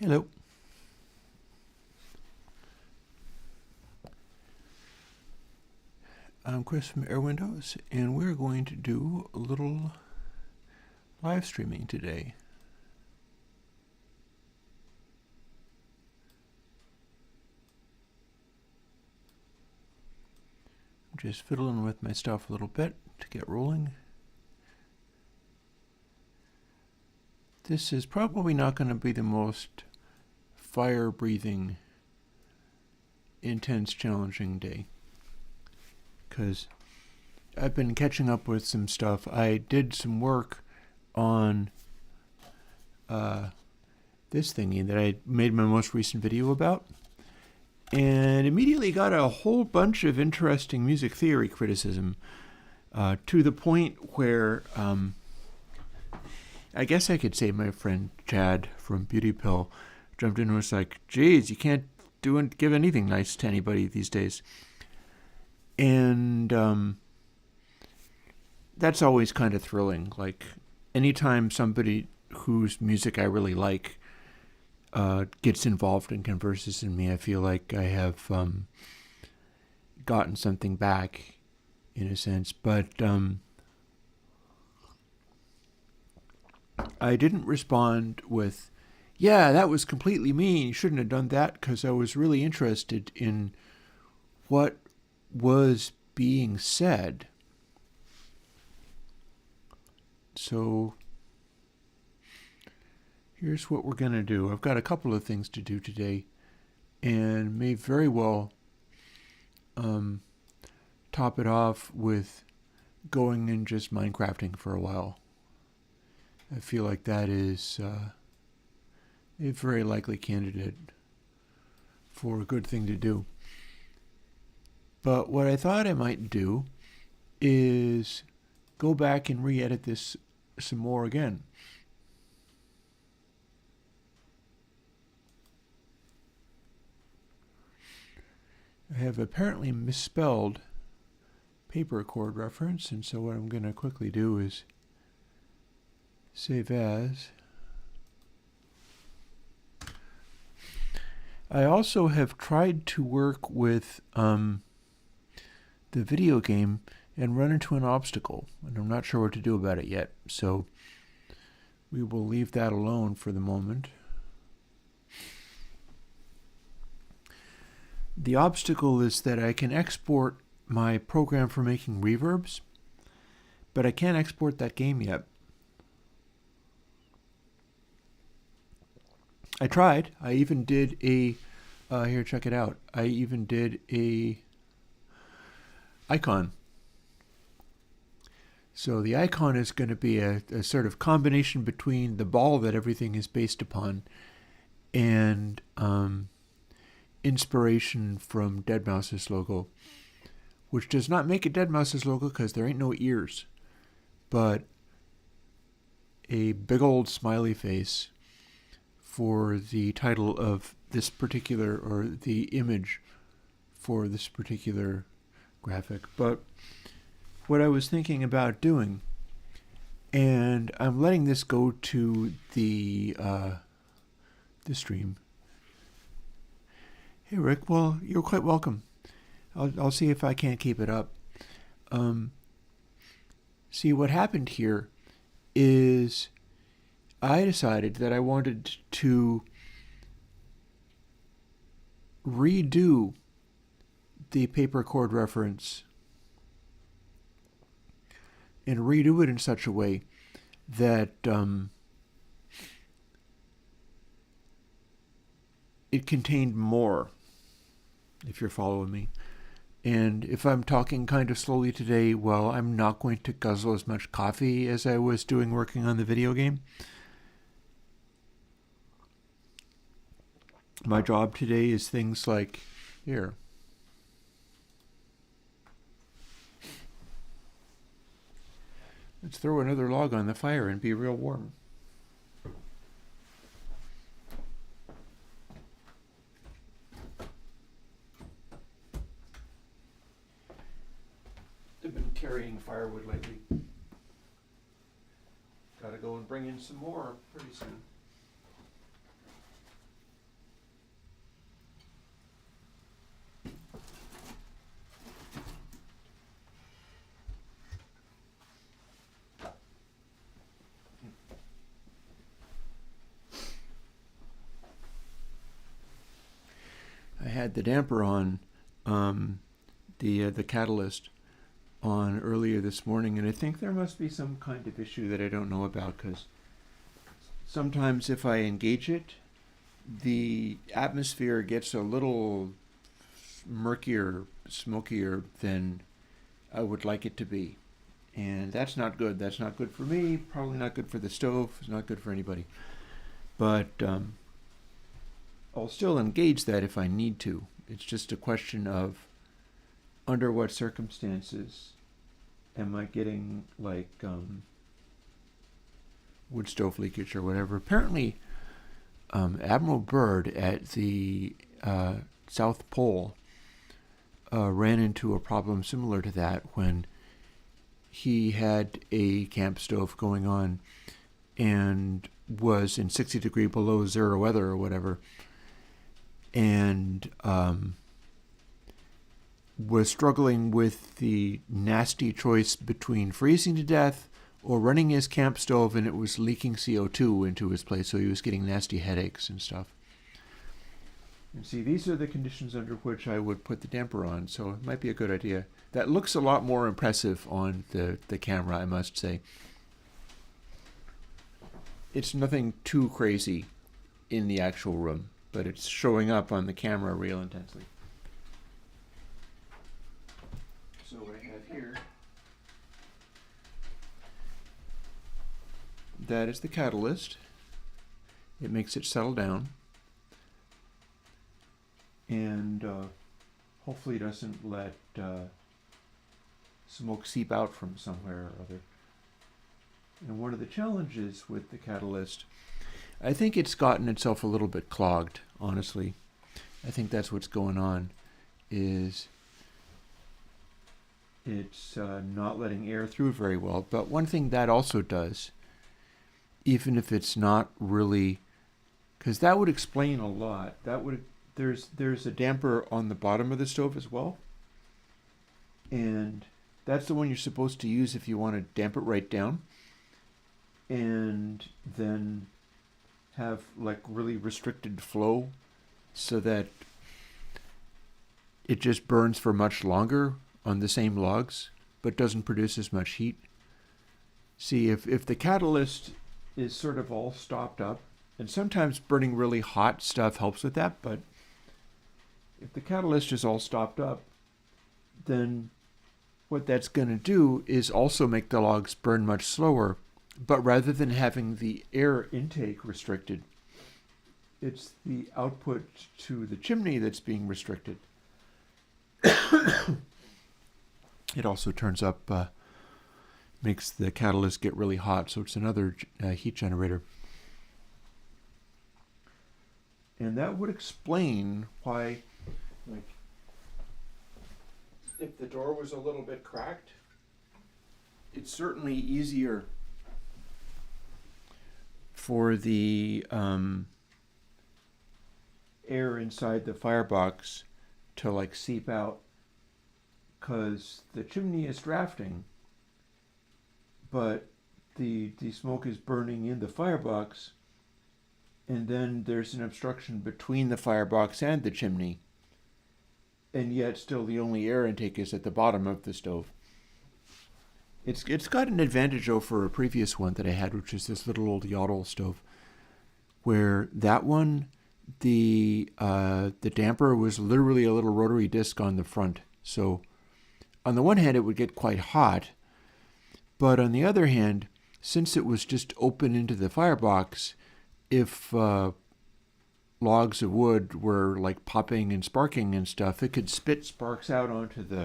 Hello. I'm Chris from Airwindows, and we're going to do a little live streaming today. I'm just fiddling with my stuff a little bit to get rolling. This is probably not going to be the most fire-breathing, intense, challenging day, because I've been catching up with some stuff. I did some work on this thingy that I made my most recent video about, and immediately got a whole bunch of interesting music theory criticism, to the point where I guess I could say my friend Chad from Beauty Pill jumped in and was like, geez, you can't give anything nice to anybody these days. And that's always kind of thrilling. Like, anytime somebody whose music I really like gets involved and converses in me, I feel like I have gotten something back, in a sense. But I didn't respond with, yeah, that was completely mean, you shouldn't have done that, because I was really interested in what was being said. So here's what we're going to do. I've got a couple of things to do today, and may very well top it off with going and just Minecrafting for a while. I feel like that is a very likely candidate for a good thing to do. But what I thought I might do is go back and re-edit this some more again. I have apparently misspelled paper chord reference, and so what I'm going to quickly do is save as. I also have tried to work with the video game and run into an obstacle, and I'm not sure what to do about it yet, so we will leave that alone for the moment. The obstacle is that I can export my program for making reverbs, but I can't export that game yet. I tried. I even did a, here, check it out. I even did a icon. So the icon is going to be a sort of combination between the ball that everything is based upon and inspiration from deadmau5's logo, which does not make it deadmau5's logo because there ain't no ears, but a big old smiley face for the title of this particular, or the image for this particular graphic. But what I was thinking about doing, and I'm letting this go to the stream. Hey Rick, well, you're quite welcome. I'll see if I can't keep it up. See, what happened here is I decided that I wanted to redo the paper chord reference and redo it in such a way that it contained more, if you're following me. And if I'm talking kind of slowly today, well, I'm not going to guzzle as much coffee as I was doing working on the video game. My job today is things like, here, let's throw another log on the fire and be real warm. I've been carrying firewood lately. Gotta go and bring in some more pretty soon. had the damper on, the catalyst on earlier this morning, and I think there must be some kind of issue that I don't know about, because sometimes if I engage it, the atmosphere gets a little murkier, smokier than I would like it to be. And that's not good. That's not good for me, probably not good for the stove, it's not good for anybody. But I'll still engage that if I need to. It's just a question of under what circumstances am I getting like wood stove leakage or whatever. Apparently, Admiral Byrd at the South Pole ran into a problem similar to that when he had a camp stove going on and was in 60 degree below zero weather or whatever, and was struggling with the nasty choice between freezing to death or running his camp stove, and it was leaking CO2 into his place, so he was getting nasty headaches and stuff. And see, these are the conditions under which I would put the damper on, so it might be a good idea. That looks a lot more impressive on the camera, I must say. It's nothing too crazy in the actual room, but it's showing up on the camera real intensely. So what I have here, that is the catalyst. It makes it settle down, and hopefully doesn't let smoke seep out from somewhere or other. And one of the challenges with the catalyst, I think it's gotten itself a little bit clogged, honestly. I think that's what's going on, is it's not letting air through very well. But one thing that also does, even if it's not really, because that would explain a lot. That would there's a damper on the bottom of the stove as well, and that's the one you're supposed to use if you want to damp it right down, and then have like really restricted flow so that it just burns for much longer on the same logs but doesn't produce as much heat. See, if the catalyst is sort of all stopped up, and sometimes burning really hot stuff helps with that, but if the catalyst is all stopped up, then what that's going to do is also make the logs burn much slower. But rather than having the air intake restricted, it's the output to the chimney that's being restricted. It also turns up, makes the catalyst get really hot, so it's another heat generator. And that would explain why, like, if the door was a little bit cracked, it's certainly easier for the air inside the firebox to like seep out, because the chimney is drafting, but the smoke is burning in the firebox, and then there's an obstruction between the firebox and the chimney, and yet still the only air intake is at the bottom of the stove. It's got an advantage over a previous one that I had, which is this little old Yodel stove, where that one, the damper was literally a little rotary disc on the front. So on the one hand, it would get quite hot, but on the other hand, since it was just open into the firebox, if logs of wood were like popping and sparking and stuff, it could spit sparks out onto the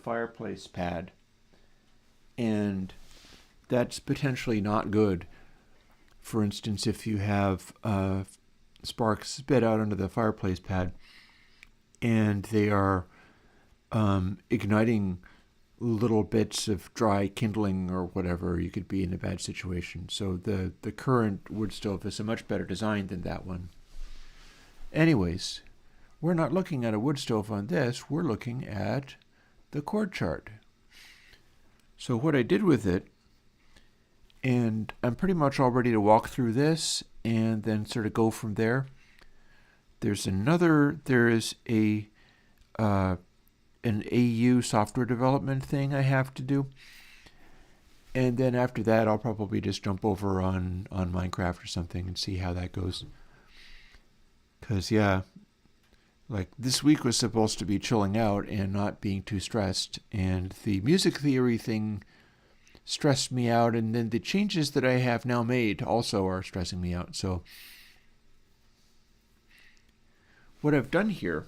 fireplace pad, and that's potentially not good. For instance, if you have sparks spit out onto the fireplace pad and they are igniting little bits of dry kindling or whatever, you could be in a bad situation. So the current wood stove is a much better design than that one. Anyways, we're not looking at a wood stove on this, we're looking at the chord chart. So what I did with it And I'm pretty much all ready to walk through this and then sort of go from there. There is an AU software development thing I have to do. And then after that, I'll probably just jump over on Minecraft or something and see how that goes. Because, yeah, like this week was supposed to be chilling out and not being too stressed. And the music theory thing stressed me out. And then the changes that I have now made also are stressing me out. So what I've done here,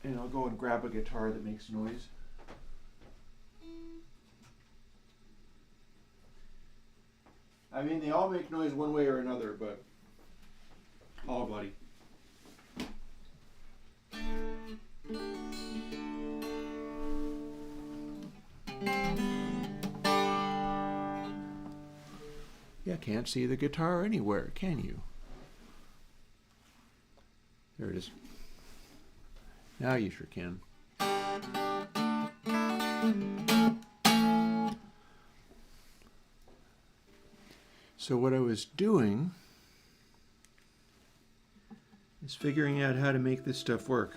and I'll go and grab a guitar that makes noise. I mean, they all make noise one way or another, but oh, buddy. Yeah, can't see the guitar anywhere, can you? There it is. Now you sure can. So what I was doing is figuring out how to make this stuff work.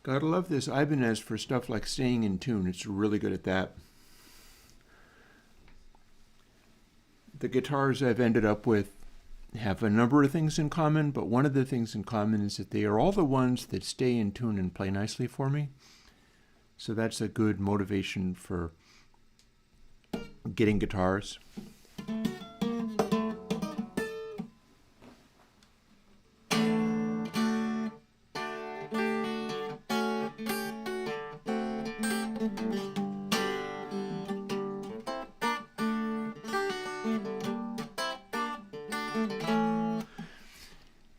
Gotta love this Ibanez for stuff like staying in tune. It's really good at that. The guitars I've ended up with have a number of things in common, but one of the things in common is that they are all the ones that stay in tune and play nicely for me. So that's a good motivation for getting guitars.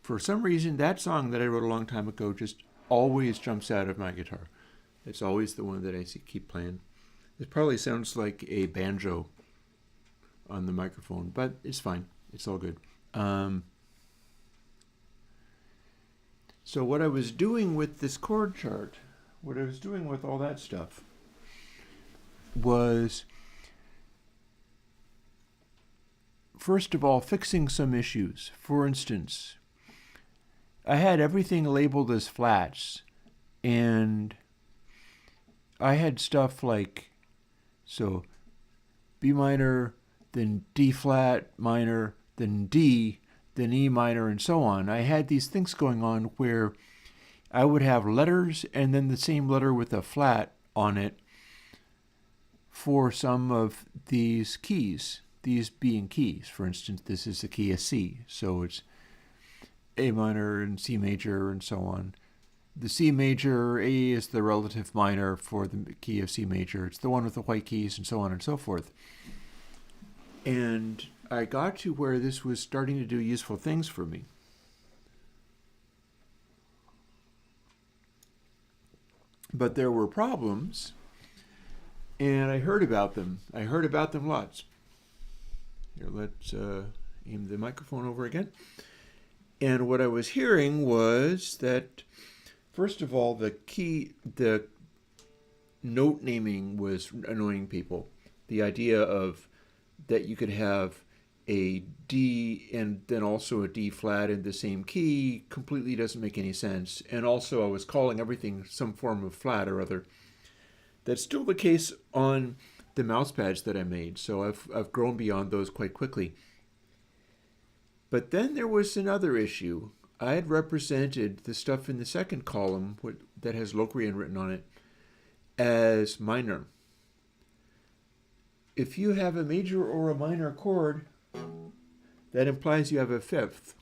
For some reason, that song that I wrote a long time ago just always jumps out of my guitar. It's always the one that I keep playing. It probably sounds like a banjo on the microphone, but it's fine. It's all good. So what I was doing with this chord chart, what I was doing with all that stuff, was first of all fixing some issues. For instance, I had everything labeled as flats, and I had stuff like, so B minor, then D flat minor, then D, then E minor, and so on. I had these things going on where I would have letters and then the same letter with a flat on it for some of these keys, these being keys. For instance, this is the key of C, so it's A minor and C major and so on. The C major, A is the relative minor for the key of C major. It's the one with the white keys and so on and so forth. And I got to where this was starting to do useful things for me. But there were problems, and I heard about them. I heard about them lots. Here, let's aim the microphone over again. And what I was hearing was that, first of all, the note naming was annoying people. The idea of that you could have a D and then also a D flat in the same key completely doesn't make any sense. And also I was calling everything some form of flat or other. That's still the case on the mouse pads that I made, so I've grown beyond those quite quickly. But then there was another issue. I had represented the stuff in the second column that has Locrian written on it as minor. If you have a major or a minor chord, that implies you have a fifth.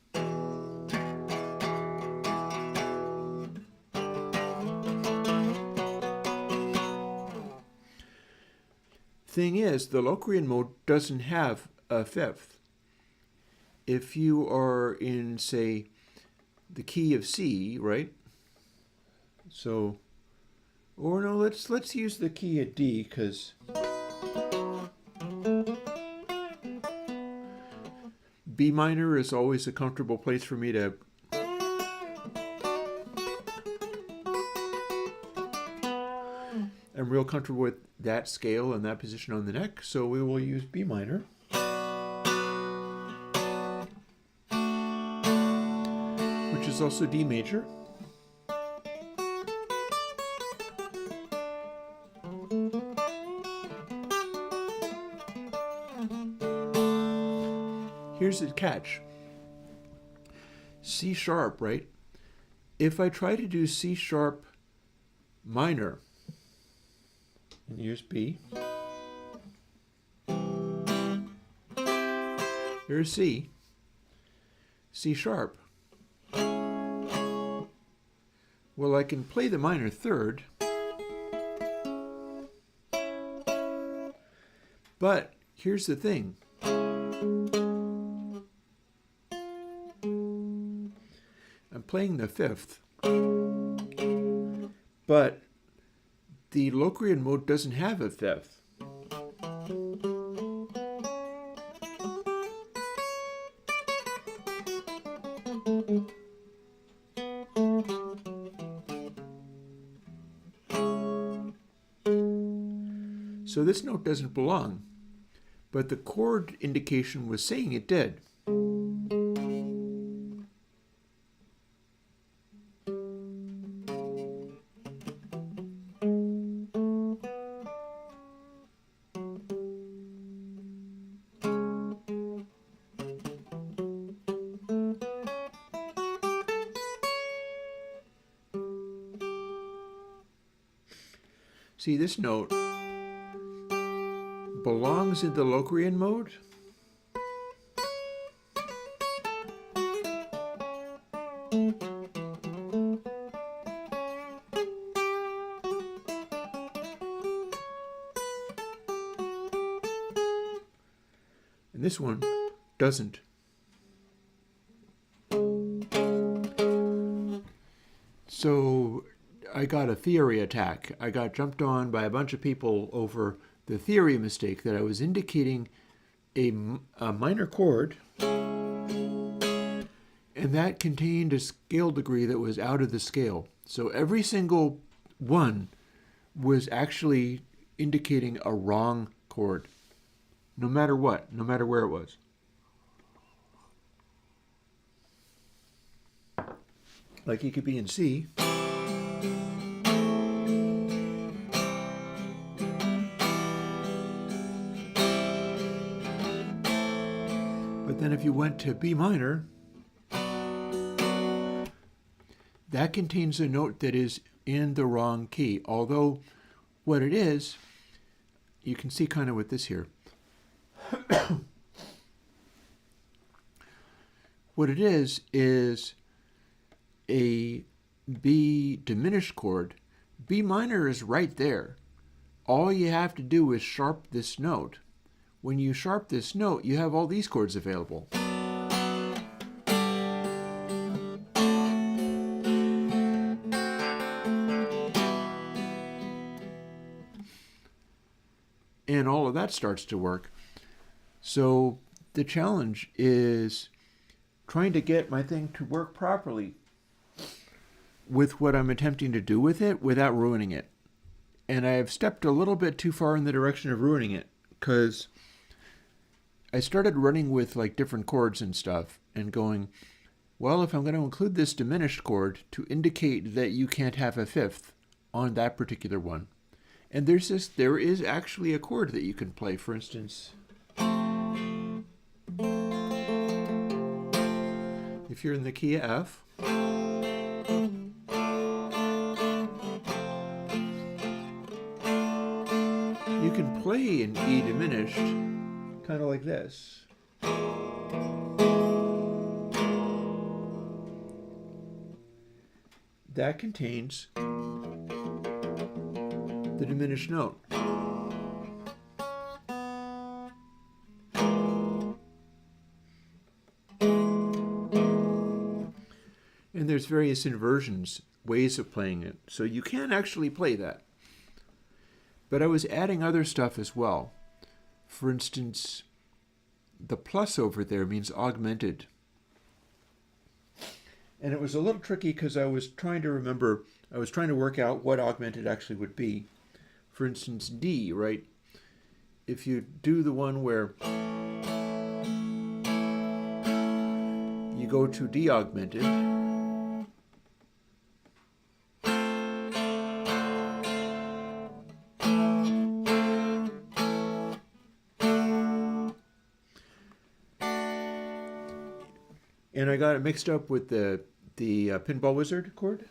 thing is, the Locrian mode doesn't have a fifth. If you are in, say, the key of C, right? So, or no, let's use the key at D, because B minor is always a comfortable place for me to I'm real comfortable with that scale and that position on the neck, so we will use B minor. Which is also D major. Here's the catch. C sharp, right? If I try to do C sharp minor, and here's B, here's C, C sharp. Well, I can play the minor third, but here's the thing. I'm playing the fifth, but the Locrian mode doesn't have a fifth. So this note doesn't belong, but the chord indication was saying it did. See, this note belongs in the Locrian mode, and this one doesn't. So I got a theory attack. I got jumped on by a bunch of people over the theory mistake that I was indicating a minor chord, and that contained a scale degree that was out of the scale. So every single one was actually indicating a wrong chord, no matter what, no matter where it was. Like it could be in C. But then if you went to B minor, that contains a note that is in the wrong key. Although what it is, you can see kind of with this here. What it is a B diminished chord. B minor is right there. All you have to do is sharp this note. When you sharp this note, you have all these chords available. And all of that starts to work. So the challenge is trying to get my thing to work properly with what I'm attempting to do with it without ruining it. And I have stepped a little bit too far in the direction of ruining it, because I started running with like different chords and stuff and going, well, if I'm going to include this diminished chord to indicate that you can't have a fifth on that particular one. And there is actually a chord that you can play. For instance, if you're in the key of F, you can play an E diminished, kind of like this. That contains the diminished note. And there's various inversions, ways of playing it. So you can actually play that. But I was adding other stuff as well. For instance, the plus over there means augmented. And it was a little tricky because I was trying to work out what augmented actually would be. For instance, D, right? If you do the one where you go to D augmented, and I got it mixed up with the Pinball Wizard chord.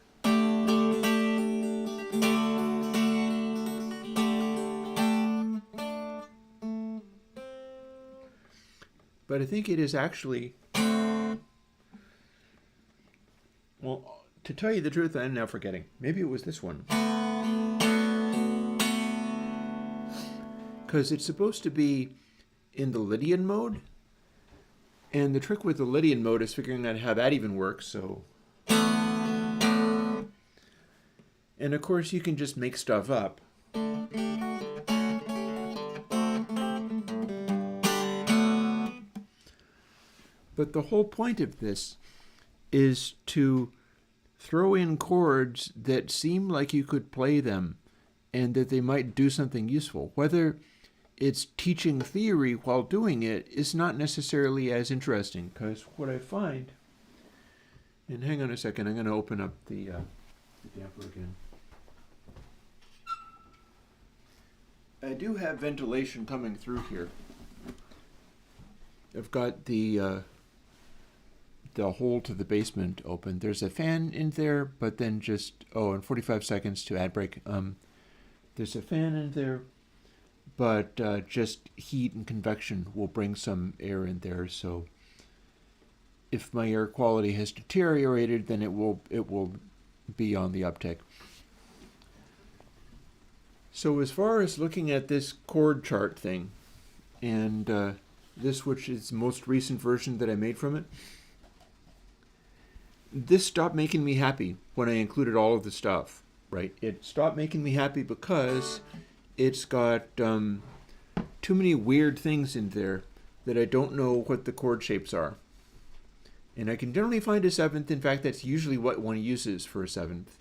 But I think it is actually, well, to tell you the truth, I'm now forgetting. Maybe it was this one. Because it's supposed to be in the Lydian mode. And the trick with the Lydian mode is figuring out how that even works, so. And of course, you can just make stuff up. But the whole point of this is to throw in chords that seem like you could play them and that they might do something useful. Whether it's teaching theory while doing it is not necessarily as interesting, because what I find, and hang on a second, I'm going to open up the damper again. I do have ventilation coming through here. I've got the hole to the basement open. There's a fan in there, but then just, in 45 seconds to ad break. There's a fan in there, but just heat and convection will bring some air in there. So if my air quality has deteriorated, then it will be on the uptick. So as far as looking at this chord chart thing, and this, which is the most recent version that I made from it, this stopped making me happy when I included all of the stuff, right? It stopped making me happy because it's got too many weird things in there that I don't know what the chord shapes are. And I can generally find a seventh. In fact, that's usually what one uses for a seventh.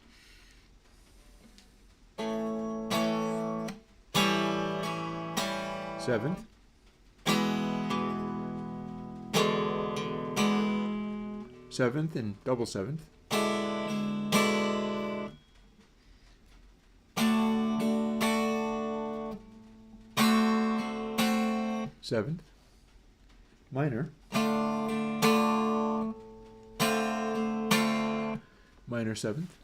Seventh. Seventh and double seventh. Seventh. Minor. Minor seventh.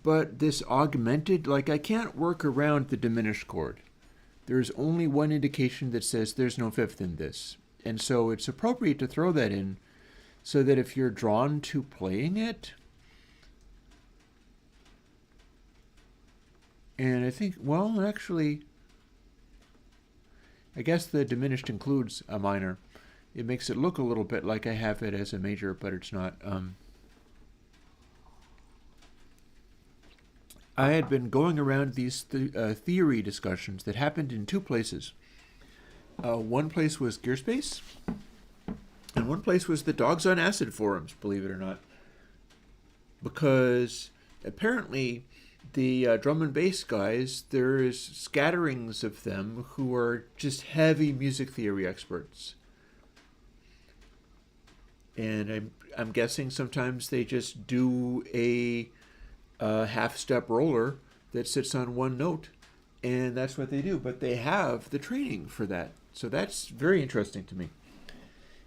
But this augmented, like I can't work around the diminished chord. There's only one indication that says there's no fifth in this. And so it's appropriate to throw that in so that if you're drawn to playing it, and I think, well, actually, I guess the diminished includes a minor. It makes it look a little bit like I have it as a major, but it's not. I had been going around these theory discussions that happened in two places. One place was Gearspace, and one place was the Dogs on Acid forums, believe it or not. Because apparently the drum and bass guys, there is scatterings of them who are just heavy music theory experts. And I'm guessing sometimes they just do a half-step roller that sits on one note, and that's what they do. But they have the training for that, so that's very interesting to me.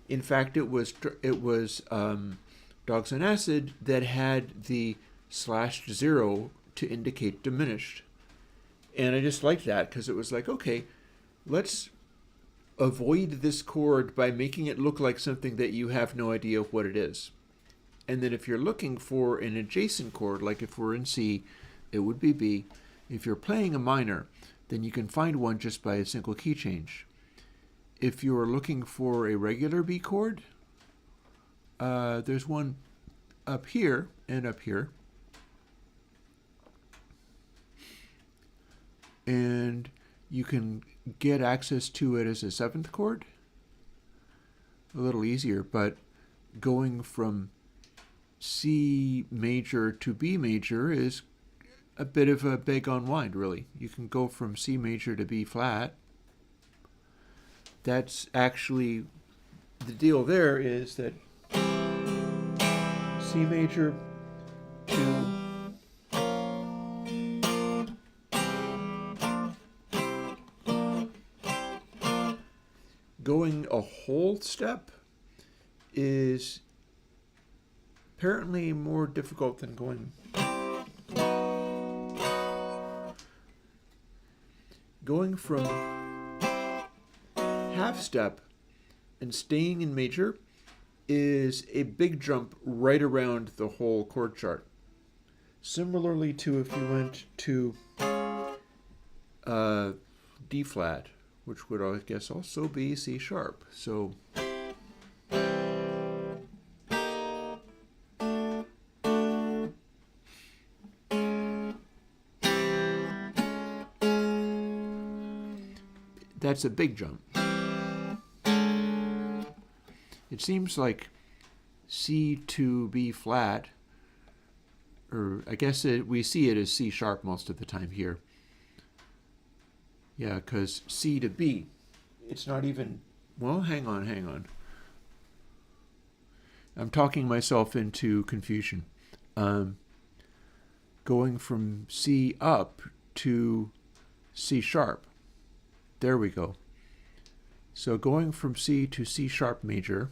In fact, it was Dogs on Acid that had the /0 to indicate diminished, and I just liked that because it was like, okay, let's avoid this chord by making it look like something that you have no idea what it is. And then if you're looking for an adjacent chord, like if we're in C, it would be B. If you're playing a minor, then you can find one just by a single key change. If you're looking for a regular B chord, there's one up here and up here. And you can get access to it as a 7th chord. A little easier, but going from C major to B major is a bit of a big unwind, really. You can go from C major to B flat. That's actually, the deal there is that C major to going a whole step is apparently more difficult than going from half step and staying in major is a big jump right around the whole chord chart. Similarly to if you went to D flat, which would, I guess, also be C sharp. So that's a big jump. It seems like C to B flat, or I guess we see it as C sharp most of the time here. Yeah, because C to B, it's not even, well, hang on. I'm talking myself into confusion. Going from C up to C sharp. There we go. So going from C to C sharp major,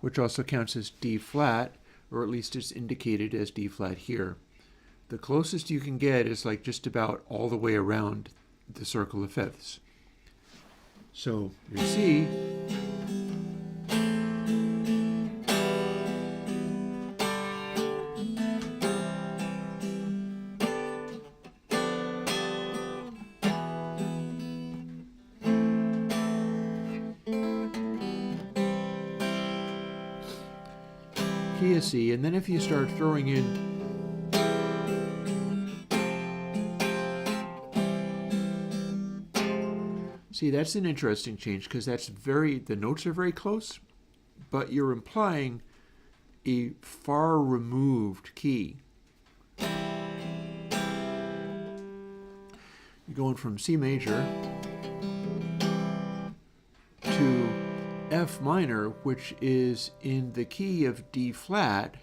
which also counts as D flat, or at least it's indicated as D flat here. The closest you can get is like just about all the way around the circle of fifths. So your C key is C, and then if you start throwing in see, that's an interesting change because the notes are very close, but you're implying a far removed key. You're going from C major to F minor, which is in the key of D flat,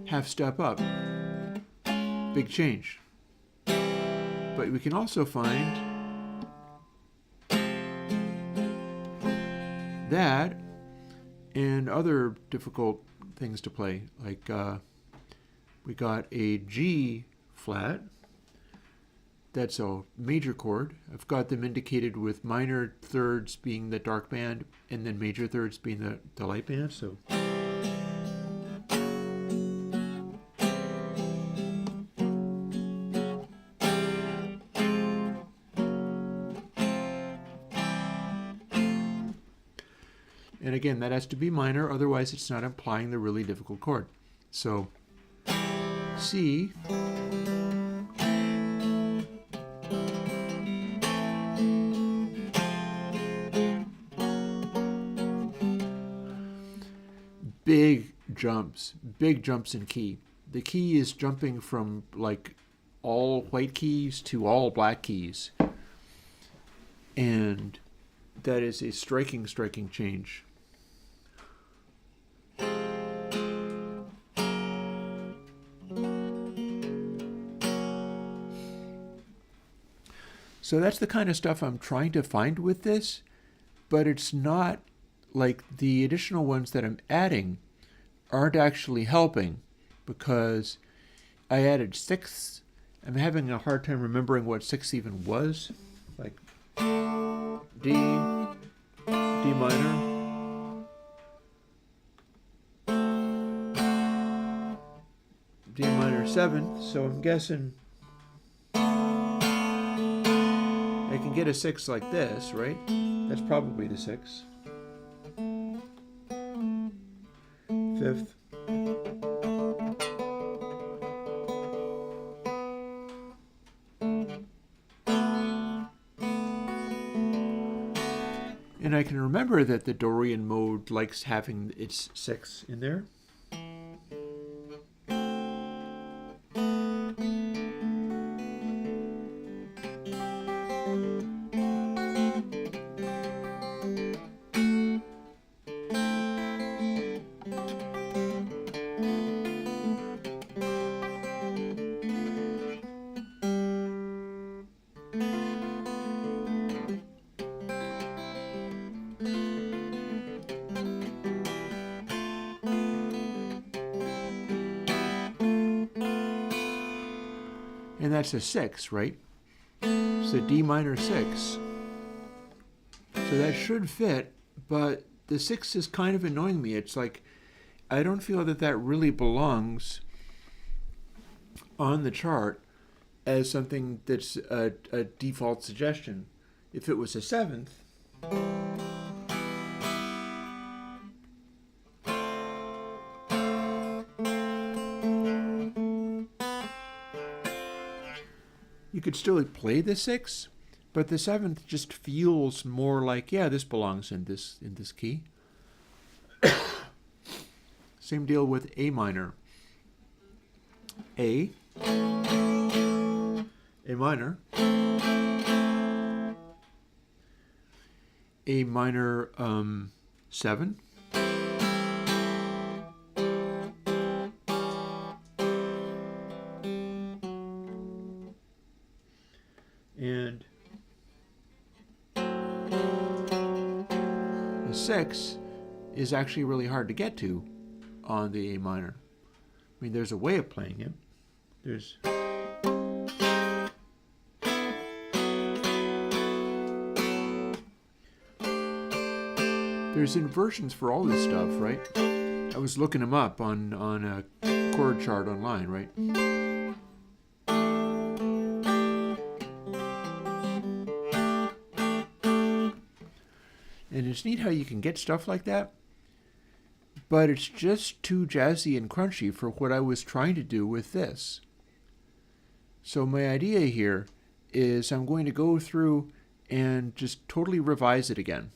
half step up. Big change. But we can also find that and other difficult things to play, like we got a G flat. That's a major chord. I've got them indicated with minor thirds being the dark band and then major thirds being the light band. So and again, that has to be minor, otherwise it's not implying the really difficult chord. So C, big jumps in key. The key is jumping from like all white keys to all black keys. And that is a striking change. So that's the kind of stuff I'm trying to find with this, but it's not like the additional ones that I'm adding aren't actually helping because I added sixths. I'm having a hard time remembering what sixth even was. Like D minor, seventh, so I'm guessing I can get a 6 like this, right? That's probably the 6. Fifth. And I can remember that the Dorian mode likes having its 6 in there. And that's a 6, right? It's a D minor 6. So that should fit, but the 6 is kind of annoying me. It's like, I don't feel that that really belongs on the chart as something that's a default suggestion. If it was a 7th, you could still play the 6, but the 7th just feels more like, yeah, this belongs in this key. Same deal with A minor. A minor, A minor 7, and the 6 is actually really hard to get to on the A minor. I mean, there's a way of playing it. There's inversions for all this stuff, right? I was looking them up on a chord chart online, right? And it's neat how you can get stuff like that, but it's just too jazzy and crunchy for what I was trying to do with this. So my idea here is I'm going to go through and just totally revise it again.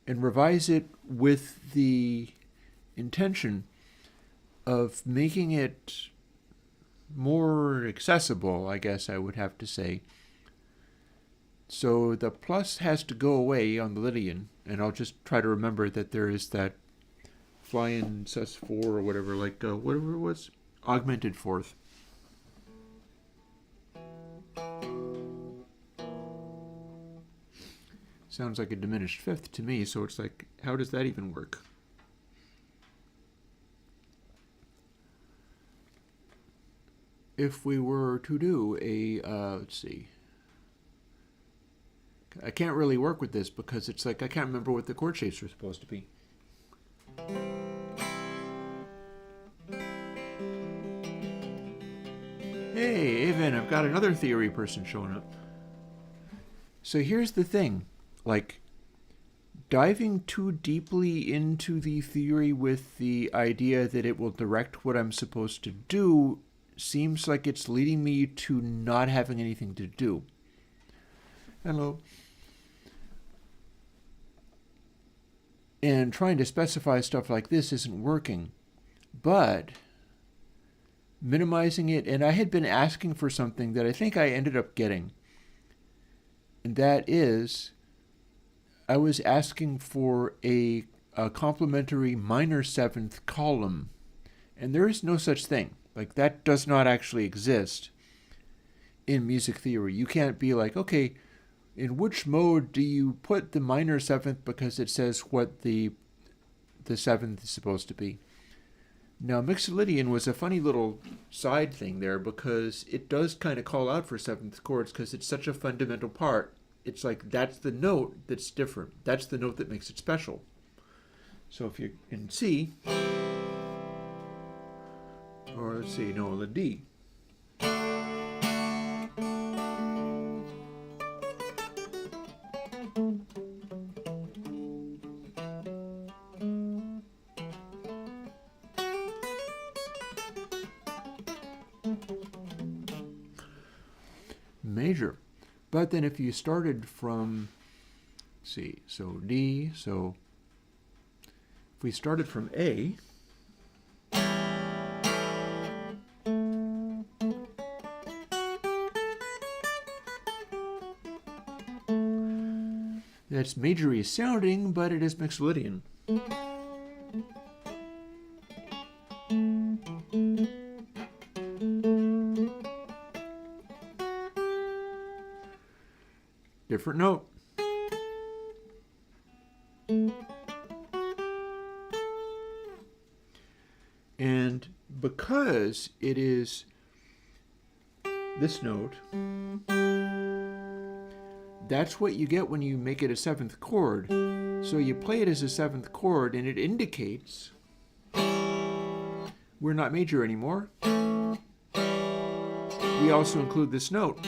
And revise it with the intention of making it more accessible, I guess I would have to say. So the plus has to go away on the Lydian, and I'll just try to remember that there is that fly-in sus4 or whatever, like whatever it was, augmented fourth. Sounds like a diminished fifth to me, so it's like, how does that even work? If we were to do a, let's see. I can't really work with this because it's like, I can't remember what the chord shapes are supposed to be. Hey, Evan, I've got another theory person showing up. So here's the thing. Like, diving too deeply into the theory with the idea that it will direct what I'm supposed to do seems like it's leading me to not having anything to do. Hello. And trying to specify stuff like this isn't working. But minimizing it, and I had been asking for something that I think I ended up getting. And that is, I was asking for a complementary minor 7th column, and there is no such thing. Like, that does not actually exist in music theory. You can't be like, okay, in which mode do you put the minor 7th because it says what the 7th is supposed to be? Now, Mixolydian was a funny little side thing there because it does kind of call out for 7th chords because it's such a fundamental part. It's like, that's the note that's different. That's the note that makes it special. So if you're in C, Or let's see, no, the D. Major. But then if you started from, see, so D, so if we started from A, that's majory sounding, but it is Mixolydian. Different note. And because it is this note, that's what you get when you make it a 7th chord. So you play it as a 7th chord and it indicates we're not major anymore. We also include this note.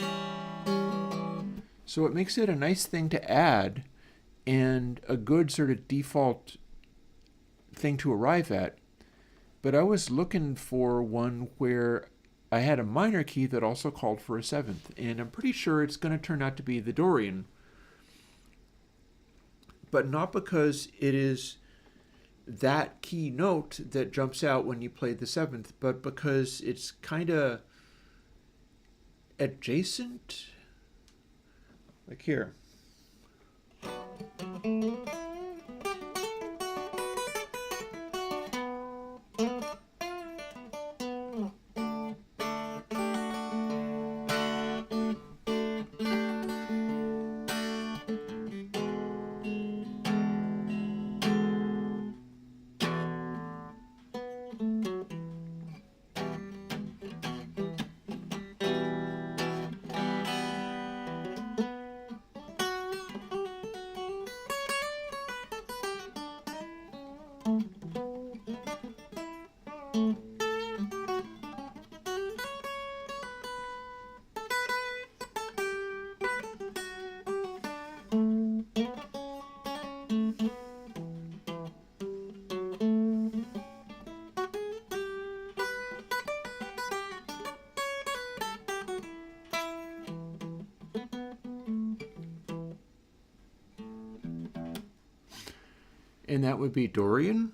So it makes it a nice thing to add and a good sort of default thing to arrive at. But I was looking for one where I had a minor key that also called for a 7th, and I'm pretty sure it's going to turn out to be the Dorian. But not because it is that key note that jumps out when you play the 7th, but because it's kind of adjacent. Like here. And that would be Dorian.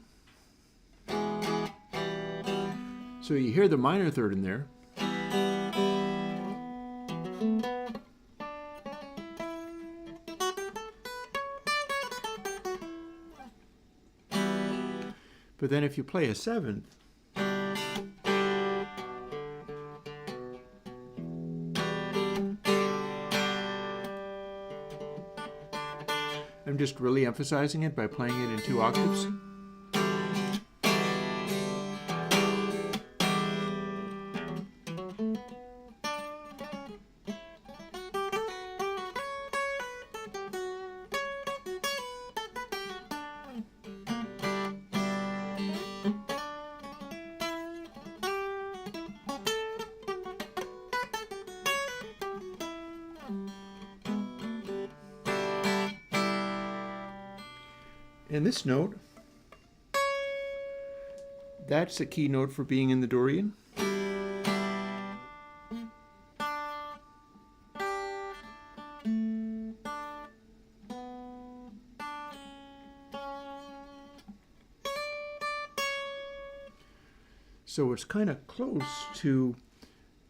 So you hear the minor third in there. But then if you play a 7th, I'm just really emphasizing it by playing it in 2 octaves. And this note, that's a key note for being in the Dorian. So it's kind of close to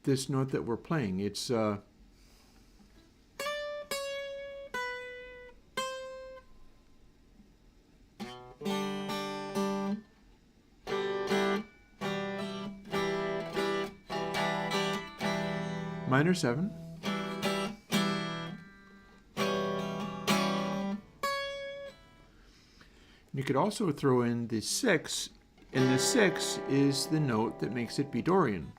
this note that we're playing. It's minor 7. You could also throw in the 6, and the 6 is the note that makes it be Dorian.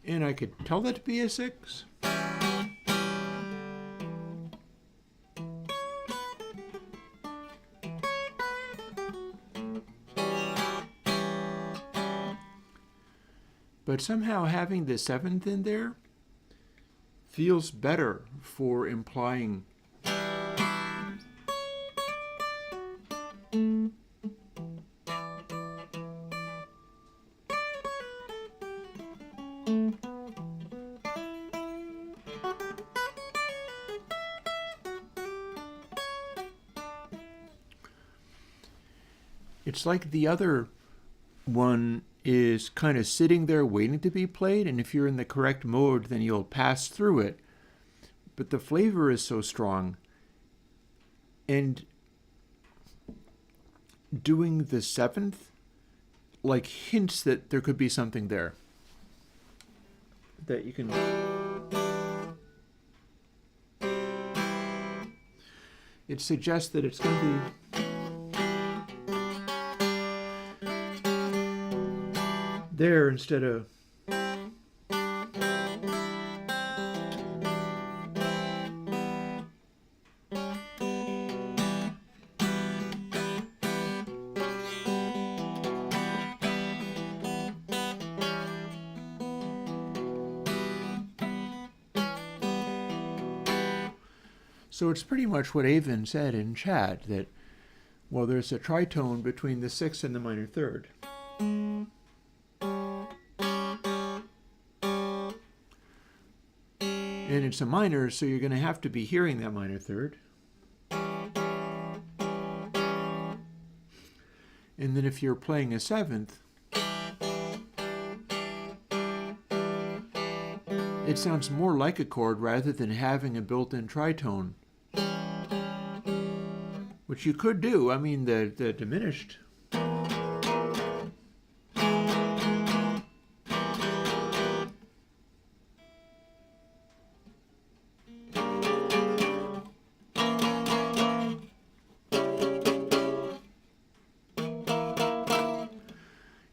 And I could tell that to be a 6. But somehow having the 7th in there feels better for implying it's like the other one is kind of sitting there waiting to be played, and if you're in the correct mode, then you'll pass through it. But the flavor is so strong, and doing the 7th like hints that there could be something there that you can. It suggests that it's going to be. There instead of so it's pretty much what Avon said in chat, that, well, there's a tritone between the 6th and the minor 3rd. And it's a minor, so you're going to have to be hearing that minor 3rd. And then if you're playing a 7th, it sounds more like a chord rather than having a built-in tritone. Which you could do. I mean, the diminished.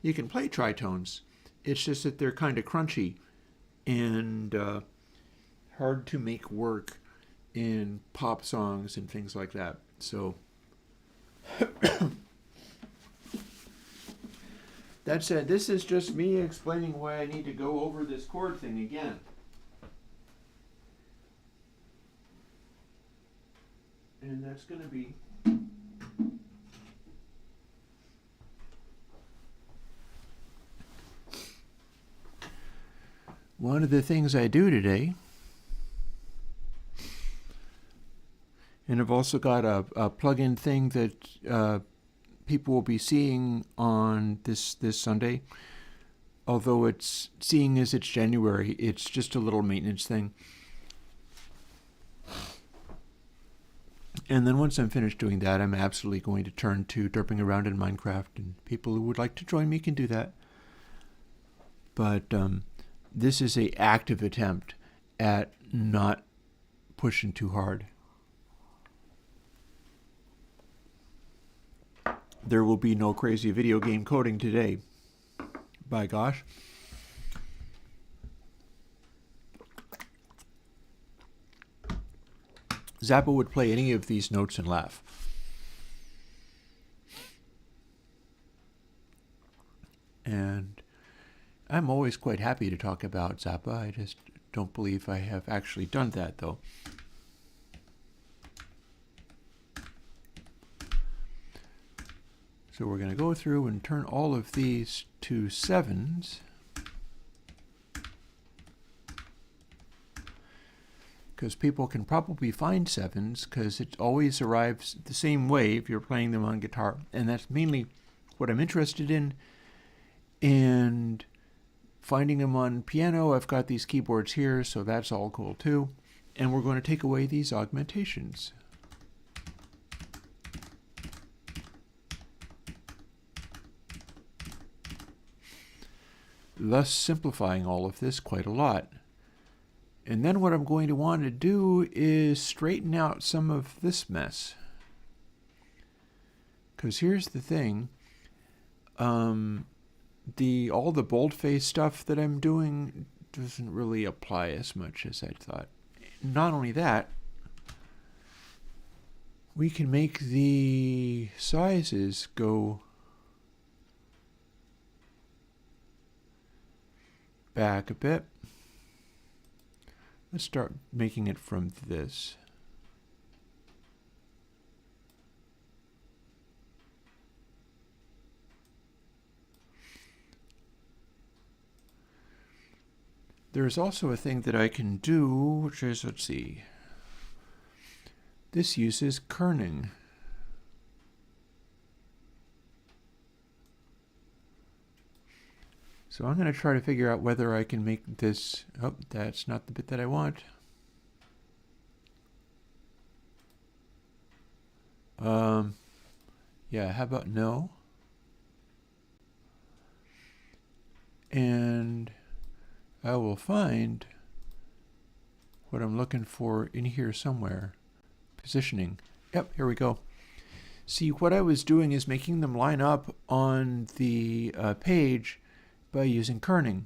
You can play tritones. It's just that they're kind of crunchy and hard to make work in pop songs and things like that. So that said, this is just me explaining why I need to go over this chord thing again. And that's going to be one of the things I do today. And I've also got a plug-in thing that people will be seeing on this Sunday. Although it's seeing as it's January, it's just a little maintenance thing. And then once I'm finished doing that, I'm absolutely going to turn to derping around in Minecraft, and people who would like to join me can do that. But this is an active attempt at not pushing too hard. There will be no crazy video game coding today. By gosh. Zappa would play any of these notes and laugh. And I'm always quite happy to talk about Zappa. I just don't believe I have actually done that, though. So we're going to go through and turn all of these to 7s. Because people can probably find 7s, because it always arrives the same way if you're playing them on guitar. And that's mainly what I'm interested in. And finding them on piano, I've got these keyboards here, so that's all cool too. And we're going to take away these augmentations. Thus simplifying all of this quite a lot. And then what I'm going to want to do is straighten out some of this mess. Because here's the thing. All the boldface stuff that I'm doing doesn't really apply as much as I thought. Not only that, we can make the sizes go back a bit. Let's start making it from this. There's also a thing that I can do, which is, let's see, this uses kerning. So I'm going to try to figure out whether I can make this, oh, that's not the bit that I want. Yeah, how about no? And I will find what I'm looking for in here somewhere. Positioning. Yep, here we go. See, what I was doing is making them line up on the page by using kerning.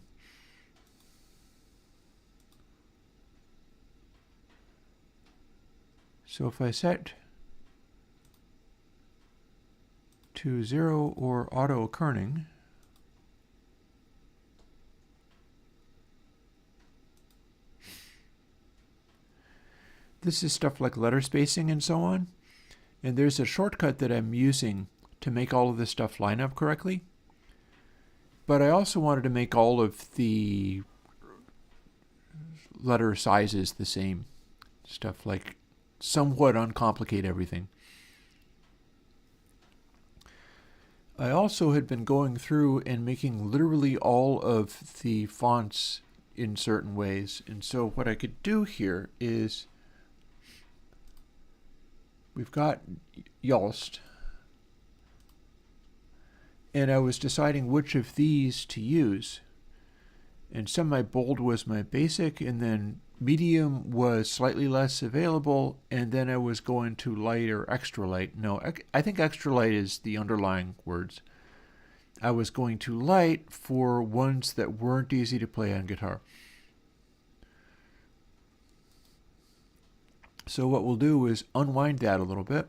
So if I set to 0 or auto kerning, this is stuff like letter spacing and so on. And there's a shortcut that I'm using to make all of this stuff line up correctly. But I also wanted to make all of the letter sizes the same. Stuff like somewhat uncomplicate everything. I also had been going through and making literally all of the fonts in certain ways. And so what I could do here is, we've got Yoast, and I was deciding which of these to use. And semi-bold was my basic, and then medium was slightly less available, and then I was going to light or extra light. No, I think extra light is the underlying words. I was going to light for ones that weren't easy to play on guitar. So what we'll do is unwind that a little bit.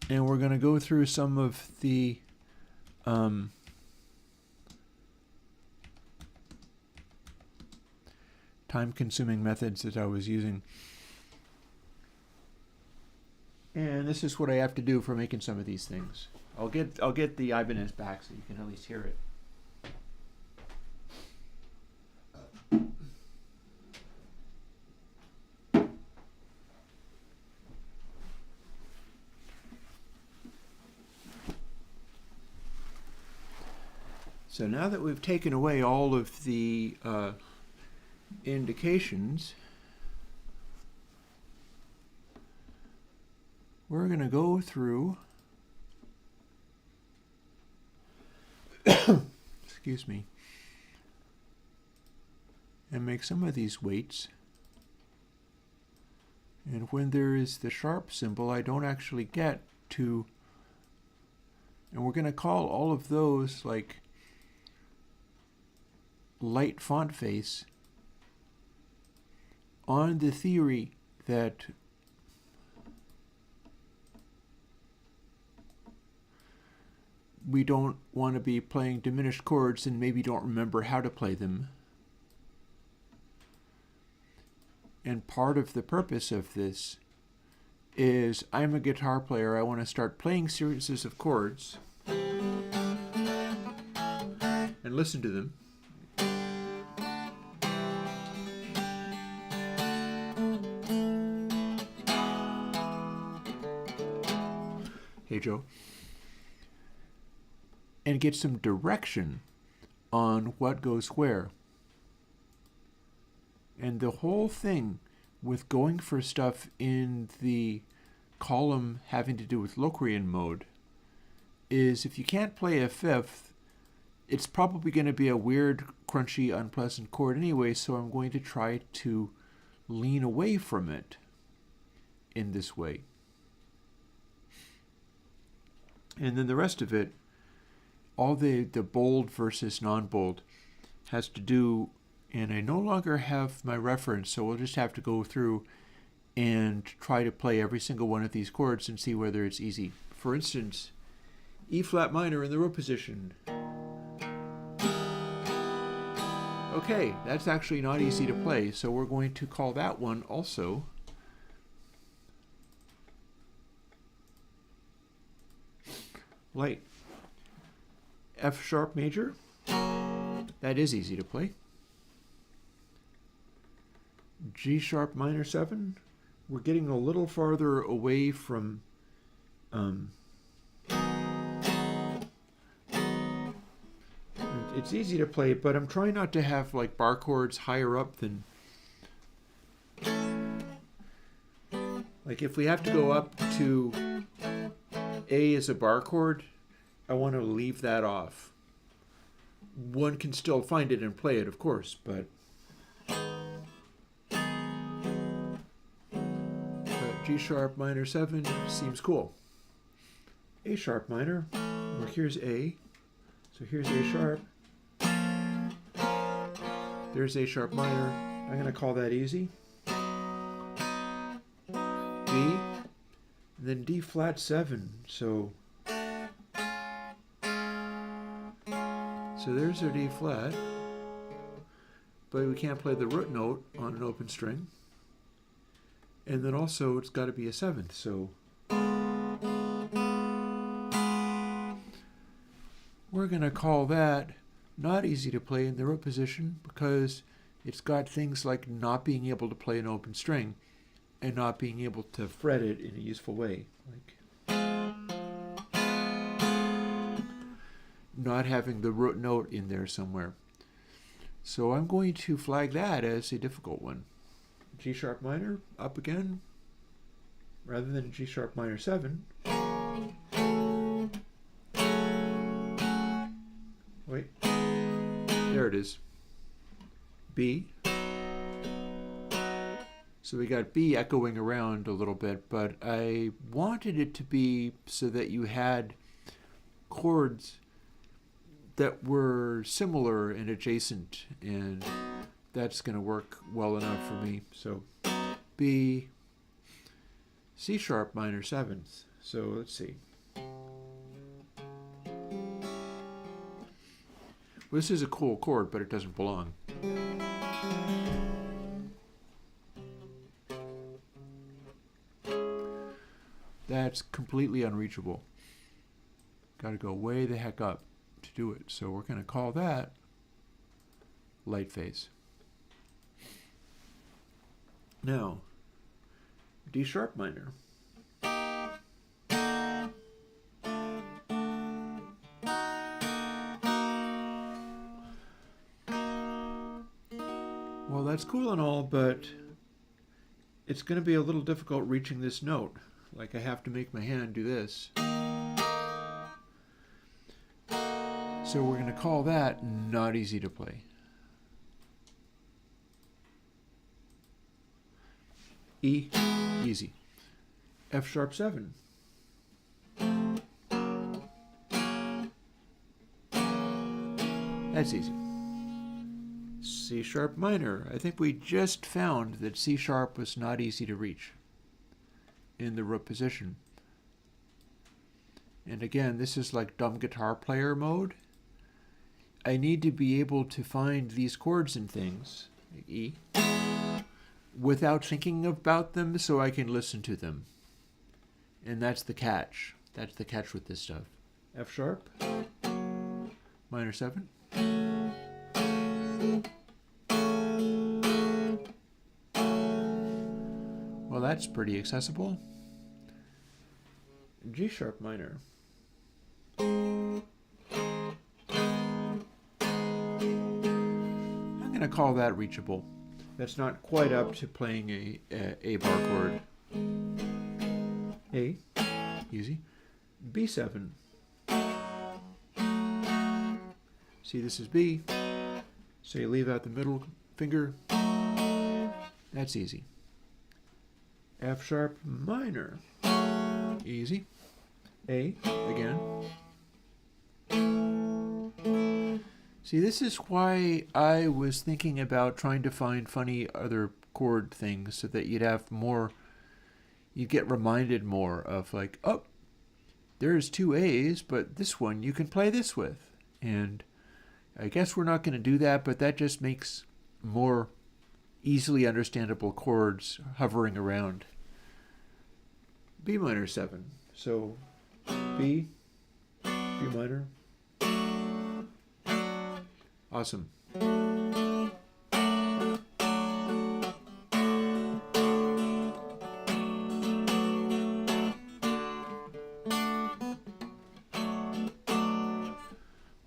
And we're going to go through some of the time-consuming methods that I was using. And this is what I have to do for making some of these things. I'll get the Ibanez back so you can at least hear it. So now that we've taken away all of the indications, we're going to go through, excuse me, and make some of these weights. And when there is the sharp symbol, I don't actually get to, and we're going to call all of those like light font face on the theory that we don't want to be playing diminished chords and maybe don't remember how to play them. And part of the purpose of this is I'm a guitar player. I want to start playing series of chords and listen to them. Hey, Joe. And get some direction on what goes where. And the whole thing with going for stuff in the column having to do with Locrian mode is if you can't play a fifth, it's probably going to be a weird, crunchy, unpleasant chord anyway, so I'm going to try to lean away from it in this way. And then the rest of it, all the bold versus non-bold has to do, and I no longer have my reference, so we'll just have to go through and try to play every single one of these chords and see whether it's easy. For instance, E flat minor in the root position. Okay, that's actually not easy to play, so we're going to call that one also light. F sharp major, that is easy to play. G sharp minor 7, we're getting a little farther away from it's easy to play, but I'm trying not to have like bar chords higher up than, like if we have to go up to A as a bar chord, I want to leave that off. One can still find it and play it, of course, but G sharp minor 7 seems cool. A sharp minor, well, here's A, so here's A sharp. There's A sharp minor. I'm going to call that easy. D, and then D flat 7. So there's our D flat, but we can't play the root note on an open string. And then also it's got to be a 7th. So we're going to call that not easy to play in the root position because it's got things like not being able to play an open string and not being able to fret it in a useful way, like not having the root note in there somewhere. So I'm going to flag that as a difficult one. G sharp minor up again rather than G sharp minor 7. Wait. There it is. B. So we got B echoing around a little bit, but I wanted it to be so that you had chords that were similar and adjacent, and that's going to work well enough for me. So B, C sharp minor 7th. So let's see. Well, this is a cool chord, but it doesn't belong. That's completely unreachable. Got to go way the heck up to do it. So we're going to call that light phase. Now, D sharp minor. Well, that's cool and all, but it's going to be a little difficult reaching this note. Like I have to make my hand do this. So we're going to call that not easy to play. E, easy. F sharp 7. That's easy. C sharp minor. I think we just found that C sharp was not easy to reach in the root position. And again, this is like dumb guitar player mode. I need to be able to find these chords and things, like E, without thinking about them so I can listen to them. And that's the catch. That's the catch with this stuff. F sharp, minor 7. Well, that's pretty accessible. G sharp minor. I'm going to call that reachable. That's not quite up to playing a bar chord. A, easy. B7. See, this is B. So you leave out the middle finger. That's easy. F sharp minor. Easy. A again. See, this is why I was thinking about trying to find funny other chord things so that you'd have more, you'd get reminded more of like, oh, there's two A's, but this one you can play this with. And I guess we're not going to do that, but that just makes more easily understandable chords hovering around. B minor 7. So B, B minor. Awesome.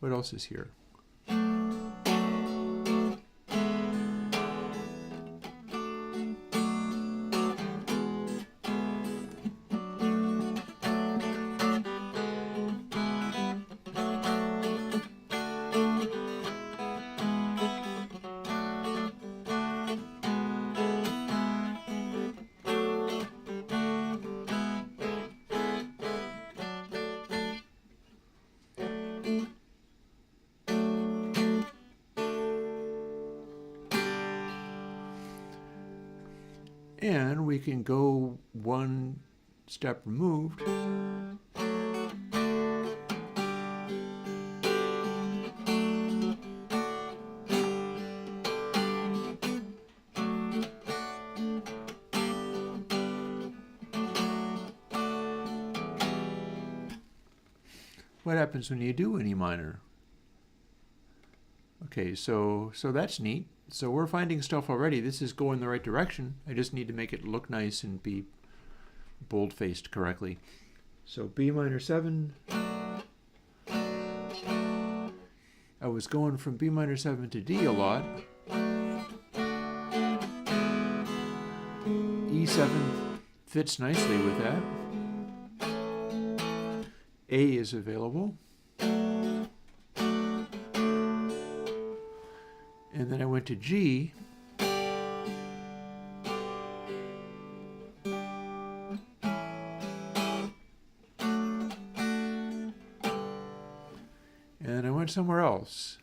What else is here? And we can go one step removed. What happens when you do an E minor? Okay, so that's neat. So we're finding stuff already. This is going the right direction. I just need to make it look nice and be bold-faced correctly. So B minor 7. I was going from B minor 7 to D a lot. E7 fits nicely with that. A is available. And then I went to G. And I went somewhere else.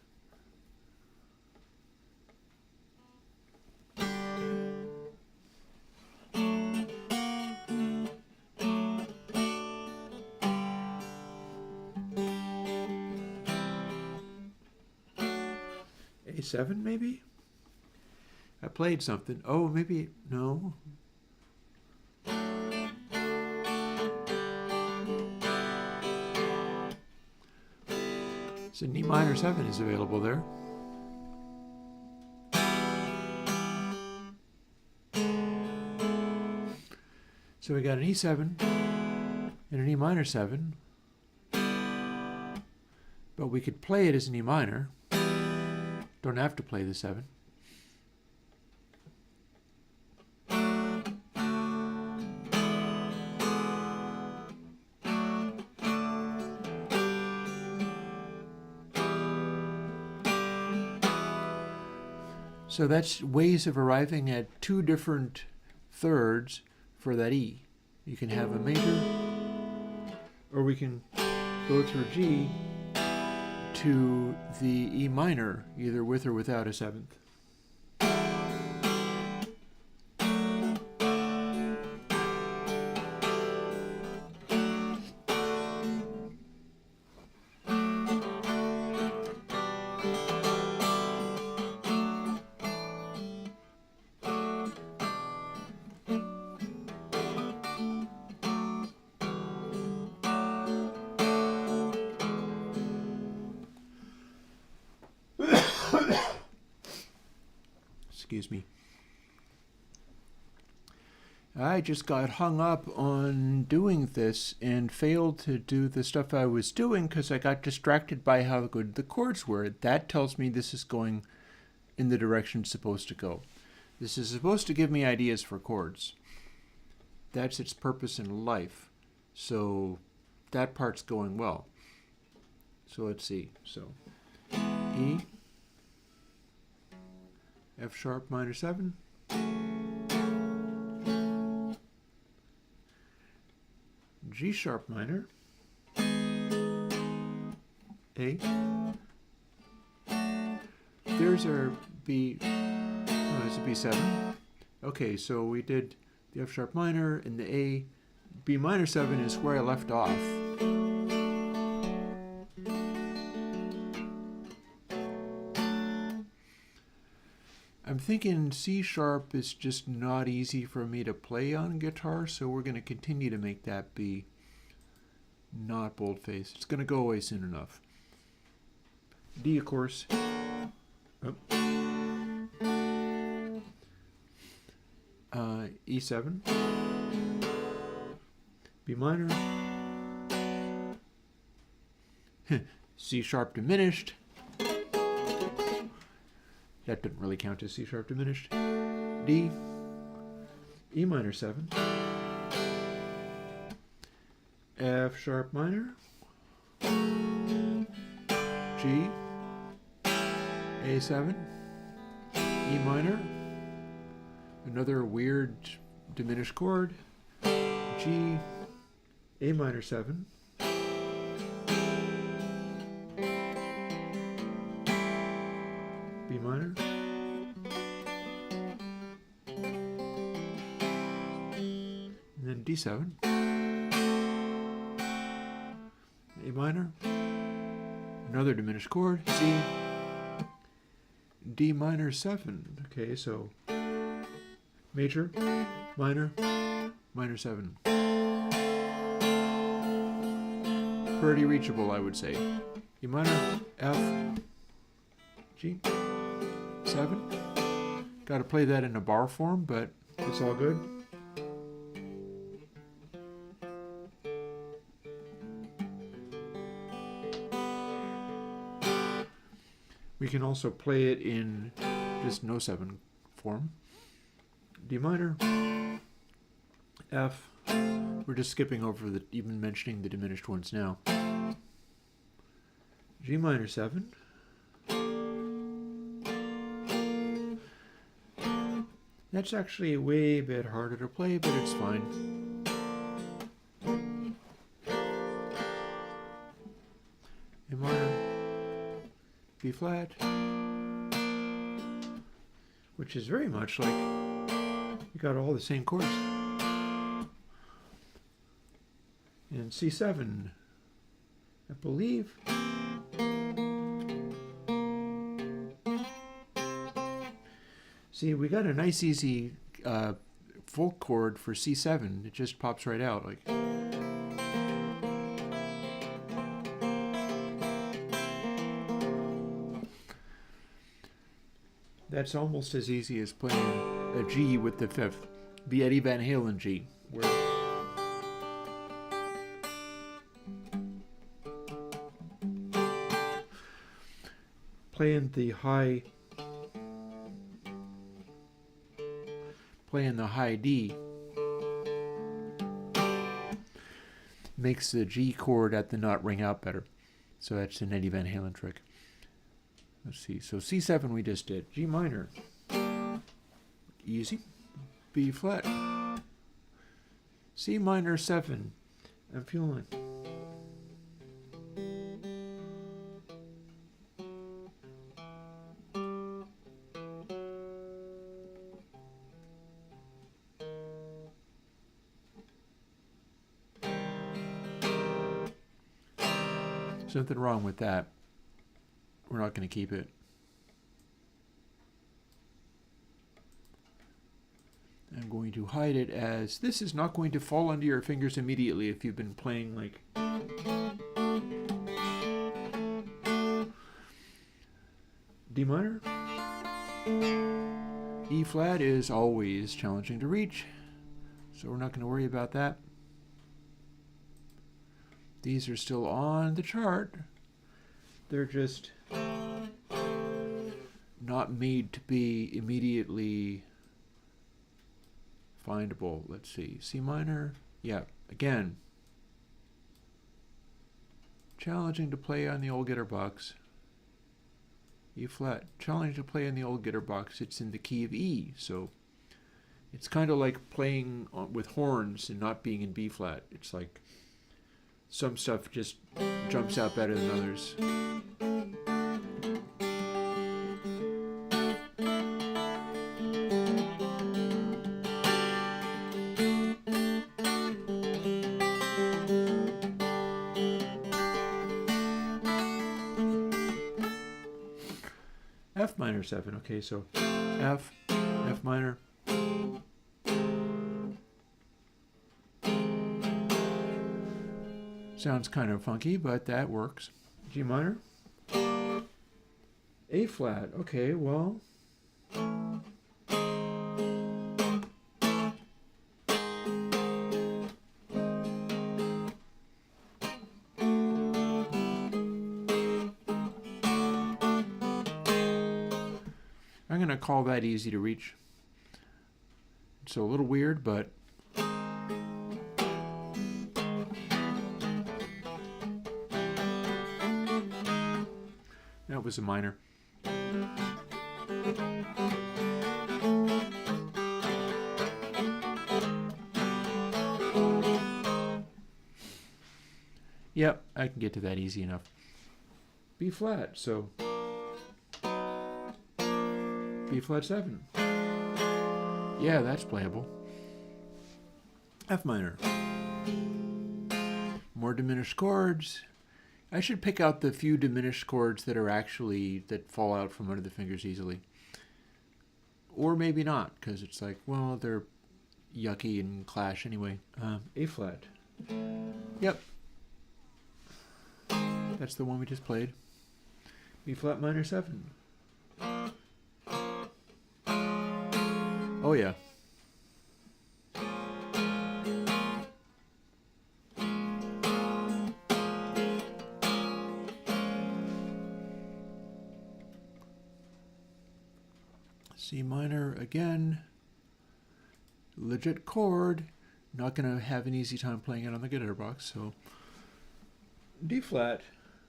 A7 maybe? I played something. Oh, maybe, no. So E minor 7 is available there. So we got an E7 and an E minor 7. But we could play it as an E minor. Don't have to play the 7. So that's ways of arriving at two different thirds for that E. You can have a major, or we can go through G to the E minor, either with or without a 7th. Excuse me. I just got hung up on doing this and failed to do the stuff I was doing because I got distracted by how good the chords were. That tells me this is going in the direction it's supposed to go. This is supposed to give me ideas for chords. That's its purpose in life. So that part's going well. So let's see. So E, F sharp minor 7, G sharp minor, A, there's our B. Oh, it's a B7. Okay, so we did the F sharp minor and the A. B minor 7 is where I left off. I'm thinking C sharp is just not easy for me to play on guitar, so we're going to continue to make that be not boldface. It's going to go away soon enough. D, of course. Oh. E7. B minor. C sharp diminished. That didn't really count as C sharp diminished. D. E minor 7. F sharp minor. G. A7. E minor. Another weird diminished chord. G. A minor 7. B minor. And then D7. A minor. Another diminished chord. C. D minor 7. Okay, so major, minor, minor 7. Pretty reachable, I would say. E minor, F, G, 7. Got to play that in a bar form, but it's all good. We can also play it in just no 7 form. D minor, F. We're just skipping over the even mentioning the diminished ones now. G minor 7. That's actually a way bit harder to play, but it's fine. A minor, B flat, which is very much like you got all the same chords. And C7, I believe. See, we got a nice easy full chord for C7. It just pops right out like. That's almost as easy as playing a G with the 5th. The Eddie Van Halen G. Where playing the high D makes the G chord at the nut ring out better. So that's an Eddie Van Halen trick. Let's see. So C7 we just did. G minor. Easy. B flat. C minor 7. I'm feeling. Something wrong with that. We're not going to keep it. I'm going to hide it as this is not going to fall under your fingers immediately if you've been playing like D minor. E flat is always challenging to reach, so we're not going to worry about that. These are still on the chart. They're just not made to be immediately findable. Let's see. C minor. Yeah, again. Challenging to play on the old guitar box. E flat. Challenging to play on the old guitar box. It's in the key of E, so it's kind of like playing with horns and not being in B flat. It's like some stuff just jumps out better than others. F minor 7. Okay, so F, F minor. Sounds kind of funky, but that works. G minor. A flat. Okay, well. I'm going to call that easy to reach. It's a little weird, but that was a minor. Yep, I can get to that easy enough. B flat, so B flat 7. Yeah, that's playable. F minor. More diminished chords. I should pick out the few diminished chords that are actually, that fall out from under the fingers easily. Or maybe not, because it's like, well, they're yucky and clash anyway. A flat. Yep. That's the one we just played. B flat minor 7. Oh yeah. C minor again. Legit chord. Not going to have an easy time playing it on the guitar box, so D flat.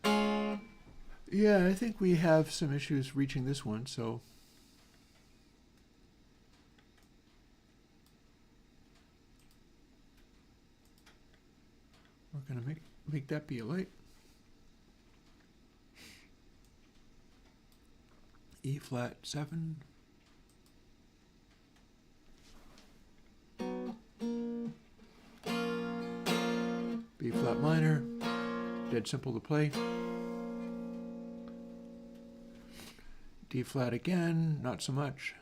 Yeah, I think we have some issues reaching this one, so we're going to make that be a light. E flat 7. B flat minor. Dead simple to play. D flat again, not so much.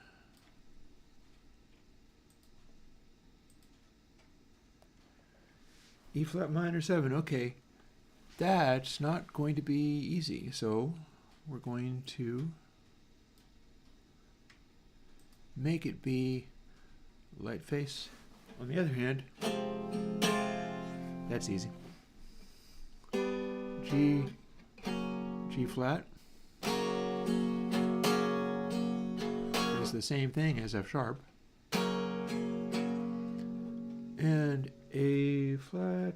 E flat minor 7, okay. That's not going to be easy, so we're going to make it be light face. On the other hand, that's easy. G flat is the same thing as F sharp. And A flat.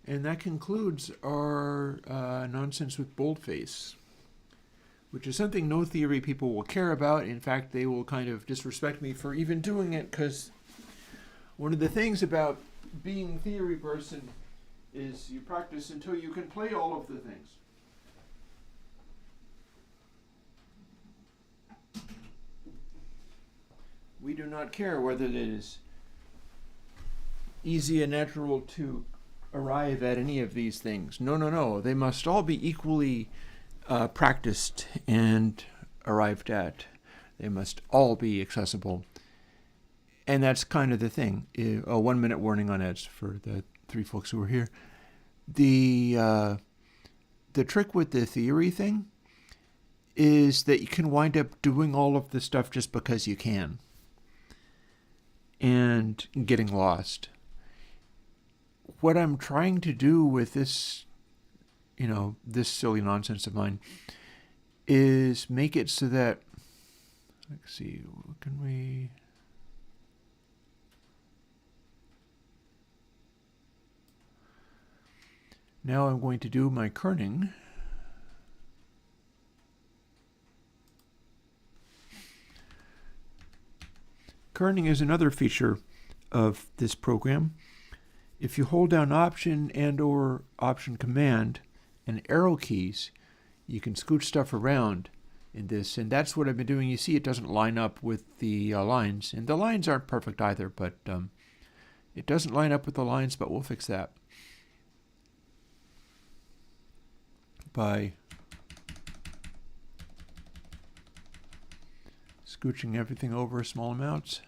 And that concludes our nonsense with boldface, which is something no theory people will care about. In fact, they will kind of disrespect me for even doing it, because one of the things about being a theory person is you practice until you can play all of the things. We do not care whether it is easy and natural to arrive at any of these things. No, no, no. They must all be equally practiced and arrived at. They must all be accessible. And that's kind of the thing. A 1 minute warning on ads for the 3 folks who are here. The trick with the theory thing is that you can wind up doing all of the stuff just because you can and getting lost. What I'm trying to do with this, this silly nonsense of mine is make it so that, let's see, what can we... Now I'm going to do my kerning. Kerning is another feature of this program. If you hold down Option and or Option Command and arrow keys, you can scoot stuff around in this, and that's what I've been doing. You see it doesn't line up with the lines, and the lines aren't perfect either, but it doesn't line up with the lines, but we'll fix that by scooching everything over small amounts.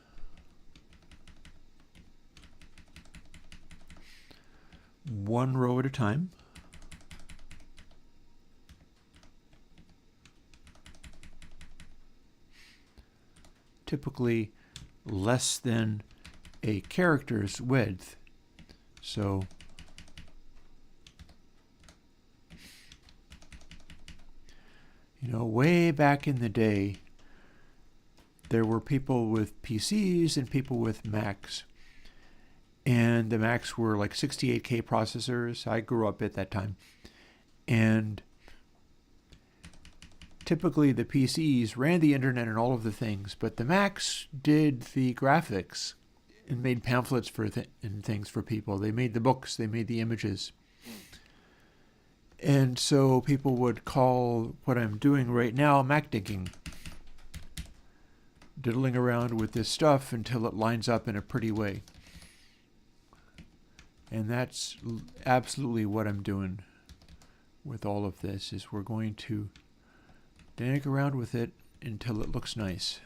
One row at a time. Typically less than a character's width. So way back in the day, there were people with PCs and people with Macs. And the Macs were like 68K processors. I grew up at that time. And typically the PCs ran the internet and all of the things, but the Macs did the graphics and made pamphlets for and things for people. They made the books, they made the images. And so people would call what I'm doing right now Mac digging. Diddling around with this stuff until it lines up in a pretty way. And that's absolutely what I'm doing with all of this, is we're going to dig around with it until it looks nice.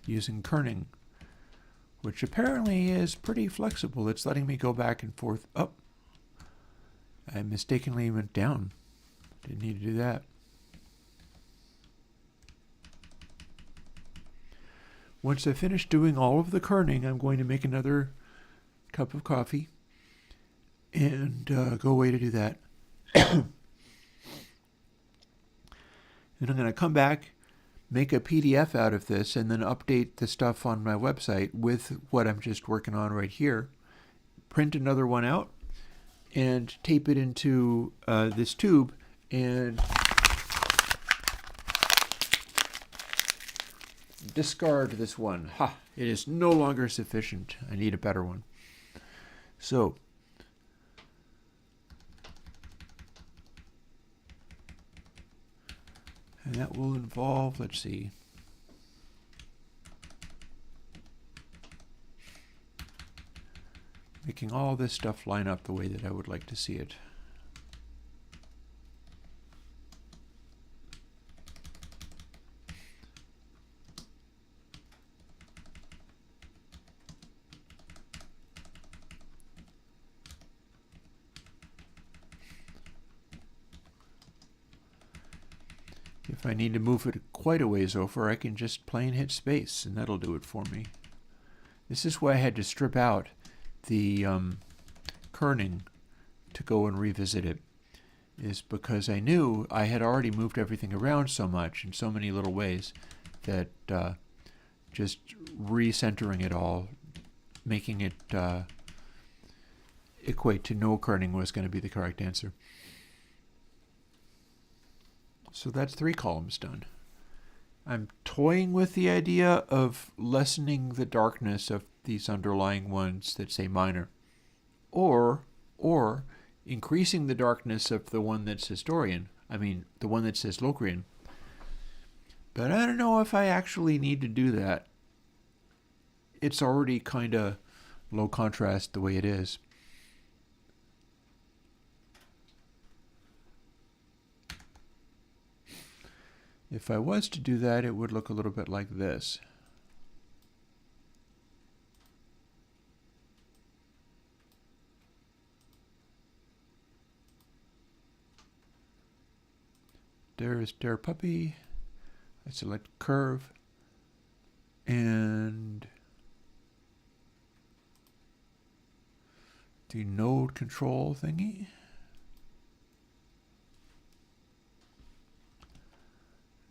Using kerning, which apparently is pretty flexible. It's letting me go back and forth. Oh, I mistakenly went down. Didn't need to do that. Once I finish doing all of the kerning, I'm going to make another cup of coffee and go away to do that. Then I'm going to come back, make a PDF out of this, and then update the stuff on my website with what I'm just working on right here. Print another one out and tape it into this tube and discard this one. Ha! It is no longer sufficient. I need a better one. So, and that will involve, let's see, making all this stuff line up the way that I would like to see it. If I need to move it quite a ways over, I can just plain hit space, and that'll do it for me. This is why I had to strip out the kerning to go and revisit it, is because I knew I had already moved everything around so much in so many little ways that just recentering it all, making it equate to no kerning was going to be the correct answer. So that's 3 columns done. I'm toying with the idea of lessening the darkness of these underlying ones that say minor, or increasing the darkness of the one that says Dorian. I mean, the one that says Locrian. But I don't know if I actually need to do that. It's already kind of low contrast the way it is. If I was to do that, it would look a little bit like this. There is Dare Puppy. I select curve and the node control thingy.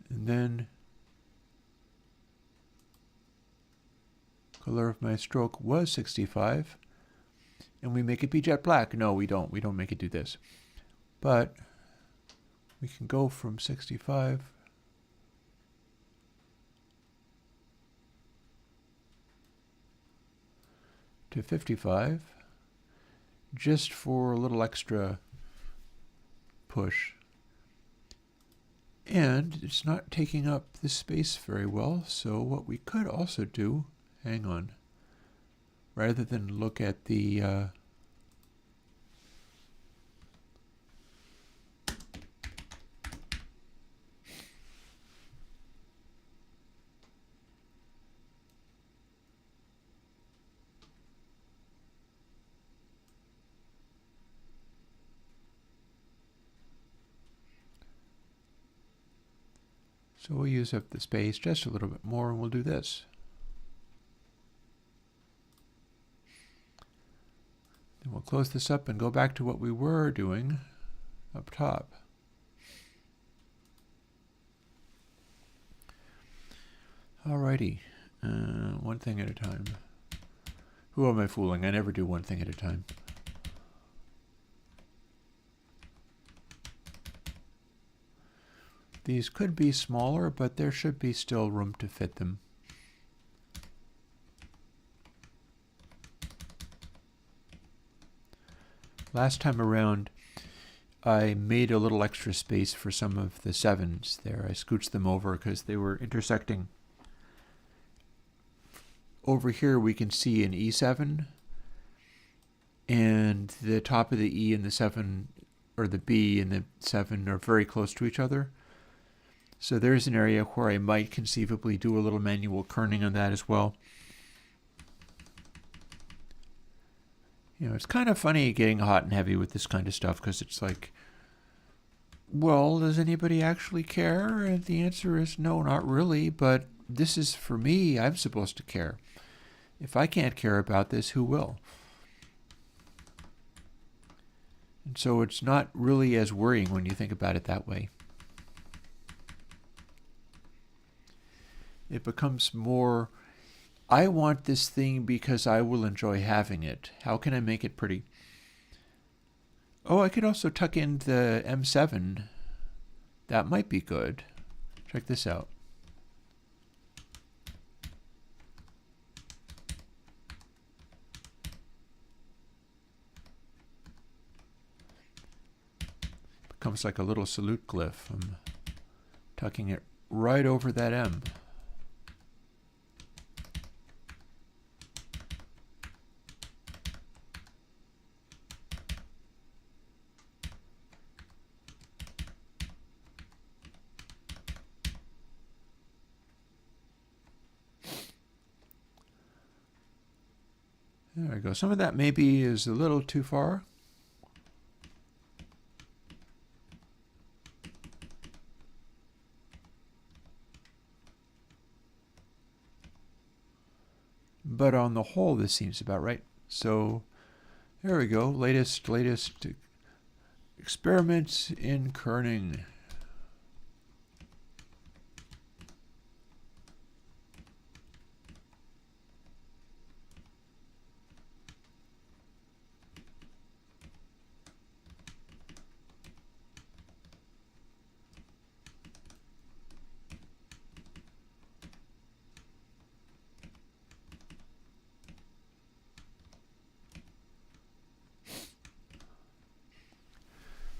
And then color of my stroke was 65. And we make it be jet black. No, we don't. We don't make it do this. But we can go from 65 to 55, just for a little extra push. And it's not taking up the space very well, so what we could also do, hang on, rather than look at the so we'll use up the space just a little bit more, and we'll do this. Then we'll close this up and go back to what we were doing up top. Alrighty, one thing at a time. Who am I fooling? I never do one thing at a time. These could be smaller, but there should be still room to fit them. Last time around, I made a little extra space for some of the 7s there. I scooched them over because they were intersecting. Over here we can see an E7, and the top of the E and the 7, or the B and the 7 are very close to each other. So there's an area where I might conceivably do a little manual kerning on that as well. You know, it's kind of funny getting hot and heavy with this kind of stuff, because it's like, well, does anybody actually care? And the answer is no, not really, but this is for me. I'm supposed to care. If I can't care about this, who will? And so it's not really as worrying when you think about it that way. It becomes more, I want this thing because I will enjoy having it. How can I make it pretty? Oh, I could also tuck in the M7. That might be good. Check this out. Becomes like a little salute glyph. I'm tucking it right over that M. There we go. Some of that maybe is a little too far. But on the whole, this seems about right. So there we go. Latest experiments in kerning.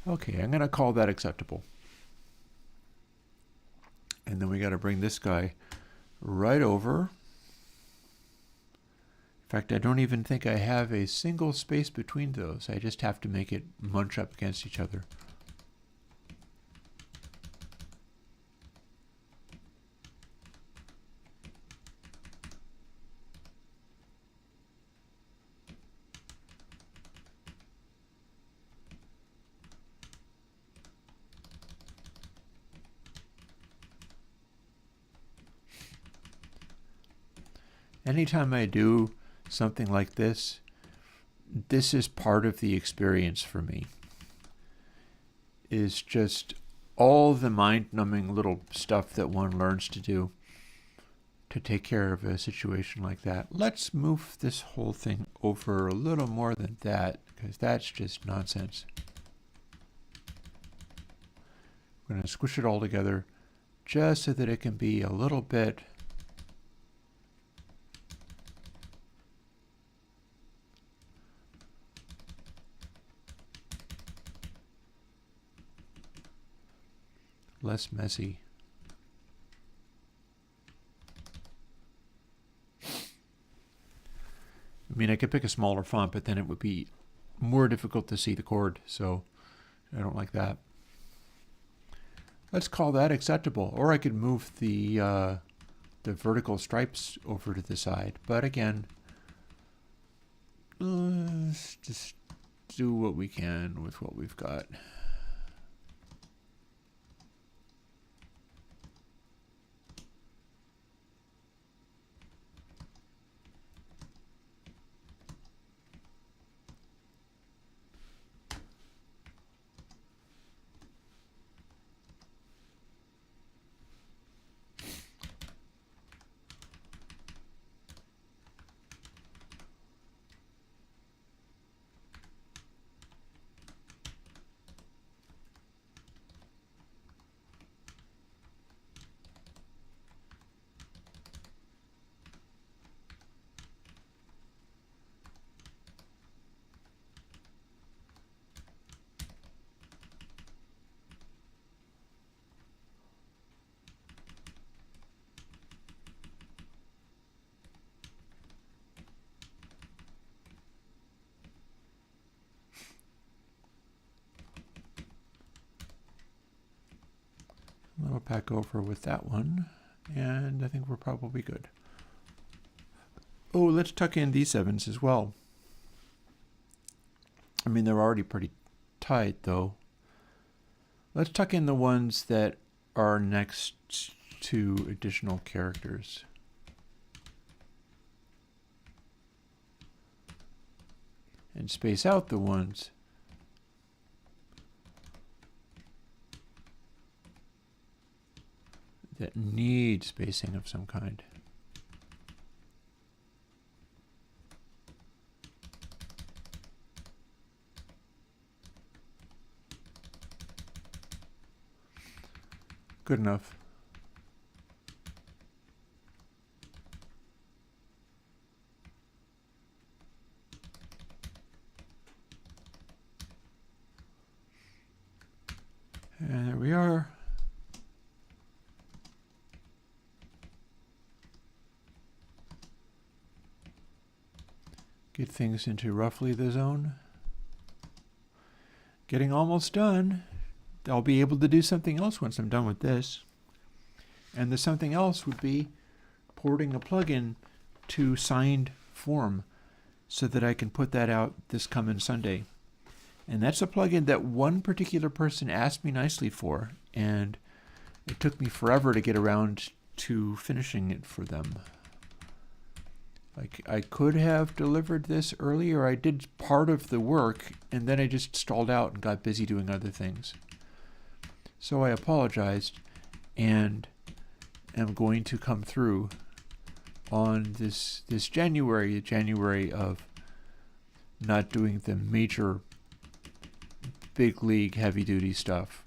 Okay, I'm going to call that acceptable. And then we got to bring this guy right over. In fact, I don't even think I have a single space between those. I just have to make it munch up against each other. Anytime I do something like this, this is part of the experience for me. Is just all the mind-numbing little stuff that one learns to do to take care of a situation like that. Let's move this whole thing over a little more than that, because that's just nonsense. We're going to squish it all together just so that it can be a little bit less messy. I mean, I could pick a smaller font, but then it would be more difficult to see the chord, so I don't like that. Let's call that acceptable. Or I could move the vertical stripes over to the side. But again, let's just do what we can with what we've got. I'll pack over with that one, and I think we're probably good. Oh, let's tuck in these 7s as well. I mean, they're already pretty tight, though. Let's tuck in the ones that are next to additional characters. And space out the ones that need spacing of some kind. Good enough. And there we are. Get things into roughly the zone. Getting almost done. I'll be able to do something else once I'm done with this. And the something else would be porting a plugin to signed form so that I can put that out this coming Sunday. And that's a plugin that one particular person asked me nicely for, and it took me forever to get around to finishing it for them. Like, I could have delivered this earlier. I did part of the work, and then I just stalled out and got busy doing other things. So I apologized, and am going to come through on this January of not doing the major big league heavy duty stuff.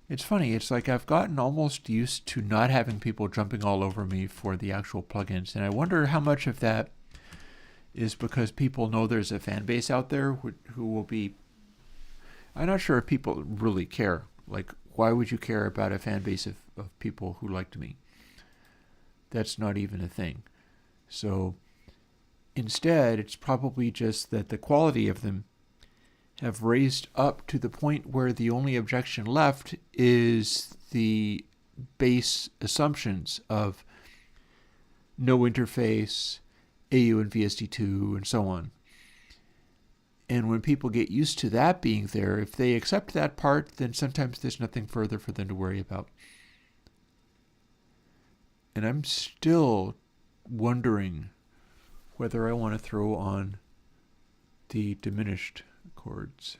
It's funny, it's like I've gotten almost used to not having people jumping all over me for the actual plugins, and I wonder how much of that is because people know there's a fan base out there who will be... I'm not sure if people really care. Like, why would you care about a fan base of people who liked me? That's not even a thing. So instead, it's probably just that the quality of them have raised up to the point where the only objection left is the base assumptions of no interface, AU and VSD2, and so on. And when people get used to that being there, if they accept that part, then sometimes there's nothing further for them to worry about. And I'm still wondering whether I want to throw on the diminished chords.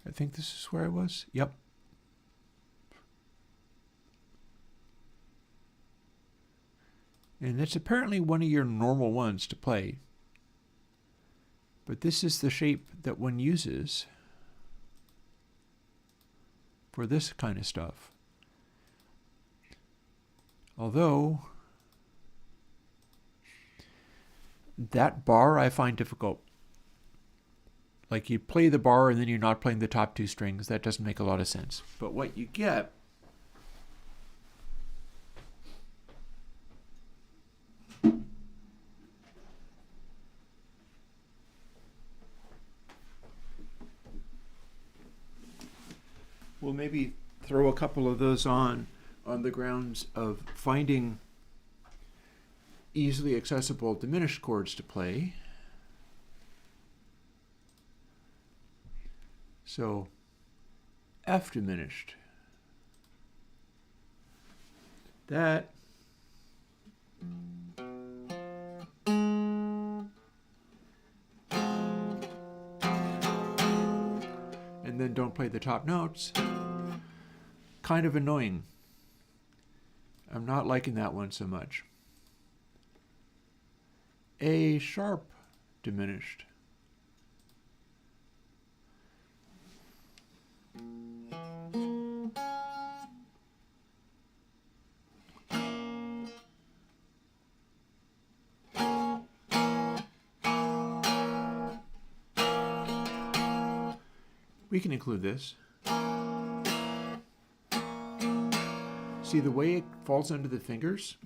I think this is where I was. Yep. And that's apparently one of your normal ones to play. But this is the shape that one uses for this kind of stuff. Although that bar I find difficult. Like you play the bar and then you're not playing the top two strings. That doesn't make a lot of sense. But what you get we'll maybe throw a couple of those on the grounds of finding easily accessible diminished chords to play. So F diminished. That. And then don't play the top notes. Kind of annoying. I'm not liking that one so much. A sharp diminished. We can include this. See the way it falls under the fingers?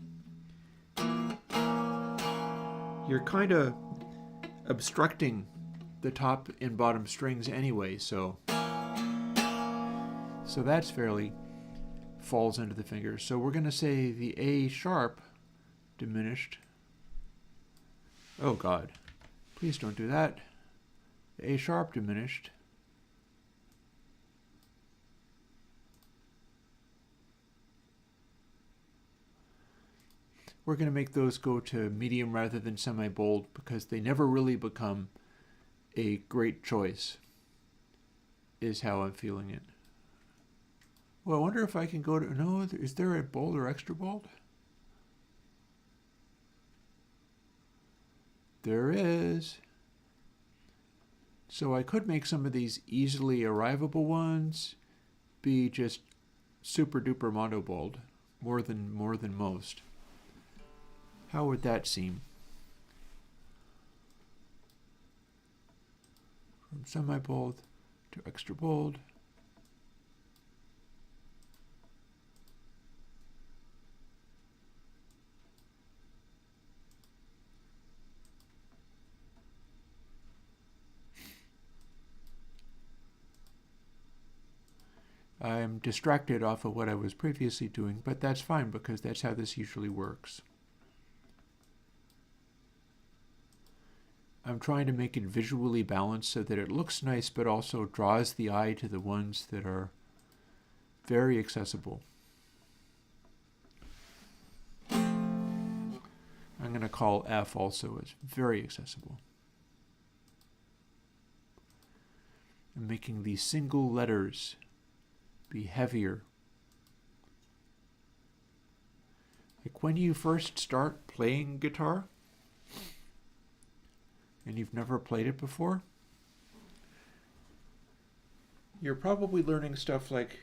You're kind of obstructing the top and bottom strings anyway, so that's fairly falls under the fingers. So we're going to say the A sharp diminished. Oh God, please don't do that. The A sharp diminished. We're going to make those go to medium rather than semi-bold because they never really become a great choice, is how I'm feeling it. Well, I wonder if I can go to, no, is there a bold or extra bold? There is. So I could make some of these easily arrivable ones be just super duper mono bold, more than most. How would that seem? From semi-bold to extra bold. I'm distracted off of what I was previously doing, but that's fine because that's how this usually works. I'm trying to make it visually balanced so that it looks nice but also draws the eye to the ones that are very accessible. I'm going to call F also as very accessible. I'm making these single letters be heavier. Like when you first start playing guitar, and you've never played it before, you're probably learning stuff like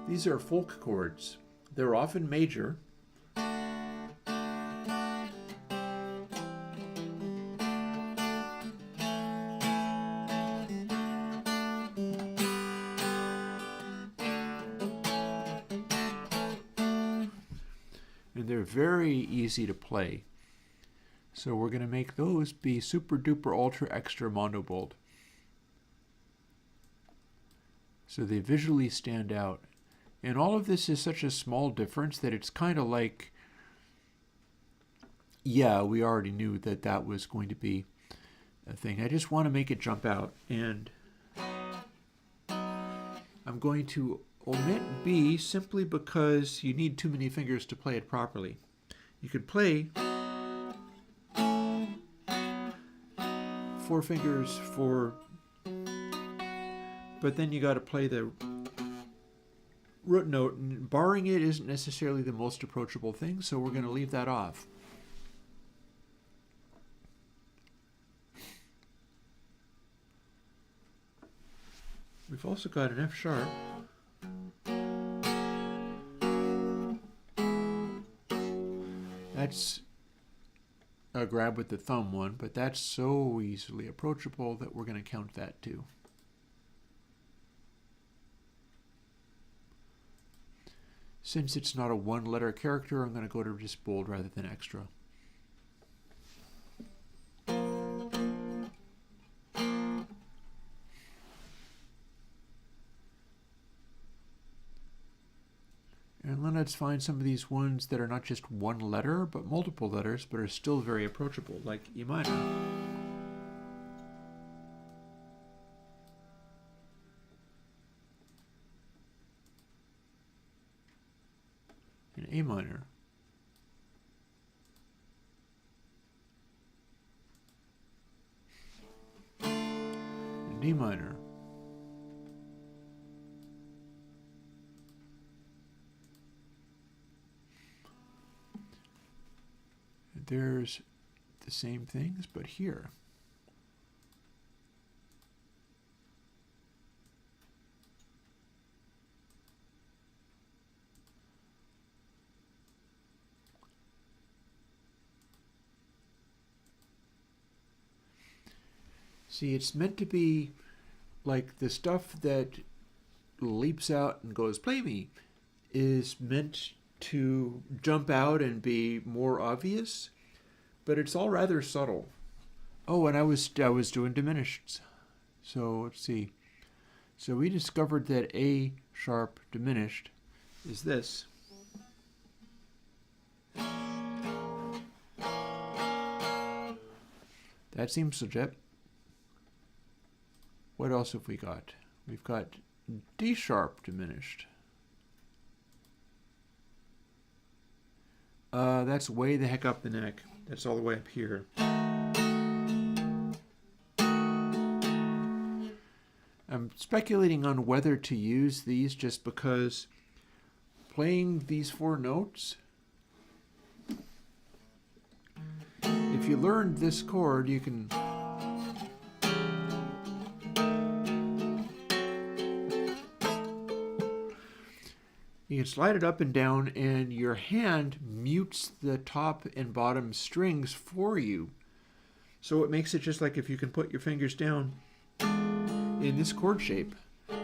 these are folk chords. They're often major. And they're very easy to play. So we're going to make those be super duper ultra extra mono bold. So they visually stand out. And all of this is such a small difference that it's kind of like, yeah, we already knew that that was going to be a thing. I just want to make it jump out. And I'm going to omit B simply because you need too many fingers to play it properly. You could play 4 fingers for, but then you got to play the root note, and barring it isn't necessarily the most approachable thing, so we're going to leave that off. We've also got an F sharp. That's a grab with the thumb one, but that's so easily approachable that we're going to count that too. Since it's not a one-letter character, I'm going to go to just bold rather than extra. And then let's find some of these ones that are not just one letter, but multiple letters, but are still very approachable, like E minor. And A minor. And D minor. There's the same things, but here. See, it's meant to be like the stuff that leaps out and goes, "Play me," is meant to jump out and be more obvious, but it's all rather subtle. Oh, and I was doing diminished. So let's see. So we discovered that A sharp diminished is this. That seems legit. What else have we got? We've got D sharp diminished. That's way the heck up the neck. That's all the way up here. I'm speculating on whether to use these just because playing these four notes, if you learned this chord, you can slide it up and down, and your hand mutes the top and bottom strings for you. So it makes it just like if you can put your fingers down in this chord shape,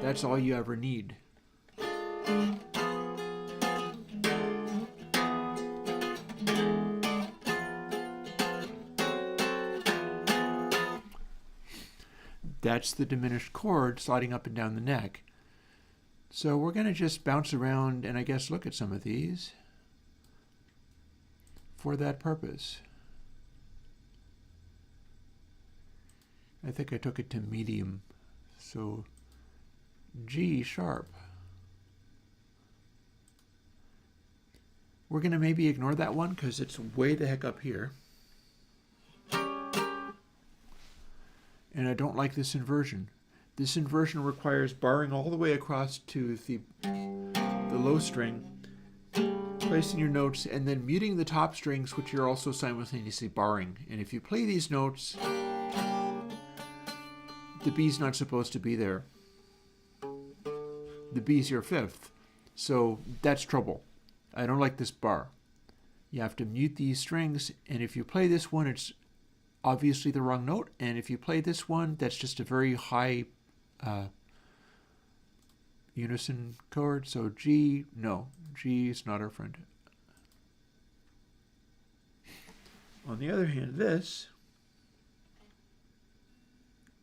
that's all you ever need. That's the diminished chord sliding up and down the neck. So we're going to just bounce around and I guess look at some of these for that purpose. I think I took it to medium. So G sharp. We're going to maybe ignore that one because it's way the heck up here. And I don't like this inversion. This inversion requires barring all the way across to the low string, placing your notes, and then muting the top strings, which you're also simultaneously barring. And if you play these notes, the B's not supposed to be there. The B's your fifth. So that's trouble. I don't like this bar. You have to mute these strings, and if you play this one, it's obviously the wrong note. And if you play this one, that's just a very high unison chord. So G, no, G is not our friend. On the other hand, this,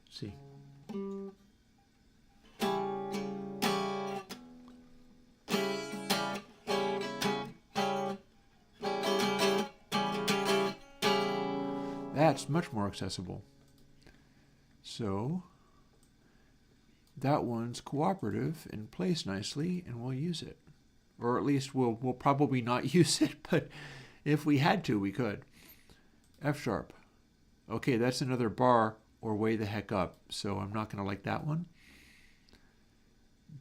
let's see. That's much more accessible. So that one's cooperative and plays nicely, and we'll use it. Or at least we'll probably not use it, but if we had to, we could. F sharp. Okay, that's another bar or way the heck up, so I'm not going to like that one.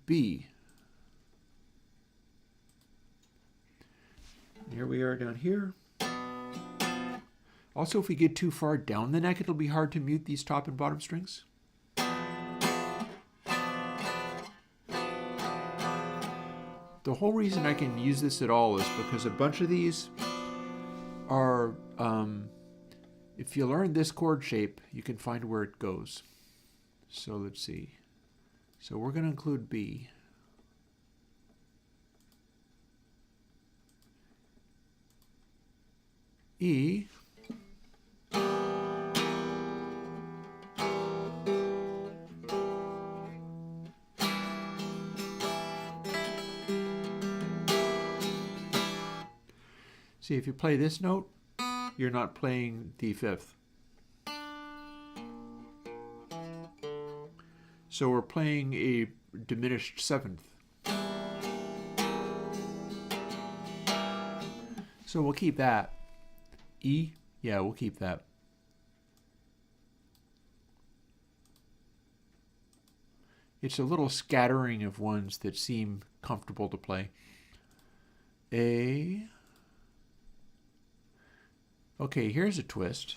B. Here we are down here. Also, if we get too far down the neck, it'll be hard to mute these top and bottom strings. the whole reason I can use this at all is because a bunch of these are, if you learn this chord shape, you can find where it goes. So let's see. So we're going to include B. E. See, if you play this note, you're not playing the fifth. So we're playing a diminished seventh. So we'll keep that. E, yeah, we'll keep that. It's a little scattering of ones that seem comfortable to play. A. Okay, here's a twist.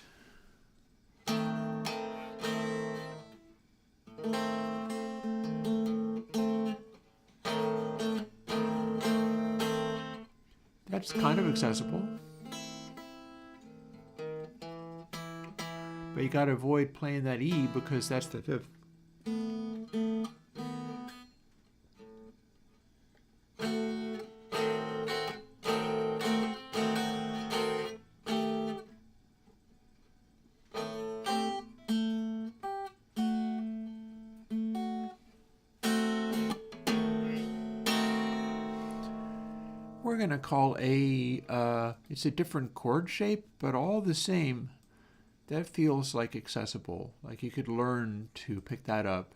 That's kind of accessible. But you gotta avoid playing that E because that's the fifth. We're going to call A, it's a different chord shape, but all the same, that feels like accessible. Like you could learn to pick that up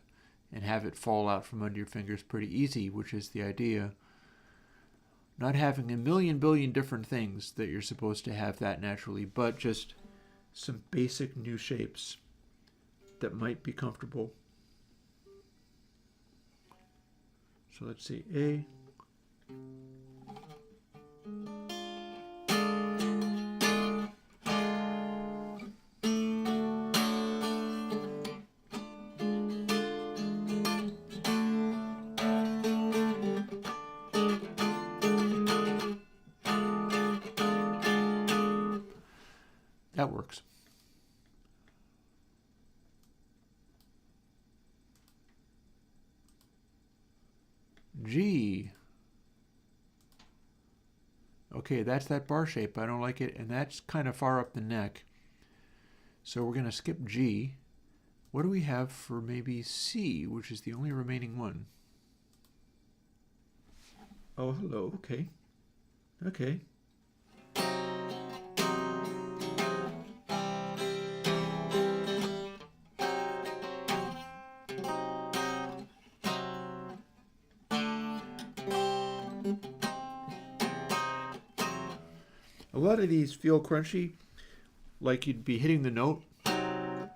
and have it fall out from under your fingers pretty easy, which is the idea. Not having a million billion different things that you're supposed to have that naturally, but just some basic new shapes that might be comfortable. So let's see, A. That works. G. Okay, that's that bar shape. I don't like it, and that's kind of far up the neck. So we're going to skip G. What do we have for maybe C, which is the only remaining one? Oh, hello. Okay. Okay. A lot of these feel crunchy, like you'd be hitting the note and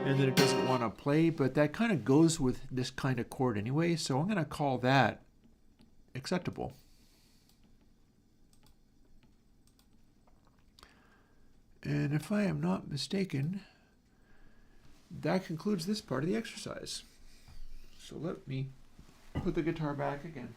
then it doesn't want to play, but that kind of goes with this kind of chord anyway, so I'm going to call that acceptable. And if I am not mistaken, that concludes this part of the exercise. So let me put the guitar back again.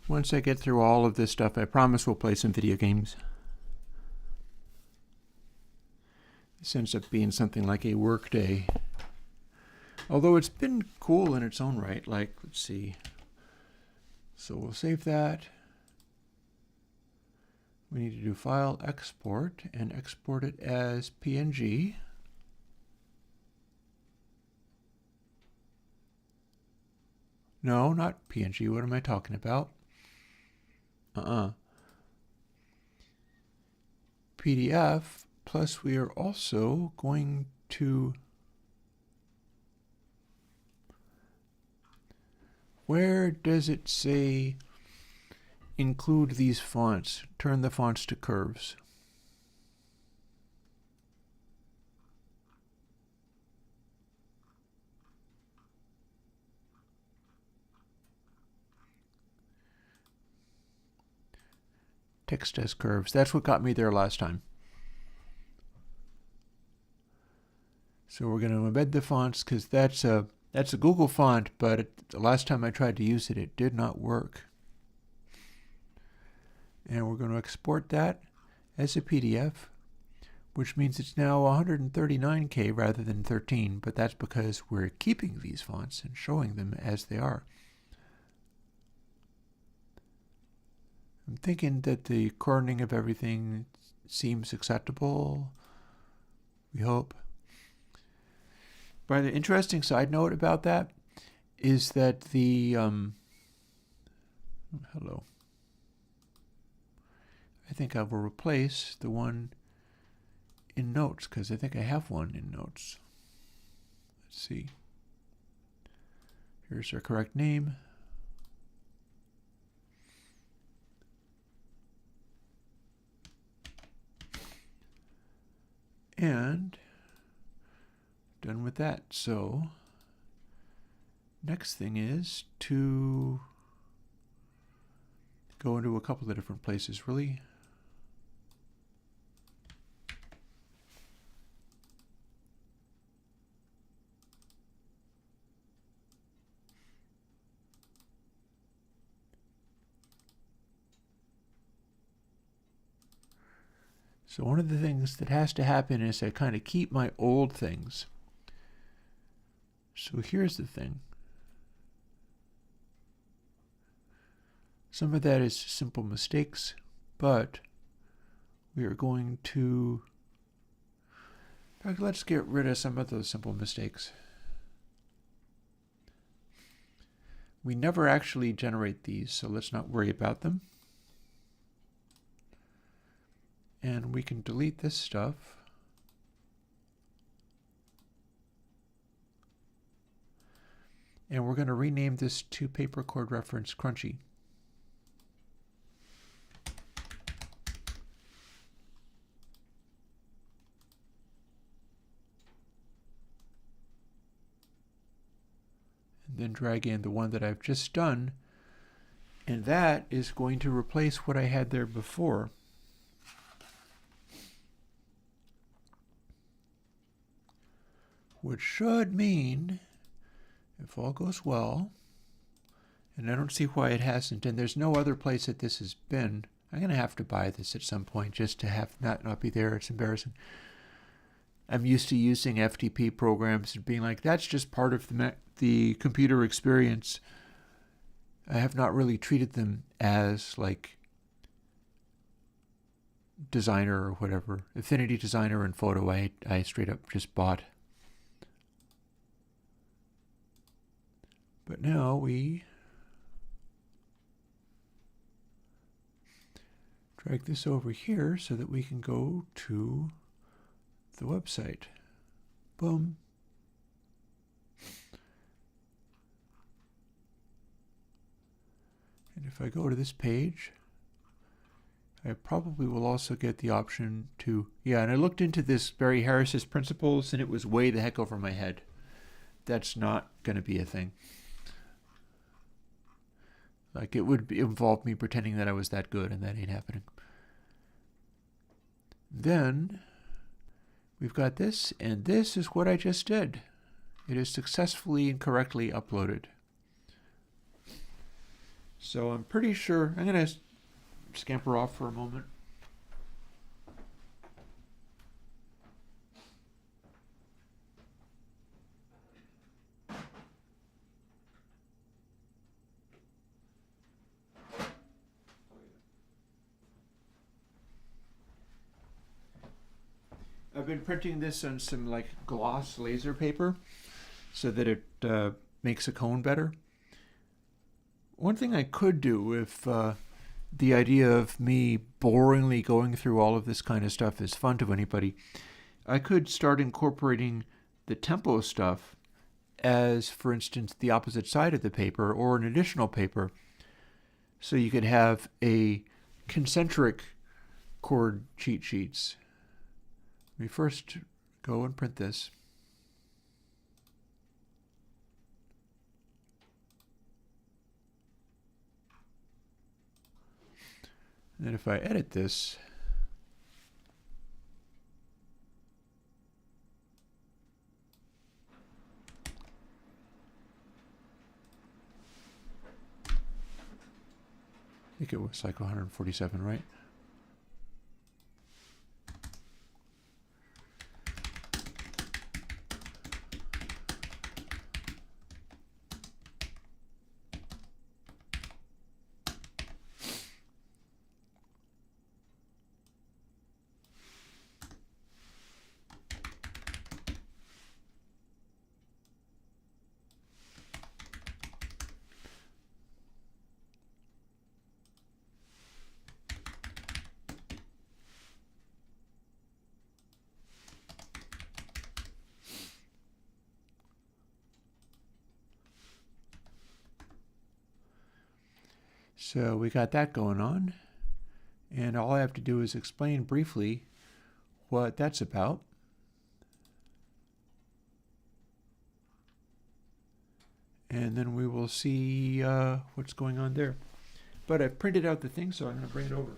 Once I get through all of this stuff, I promise we'll play some video games. This ends up being something like a work day. Although it's been cool in its own right. Like, let's see. So we'll save that. We need to do file export and export it as PNG. No, not PNG. What am I talking about? PDF, plus we are also going to, where does it say include these fonts? Turn the fonts to curves. text as curves. That's what got me there last time. So we're going to embed the fonts because that's a Google font, but the last time I tried to use it, it did not work. And we're going to export that as a PDF, which means it's now 139K rather than 13, but that's because we're keeping these fonts and showing them as they are. I'm thinking that the cornering of everything seems acceptable. We hope. But an interesting side note about that is that the hello. I think I will replace the one in Notes because I think I have one in Notes. Let's see. Here's our correct name. And done with that. So next thing is to go into a couple of different places, really. So one of the things that has to happen is I kind of keep my old things. So here's the thing. Some of that is simple mistakes, but we are going to, in fact, let's get rid of some of those simple mistakes. We never actually generate these, so let's not worry about them. And we can delete this stuff. And we're going to rename this to paper chord reference crunchy. And then drag in the one that I've just done. And that is going to replace what I had there before. Which should mean, if all goes well, and I don't see why it hasn't, and there's no other place that this has been. I'm going to have to buy this at some point just to have not be there. It's embarrassing. I'm used to using FTP programs and being like, that's just part of the computer experience. I have not really treated them as like Designer or whatever. Affinity Designer and Photo I straight up just bought. But now we drag this over here so that we can go to the website. Boom. And if I go to this page, I probably will also get the option to, and I looked into this Barry Harris's principles and it was way the heck over my head. That's not going to be a thing. Like, it would involve me pretending that I was that good, and that ain't happening. Then we've got this, and this is what I just did. It is successfully and correctly uploaded. So I'm pretty sure, I'm going to scamper off for a moment. I've been printing this on some like gloss laser paper so that it makes a cone better. One thing I could do if the idea of me boringly going through all of this kind of stuff is fun to anybody, I could start incorporating the tempo stuff as, for instance, the opposite side of the paper or an additional paper. So you could have a concentric chord cheat sheets. Let me first go and print this. And then if I edit this, I think it was cycle 147, right? So we got that going on, and all I have to do is explain briefly what that's about. And then we will see what's going on there. But I've printed out the thing, so I'm going to bring it over.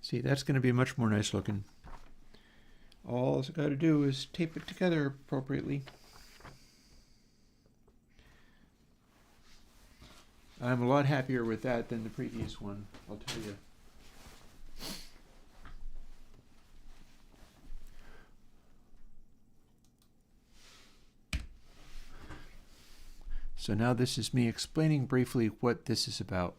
See, that's going to be much more nice looking. All I've got to do is tape it together appropriately. I'm a lot happier with that than the previous one, I'll tell you. So now this is me explaining briefly what this is about.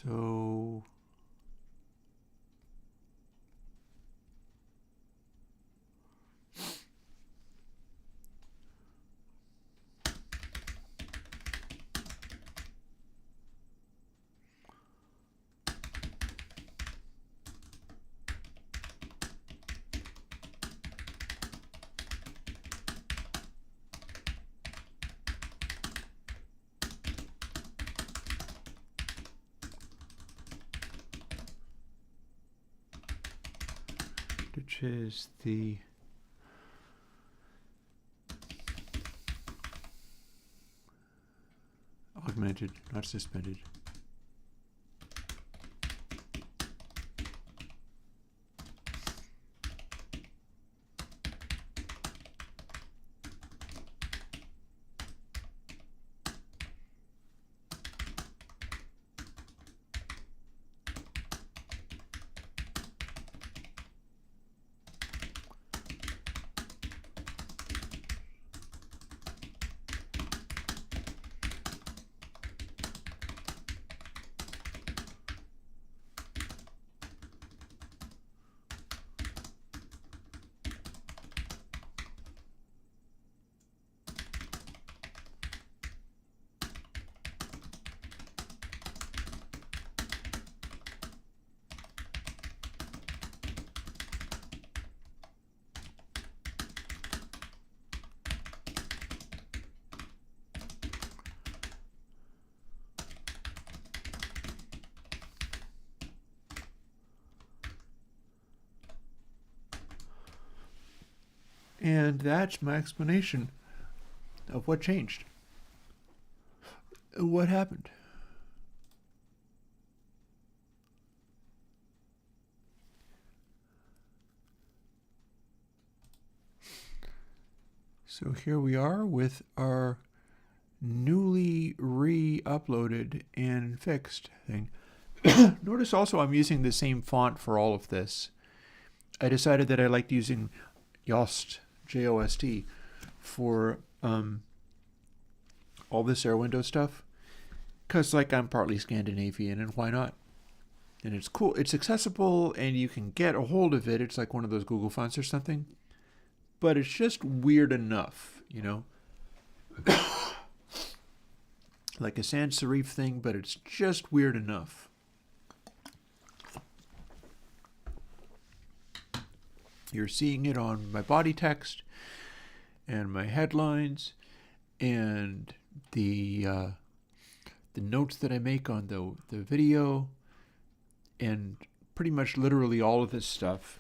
So which is the augmented, not suspended. And that's my explanation of what changed. What happened? So here we are with our newly re-uploaded and fixed thing. Notice also I'm using the same font for all of this. I decided that I liked using Yoast, J-O-S-T, for all this Airwindows stuff, because like I'm partly Scandinavian, and why not? And it's cool, it's accessible, and you can get a hold of it. It's like one of those Google fonts or something, but it's just weird enough, you know? Like a sans serif thing, but it's just weird enough. You're seeing it on my body text and my headlines and the notes that I make on the video and pretty much literally all of this stuff,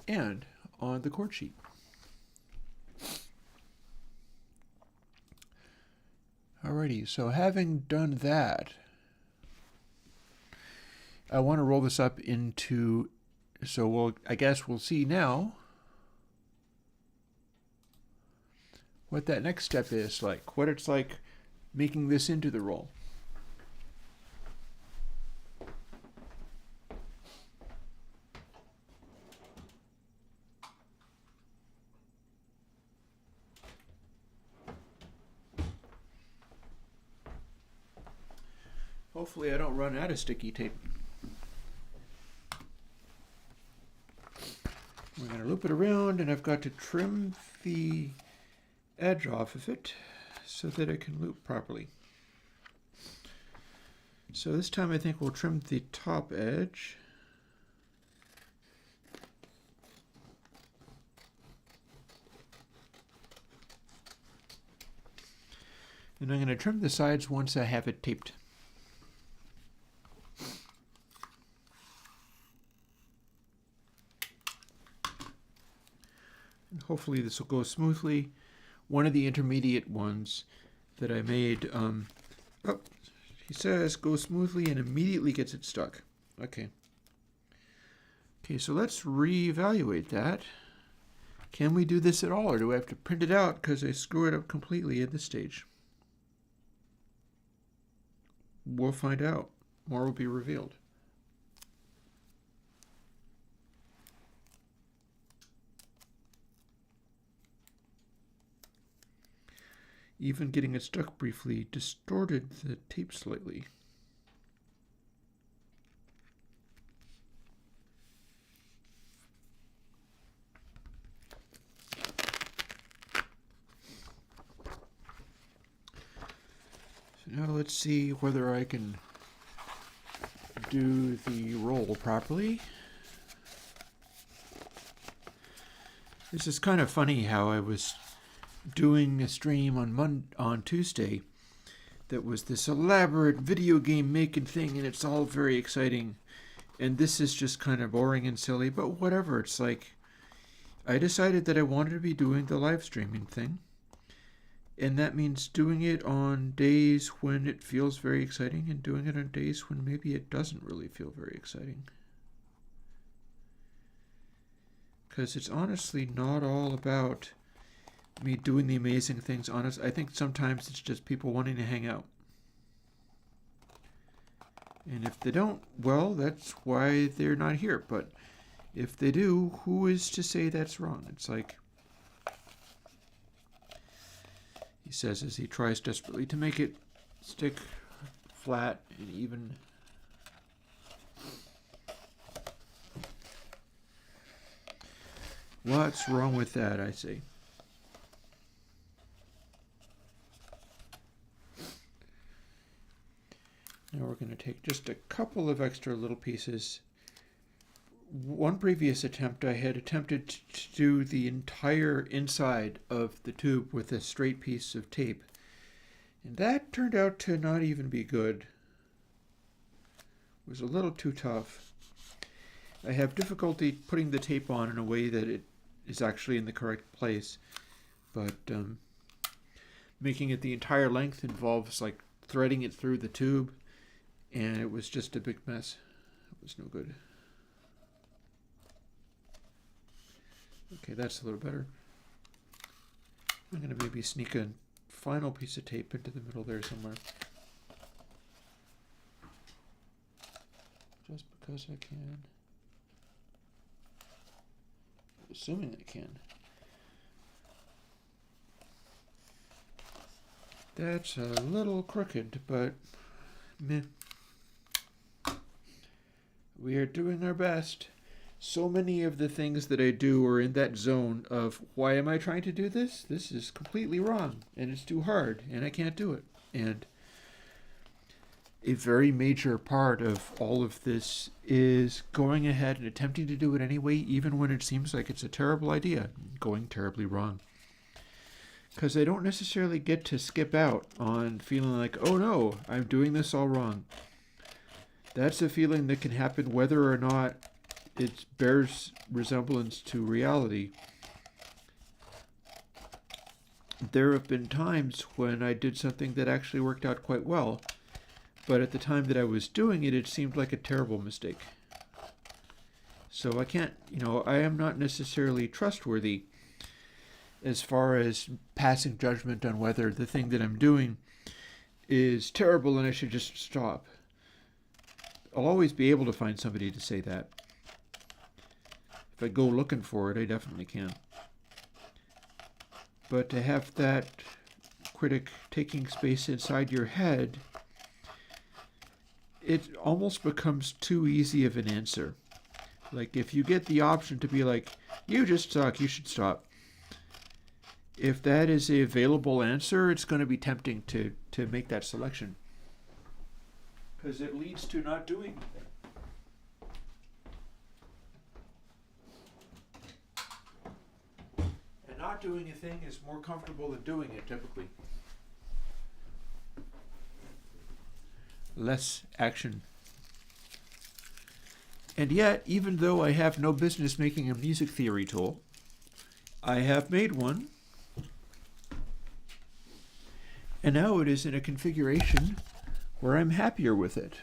and on the chord sheet. Alrighty, so having done that, I want to roll this up into, so I guess we'll see now what that next step is like, what it's like making this into the roll. Hopefully I don't run out of sticky tape. We're going to loop it around, and I've got to trim the edge off of it so that it can loop properly. So this time I think we'll trim the top edge. And I'm going to trim the sides once I have it taped. And hopefully this will go smoothly. One of the intermediate ones that I made, he says go smoothly and immediately gets it stuck. Okay. Okay, so let's reevaluate that. Can we do this at all, or do I have to print it out because I screw it up completely at this stage? We'll find out. More will be revealed. Even getting it stuck briefly distorted the tape slightly. So now let's see whether I can do the roll properly. This is kind of funny how I was doing a stream on Tuesday that was this elaborate video game making thing, and it's all very exciting, and this is just kind of boring and silly, but whatever. It's like I decided that I wanted to be doing the live streaming thing, and that means doing it on days when it feels very exciting and doing it on days when maybe it doesn't really feel very exciting, because it's honestly not all about me doing the amazing things. Honest, I think sometimes it's just people wanting to hang out. And if they don't, well, that's why they're not here. But if they do, who is to say that's wrong? It's like, he says as he tries desperately to make it stick flat and even. What's wrong with that, I say? Now we're going to take just a couple of extra little pieces. One previous attempt, I had attempted to do the entire inside of the tube with a straight piece of tape, and that turned out to not even be good. It was a little too tough. I have difficulty putting the tape on in a way that it is actually in the correct place. But making it the entire length involves like threading it through the tube, and it was just a big mess. It was no good. Okay, that's a little better. I'm going to maybe sneak a final piece of tape into the middle there somewhere. Just because I can. Assuming I can. That's a little crooked, but meh. We are doing our best. So many of the things that I do are in that zone of, why am I trying to do this? This is completely wrong, and it's too hard, and I can't do it. And a very major part of all of this is going ahead and attempting to do it anyway, even when it seems like it's a terrible idea, going terribly wrong. Because I don't necessarily get to skip out on feeling like, oh no, I'm doing this all wrong. That's a feeling that can happen whether or not it bears resemblance to reality. There have been times when I did something that actually worked out quite well, but at the time that I was doing it, it seemed like a terrible mistake. So I can't, I am not necessarily trustworthy as far as passing judgment on whether the thing that I'm doing is terrible and I should just stop. I'll always be able to find somebody to say that. If I go looking for it, I definitely can. But to have that critic taking space inside your head, it almost becomes too easy of an answer. Like, if you get the option to be like, you just suck, you should stop. If that is a available answer, it's going to be tempting to make that selection. Because it leads to not doing it. And not doing a thing is more comfortable than doing it, typically. Less action. And yet, even though I have no business making a music theory tool, I have made one. And now it is in a configuration where I'm happier with it.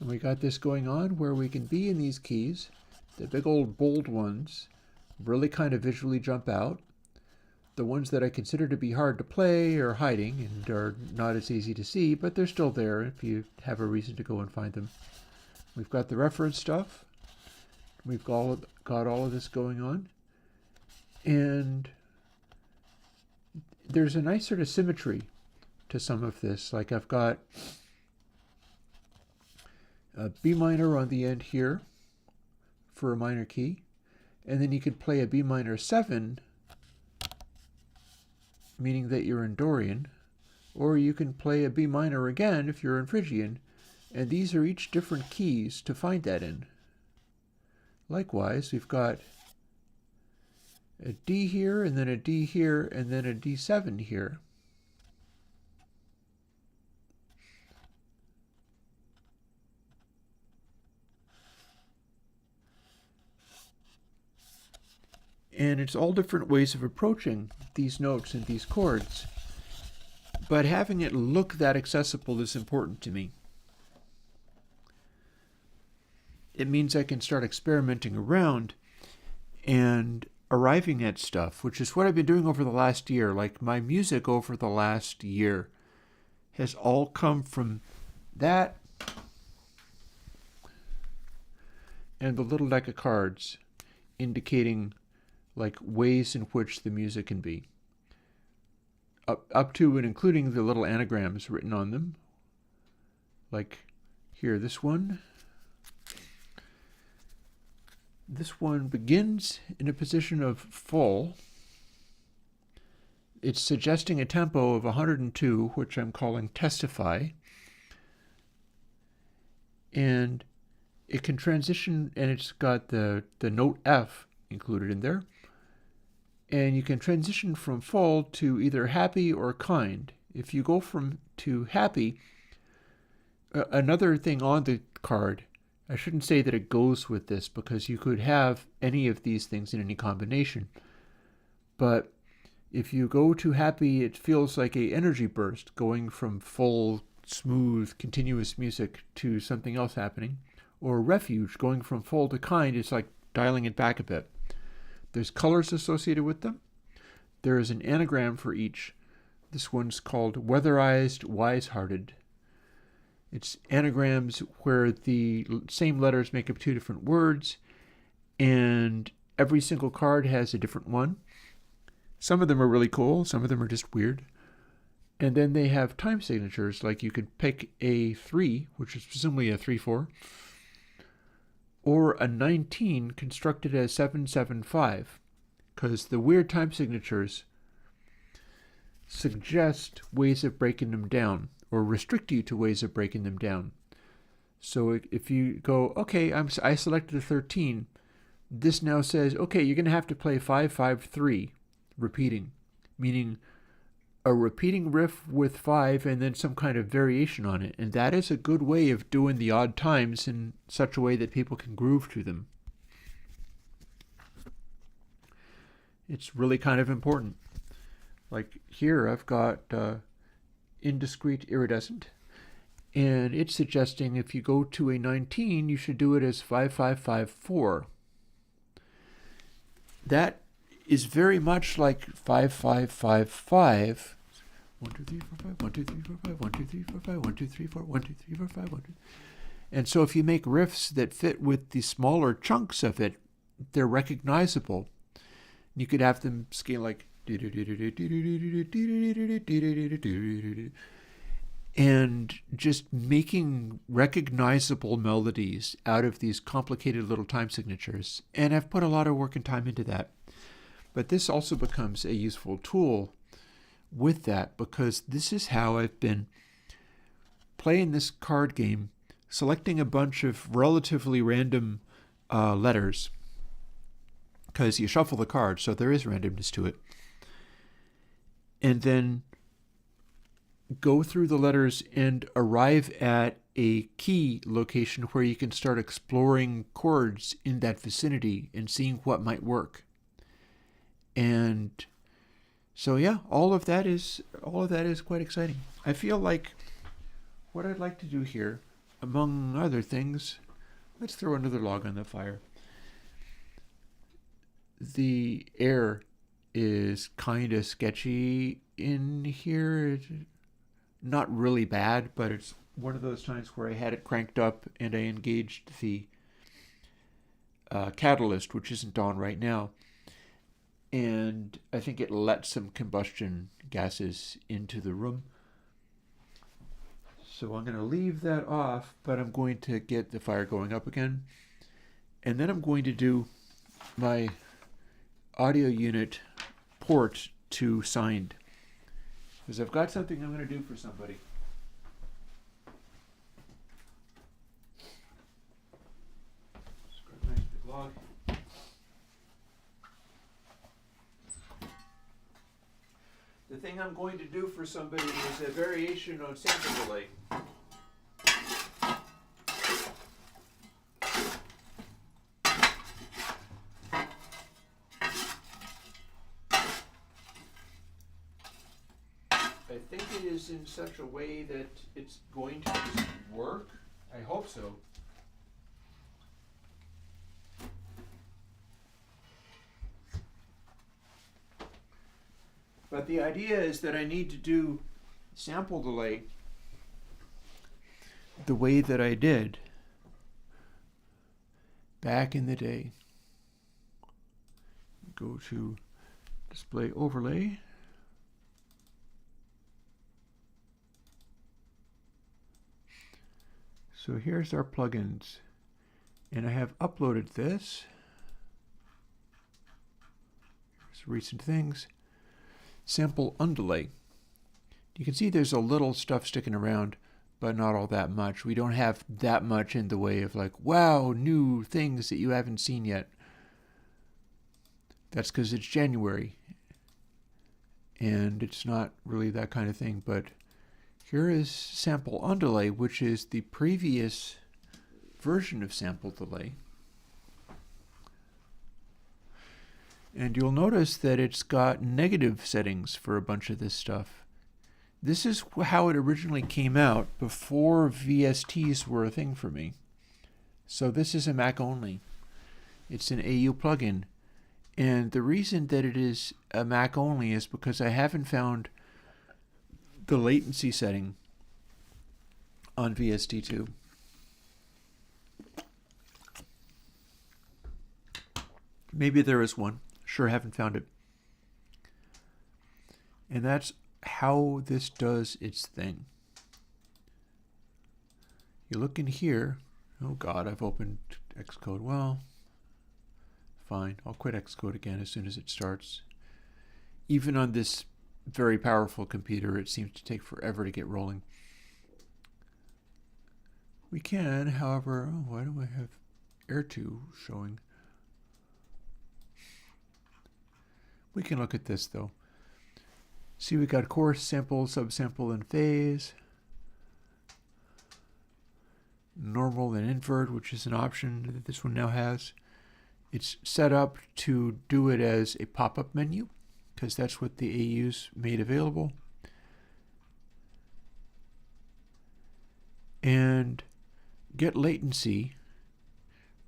And we got this going on where we can be in these keys. The big old bold ones really kind of visually jump out. The ones that I consider to be hard to play are hiding and are not as easy to see, but they're still there if you have a reason to go and find them. We've got the reference stuff. We've got all of this going on. And there's a nice sort of symmetry to some of this. Like, I've got a B minor on the end here for a minor key, and then you could play a B minor 7, meaning that you're in Dorian, or you can play a B minor again if you're in Phrygian, and these are each different keys to find that in. Likewise, we've got a D here, and then a D here, and then a D7 here. And it's all different ways of approaching these notes and these chords. But having it look that accessible is important to me. It means I can start experimenting around and arriving at stuff, which is what I've been doing over the last year. Like, my music over the last year has all come from that and the little deck of cards indicating like ways in which the music can be. Up to and including the little anagrams written on them. Like here, this one. This one begins in a position of full. It's suggesting a tempo of 102, which I'm calling testify. And it can transition, and it's got the note F included in there. And you can transition from full to either happy or kind. If you go to happy, another thing on the card, I shouldn't say that it goes with this because you could have any of these things in any combination. But if you go to happy, it feels like a energy burst going from full, smooth, continuous music to something else happening. Or refuge going from full to kind, it's like dialing it back a bit. There's colors associated with them. There is an anagram for each. This one's called Weatherized Wise-Hearted. It's anagrams where the same letters make up two different words, and every single card has a different one. Some of them are really cool, some of them are just weird. And then they have time signatures, like you could pick a 3, which is presumably a 3-4, or a 19 constructed as 775, because the weird time signatures suggest ways of breaking them down, or restrict you to ways of breaking them down. So if you go, okay, I selected a 13, this now says, okay, you're going to have to play 5-5-3, repeating, meaning a repeating riff with 5 and then some kind of variation on it. And that is a good way of doing the odd times in such a way that people can groove to them. It's really kind of important. Like here I've got indiscrete iridescent, and it's suggesting if you go to a 19, you should do it as 5-5-5-4. That is very much like 5-5-5-5. 1 2 3 4 5 1 2 3 4 5 1 2 3 4 5 1 2 3 4 1 2 3 4 5 1 2. And so if you make riffs that fit with the smaller chunks of it, they're recognizable. You could have them scale like, and just making recognizable melodies out of these complicated little time signatures. And I've put a lot of work and time into that. But this also becomes a useful tool with that, because this is how I've been playing this card game, selecting a bunch of relatively random letters, because you shuffle the cards, so there is randomness to it. And then go through the letters and arrive at a key location where you can start exploring chords in that vicinity and seeing what might work. And so yeah, all of that is quite exciting. I feel like what I'd like to do here, among other things, let's throw another log on the fire. The air is kind of sketchy in here. Not really bad, but it's one of those times where I had it cranked up and I engaged the catalyst, which isn't on right now. And I think it let some combustion gases into the room. So I'm going to leave that off, but I'm going to get the fire going up again. And then I'm going to do my audio unit port to signed, because I've got something I'm going to do for somebody. Nice big log. The thing I'm going to do for somebody is a variation on sample delay. I think it is in such a way that it's going to just work. I hope so. But the idea is that I need to do sample delay the way that I did back in the day. Go to display overlay. So here's our plugins, and I have uploaded this. Here's recent things. Sample undelay. You can see there's a little stuff sticking around, but not all that much. We don't have that much in the way of like, wow, new things that you haven't seen yet. That's because it's January, and it's not really that kind of thing, but here is sample undelay, which is the previous version of sample delay. And you'll notice that it's got negative settings for a bunch of this stuff. This is how it originally came out before VSTs were a thing for me. So this is a Mac only. It's an AU plugin. And the reason that it is a Mac only is because I haven't found the latency setting on VST2. Maybe there is one. Sure haven't found it. And that's how this does its thing. You look in here. Oh God, I've opened Xcode. Well, fine. I'll quit Xcode again as soon as it starts. Even on this very powerful computer, it seems to take forever to get rolling. We can, however, why do I have Air2 showing? We can look at this though. See, we got coarse, sample, subsample, and phase. Normal and invert, which is an option that this one now has. It's set up to do it as a pop-up menu, because that's what the AU's made available. And get latency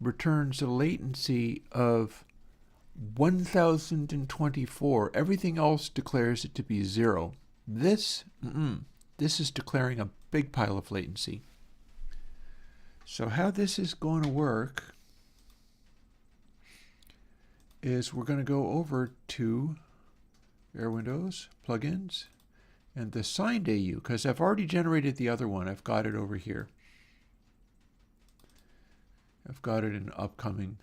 returns a latency of 1024. Everything else declares it to be 0. This is declaring a big pile of latency. So how this is going to work is we're going to go over to Airwindows, plugins, and the signed AU, because I've already generated the other one. I've got it over here. I've got it in upcoming,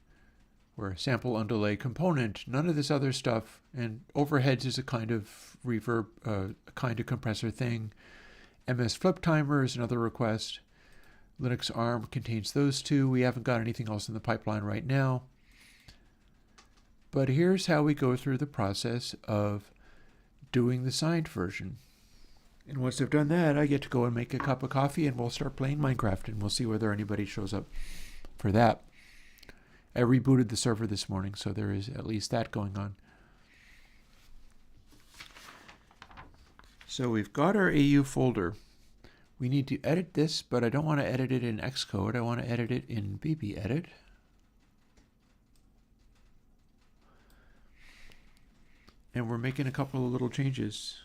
where sample underlay component, none of this other stuff, and overheads is a kind of reverb, a kind of compressor thing. MS flip timer is another request. Linux ARM contains those two. We haven't got anything else in the pipeline right now. But here's how we go through the process of doing the signed version. And once I've done that, I get to go and make a cup of coffee and we'll start playing Minecraft and we'll see whether anybody shows up for that. I rebooted the server this morning, so there is at least that going on. So we've got our AU folder. We need to edit this, but I don't want to edit it in Xcode. I want to edit it in BBEdit. And we're making a couple of little changes.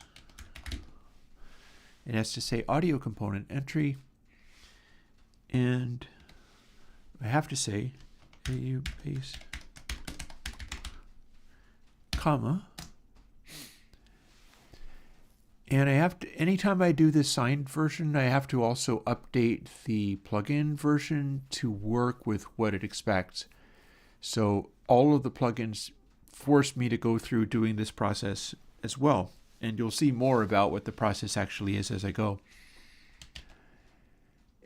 It has to say audio component entry. And I have to say AU paste, comma. And I have to, anytime I do this signed version, I have to also update the plugin version to work with what it expects. So all of the plugins force me to go through doing this process as well. And you'll see more about what the process actually is as I go.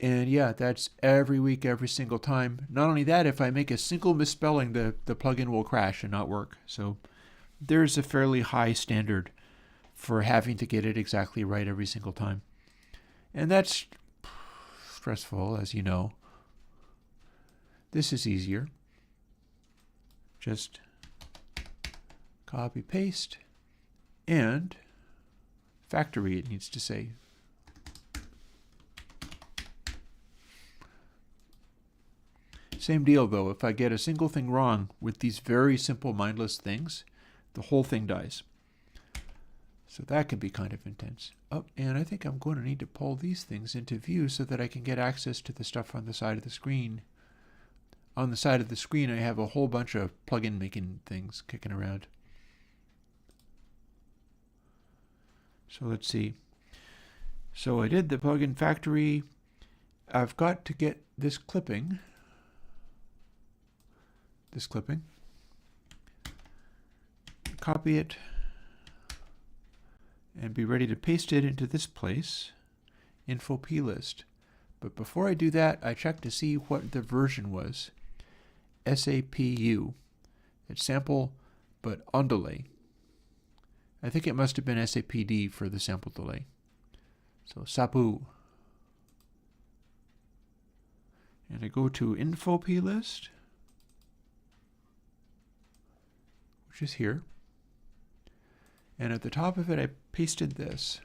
And yeah, that's every week, every single time. Not only that, if I make a single misspelling, the plugin will crash and not work. So there's a fairly high standard for having to get it exactly right every single time. And that's stressful, as you know. This is easier. Just copy, paste, and factory, it needs to say. Same deal though, if I get a single thing wrong with these very simple mindless things, the whole thing dies. So that can be kind of intense. Oh, and I think I'm going to need to pull these things into view so that I can get access to the stuff on the side of the screen. On the side of the screen I have a whole bunch of plugin making things kicking around. So let's see. So I did the plugin factory. I've got to get this clipping. Copy it and be ready to paste it into this place, info plist. But before I do that, I check to see what the version was. SAPU. It's sample but on delay. I think it must have been SAPD for the sample delay. So SAPU. And I go to info plist, which is here. And at the top of it, I pasted this.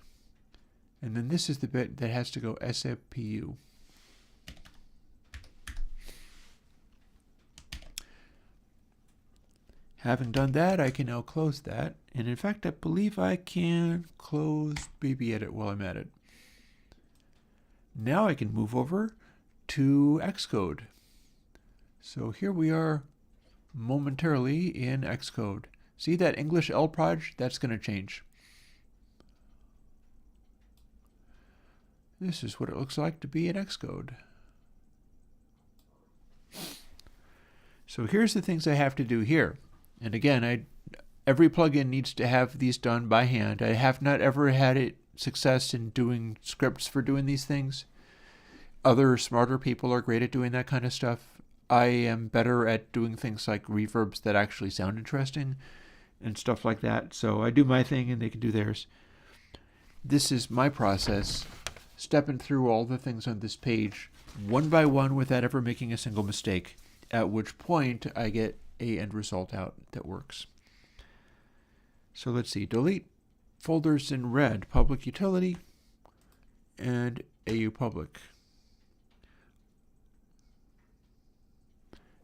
And then this is the bit that has to go SFPU. Having done that, I can now close that. And in fact, I believe I can close Baby Edit while I'm at it. Now I can move over to Xcode. So here we are momentarily in Xcode. See that English L proj? That's going to change. This is what it looks like to be in Xcode. So here's the things I have to do here. And again, every plugin needs to have these done by hand. I have not ever had success in doing scripts for doing these things. Other smarter people are great at doing that kind of stuff. I am better at doing things like reverbs that actually sound interesting and stuff like that. So I do my thing and they can do theirs. This is my process, stepping through all the things on this page one by one without ever making a single mistake, at which point I get an end result out that works. So let's see, delete folders in red, public utility and AU public.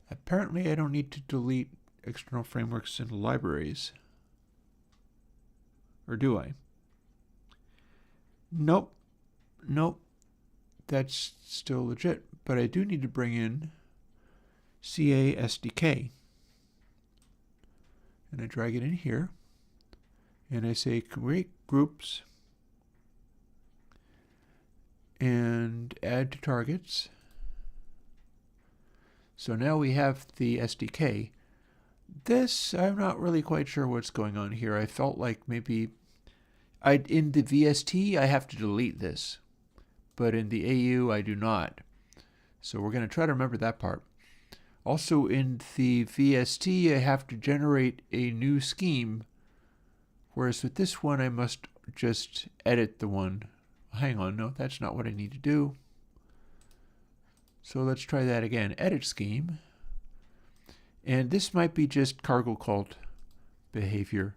Apparently I don't need to delete external frameworks and libraries. Or do I? Nope. Nope. That's still legit. But I do need to bring in CA SDK. And I drag it in here. And I say create groups. And add to targets. So now we have the SDK. This, I'm not really quite sure what's going on here. I felt like maybe in the VST, I have to delete this. But in the AU, I do not. So we're going to try to remember that part. Also in the VST, I have to generate a new scheme. Whereas with this one, I must just edit the one. Hang on, no, that's not what I need to do. So let's try that again. Edit scheme. And this might be just cargo cult behavior.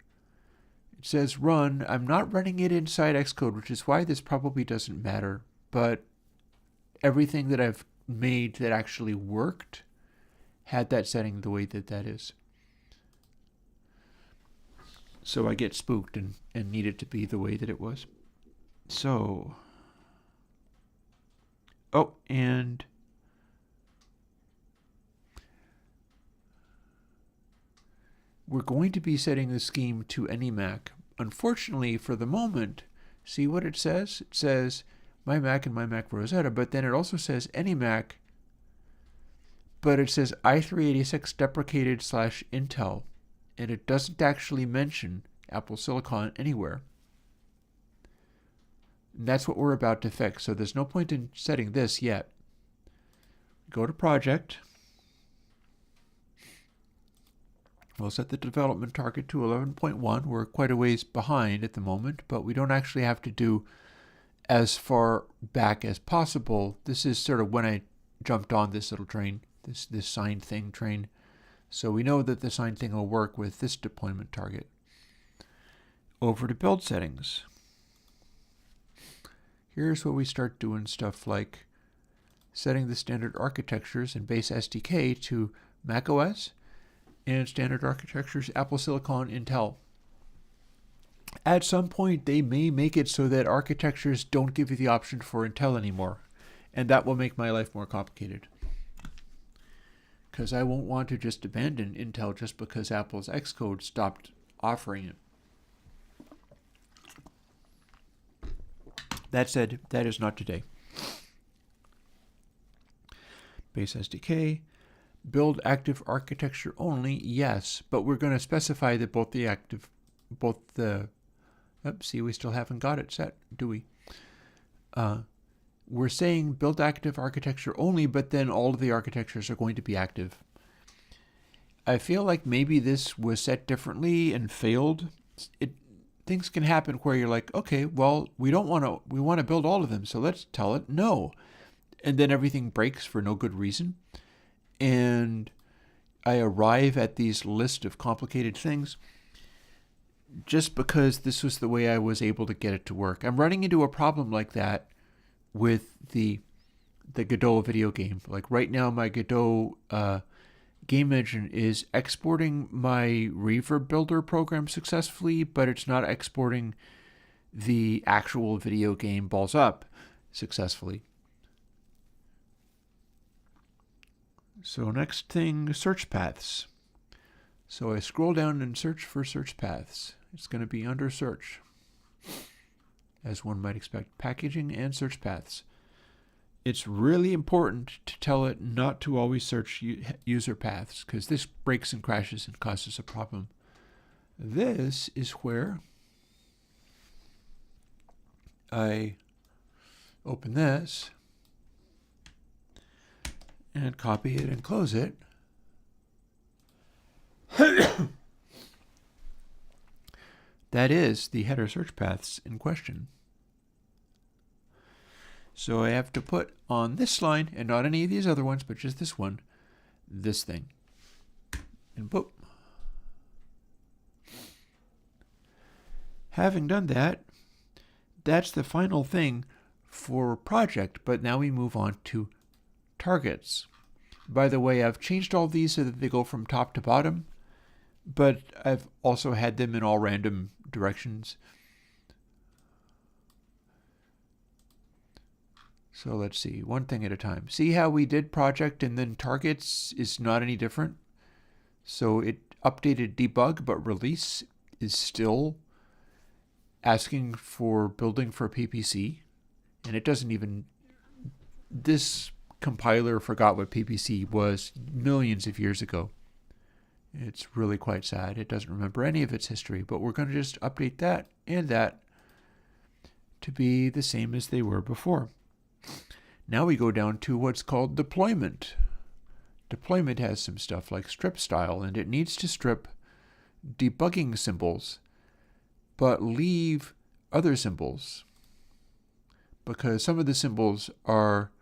It says run. I'm not running it inside Xcode, which is why this probably doesn't matter. But everything that I've made that actually worked had that setting the way that that is. So I get spooked and need it to be the way that it was. So, oh, and we're going to be setting the scheme to any Mac. Unfortunately, for the moment, see what it says? It says my Mac and my Mac Rosetta, but then it also says any Mac, but it says i386 deprecated /Intel, and it doesn't actually mention Apple Silicon anywhere. And that's what we're about to fix, so there's no point in setting this yet. Go to Project. We'll set the development target to 11.1. We're quite a ways behind at the moment, but we don't actually have to do as far back as possible. This is sort of when I jumped on this little train, this signed thing train. So we know that the signed thing will work with this deployment target. Over to build settings. Here's where we start doing stuff like setting the standard architectures and base SDK to macOS and standard architectures Apple Silicon Intel. At some point, they may make it so that architectures don't give you the option for Intel anymore, and that will make my life more complicated. Because I won't want to just abandon Intel just because Apple's Xcode stopped offering it. That said, that is not today. Base SDK. Build active architecture only, yes, but we're going to specify that see, we still haven't got it set, do we? We're saying build active architecture only, but then all of the architectures are going to be active. I feel like maybe this was set differently and failed. Things can happen where you're like, okay, well, we want to build all of them, so let's tell it no. and then everything breaks for no good reason. And I arrive at these list of complicated things just because this was the way I was able to get it to work. I'm running into a problem like that with the Godot video game. Like right now, my Godot game engine is exporting my Reverb Builder program successfully, but it's not exporting the actual video game Balls Up successfully. So next thing, search paths. So I scroll down and search for search paths. It's going to be under search, as one might expect, packaging and search paths. It's really important to tell it not to always search user paths, because this breaks and crashes and causes a problem. This is where I open this and copy it and close it. That is the header search paths in question. So I have to put on this line, and not any of these other ones, but just this one, this thing. And boom. Having done that, that's the final thing for project, but now we move on to targets. By the way, I've changed all these so that they go from top to bottom, but I've also had them in all random directions. So let's see, one thing at a time. See how we did project and then targets is not any different? So it updated debug, but release is still asking for building for PPC. And it doesn't even, this compiler forgot what PPC was millions of years ago. It's really quite sad. It doesn't remember any of its history, but we're going to just update that and that to be the same as they were before. Now we go down to what's called deployment. Deployment has some stuff like strip style, and it needs to strip debugging symbols, but leave other symbols, because some of the symbols are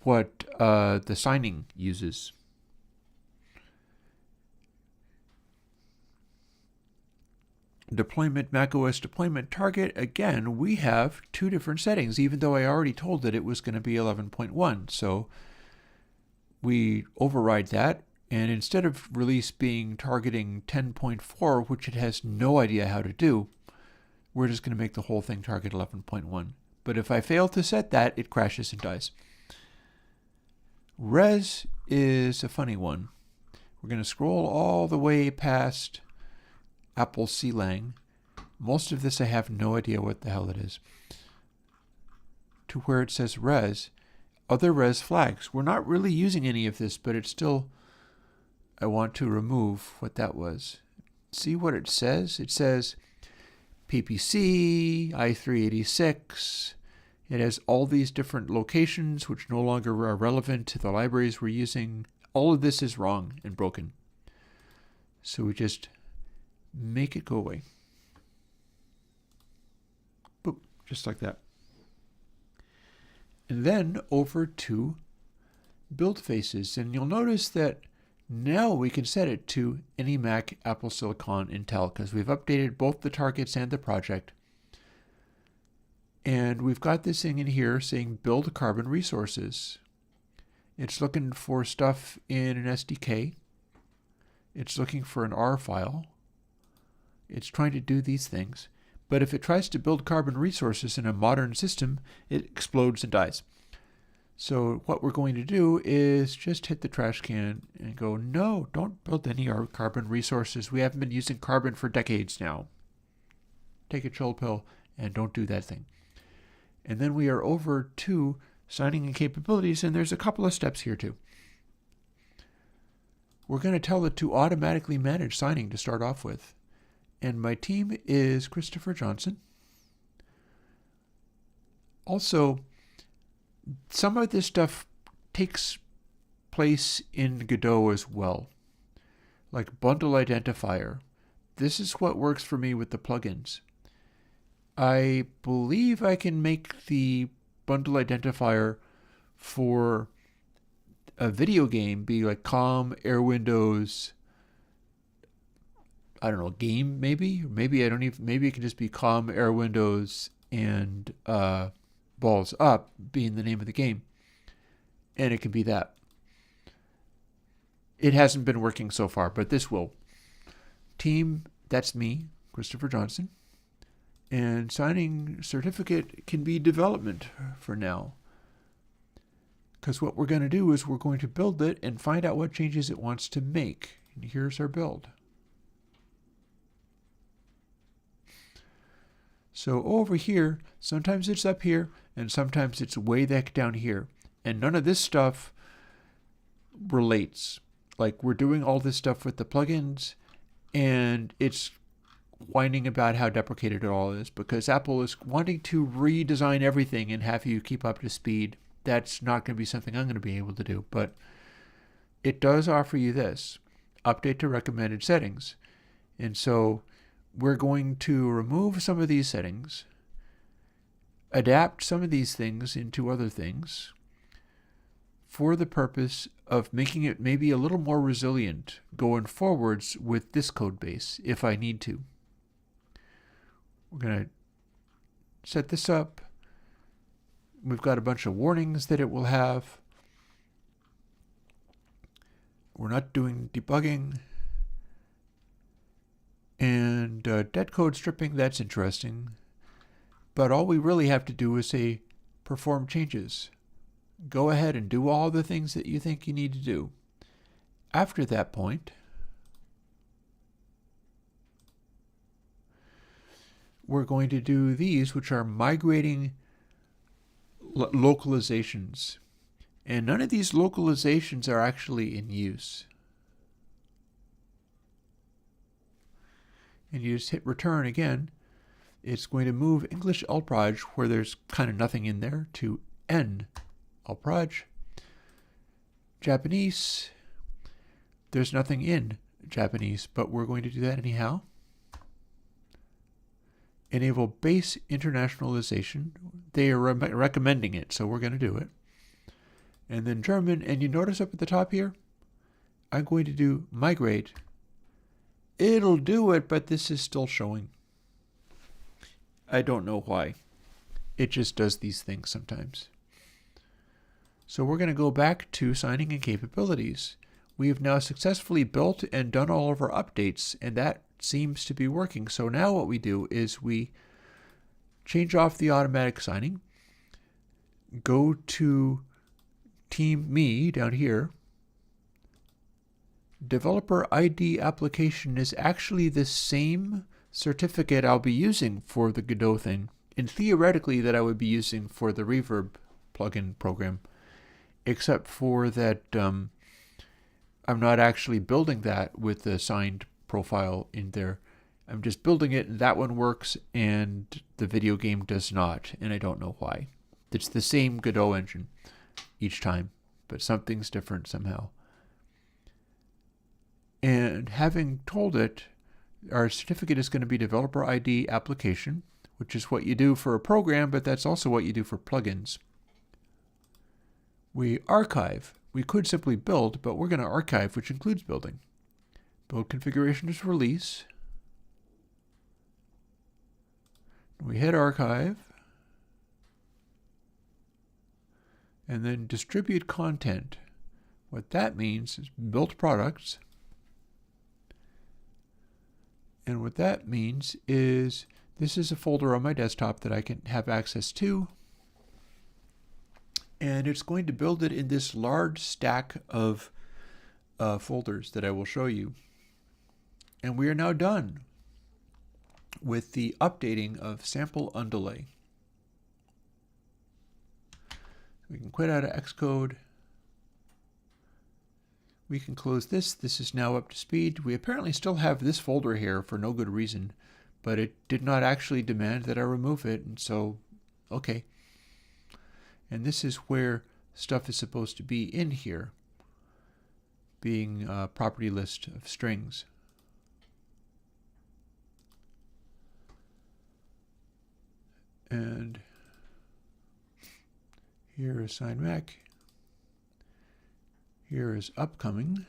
what the signing uses. Deployment, macOS deployment target, again, we have two different settings, even though I already told it was going to be 11.1. So we override that, and instead of release being targeting 10.4, which it has no idea how to do, we're just going to make the whole thing target 11.1. But if I fail to set that, it crashes and dies. Res is a funny one. We're going to scroll all the way past Apple CLang. Most of this I have no idea what the hell it is. To where it says res, other res flags. We're not really using any of this, but it's still, I want to remove what that was. See what it says? It says PPC, i386. It has all these different locations which no longer are relevant to the libraries we're using. All of this is wrong and broken. So we just make it go away. Boop, just like that. And then over to build faces, and you'll notice that now we can set it to any Mac, Apple Silicon, Intel, because we've updated both the targets and the project. And we've got this thing in here saying build carbon resources. It's looking for stuff in an SDK. It's looking for an R file. It's trying to do these things. But if it tries to build carbon resources in a modern system, it explodes and dies. So what we're going to do is just hit the trash can and go, no, don't build any carbon resources. We haven't been using carbon for decades now. Take a chill pill and don't do that thing. And then we are over to signing and capabilities, and there's a couple of steps here too. We're going to tell it to automatically manage signing to start off with. And my team is Christopher Johnson. Also, some of this stuff takes place in Godot as well, like bundle identifier. This is what works for me with the plugins. I believe I can make the bundle identifier for a video game be like COM, Airwindows, I don't know, game maybe? Maybe I don't even, maybe it could just be COM, Airwindows, and Balls Up being the name of the game. And it could be that. It hasn't been working so far, but this will. Team, that's me, Christopher Johnson. And signing certificate can be development for now. Because what we're going to do is we're going to build it and find out what changes it wants to make. And here's our build. So over here, sometimes it's up here, and sometimes it's way back down here. And none of this stuff relates. Like, we're doing all this stuff with the plugins, and it's whining about how deprecated it all is, because Apple is wanting to redesign everything and have you keep up to speed. That's not going to be something I'm going to be able to do, but it does offer you this, update to recommended settings. And so we're going to remove some of these settings, adapt some of these things into other things for the purpose of making it maybe a little more resilient going forwards with this code base if I need to. We're going to set this up. We've got a bunch of warnings that it will have. We're not doing debugging. And dead code stripping, that's interesting. But all we really have to do is say perform changes. Go ahead and do all the things that you think you need to do. After that point, we're going to do these, which are migrating localizations. And none of these localizations are actually in use. And you just hit return again. It's going to move English Alproj, where there's kind of nothing in there, to N Alproj. Japanese, there's nothing in Japanese, but we're going to do that anyhow. Enable base internationalization. They are recommending it, so we're going to do it. And then German, and you notice up at the top here, I'm going to do migrate. It'll do it, but this is still showing. I don't know why. It just does these things sometimes. So we're going to go back to signing and capabilities. We have now successfully built and done all of our updates, and that seems to be working. So now what we do is we change off the automatic signing, go to Team Me down here. Developer ID application is actually the same certificate I'll be using for the Godot thing, and theoretically that I would be using for the Reverb plugin program, except for that I'm not actually building that with the signed profile in there. I'm just building it, and that one works, and the video game does not, and I don't know why. It's the same Godot engine each time, but something's different somehow. And having told it, our certificate is going to be Developer ID Application, which is what you do for a program, but that's also what you do for plugins. We archive. We could simply build, but we're going to archive, which includes building. Build configuration is release. We hit archive. And then distribute content. What that means is built products. And what that means is this is a folder on my desktop that I can have access to. And it's going to build it in this large stack of folders that I will show you. And we are now done with the updating of sample underlay. We can quit out of Xcode. We can close this. This is now up to speed. We apparently still have this folder here for no good reason, but it did not actually demand that I remove it, and so, okay. And this is where stuff is supposed to be in here, being a property list of strings. And here is assign Mac. Here is upcoming.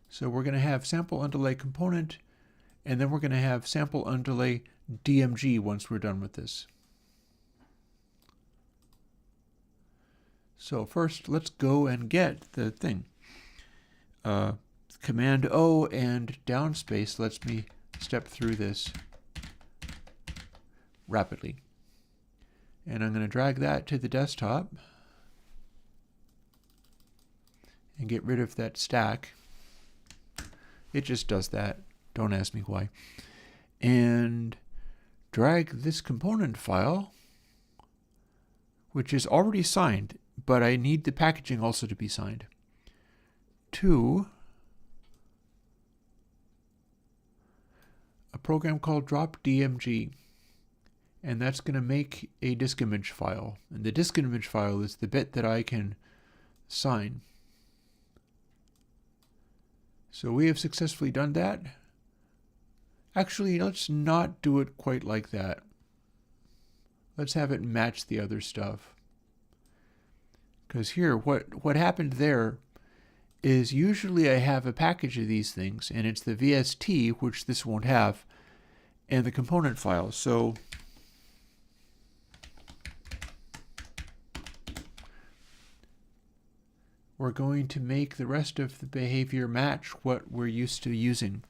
So we're going to have sample underlay component, and then we're going to have sample underlay DMG once we're done with this. So first, let's go and get the thing. Command O and downspace lets me step through this rapidly. And I'm going to drag that to the desktop and get rid of that stack. It just does that. Don't ask me why. And drag this component file, which is already signed, but I need the packaging also to be signed, to a program called drop.dmg. And that's going to make a disk image file. And the disk image file is the bit that I can sign. So we have successfully done that. Actually, let's not do it quite like that. Let's have it match the other stuff. Because here, what happened there is usually I have a package of these things, and it's the VST, which this won't have, and the component file. So we're going to make the rest of the behavior match what we're used to using.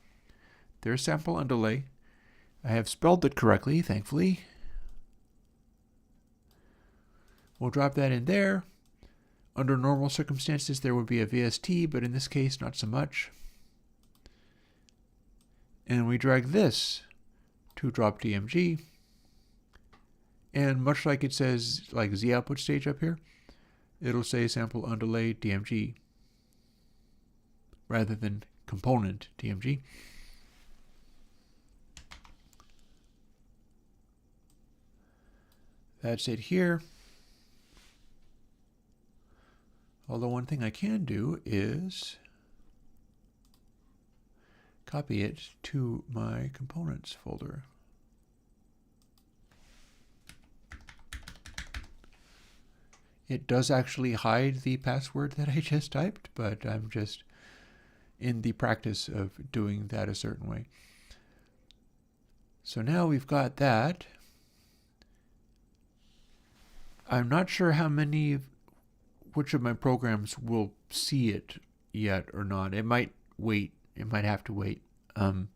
There's sample underlay. I have spelled it correctly, thankfully. We'll drop that in there. Under normal circumstances, there would be a VST, but in this case, not so much. And we drag this to drop.dmg. And much like it says, like Z output stage up here, it'll say sample underlay DMG rather than component DMG. That's it here. Although one thing I can do is copy it to my components folder. It does actually hide the password that I just typed, but I'm just in the practice of doing that a certain way. So now we've got that. I'm not sure which of my programs will see it yet or not. It might wait. It might have to wait. And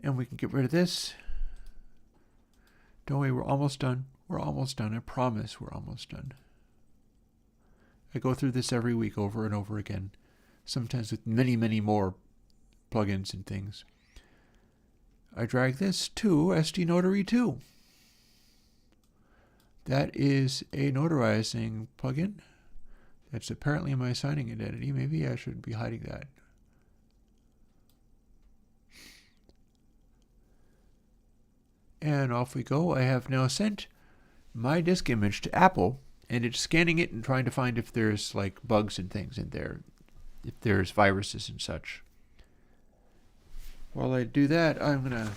we can get rid of this. Don't worry, we're almost done. We're almost done. I promise we're almost done. I go through this every week over and over again, sometimes with many, many more plugins and things. I drag this to STNotary 2. That is a notarizing plugin. That's apparently my signing identity. Maybe I should be hiding that. And off we go. I have now sent my disk image to Apple, and it's scanning it and trying to find if there's like bugs and things in there, if there's viruses and such. While I do that, I'm going to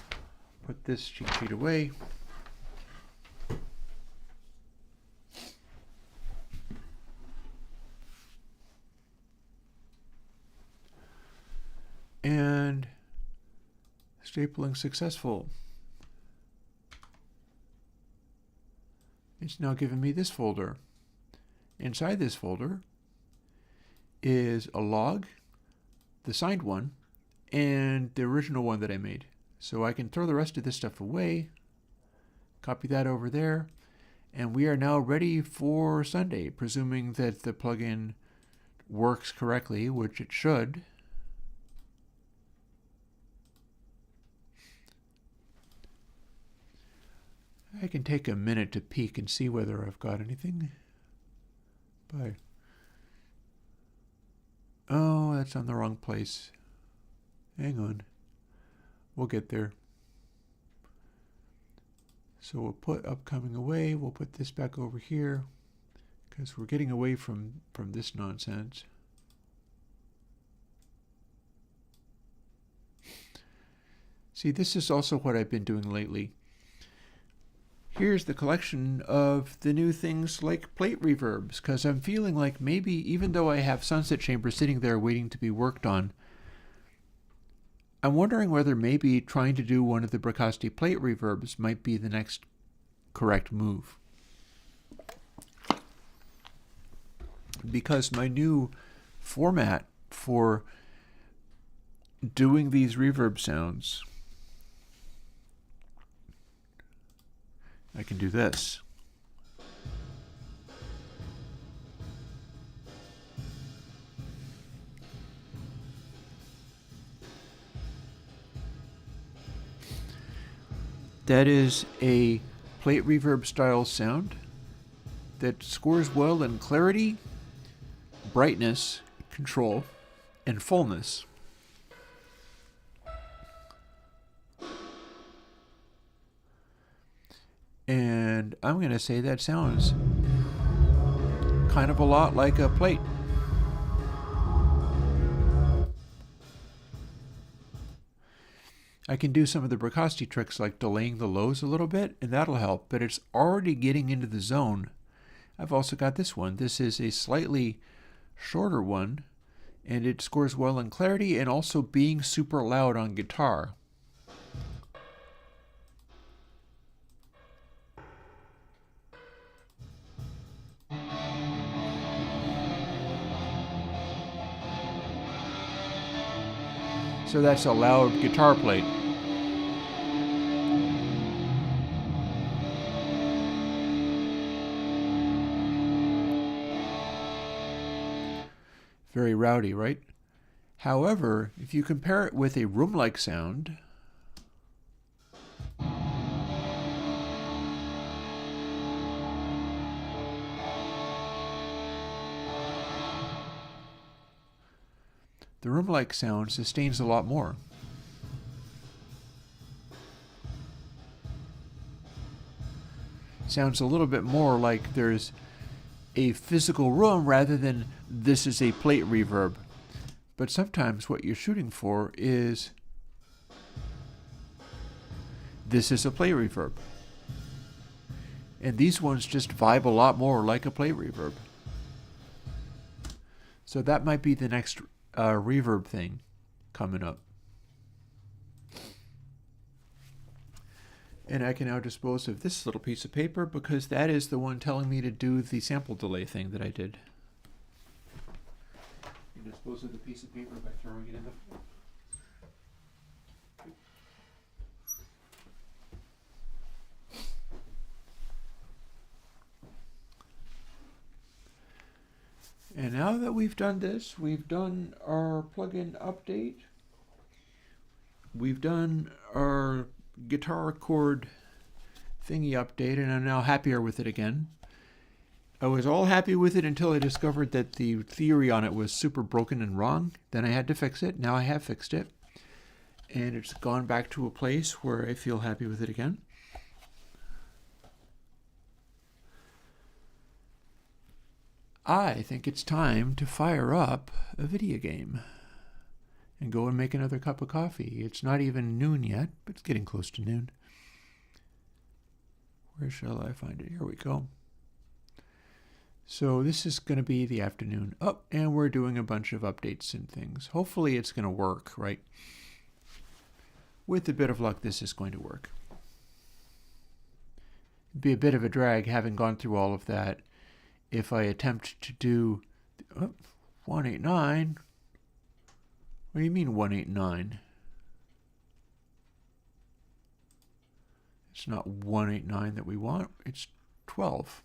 put this cheat sheet away. And stapling successful. It's now given me this folder. Inside this folder is a log, the signed one, and the original one that I made. So I can throw the rest of this stuff away, copy that over there, and we are now ready for Sunday, presuming that the plugin works correctly, which it should. I can take a minute to peek and see whether I've got anything. But oh, that's on the wrong place. Hang on. We'll get there. So we'll put upcoming away. We'll put this back over here because we're getting away from this nonsense. See, this is also what I've been doing lately. here's the collection of the new things like plate reverbs, because I'm feeling like maybe, even though I have Sunset Chamber sitting there waiting to be worked on, I'm wondering whether maybe trying to do one of the Bricasti plate reverbs might be the next correct move. Because my new format for doing these reverb sounds, I can do this. That is a plate reverb style sound that scores well in clarity, brightness, control, and fullness. And I'm going to say that sounds kind of a lot like a plate. I can do some of the Bricasti tricks like delaying the lows a little bit, and that'll help, but it's already getting into the zone. I've also got this one. This is a slightly shorter one, and it scores well in clarity and also being super loud on guitar. So that's a loud guitar plate. Very rowdy, right? However, if you compare it with a room-like sound, the room-like sound sustains a lot more. Sounds a little bit more like there's a physical room rather than this is a plate reverb. But sometimes what you're shooting for is this is a plate reverb. And these ones just vibe a lot more like a plate reverb. So that might be the next reverb thing coming up. And I can now dispose of this little piece of paper because that is the one telling me to do the sample delay thing that I did. You can dispose of the piece of paper by throwing it in the floor. And now that we've done this, we've done our plugin update. We've done our guitar chord thingy update, and I'm now happier with it again. I was all happy with it until I discovered that the theory on it was super broken and wrong. Then I had to fix it. Now I have fixed it. And it's gone back to a place where I feel happy with it again. I think it's time to fire up a video game and go and make another cup of coffee. It's not even noon yet, but it's getting close to noon. Where shall I find it? Here we go. So this is going to be the afternoon. Oh, and we're doing a bunch of updates and things. Hopefully it's going to work, right? With a bit of luck, this is going to work. It'd be a bit of a drag having gone through all of that if I attempt to do 189. What do you mean 189? It's not 189 that we want, it's 12.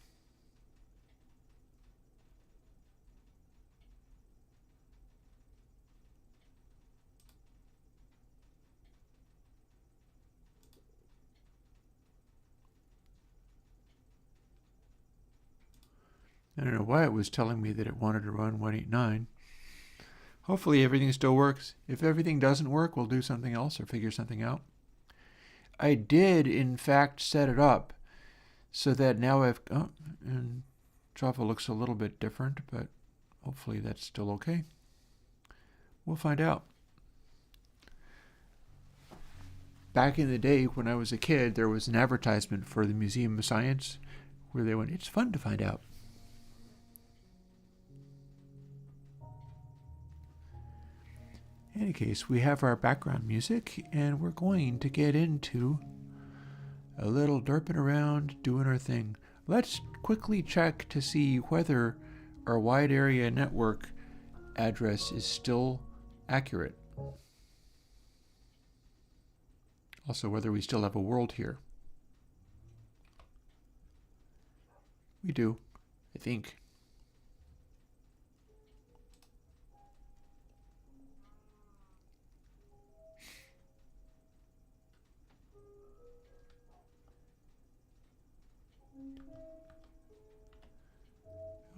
I don't know why it was telling me that it wanted to run 189. Hopefully everything still works. If everything doesn't work, we'll do something else or figure something out. I did, in fact, set it up so that now I've... Oh, and Java looks a little bit different, but hopefully that's still okay. We'll find out. back in the day when I was a kid, there was an advertisement for the Museum of Science where they went, "It's fun to find out." In any case, we have our background music, and we're going to get into a little derping around, doing our thing. Let's quickly check to see whether our wide area network address is still accurate. Also, whether we still have a world here. We do, I think.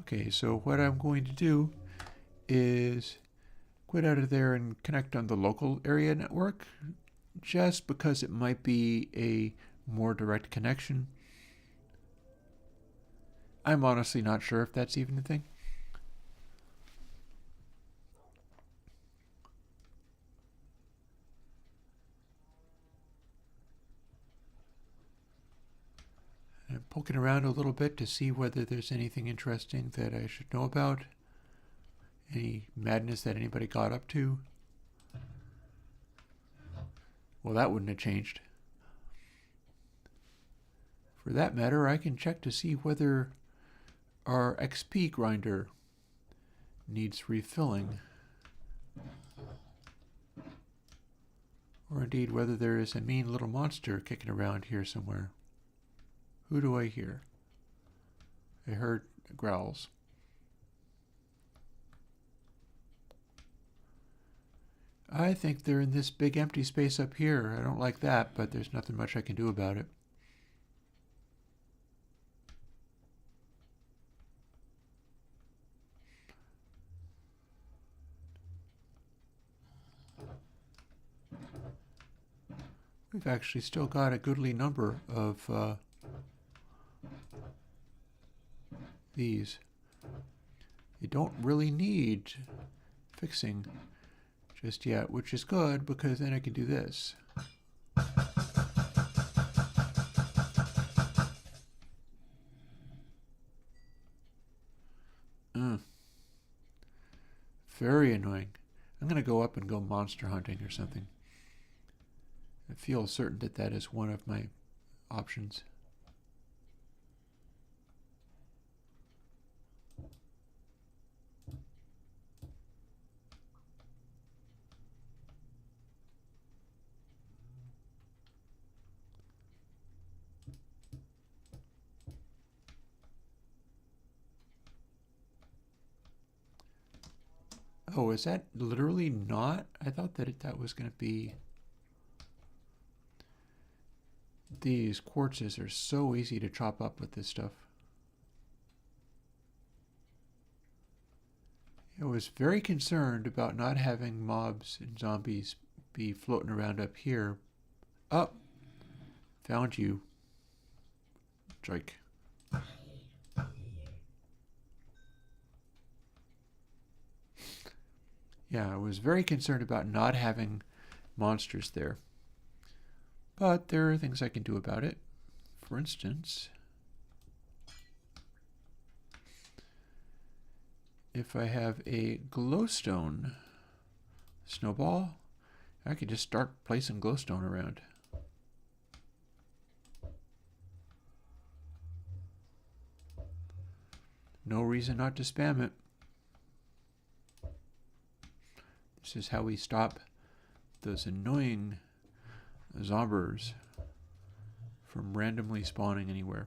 Okay, so what I'm going to do is quit out of there and connect on the local area network, just because it might be a more direct connection. I'm honestly not sure if that's even a thing. I'm poking around a little bit to see whether there's anything interesting that I should know about. Any madness that anybody got up to. Well, that wouldn't have changed. For that matter, I can check to see whether our XP grinder needs refilling. Or indeed whether there is a mean little monster kicking around here somewhere. Who do I hear? I heard growls. I think they're in this big empty space up here. I don't like that, but there's nothing much I can do about it. We've actually still got a goodly number of these. They don't really need fixing just yet, which is good because then I can do this. Very annoying. I'm going to go up and go monster hunting or something. I feel certain that that is one of my options. Oh, is that literally not? I thought that that was going to be... These quartzes are so easy to chop up with this stuff. I was very concerned about not having mobs and zombies be floating around up here. Oh, found you. Drake. Yeah, I was very concerned about not having monsters there. But there are things I can do about it. For instance, if I have a glowstone snowball, I could just start placing glowstone around. No reason not to spam it. This is how we stop those annoying zombers from randomly spawning anywhere.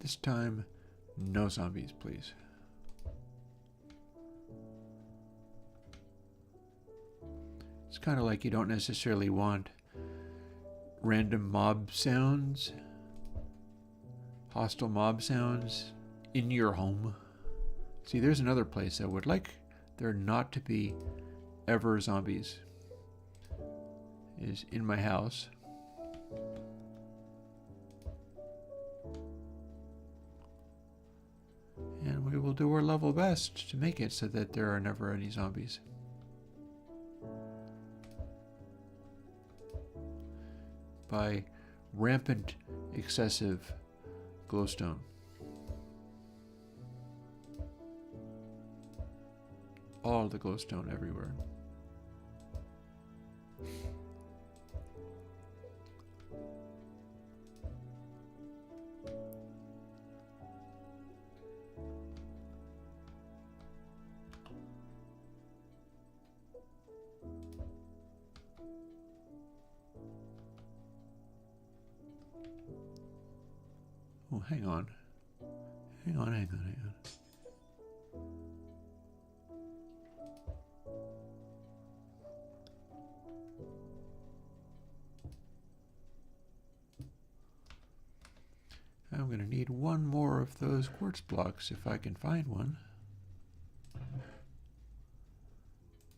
This time, no zombies, please. It's kind of like you don't necessarily want random mob sounds, hostile mob sounds in your home. See, there's another place I would like there not to be ever zombies, is in my house. And we will do our level best to make it so that there are never any zombies. By rampant, excessive glowstone. All the glowstone everywhere. Oh, hang on. Hang on. I'm going to need one more of those quartz blocks if I can find one.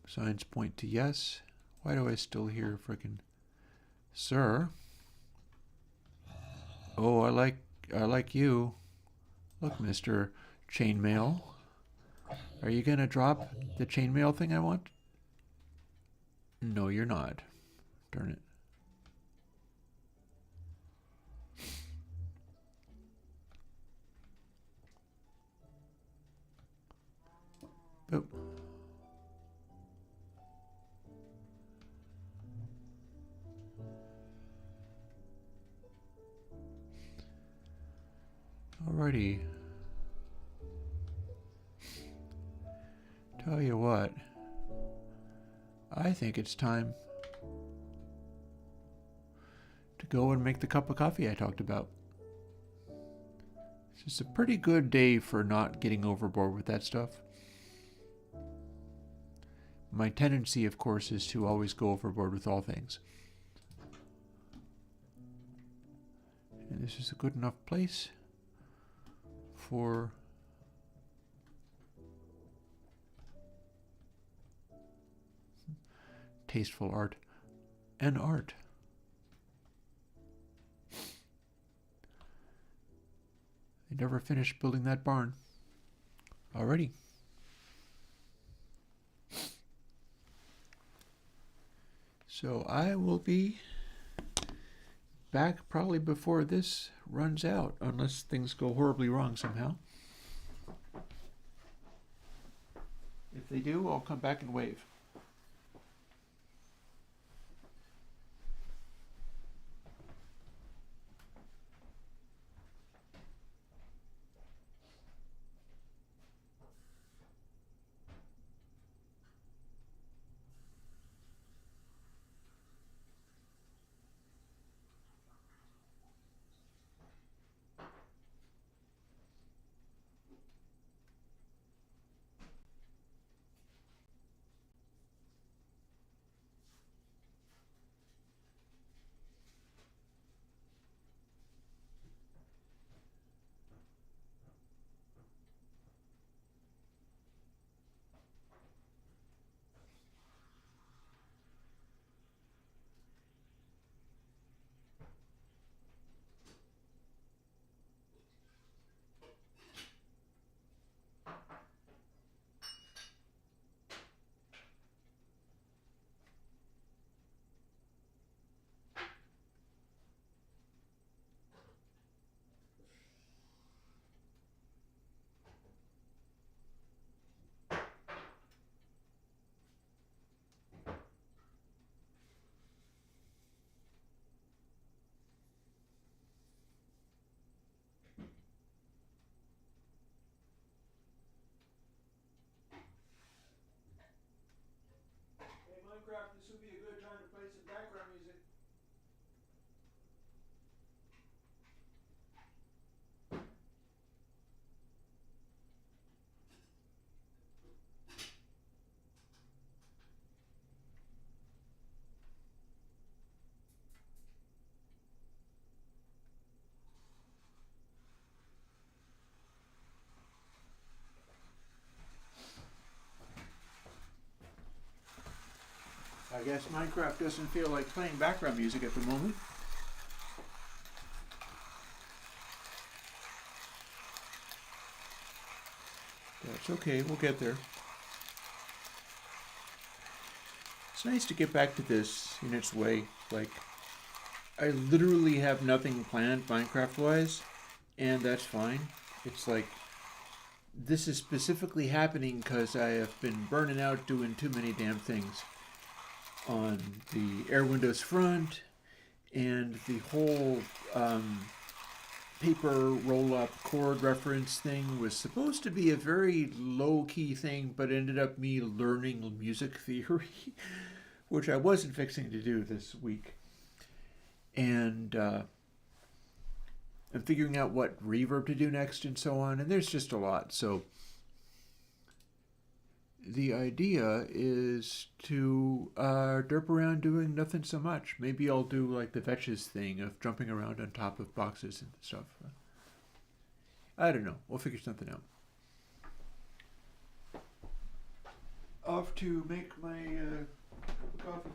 Signs point to yes. Why do I still hear frickin' sir? Oh, I like you. Look, Mr. Chainmail. Are you going to drop the chainmail thing I want? No, you're not. Darn it. Boop. Alrighty. Tell you what. I think it's time to go and make the cup of coffee I talked about. It's just a pretty good day for not getting overboard with that stuff. My tendency, of course, is to always go overboard with all things. And this is a good enough place for tasteful art and art. I never finished building that barn. Already. So I will be back probably before this runs out, unless things go horribly wrong somehow. If they do, I'll come back and wave. Minecraft, this would be a good time to play some background music. I guess Minecraft doesn't feel like playing background music at the moment. That's okay, we'll get there. It's nice to get back to this in its way. Like, I literally have nothing planned Minecraft-wise, and that's fine. It's like, this is specifically happening because I have been burning out doing too many damn things on the Airwindows front, and the whole paper roll-up chord reference thing was supposed to be a very low-key thing, but ended up me learning music theory, which I wasn't fixing to do this week. And I'm figuring out what reverb to do next and so on, and there's just a lot. So the idea is to derp around doing nothing so much. Maybe I'll do like the Vetches thing of jumping around on top of boxes and stuff. I don't know. We'll figure something out. Off to make my cup of coffee.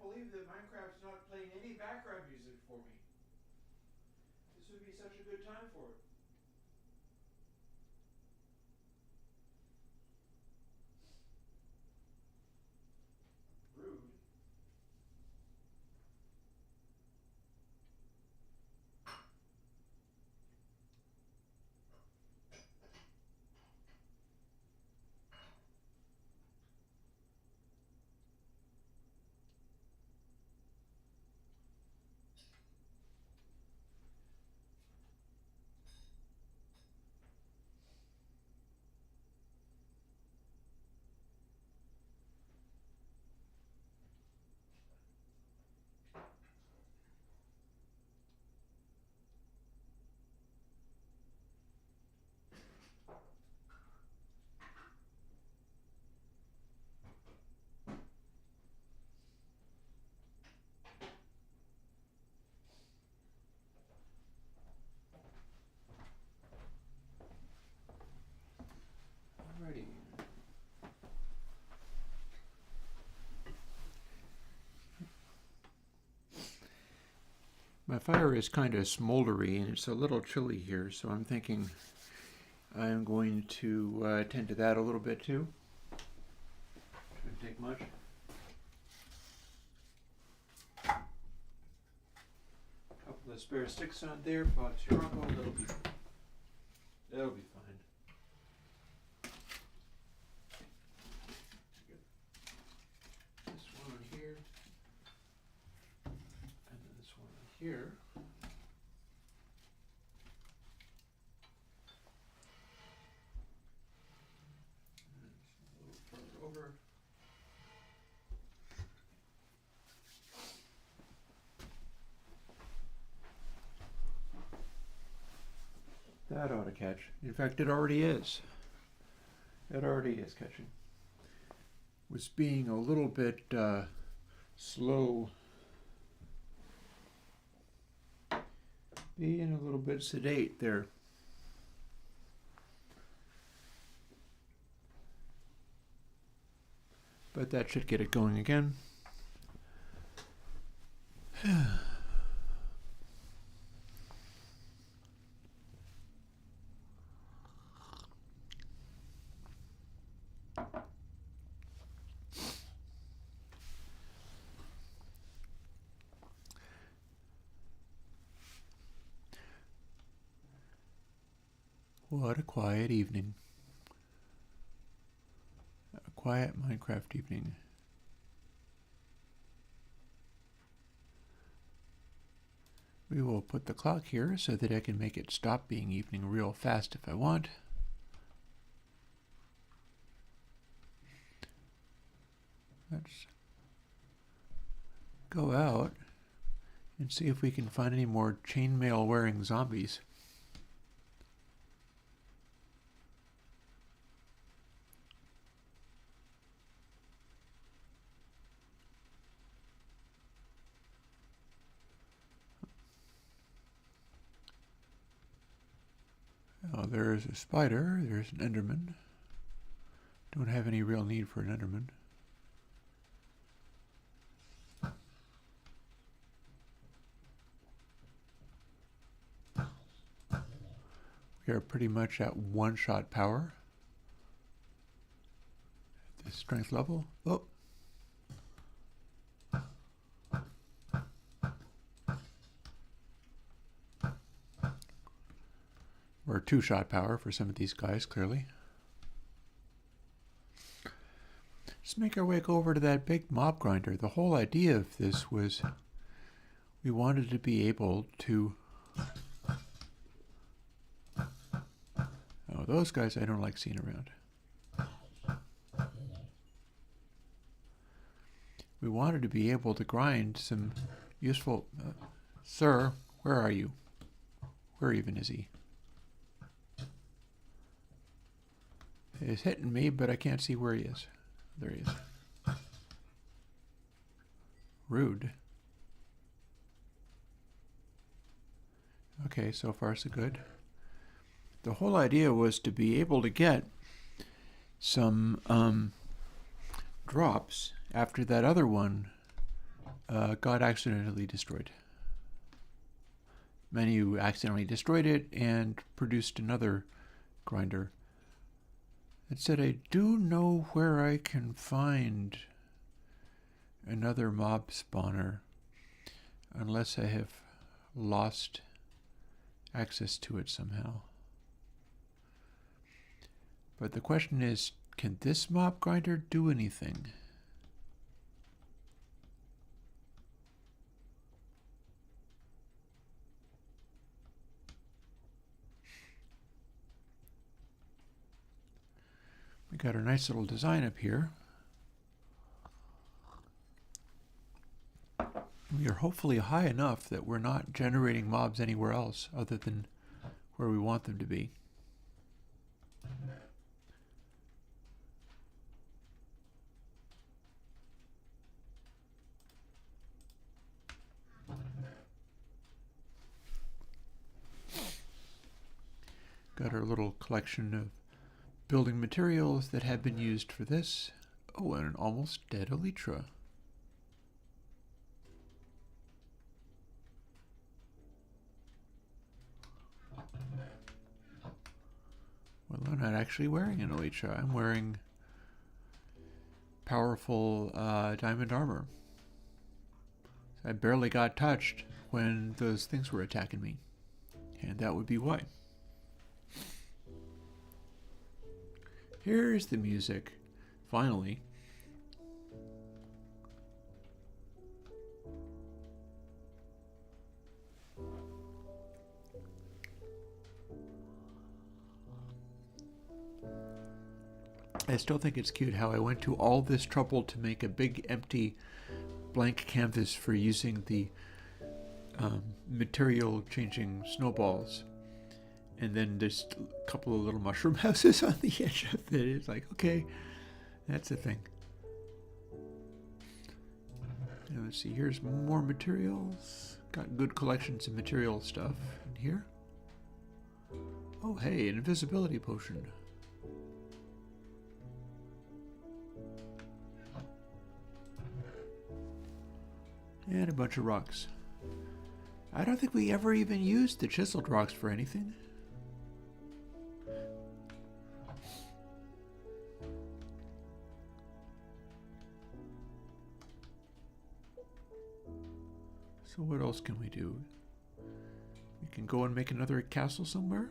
Believe that Minecraft's not playing any background music for me. This would be such a good time for it. Rude. My fire is kind of smoldery and it's a little chilly here, so I'm thinking I'm going to tend to that a little bit too. Shouldn't take much. Couple of spare sticks on there, Bob's charcoal, that'll be fine. This one on here, and then this one on here. Over. That ought to catch. In fact, it already is. It already is catching. Was being a little bit slow. Being a little bit sedate there. But that should get it going again. What a quiet evening. A quiet Minecraft evening. We will put the clock here so that I can make it stop being evening real fast if I want. Let's go out and see if we can find any more chainmail wearing zombies. Oh, there's a spider, there's an Enderman. Don't have any real need for an Enderman. We are pretty much at one-shot power at this strength level. Oh. Or two-shot power for some of these guys, clearly. Let's make our way over to that big mob grinder. The whole idea of this was we wanted to be able to... Oh, those guys I don't like seeing around. We wanted to be able to grind some useful... Sir, where are you? Where even is he? He's hitting me, but I can't see where he is. There he is. Rude. Okay, so far so good. The whole idea was to be able to get some drops after that other one got accidentally destroyed. Menu accidentally destroyed it and produced another grinder. It said, I do know where I can find another mob spawner, unless I have lost access to it somehow. But the question is, can this mob grinder do anything? We got a nice little design up here. We are hopefully high enough that we're not generating mobs anywhere else other than where we want them to be. Got our little collection of building materials that have been used for this. Oh, and an almost dead elytra. Well, I'm not actually wearing an Elytra. I'm wearing powerful diamond armor. I barely got touched when those things were attacking me. And that would be why. Here's the music. Finally. I still think it's cute how I went to all this trouble to make a big empty blank canvas for using the material changing snowballs. And then there's a couple of little mushroom houses on the edge of it. It's like, okay, that's a thing. Now let's see, here's more materials. Got good collections of material stuff in here. Oh, hey, an invisibility potion. And a bunch of rocks. I don't think we ever even used the chiseled rocks for anything. So what else can we do? We can go and make another castle somewhere.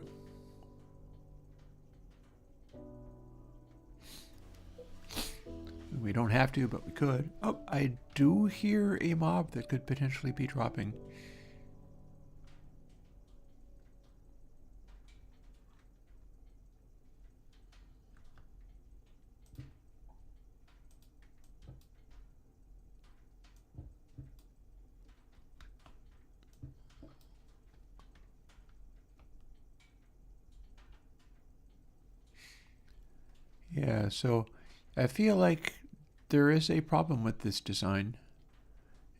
We don't have to, but we could. Oh, I do hear a mob that could potentially be dropping. Yeah, so I feel like there is a problem with this design.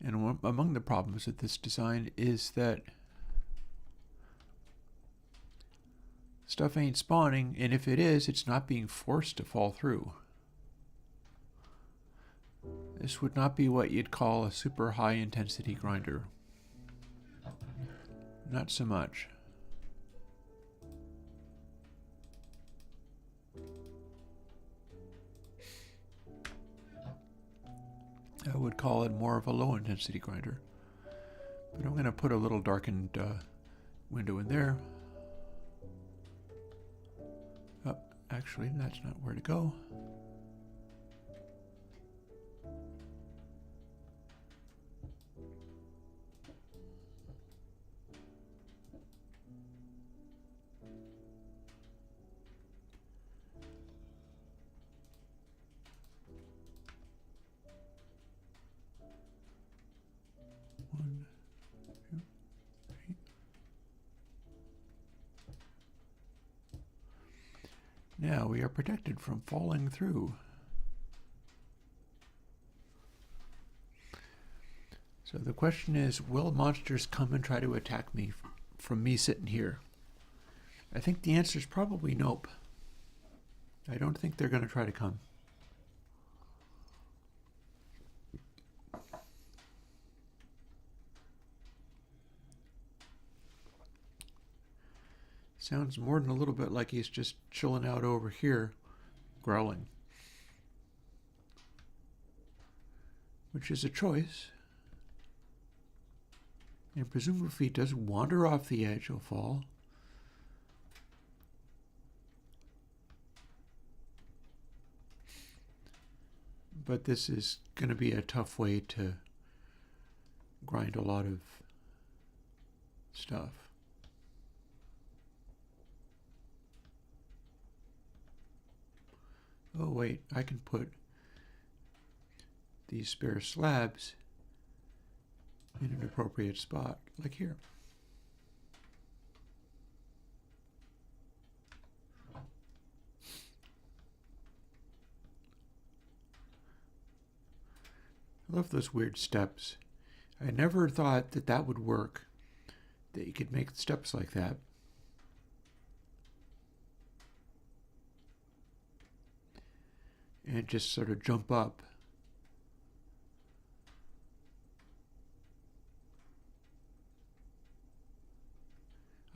And among the problems with this design is that stuff ain't spawning, and if it is, it's not being forced to fall through. This would not be what you'd call a super high intensity grinder. Not so much. I would call it more of a low intensity grinder. But I'm going to put a little darkened window in there. Oh, actually, that's not where to go. One, two, three. Now we are protected from falling through. So the question is, will monsters come and try to attack me from me sitting here? I think the answer is probably nope. I don't think they're going to try to come. Sounds more than a little bit like he's just chilling out over here, growling. Which is a choice. And presumably if he does wander off the edge, he'll fall. But this is going to be a tough way to grind a lot of stuff. Oh wait, I can put these spare slabs in an appropriate spot, like here. I love those weird steps. I never thought that that would work, that you could make steps like that. And just sort of jump up.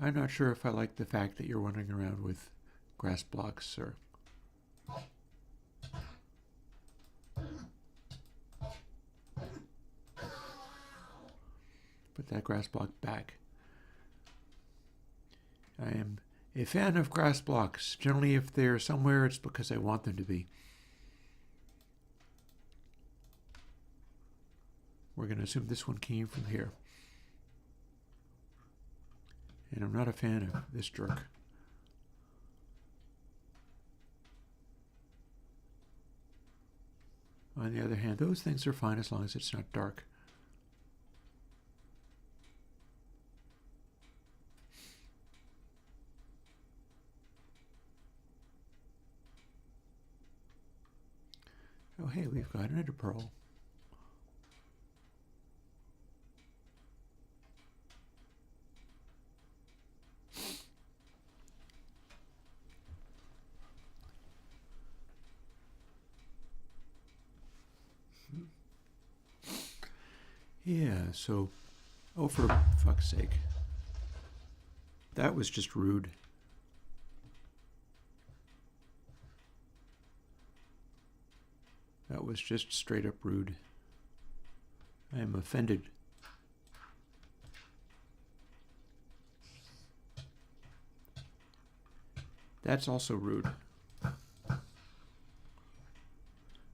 I'm not sure if I like the fact that you're wandering around with grass blocks or put that grass block back. I am a fan of grass blocks. Generally, if they're somewhere, it's because I want them to be. We're going to assume this one came from here. And I'm not a fan of this jerk. On the other hand, those things are fine as long as it's not dark. Oh, hey, we've got another pearl. Yeah, so, oh, for fuck's sake. That was just rude. That was just straight up rude. I am offended. That's also rude.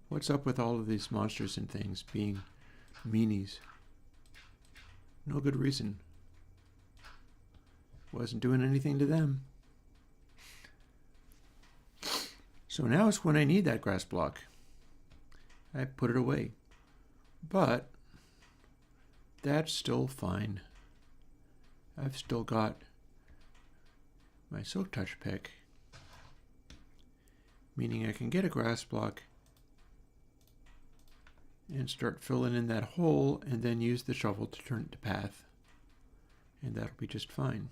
What's up with all of these monsters and things being meanies? No good reason. Wasn't doing anything to them. So now is when I need that grass block. I put it away. But that's still fine. I've still got my silk touch pick, meaning I can get a grass block and start filling in that hole and then use the shovel to turn it to path. And that'll be just fine.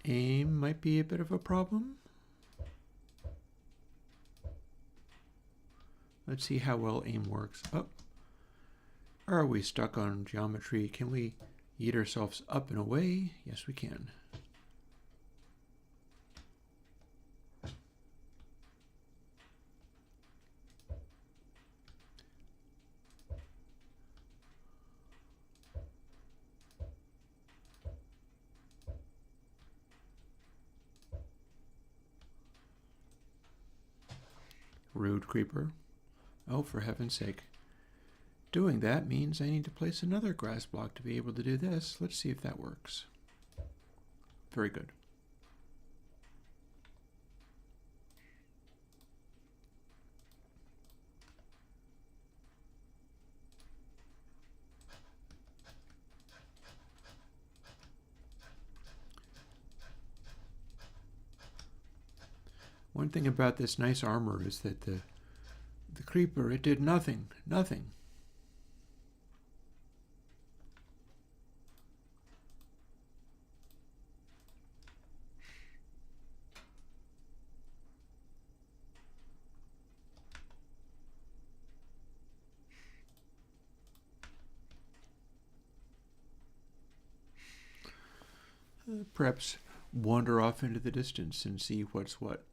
Aim might be a bit of a problem. Let's see how well aim works. Oh. Are we stuck on geometry? Can we yeet ourselves up and away? Yes, we can. Rude creeper. Oh, for heaven's sake. Doing that means I need to place another grass block to be able to do this. Let's see if that works. Very good. One thing about this nice armor is that the creeper, it did nothing. Nothing. Perhaps wander off into the distance and see what's what.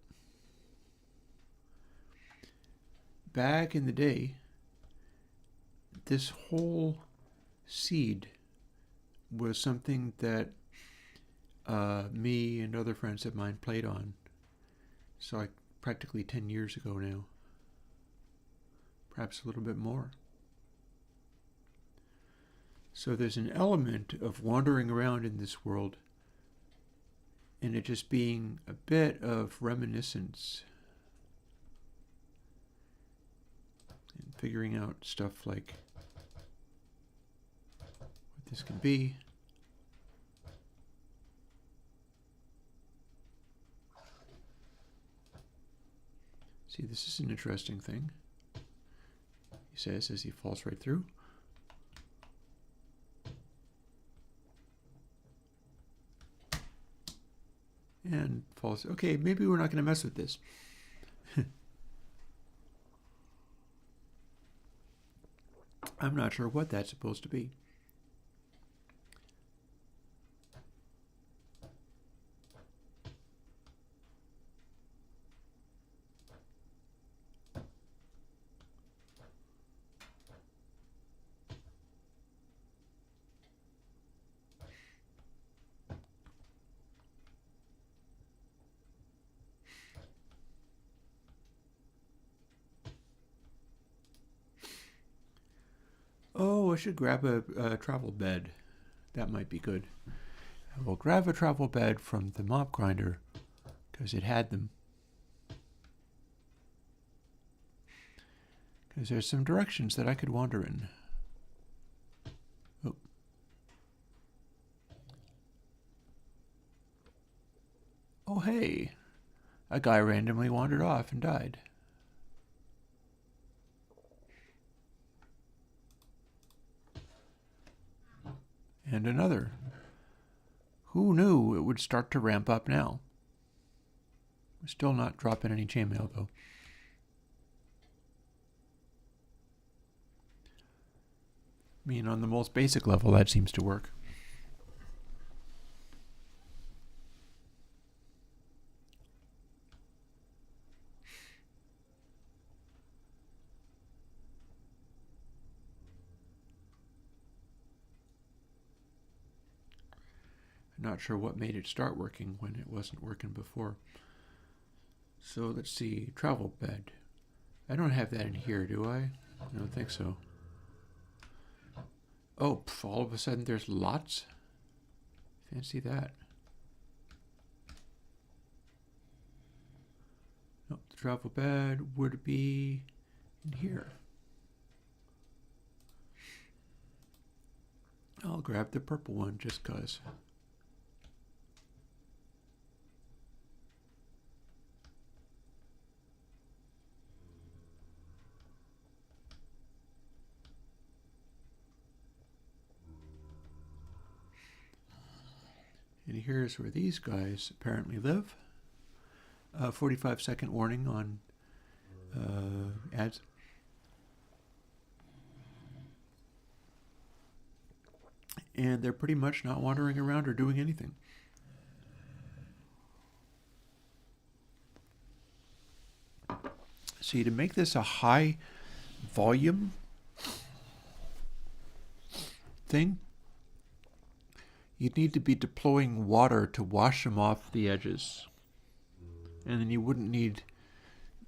Back in the day, this whole seed was something that me and other friends of mine played on. So like practically 10 years ago now. Perhaps a little bit more. So there's an element of wandering around in this world and it just being a bit of reminiscence and figuring out stuff like what this can be. See, this is an interesting thing, he says as he falls right through. And falls. Okay, maybe we're not going to mess with this. I'm not sure what that's supposed to be. Oh, I should grab a travel bed. That might be good. I will grab a travel bed from the mop grinder because it had them. Because there's some directions that I could wander in. Oh. Oh, hey. A guy randomly wandered off and died. And another. Who knew it would start to ramp up now? We're still not dropping any chainmail, though. I mean, on the most basic level, that seems to work. I'm not sure what made it start working when it wasn't working before. So let's see, travel bed. I don't have that in here, do I? I don't think so. Oh, all of a sudden there's lots? Fancy that. Nope, the travel bed would be in here. I'll grab the purple one just 'cause. And here's where these guys apparently live. 45-second warning on ads. And they're pretty much not wandering around or doing anything. See, to make this a high volume thing, you'd need to be deploying water to wash them off the edges. And then you wouldn't need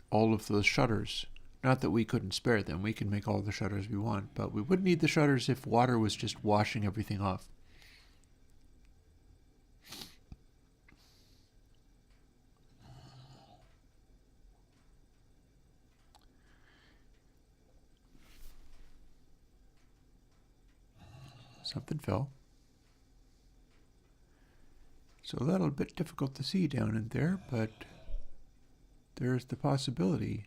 all of those shutters. Not that we couldn't spare them. We can make all the shutters we want. But we would need the shutters if water was just washing everything off. Something fell. So a little bit difficult to see down in there, but there's the possibility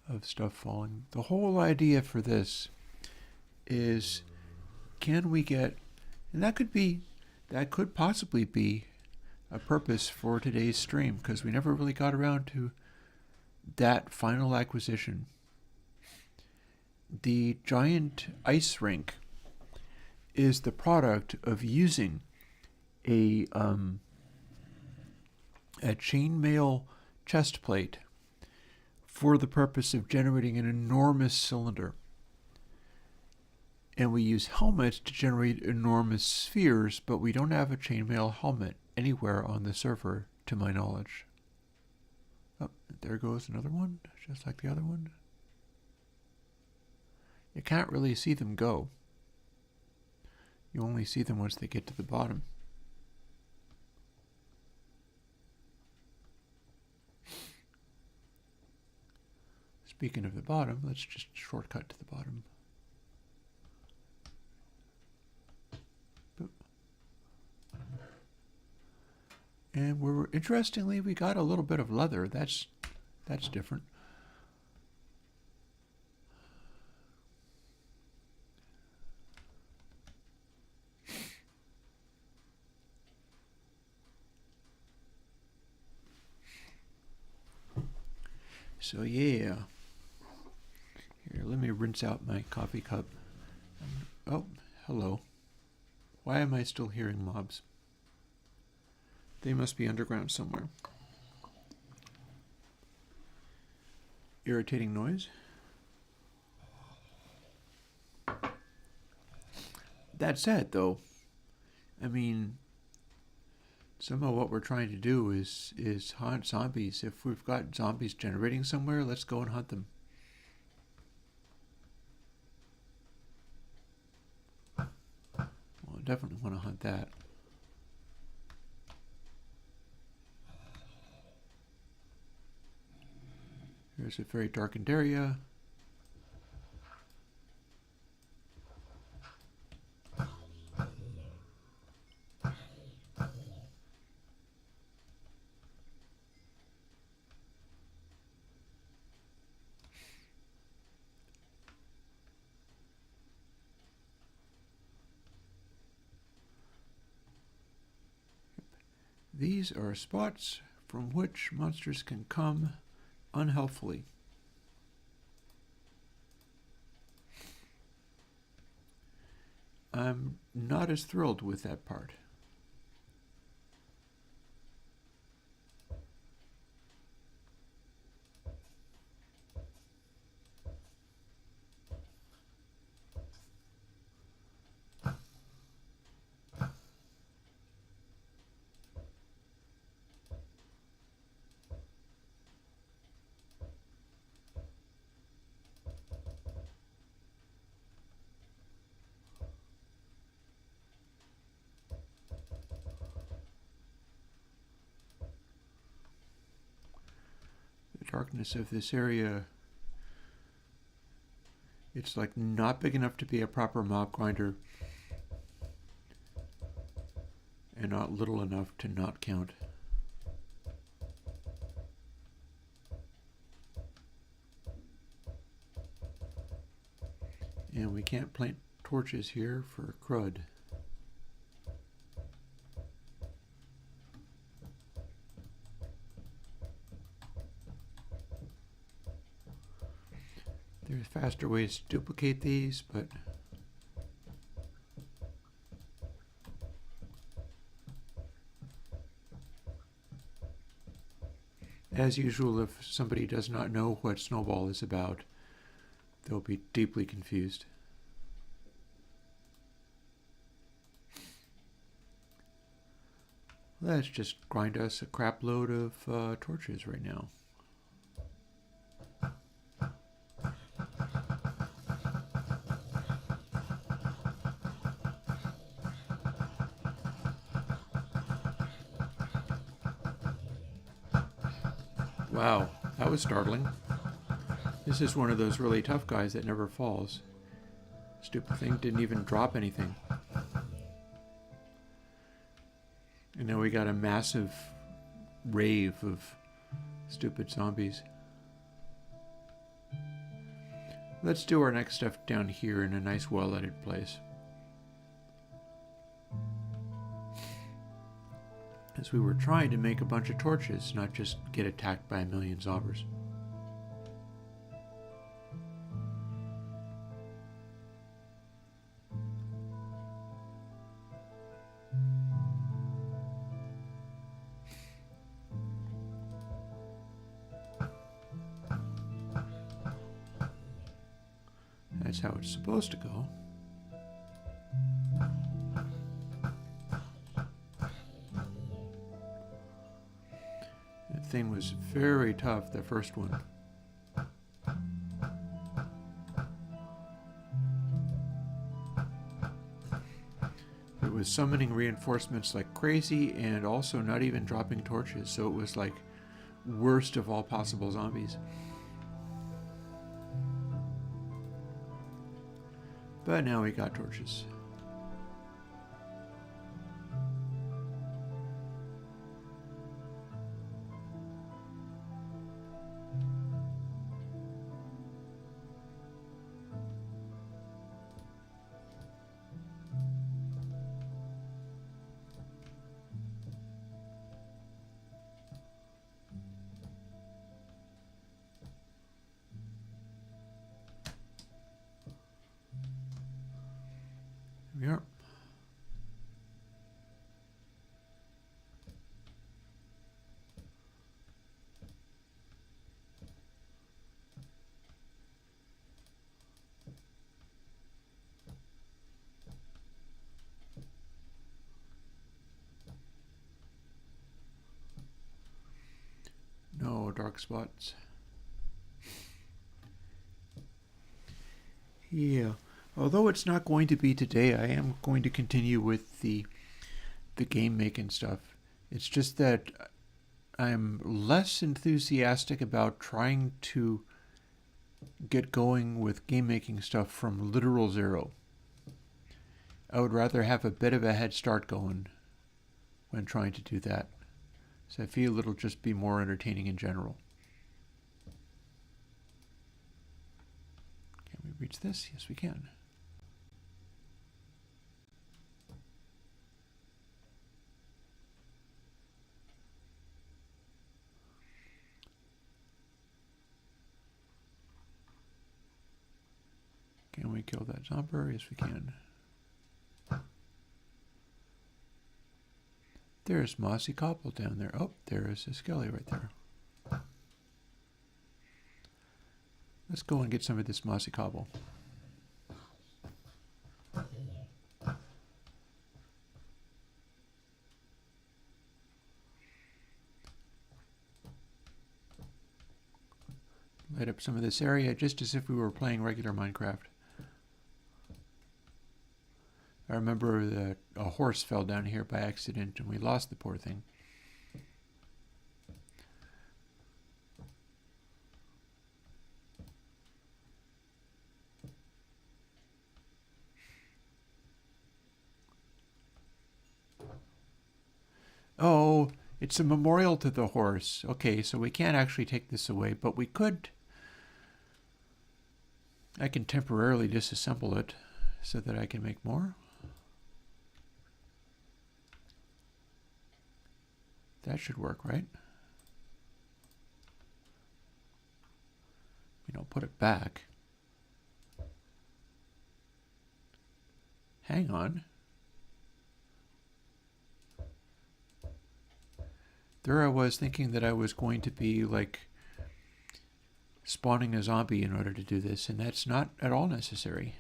of stuff falling. The whole idea for this is, can we get, and that could possibly be a purpose for today's stream, because we never really got around to that final acquisition. The giant ice rink is the product of using a chainmail chest plate for the purpose of generating an enormous cylinder. And we use helmets to generate enormous spheres, but we don't have a chainmail helmet anywhere on the server, to my knowledge. Oh, there goes another one, just like the other one. You can't really see them go. You only see them once they get to the bottom. Speaking of the bottom, let's just shortcut to the bottom. Boop. And interestingly, we got a little bit of leather. That's different. So yeah, Here, let me rinse out my coffee cup. Oh, hello. Why am I still hearing mobs? They must be underground somewhere. Irritating noise. That said, though, I mean, some of what we're trying to do is hunt zombies. If we've got zombies generating somewhere, let's go and hunt them. Well, I definitely want to hunt that. Here's a very darkened area. These are spots from which monsters can come unhealthfully. I'm not as thrilled with that part. Darkness of this area, it's like not big enough to be a proper mob grinder and not little enough to not count. And we can't plant torches here for crud. There's faster ways to duplicate these, but as usual, if somebody does not know what Snowball is about, they'll be deeply confused. Let's just grind us a crap load of torches right now. Wow, that was startling. This is one of those really tough guys that never falls. Stupid thing didn't even drop anything. And now we got a massive rave of stupid zombies. Let's do our next stuff down here in a nice well-lighted place. As we were trying to make a bunch of torches, not just get attacked by a million zombers. That's how it's supposed to go. That thing was very tough, the first one. It was summoning reinforcements like crazy and also not even dropping torches, so it was like worst of all possible zombies. But now we got torches. we are. No dark spots. Yeah. Although it's not going to be today, I am going to continue with the game making stuff. It's just that I'm less enthusiastic about trying to get going with game making stuff from literal zero. I would rather have a bit of a head start going when trying to do that. So I feel it'll just be more entertaining in general. Can we reach this? Yes, we can. Can we kill that zombie? Yes, we can. There's Mossy Cobble down there. Oh, there is a skelly right there. Let's go and get some of this Mossy Cobble. Light up some of this area just as if we were playing regular Minecraft. I remember that a horse fell down here by accident and we lost the poor thing. Oh, it's a memorial to the horse. Okay, so we can't actually take this away, but we could. I can temporarily disassemble it so that I can make more. That should work, right? We don't put it back. Hang on. There I was thinking that I was going to be like spawning a zombie in order to do this, and that's not at all necessary.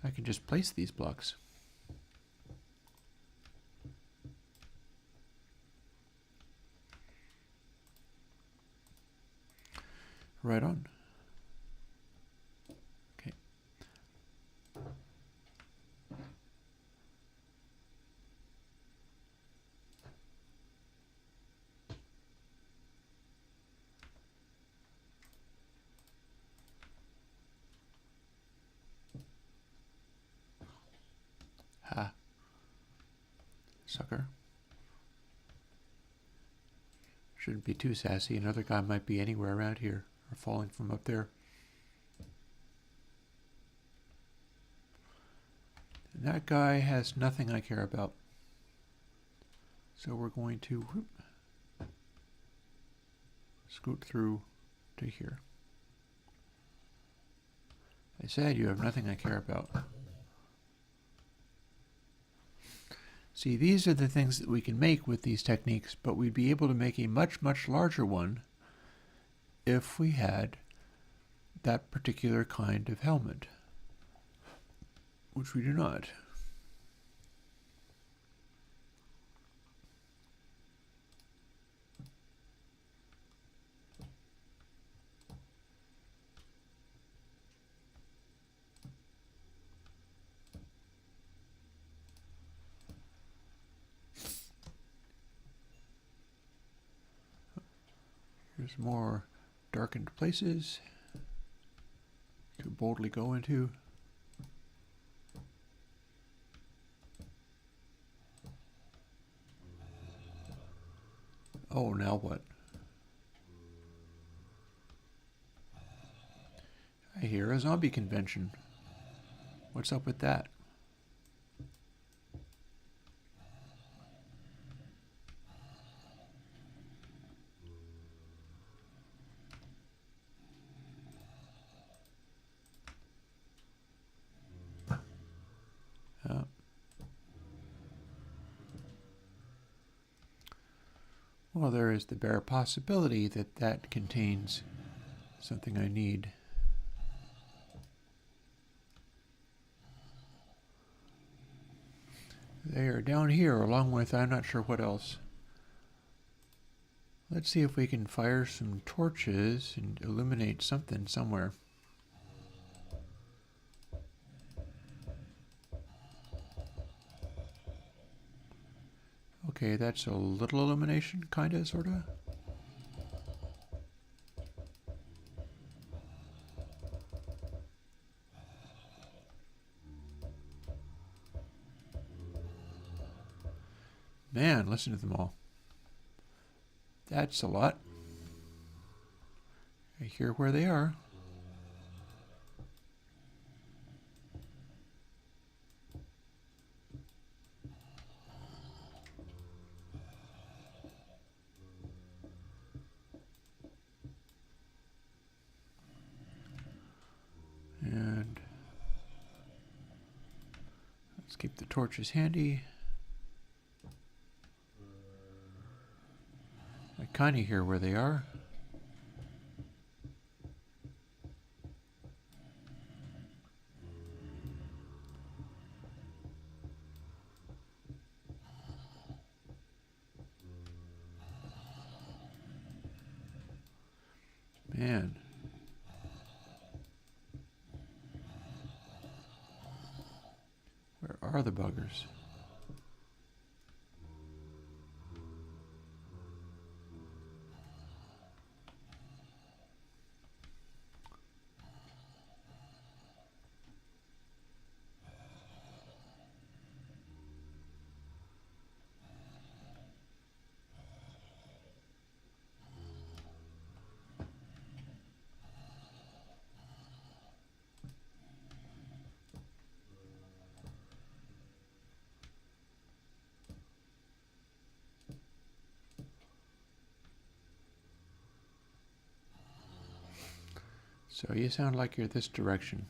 I can just place these blocks. Right on. Okay. Ha. Sucker. Shouldn't be too sassy. Another guy might be anywhere around here or falling from up there. And that guy has nothing I care about. So we're going to scoot through to here. I said you have nothing I care about. See, these are the things that we can make with these techniques, but we'd be able to make a much, much larger one if we had that particular kind of helmet, which we do not. Here's more darkened places to boldly go into. Oh, now what? I hear a zombie convention. What's up with that? Well, there is the bare possibility that that contains something I need. They are down here along with I'm not sure what else. Let's see if we can fire some torches and illuminate something somewhere. Okay, that's a little illumination, kinda, sorta. Man, listen to them all. That's a lot. I hear where they are. And let's keep the torches handy. I kind of hear where they are. Man. Where are the buggers? So you sound like you're this direction.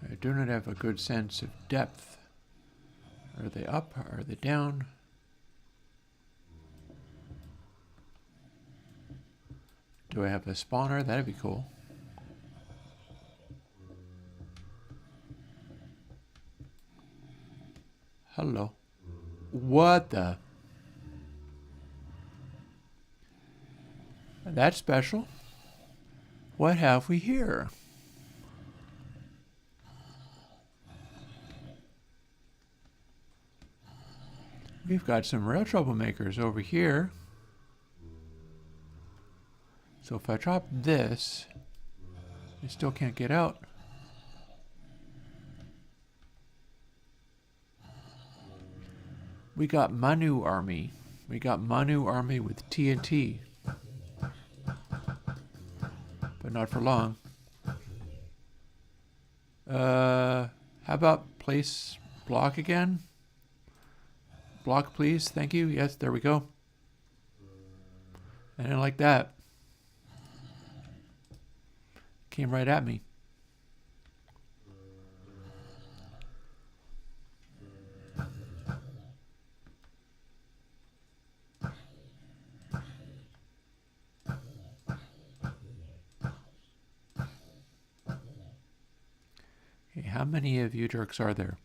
I do not have a good sense of depth. Are they up? Are they down? Do I have a spawner? That'd be cool. Hello. What the? That's special. What have we here? We've got some real troublemakers over here. So if I drop this, I still can't get out. We got Manu Army. We got Manu Army with TNT. But not for long. How about place block again? Block, please. Thank you. Yes, there we go. I didn't like that. Came right at me. Okay, how many of you jerks are there?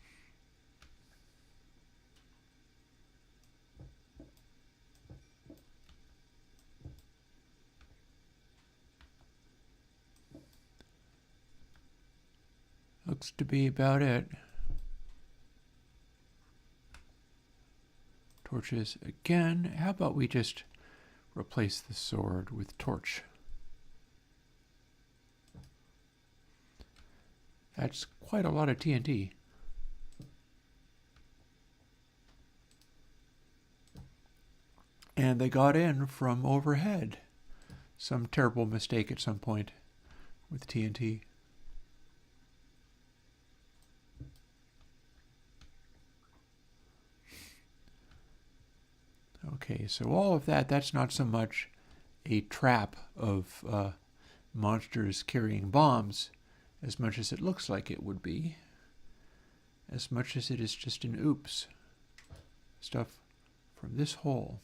Looks to be about it. Torches again. How about we just replace the sword with torch? That's quite a lot of TNT. And they got in from overhead. Some terrible mistake at some point with TNT. Okay, so all of that, that's not so much a trap of monsters carrying bombs as much as it looks like it would be. as much as it is just an oops. Stuff from this hole.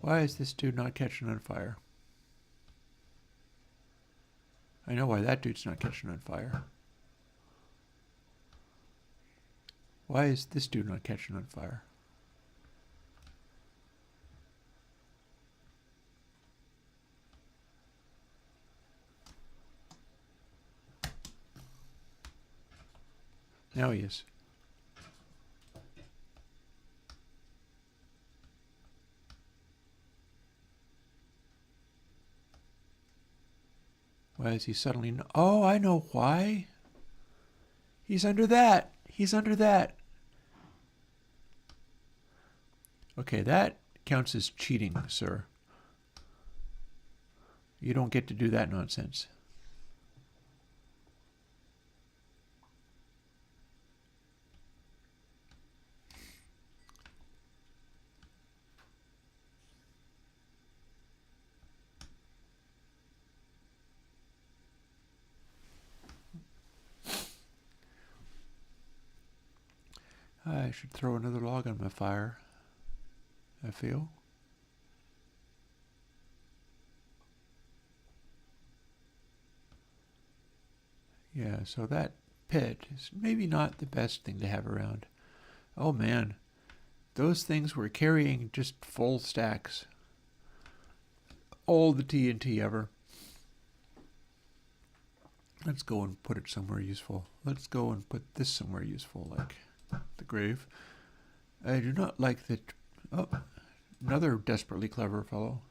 Why is this dude not catching on fire? I know why that dude's not catching on fire. Why is this dude not catching on fire? Now he is. Why is he suddenly... Oh, I know why. He's under that. He's under that. Okay, that counts as cheating, sir. You don't get to do that nonsense. I should throw another log on my fire, I feel. Yeah, so that pit is maybe not the best thing to have around. Oh man, those things were carrying just full stacks. All the TNT ever. Let's go and put it somewhere useful. Let's go and put this somewhere useful, like the grave. I do not like that. Oh, another desperately clever fellow.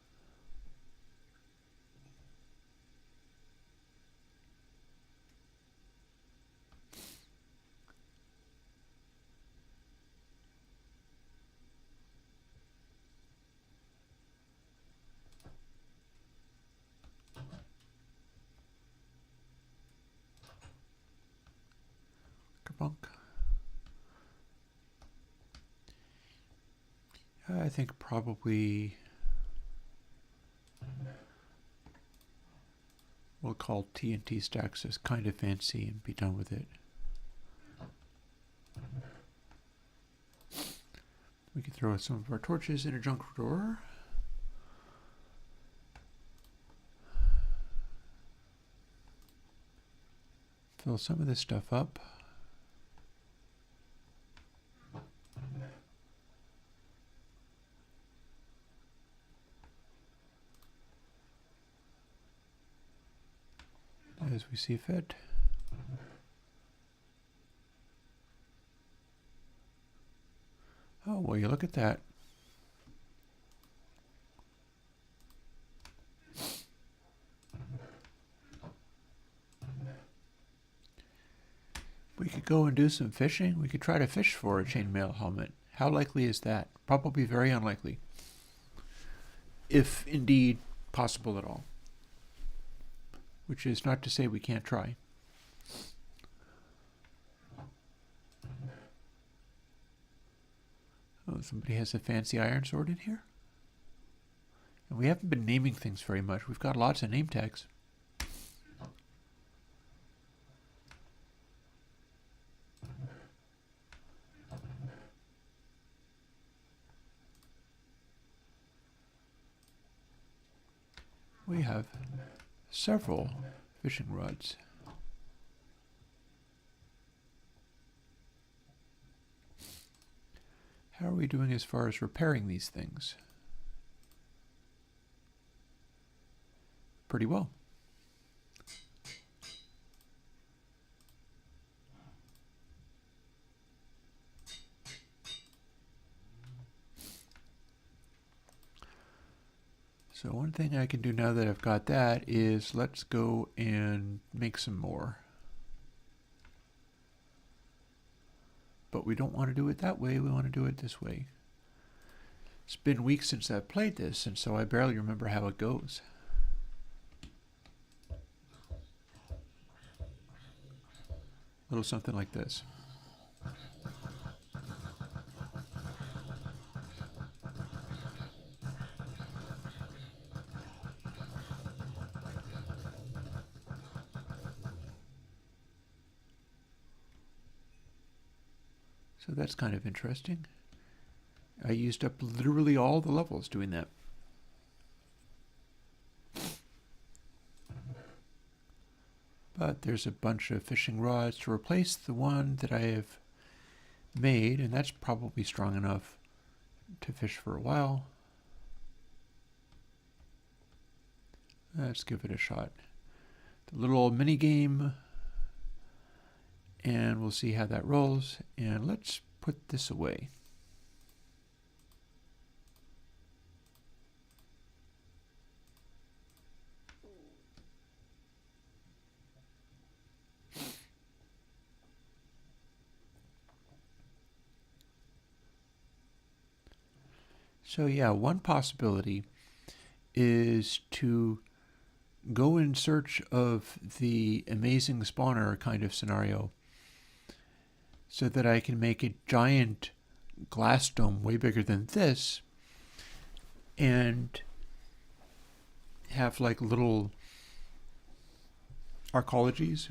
Kabunk. I think probably we'll call TNT stacks as kind of fancy and be done with it. We could throw some of our torches in a junk drawer. Fill some of this stuff up. As we see fit. Oh, well, you look at that. We could go and do some fishing. We could try to fish for a chainmail helmet. How likely is that? Probably very unlikely. If indeed possible at all. Which is not to say we can't try. Oh, somebody has a fancy iron sword in here? And we haven't been naming things very much. We've got lots of name tags. We have several fishing rods. How are we doing as far as repairing these things? Pretty well. So one thing I can do now that I've got that is let's go and make some more. But we don't want to do it that way, we want to do it this way. It's been weeks since I've played this, and so I barely remember how it goes. little something like this. So that's kind of interesting. I used up literally all the levels doing that. But there's a bunch of fishing rods to replace the one that I have made, and that's probably strong enough to fish for a while. Let's give it a shot. The little old mini game, and we'll see how that rolls. And let's put this away. So yeah, one possibility is to go in search of the amazing spawner kind of scenario so that I can make a giant glass dome way bigger than this and have like little arcologies.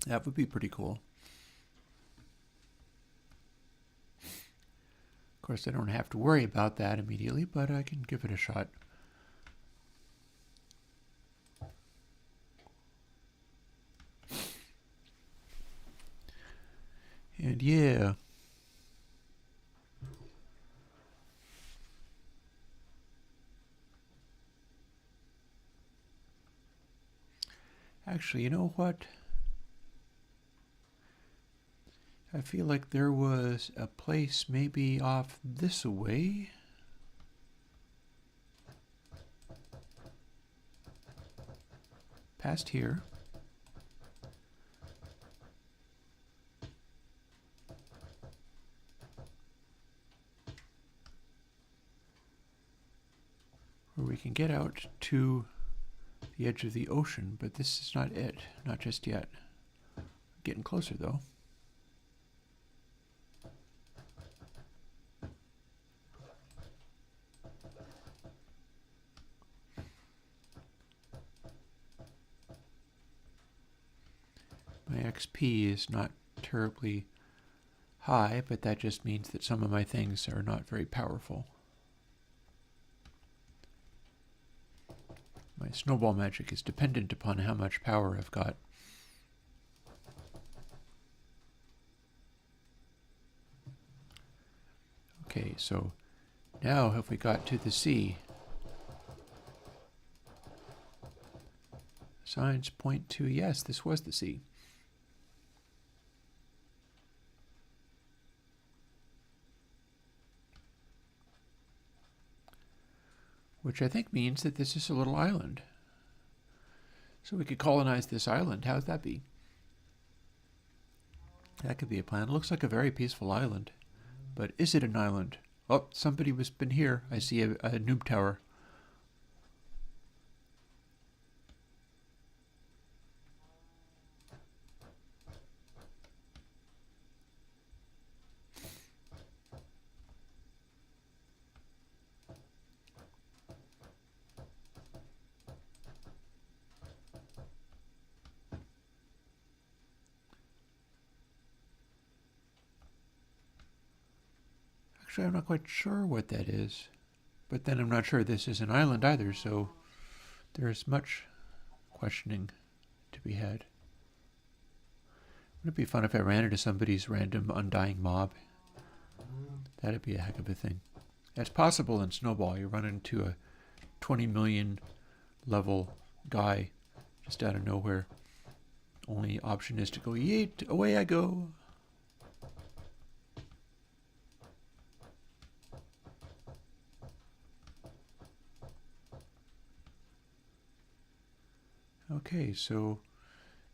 That would be pretty cool. Of course, I don't have to worry about that immediately, but I can give it a shot. And yeah. Actually, you know what? I feel like there was a place maybe off this way. Past here. Where we can get out to the edge of the ocean, but this is not it. Not just yet. Getting closer though. My XP is not terribly high, but that just means that some of my things are not very powerful. My snowball magic is dependent upon how much power I've got. Okay, so now have we got to the sea? Signs point to, yes, this was the sea. Which I think means that this is a little island. So we could colonize this island. How'd that be? That could be a plan. It looks like a very peaceful island. But is it an island? Oh, somebody has been here. I see a noob tower. Actually, I'm not quite sure what that is. But then I'm not sure this is an island either, so there's much questioning to be had. Wouldn't it be fun if I ran into somebody's random undying mob? That'd be a heck of a thing. That's possible in Snowball. You run into a 20 million level guy just out of nowhere. Only option is to go, yeet, away I go. Okay, so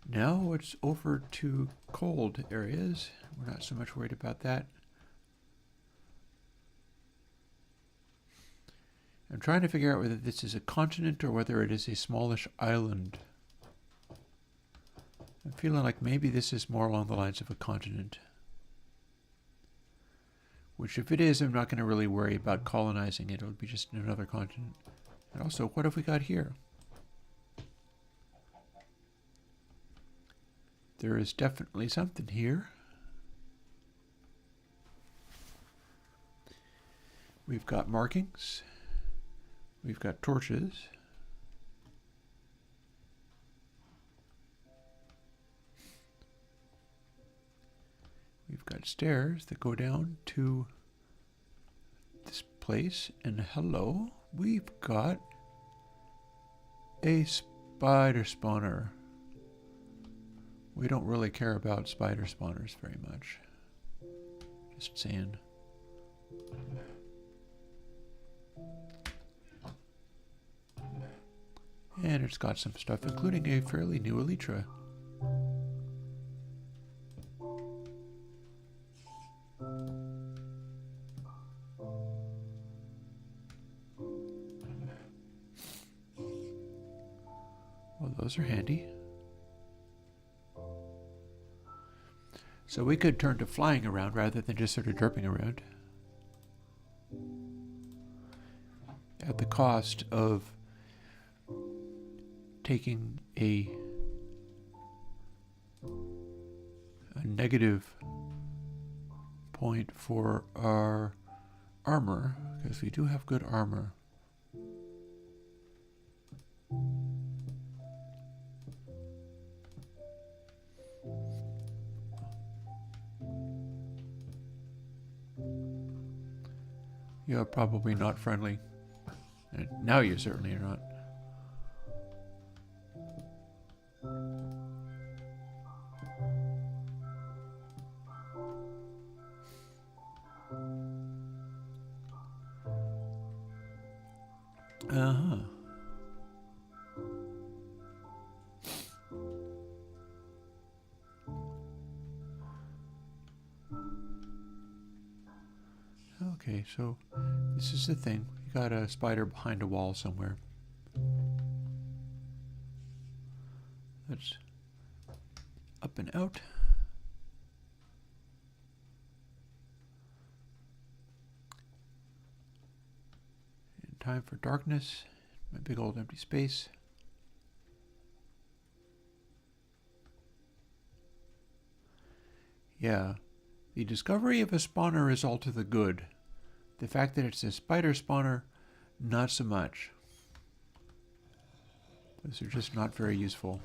now it's over to cold areas. We're not so much worried about that. I'm trying to figure out whether this is a continent or whether it is a smallish island. I'm feeling like maybe this is more along the lines of a continent. Which, if it is, I'm not going to really worry about colonizing it. It would be just another continent. And also, what have we got here? There is definitely something here. We've got markings. We've got torches. We've got stairs that go down to this place. And hello, we've got a spider spawner. We don't really care about spider spawners very much. Just saying. And it's got some stuff, including a fairly new elytra. Well, those are handy. So we could turn to flying around rather than just sort of derping around. At the cost of taking a negative point for our armor, because we do have good armor. You're probably not friendly. And now you certainly are not. Uh-huh. Okay, so this is the thing. You got a spider behind a wall somewhere. That's up and out. And time for darkness. My big old empty space. Yeah. The discovery of a spawner is all to the good. The fact that it's a spider spawner, not so much. Those are just not very useful.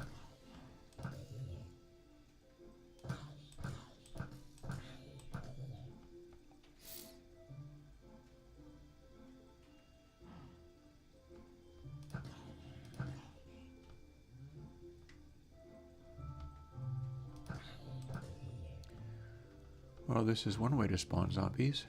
Well, this is one way to spawn zombies.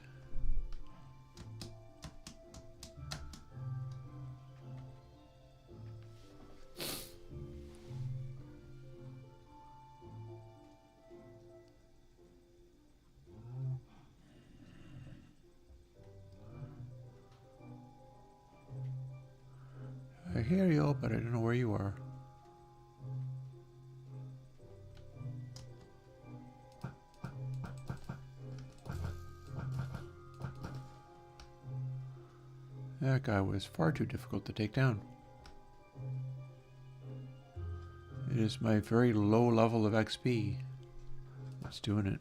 I hear you, but I don't know where you are. That guy was far too difficult to take down. It is my very low level of XP that's doing it.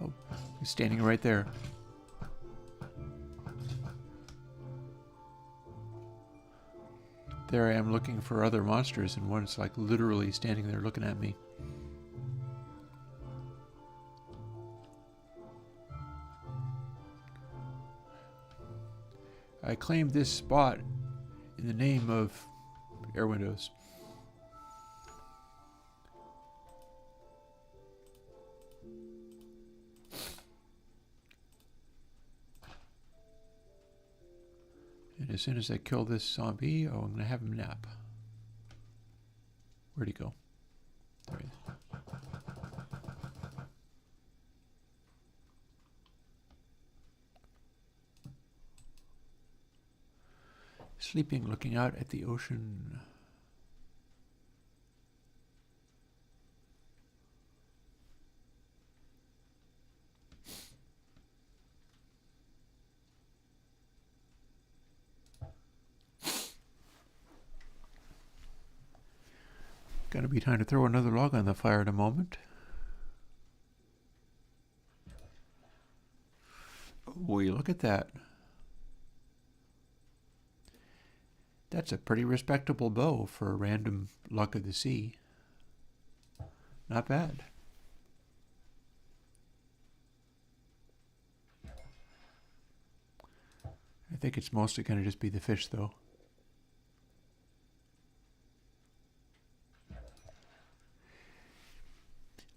Oh, he's standing right there. There I am looking for other monsters, and one's like literally standing there looking at me. I claimed this spot in the name of Airwindows. And as soon as I kill this zombie, oh, I'm going to have him nap. Where'd he go? There he is. Sleeping, looking out at the ocean. Gonna be time to throw another log on the fire in a moment. Oh, look at that. That's a pretty respectable bow for a random luck of the sea. Not bad. I think it's mostly going to just be the fish, though.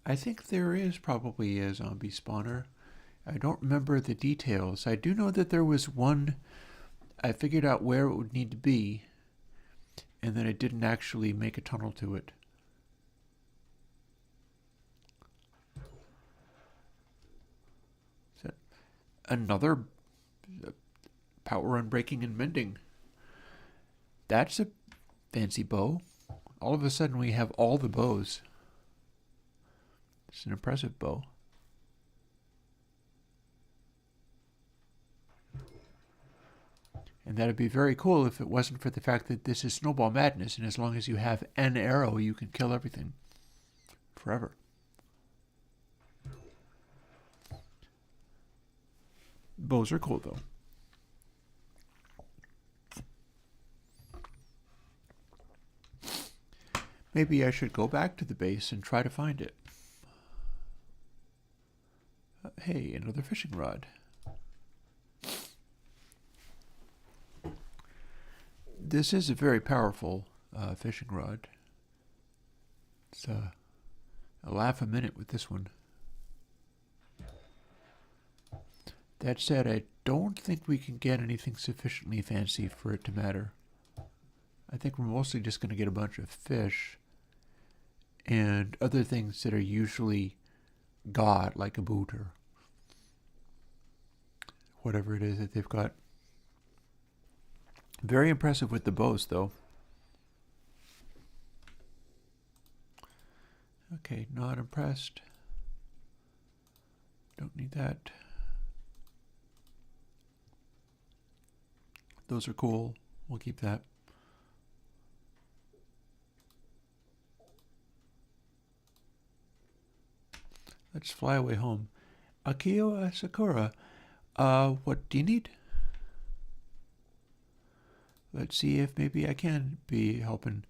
I think there is probably a zombie spawner. I don't remember the details. I do know that there was one. I figured out where it would need to be, and then I didn't actually make a tunnel to it. Is that another power on breaking and mending? That's a fancy bow. All of a sudden we have all the bows. It's an impressive bow. And that'd be very cool if it wasn't for the fact that this is Snowball Madness, and as long as you have an arrow, you can kill everything. Forever. Bows are cool, though. Maybe I should go back to the base and try to find it. Hey, another fishing rod. This is a very powerful fishing rod. It's a laugh a minute with this one. That said, I don't think we can get anything sufficiently fancy for it to matter. I think we're mostly just going to get a bunch of fish and other things that are usually got, like a boot or whatever it is that they've got. Very impressive with the bows, though. Okay, not impressed. Don't need that. Those are cool. We'll keep that. Let's fly away home. Akio Sakura, what do you need? Let's see if maybe I can be helping.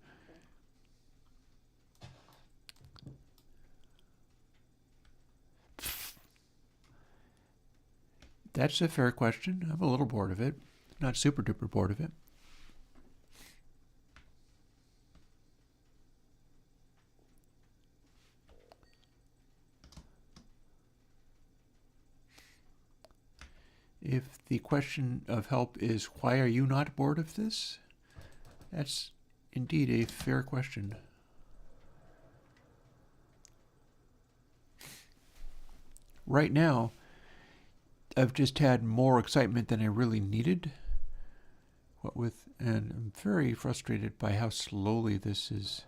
That's a fair question. I'm a little bored of it. Not super duper bored of it. If the question of help is, why are you not bored of this? That's indeed a fair question. Right now, I've just had more excitement than I really needed. And I'm very frustrated by how slowly this is.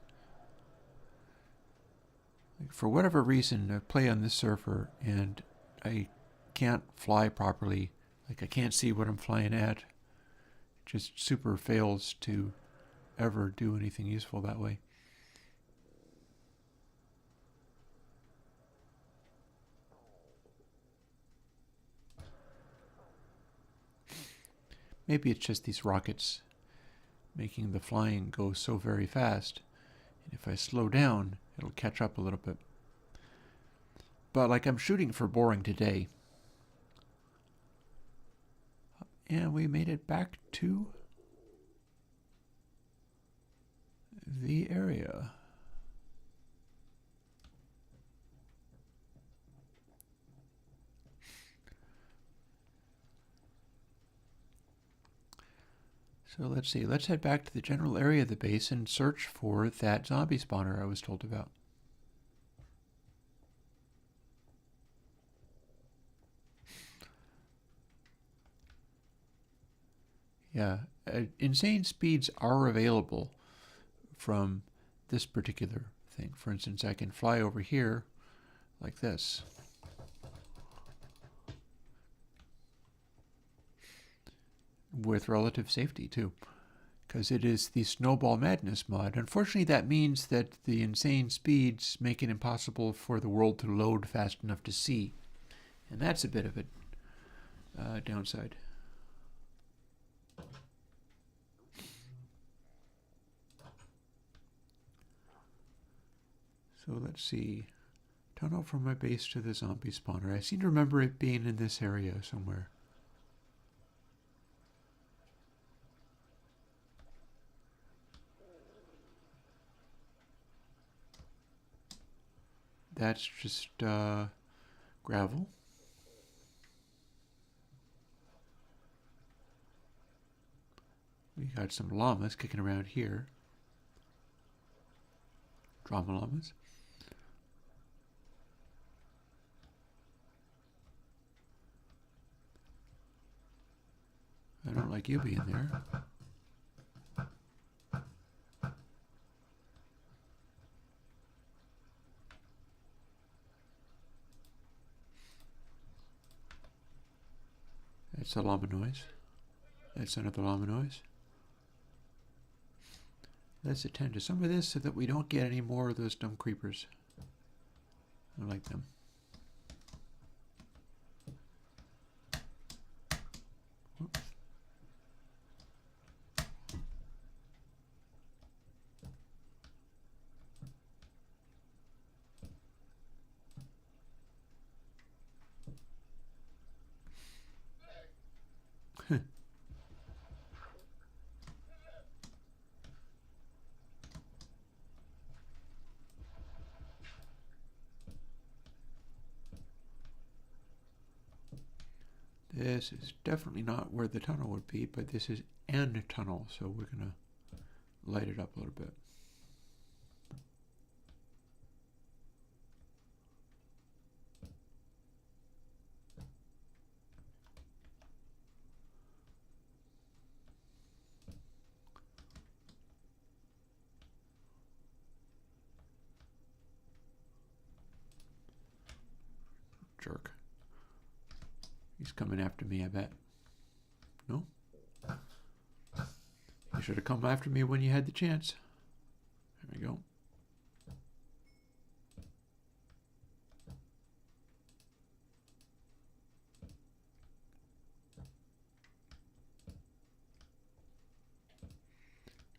For whatever reason, I play on this server and I can't fly properly. Like, I can't see what I'm flying at. It just super fails to ever do anything useful that way. Maybe it's just these rockets making the flying go so very fast. And if I slow down, it'll catch up a little bit. But like, I'm shooting for boring today. And we made it back to the area. So let's see, let's head back to the general area of the base and search for that zombie spawner I was told about. Yeah, insane speeds are available from this particular thing. For instance, I can fly over here like this. With relative safety too, because it is the Snowball Madness mod. Unfortunately, that means that the insane speeds make it impossible for the world to load fast enough to see, and that's a bit of a downside. So let's see. Tunnel from my base to the zombie spawner. I seem to remember it being in this area somewhere. That's just gravel. We got some llamas kicking around here. Drama llamas. I don't like you being there. That's a llama noise. That's another llama noise. Let's attend to some of this so that we don't get any more of those dumb creepers. I like them. Whoops. This is definitely not where the tunnel would be, but this is an tunnel, so we're going to light it up a little bit. Jerk. He's coming after me, I bet. No? You should have come after me when you had the chance. There we go.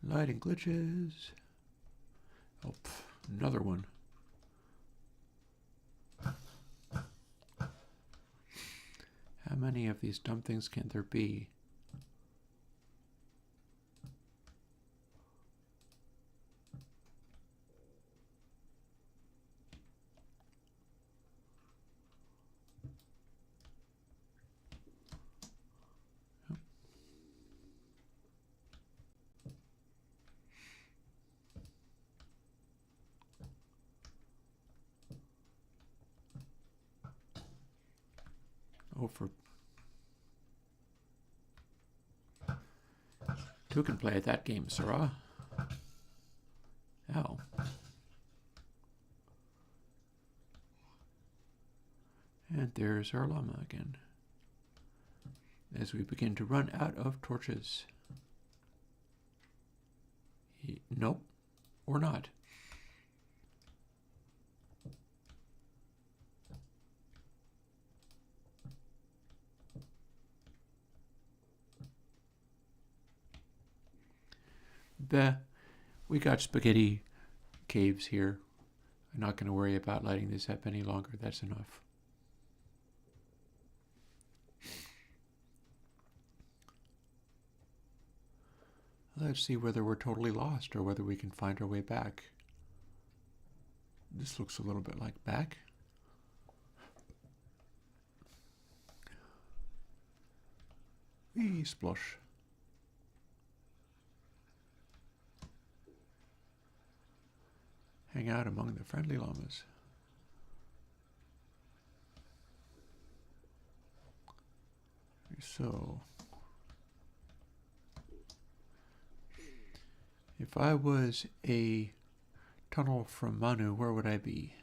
Lighting glitches. Oh, another one. How many of these dumb things can there be? Oh, for... Two can play at that game, Sarah. Ow. And there's our llama again. As we begin to run out of torches. Nope. Or not. We got spaghetti caves here. I'm not going to worry about lighting this up any longer. That's enough. Let's see whether we're totally lost or whether we can find our way back. This looks a little bit like back. Wee splosh. Hang out among the friendly llamas. So, If I was a tunnel from Manu, where would I be?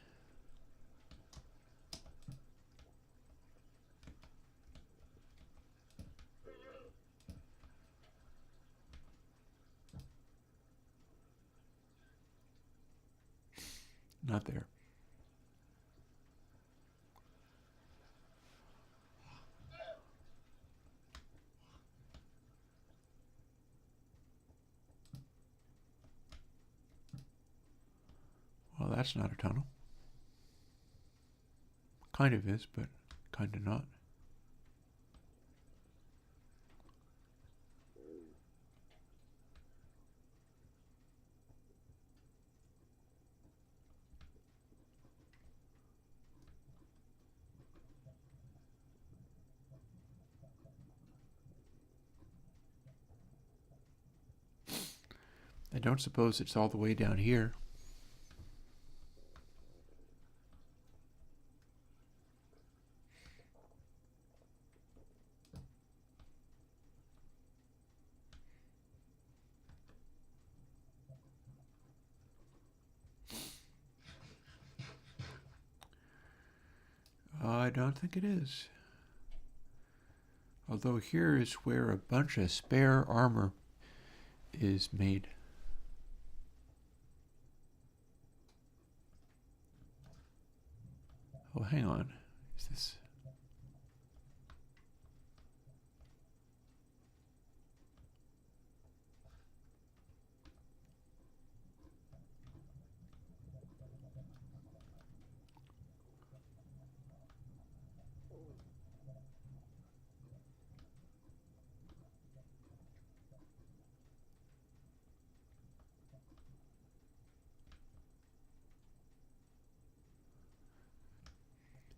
Not there. Well, that's not a tunnel. Kind of is, but kind of not. I don't suppose it's all the way down here. I don't think it is. Although here is where a bunch of spare armor is made. Oh, hang on. Is this...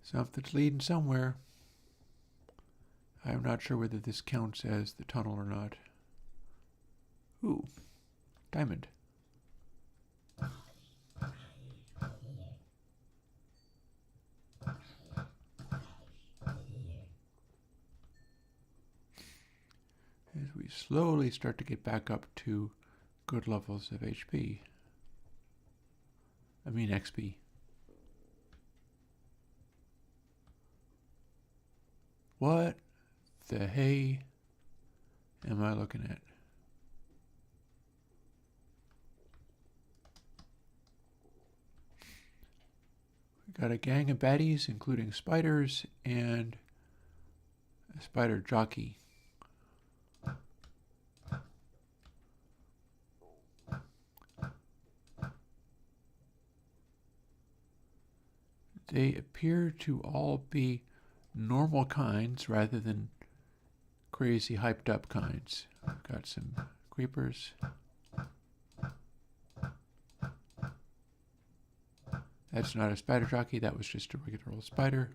Something's leading somewhere. I'm not sure whether this counts as the tunnel or not. Ooh, diamond. As we slowly start to get back up to good levels of HP. I mean XP. What the hey am I looking at? We got a gang of baddies, including spiders and a spider jockey. They appear to all be normal kinds rather than crazy hyped up kinds. Got some creepers. That's not a spider jockey, that was just a regular old spider.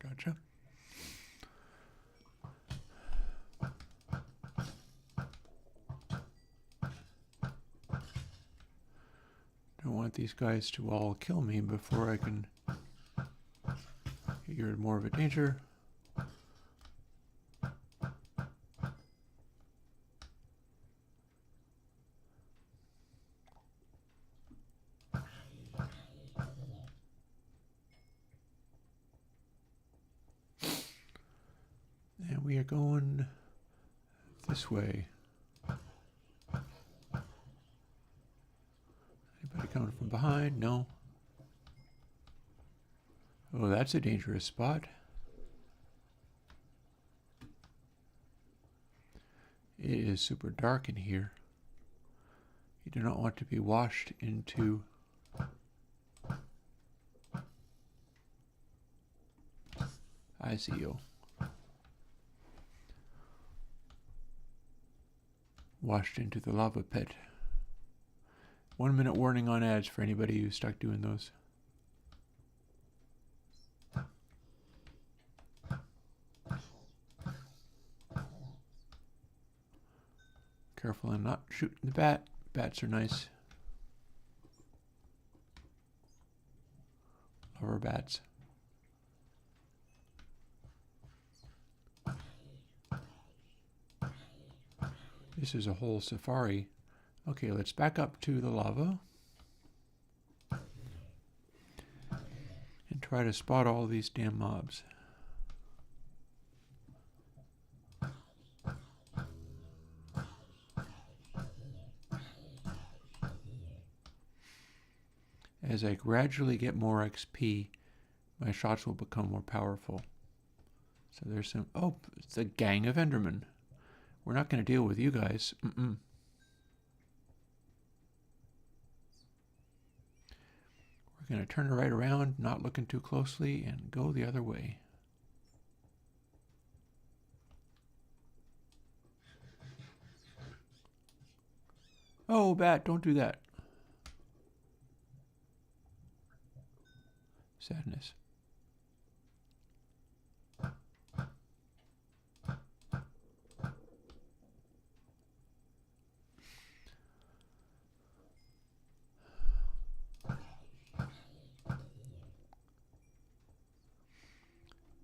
Gotcha. Don't want these guys to all kill me before I can get rid of more of a danger. And we are going this way. Anybody coming from behind? No. Oh, that's a dangerous spot. It is super dark in here. You do not want to be washed into I see you. washed into the lava pit. 1 minute warning on ads for anybody who's stuck doing those. Careful and not shooting the bat. Bats are nice. Love our bats. This is a whole safari. Okay, let's back up to the lava and try to spot all these damn mobs. As I gradually get more XP, my shots will become more powerful. So there's some... Oh, it's a gang of Endermen. We're not going to deal with you guys. We're going to turn it right around, not looking too closely, and go the other way. Oh, bat, don't do that. Sadness.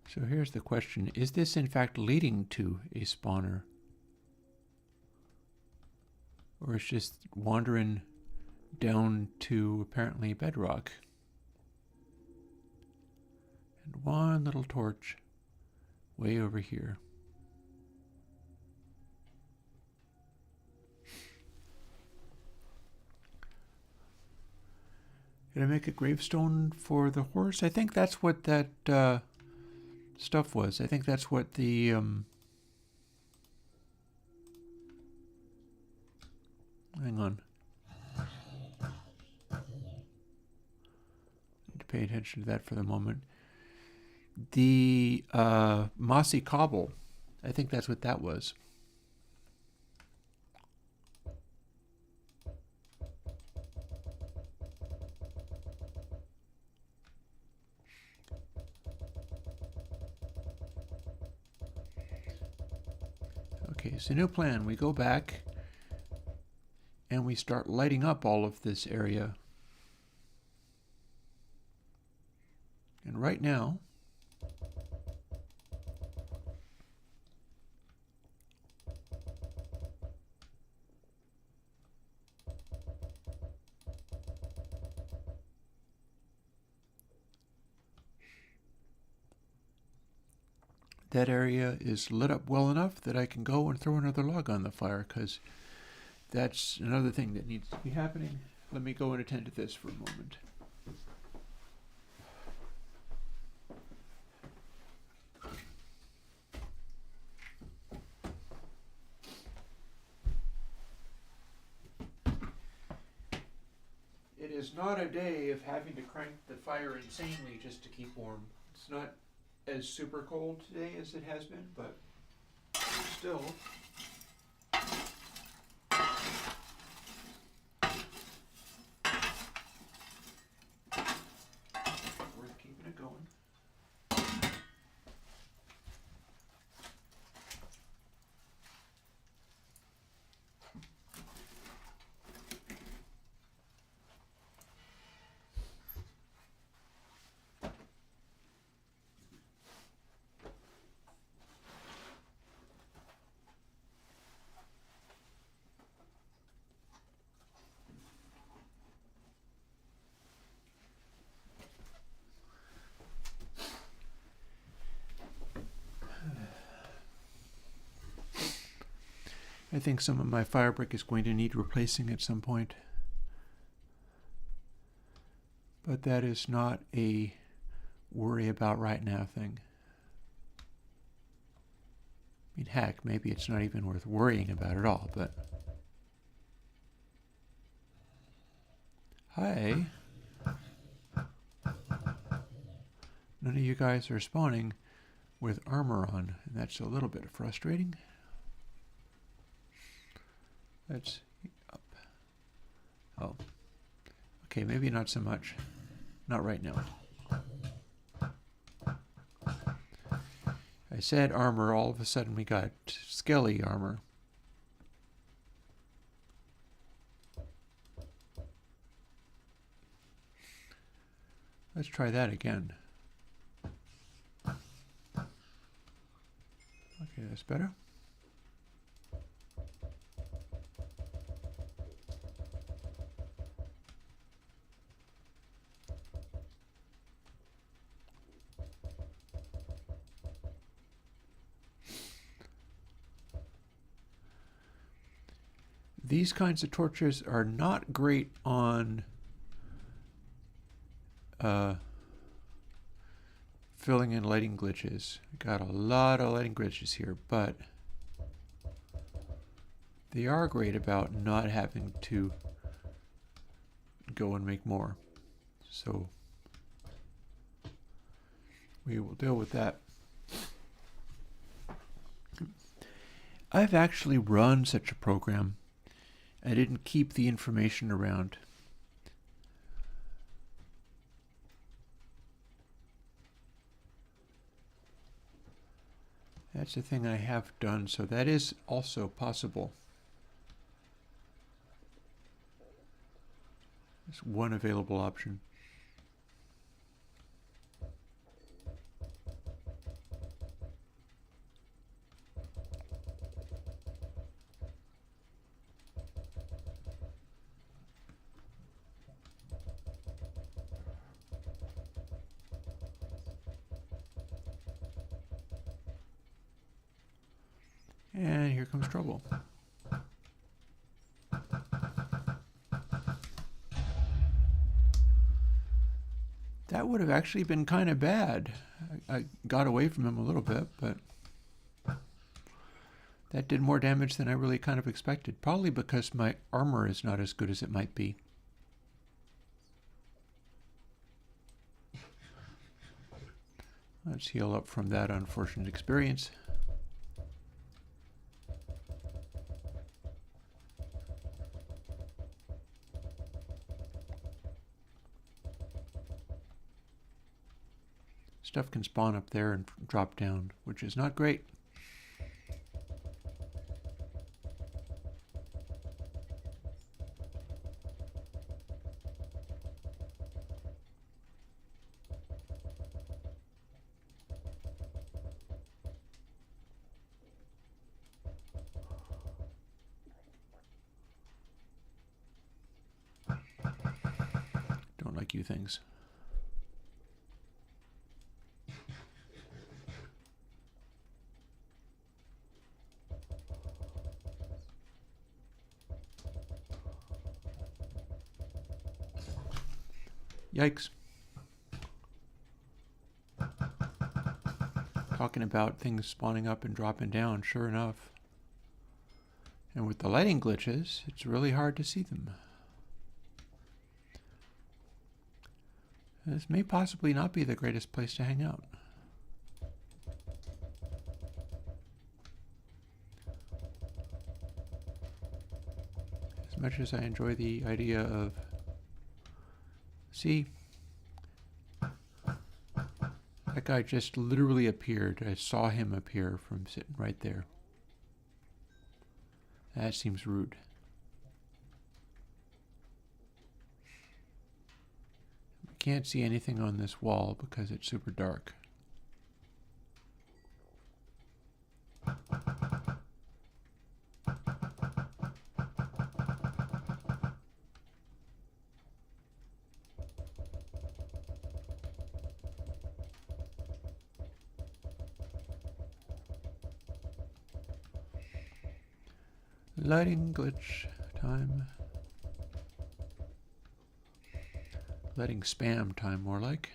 So here's the question. Is this in fact leading to a spawner? Or it's just wandering down to apparently bedrock? And one little torch way over here. Did I make a gravestone for the horse? I think that's what that stuff was. I think that's what the hang on. Need to pay attention to that for the moment. The mossy cobble. I think that's what that was. Okay, so new plan. We go back and we start lighting up all of this area. And right now, that area is lit up well enough that I can go and throw another log on the fire, because that's another thing that needs to be happening. Let me go and attend to this for a moment. It is not a day of having to crank the fire insanely just to keep warm. It's not as super cold today as it has been, but still. Worth keeping it going. I think some of my fire brick is going to need replacing at some point. But that is not a worry about right now thing. I mean, heck, maybe it's not even worth worrying about at all, but... Hi. None of you guys are spawning with armor on, and that's a little bit frustrating. Let's up. Oh, okay, maybe not so much. Not right now. I said armor, all of a sudden we got skelly armor. Let's try that again. Okay, that's better. These kinds of torches are not great on filling in lighting glitches. Got a lot of lighting glitches here, but they are great about not having to go and make more. So we will deal with that. I've actually run such a program. I didn't keep the information around. That's the thing I have done, so that is also possible. It's one available option. And here comes trouble. That would have actually been kind of bad. I got away from him a little bit, but that did more damage than I really kind of expected. Probably because my armor is not as good as it might be. Let's heal up from that unfortunate experience. Stuff can spawn up there and drop down, which is not great. Don't like you things. Yikes. Talking about things spawning up and dropping down, sure enough. And with the lighting glitches, it's really hard to see them. This may possibly not be the greatest place to hang out. As much as I enjoy the idea of... See? That guy just literally appeared. I saw him appear from sitting right there. That seems rude. I can't see anything on this wall because it's super dark. Lighting glitch time. Lighting spam time, more like.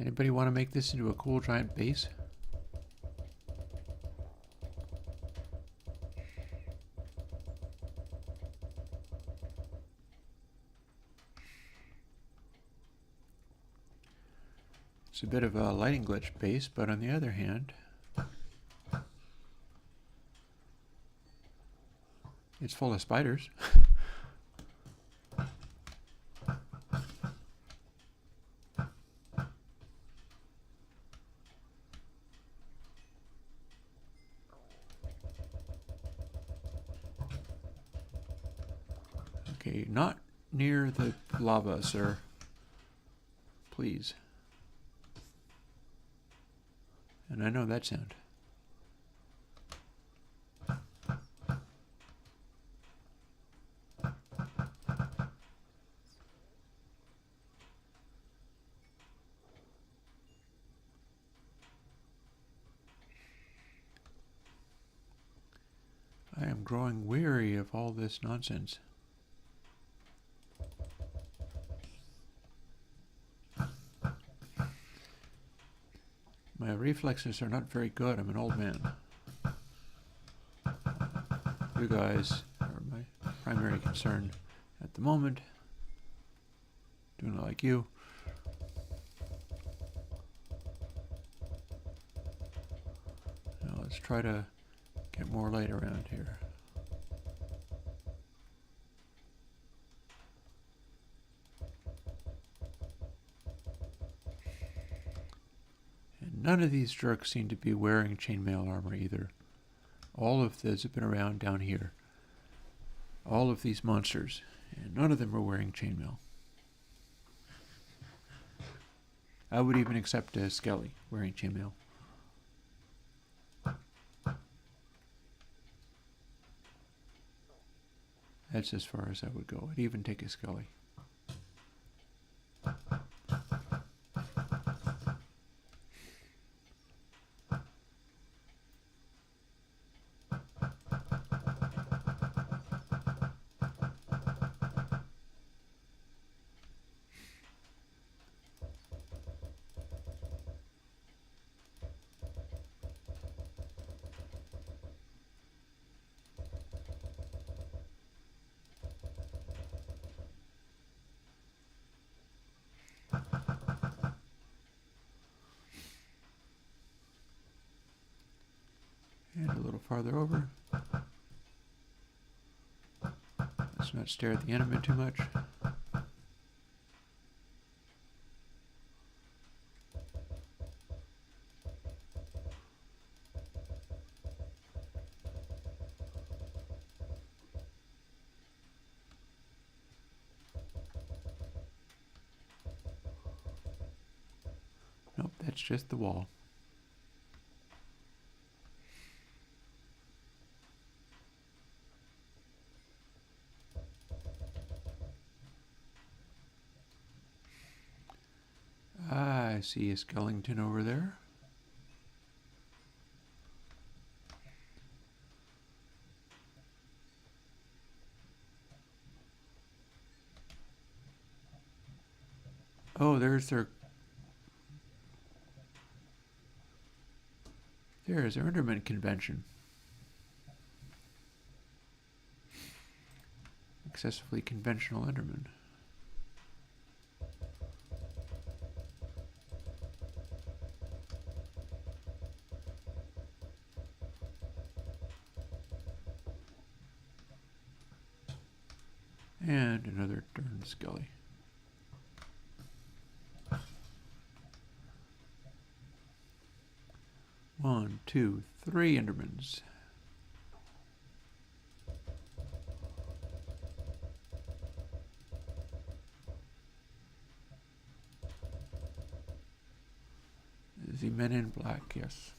Anybody want to make this into a cool giant base? It's a bit of a lighting glitch base, but on the other hand, it's full of spiders. Okay, not near the lava, sir. Please. And I know that sound. I am growing weary of all this nonsense. My reflexes are not very good. I'm an old man. You guys are my primary concern at the moment. Doing like you. Now let's try to get more light around here. And none of these jerks seem to be wearing chainmail armor either. All of those have been around down here. All of these monsters, and none of them are wearing chainmail. I would even accept a Skelly wearing chainmail. That's as far as I would go. I'd even take a Skelly. And a little farther over. Let's not stare at the enemy too much. Nope, that's just the wall. I see a skeleton over there. Oh, there's their Enderman convention. Excessively conventional Enderman. And another darn Skelly. One, two, three Endermans. The Men in Black, yes.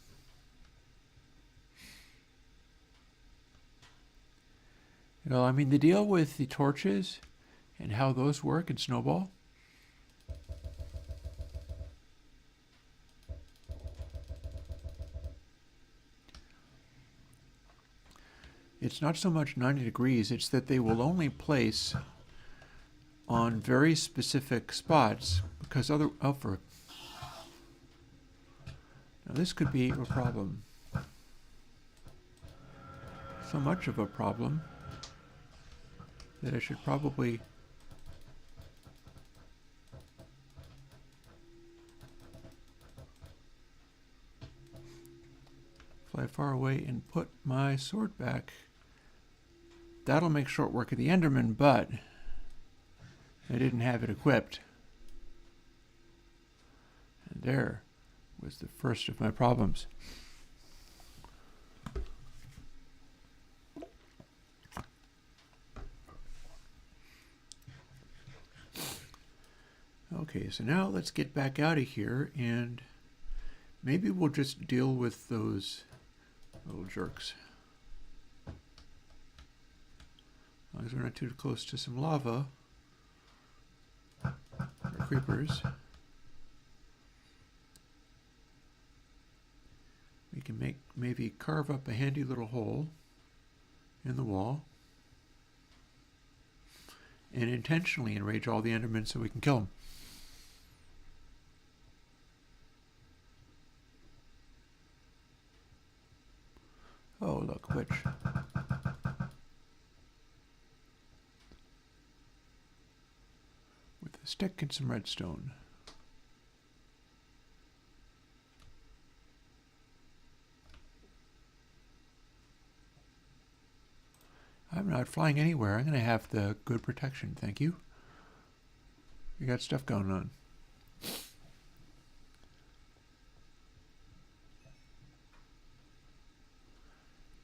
Well, I mean, the deal with the torches and how those work in Snowball. It's not so much 90 degrees, it's that they will only place on very specific spots because now this could be a problem. So much of a problem that I should probably fly far away and put my sword back. That'll make short work of the Enderman, but I didn't have it equipped. And there was the first of my problems. Okay, so now let's get back out of here and maybe we'll just deal with those little jerks. As long as we're not too close to some lava or creepers, we can maybe carve up a handy little hole in the wall and intentionally enrage all the Endermen so we can kill them. Oh, look, witch. With a stick and some redstone. I'm not flying anywhere. I'm going to have the good protection, thank you. We got stuff going on.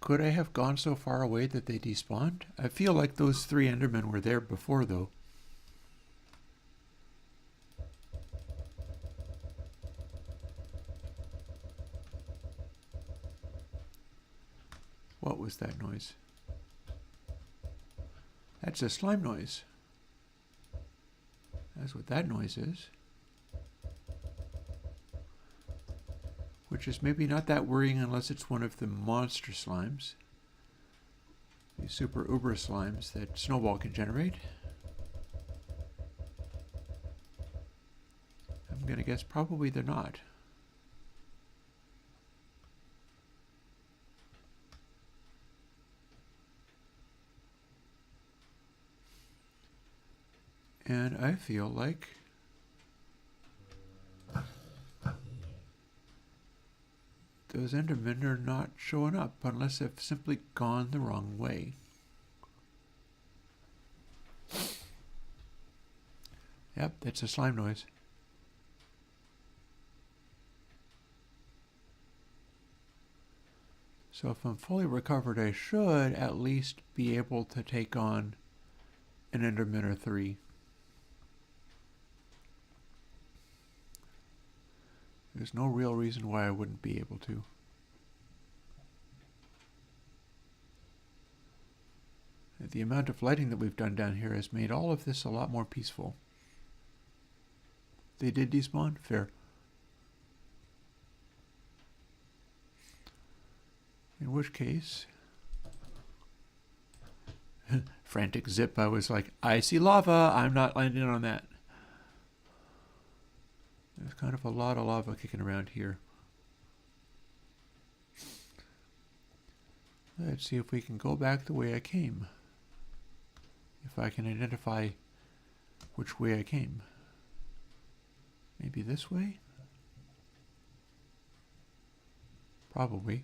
Could I have gone so far away that they despawned? I feel like those 3 Endermen were there before, though. What was that noise? That's a slime noise. That's what that noise is. Which is maybe not that worrying unless it's one of the monster slimes. These super uber slimes that Snowball can generate. I'm going to guess probably they're not. And I feel like those Endermen are not showing up unless they've simply gone the wrong way. Yep, that's a slime noise. So if I'm fully recovered, I should at least be able to take on an Enderman or 3. There's no real reason why I wouldn't be able to. The amount of lighting that we've done down here has made all of this a lot more peaceful. They did despawn? Fair. In which case, frantic zip, I was like, I see lava, I'm not landing on that. There's kind of a lot of lava kicking around here. Let's see if we can go back the way I came. If I can identify which way I came. Maybe this way? Probably.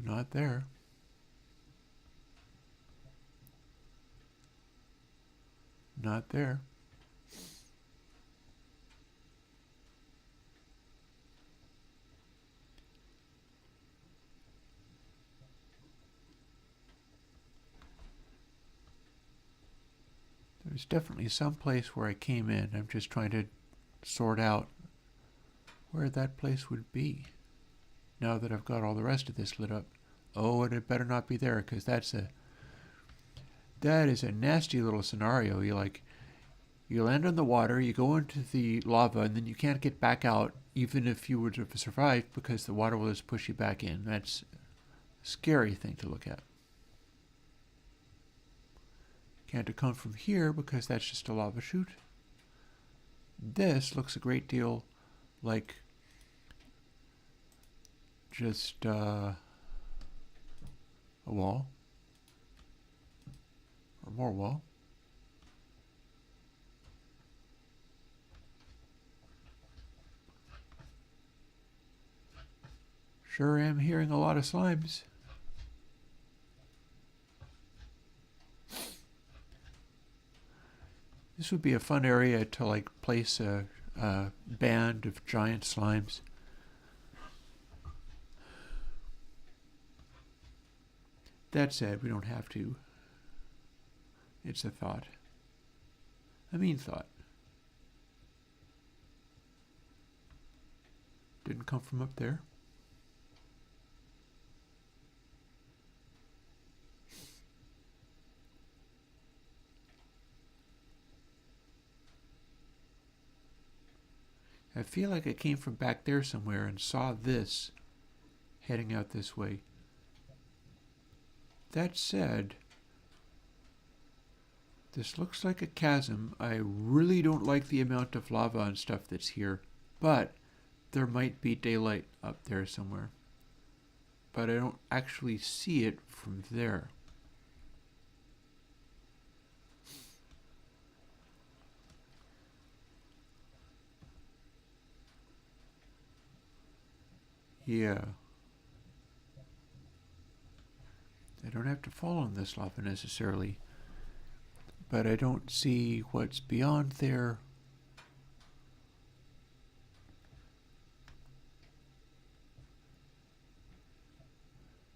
Not there. Not there. There's definitely some place where I came in. I'm just trying to sort out where that place would be now that I've got all the rest of this lit up. Oh, and it better not be there, because that is a nasty little scenario. You land on the water, you go into the lava, and then you can't get back out, even if you were to survive, because the water will just push you back in. That's a scary thing to look at. Can't come from here because that's just a lava chute. This looks a great deal like just a wall. Or more wall. Sure am hearing a lot of slimes. This would be a fun area to like place a band of giant slimes. That said, we don't have to. It's a thought. A mean thought. Didn't come from up there. I feel like I came from back there somewhere and saw this heading out this way. That said, this looks like a chasm. I really don't like the amount of lava and stuff that's here, but there might be daylight up there somewhere. But I don't actually see it from there. Yeah. I don't have to fall on this lava necessarily, but I don't see what's beyond there.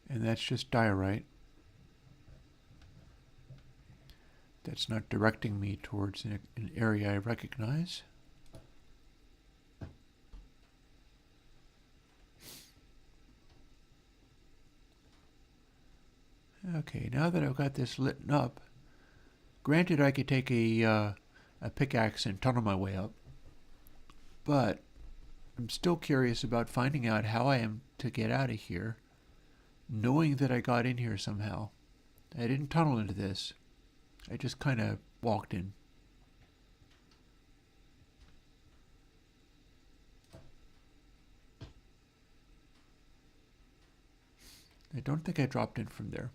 And that's just diorite. That's not directing me towards an area I recognize. Okay, now that I've got this lit up, granted I could take a pickaxe and tunnel my way up, but I'm still curious about finding out how I am to get out of here, knowing that I got in here somehow. I didn't tunnel into this. I just kind of walked in. I don't think I dropped in from there.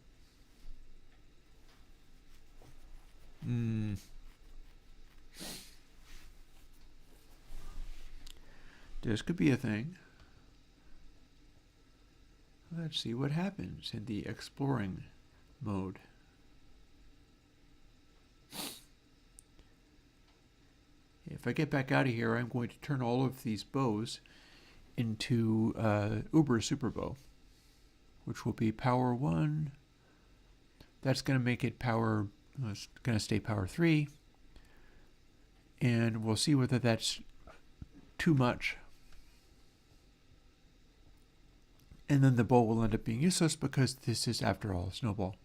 This could be a thing. Let's see what happens in the exploring mode. If I get back out of here, I'm going to turn all of these bows into Uber Super Bow, which will be power 1. That's going to make it power, it's going to stay power 3. And we'll see whether that's too much. And then the bow will end up being useless because this is, after all, a snowball.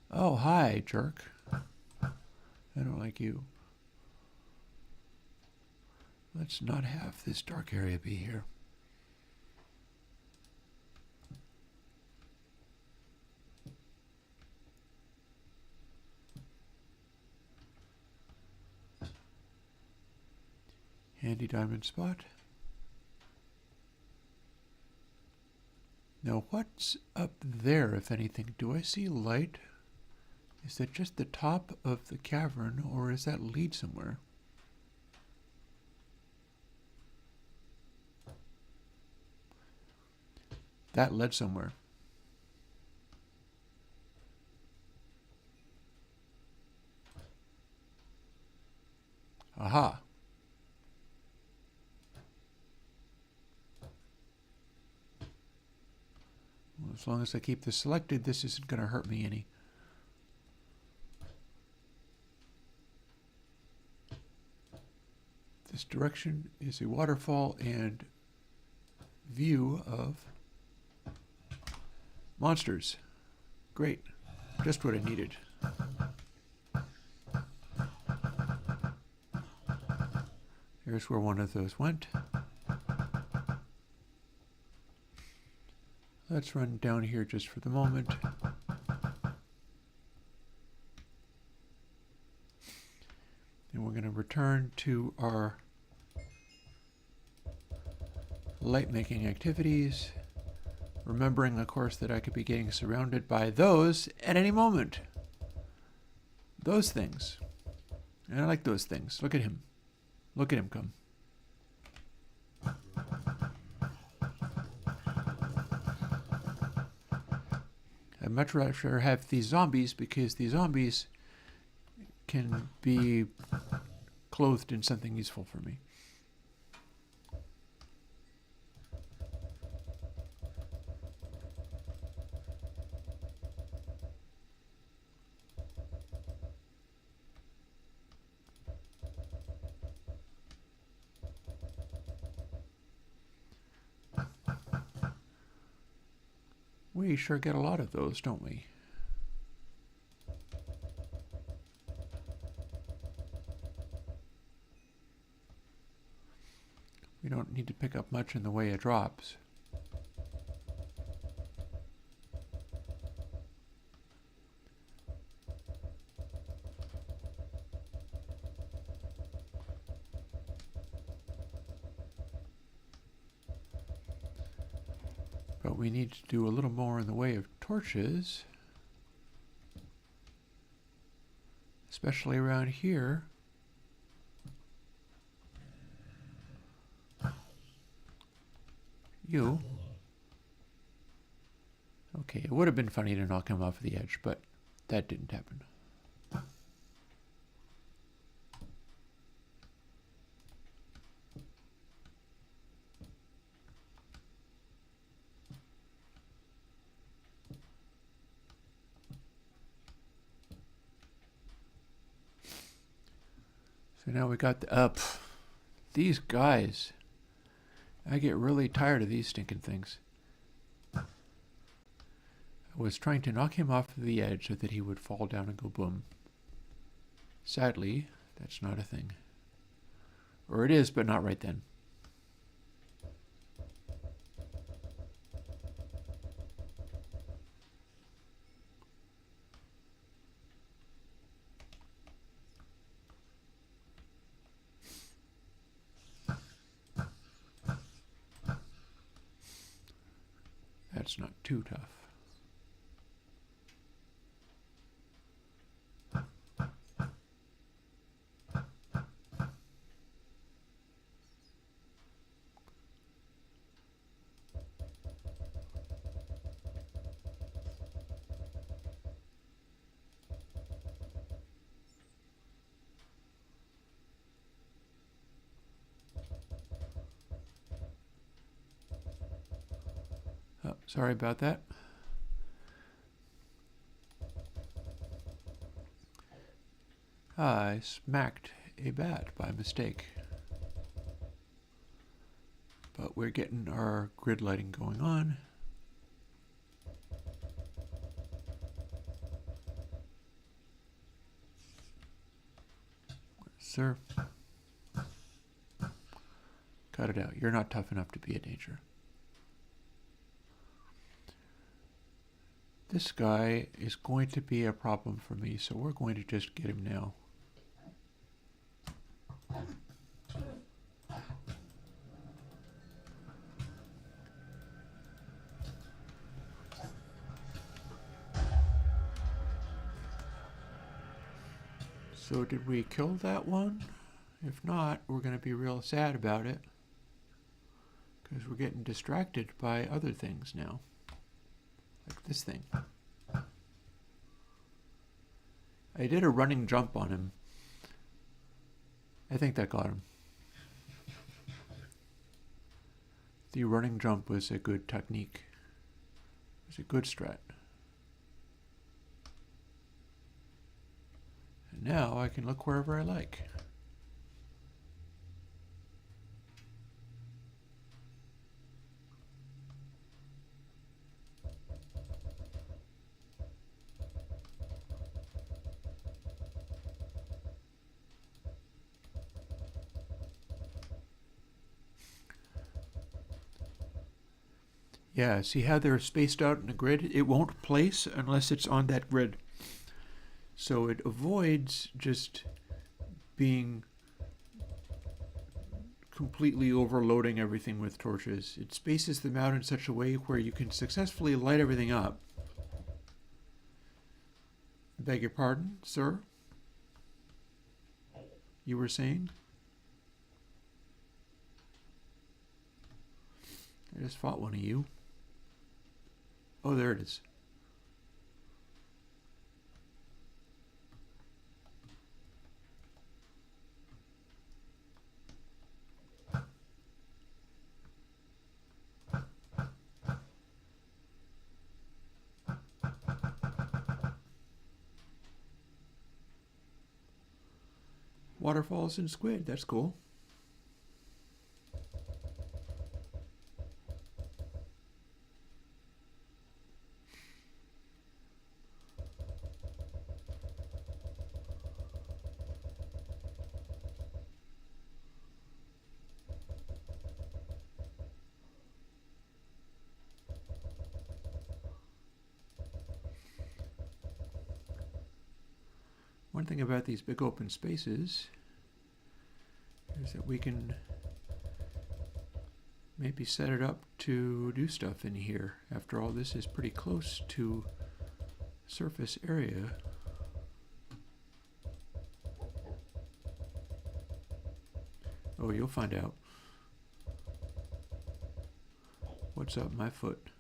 Oh, hi, jerk. I don't like you. Let's not have this dark area be here. Handy diamond spot. Now what's up there, if anything? Do I see light? Is that just the top of the cavern, or is that lead somewhere? That led somewhere. Aha. Well, as long as I keep this selected, this isn't going to hurt me any. This direction is a waterfall and view of monsters. Great. Just what I needed. Here's where one of those went. Let's run down here just for the moment. And we're going to return to our light making activities, remembering, of course, that I could be getting surrounded by those at any moment. Those things. And I like those things. Look at him. Look at him come. I'd much rather have these zombies because these zombies can be clothed in something useful for me. We sure get a lot of those, don't we? We don't need to pick up much in the way of drops. But we need to do a little more in the way of torches, especially around here. You. Okay, it would have been funny to knock him off the edge, but that didn't happen. So now we got the up. These guys. I get really tired of these stinking things. I was trying to knock him off the edge so that he would fall down and go boom. Sadly, that's not a thing. Or it is, but not right then. That's not too tough. Oh, sorry about that. I smacked a bat by mistake. But we're getting our grid lighting going on. Sir, cut it out. You're not tough enough to be a danger. This guy is going to be a problem for me, so we're going to just get him now. So did we kill that one? If not, we're going to be real sad about it, because we're getting distracted by other things now. Like this thing. I did a running jump on him. I think that got him. The running jump was a good technique. It was a good strat. And now I can look wherever I like. Yeah, see how they're spaced out in a grid? It won't place unless it's on that grid. So it avoids just being completely overloading everything with torches. It spaces them out in such a way where you can successfully light everything up. Beg your pardon, sir? You were saying? I just fought one of you. Oh, there it is. Waterfalls and squid, that's cool. One thing about these big open spaces is that we can maybe set it up to do stuff in here. After all, this is pretty close to surface area. Oh, you'll find out. What's up my foot?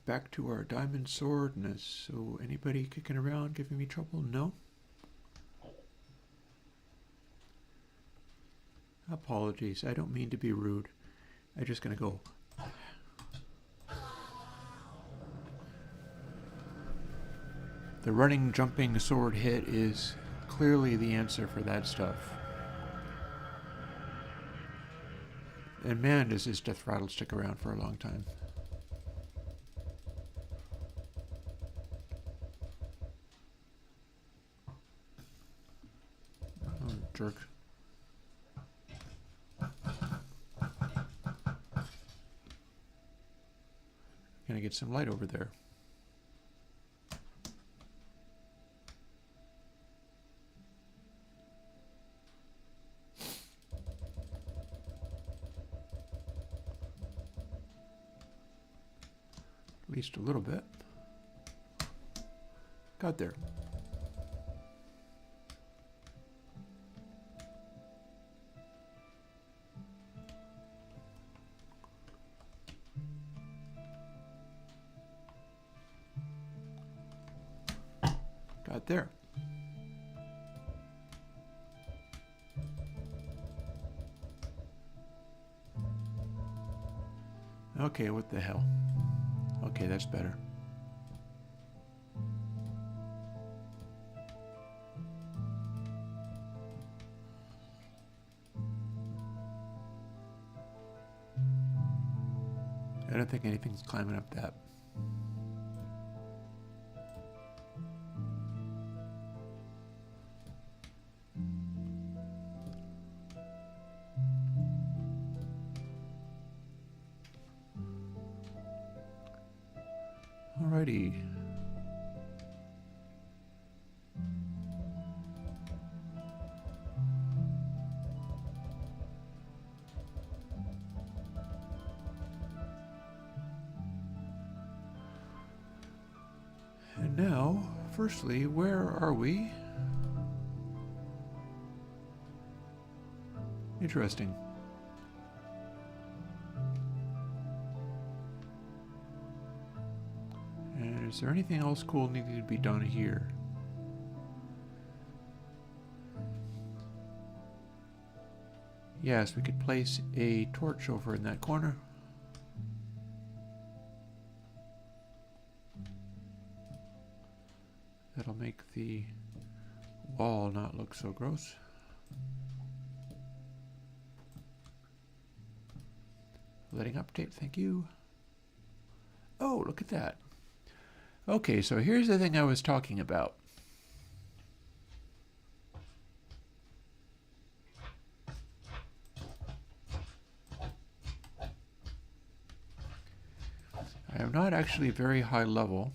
Back to our diamond swordness. So anybody kicking around giving me trouble? No? Apologies, I don't mean to be rude. I'm just gonna go. The running, jumping sword hit is clearly the answer for that stuff. And man, does this death rattle stick around for a long time. Oh, jerk. Gonna get some light over there. At least a little bit. Got there. Got there. Okay, what the hell? Okay, that's better. I don't think anything's climbing up that. Alrighty. And now, firstly, where are we? Interesting. And is there anything else cool needing to be done here? Yes, we could place a torch over in that corner. That'll make the wall not look so gross. Letting update, thank you. Oh, look at that. Okay, so here's the thing I was talking about. I am not actually very high level.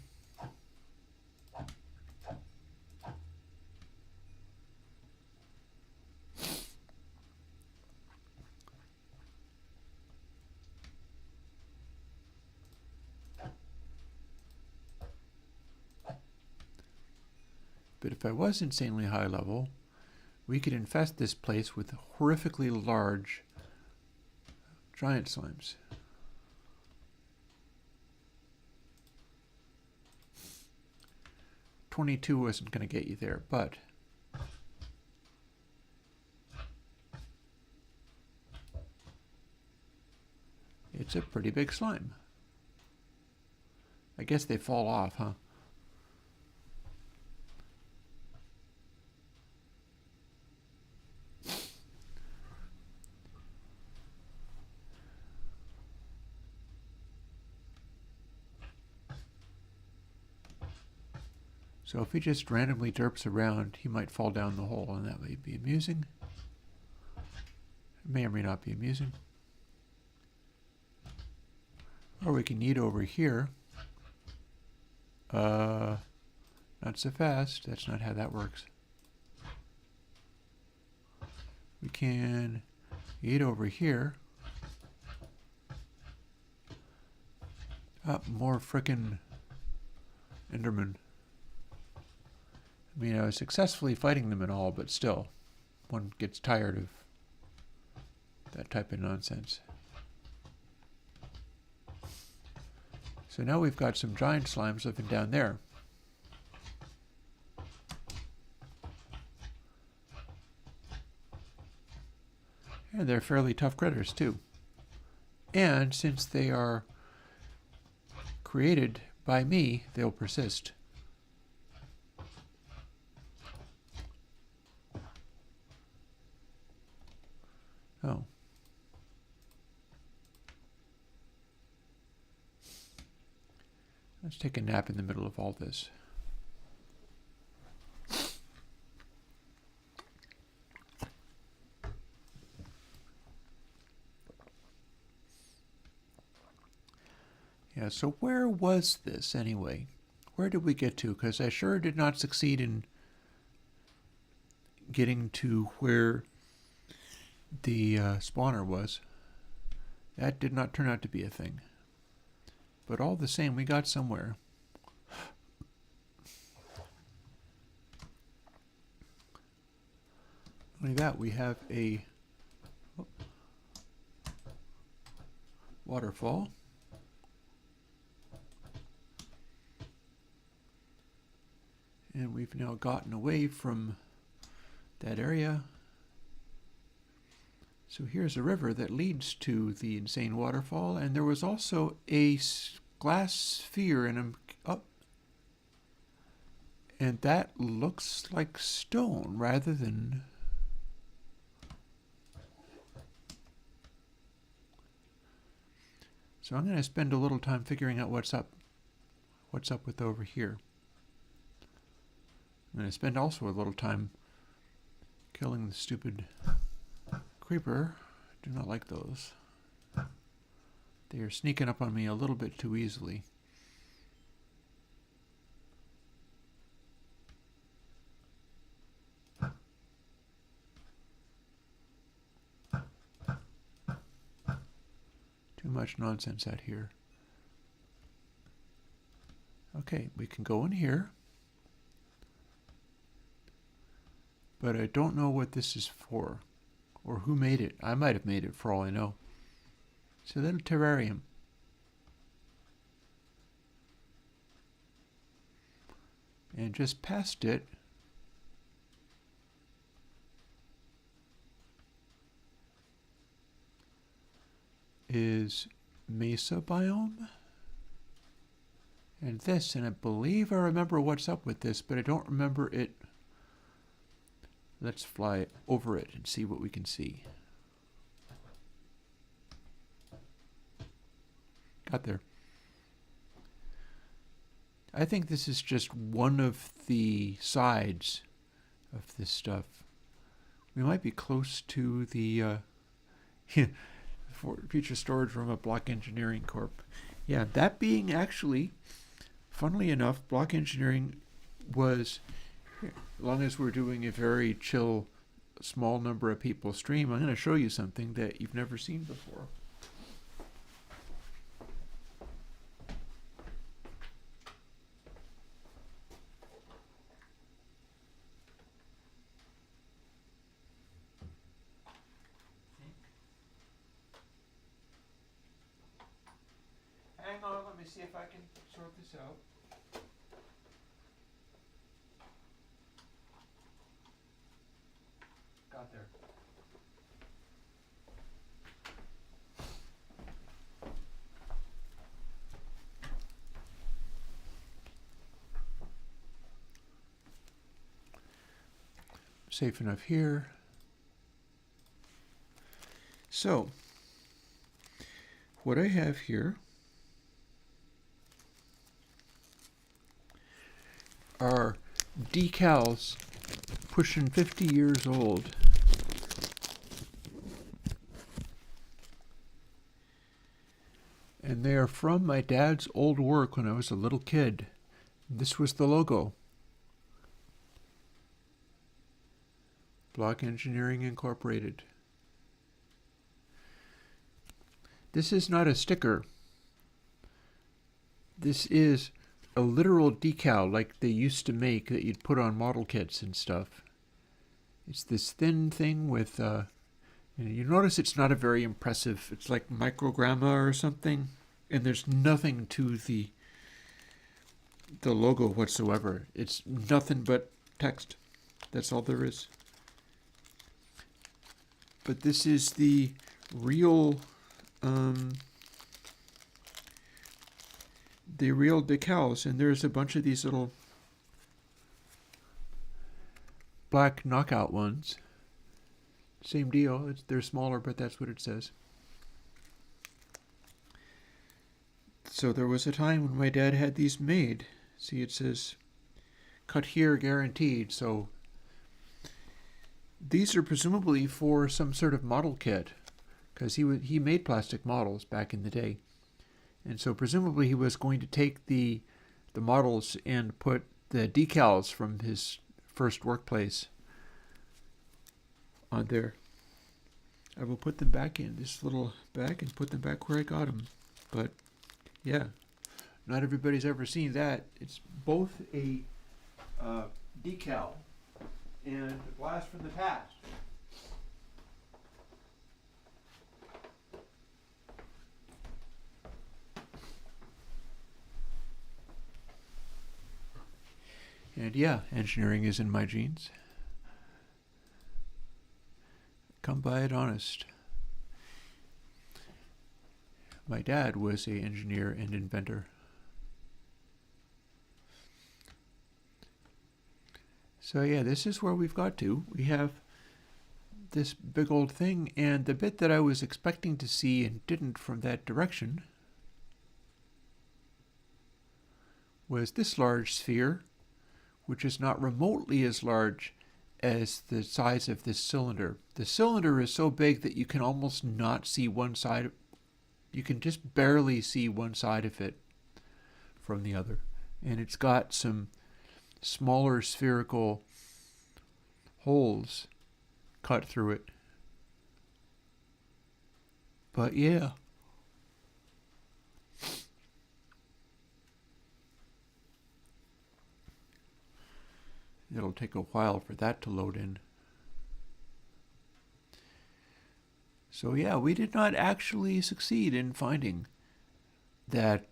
But if I was insanely high level, we could infest this place with horrifically large giant slimes. 22 wasn't going to get you there, but it's a pretty big slime. I guess they fall off, huh? So if he just randomly derps around, he might fall down the hole, and that might be amusing. It may or may not be amusing. Or we can eat over here. Not so fast. That's not how that works. We can eat over here. More frickin' Enderman. I mean, I was successfully fighting them and all, but still, one gets tired of that type of nonsense. So now we've got some giant slimes living down there. And they're fairly tough critters too. And since they are created by me, they'll persist. Oh. Let's take a nap in the middle of all this. Yeah, so where was this anyway? Where did we get to? Because I sure did not succeed in getting to where the spawner was. That did not turn out to be a thing. But all the same, we got somewhere. Only that, we have a waterfall. And we've now gotten away from that area. So here's a river that leads to the insane waterfall, and there was also a glass sphere in a and that looks like stone rather than so I'm going to spend a little time figuring out what's up with over here. I'm going to spend also a little time killing the stupid creeper. Do not like those. They are sneaking up on me a little bit too easily. Too much nonsense out here. Okay, we can go in here. But I don't know what this is for. Or who made it. I might have made it for all I know. It's a little terrarium. And just past it is mesa biome. And this, and I believe I remember what's up with this, but I don't remember it. Let's fly over it and see what we can see. Got there. I think this is just one of the sides of this stuff. We might be close to the future storage room of Block Engineering Corp. Yeah, that being actually, funnily enough, Block Engineering was, as long as we're doing a very chill, small number of people stream, I'm going to show you something that you've never seen before. Hang on, let me see if I can sort this out. got there. Safe enough here. So, what I have here are decals pushing 50 years old. And they are from my dad's old work when I was a little kid. This was the logo. Block Engineering Incorporated. This is not a sticker. This is a literal decal like they used to make that you'd put on model kits and stuff. It's this thin thing with, you notice it's not a very impressive, it's like microgramma or something, and there's nothing to the logo whatsoever. It's nothing but text. That's all there is. But this is the real decals, and there's a bunch of these little black knockout ones. Same deal. They're smaller, but that's what it says. So there was a time when my dad had these made. See, it says cut here guaranteed. So these are presumably for some sort of model kit, because he made plastic models back in the day. And so presumably he was going to take the models and put the decals from his first workplace on there. I will put them back in this little bag and put them back where I got them. But yeah, not everybody's ever seen that. It's both a decal and a blast from the past. And yeah, engineering is in my genes. Come by it honest. My dad was an engineer and inventor. So yeah, this is where we've got to. We have this big old thing, and the bit that I was expecting to see and didn't from that direction was this large sphere, which is not remotely as large as the size of this cylinder. The cylinder is so big that you can almost not see one side. You can just barely see one side of it from the other. And it's got some smaller spherical holes cut through it. But yeah. It'll take a while for that to load in. So yeah, we did not actually succeed in finding that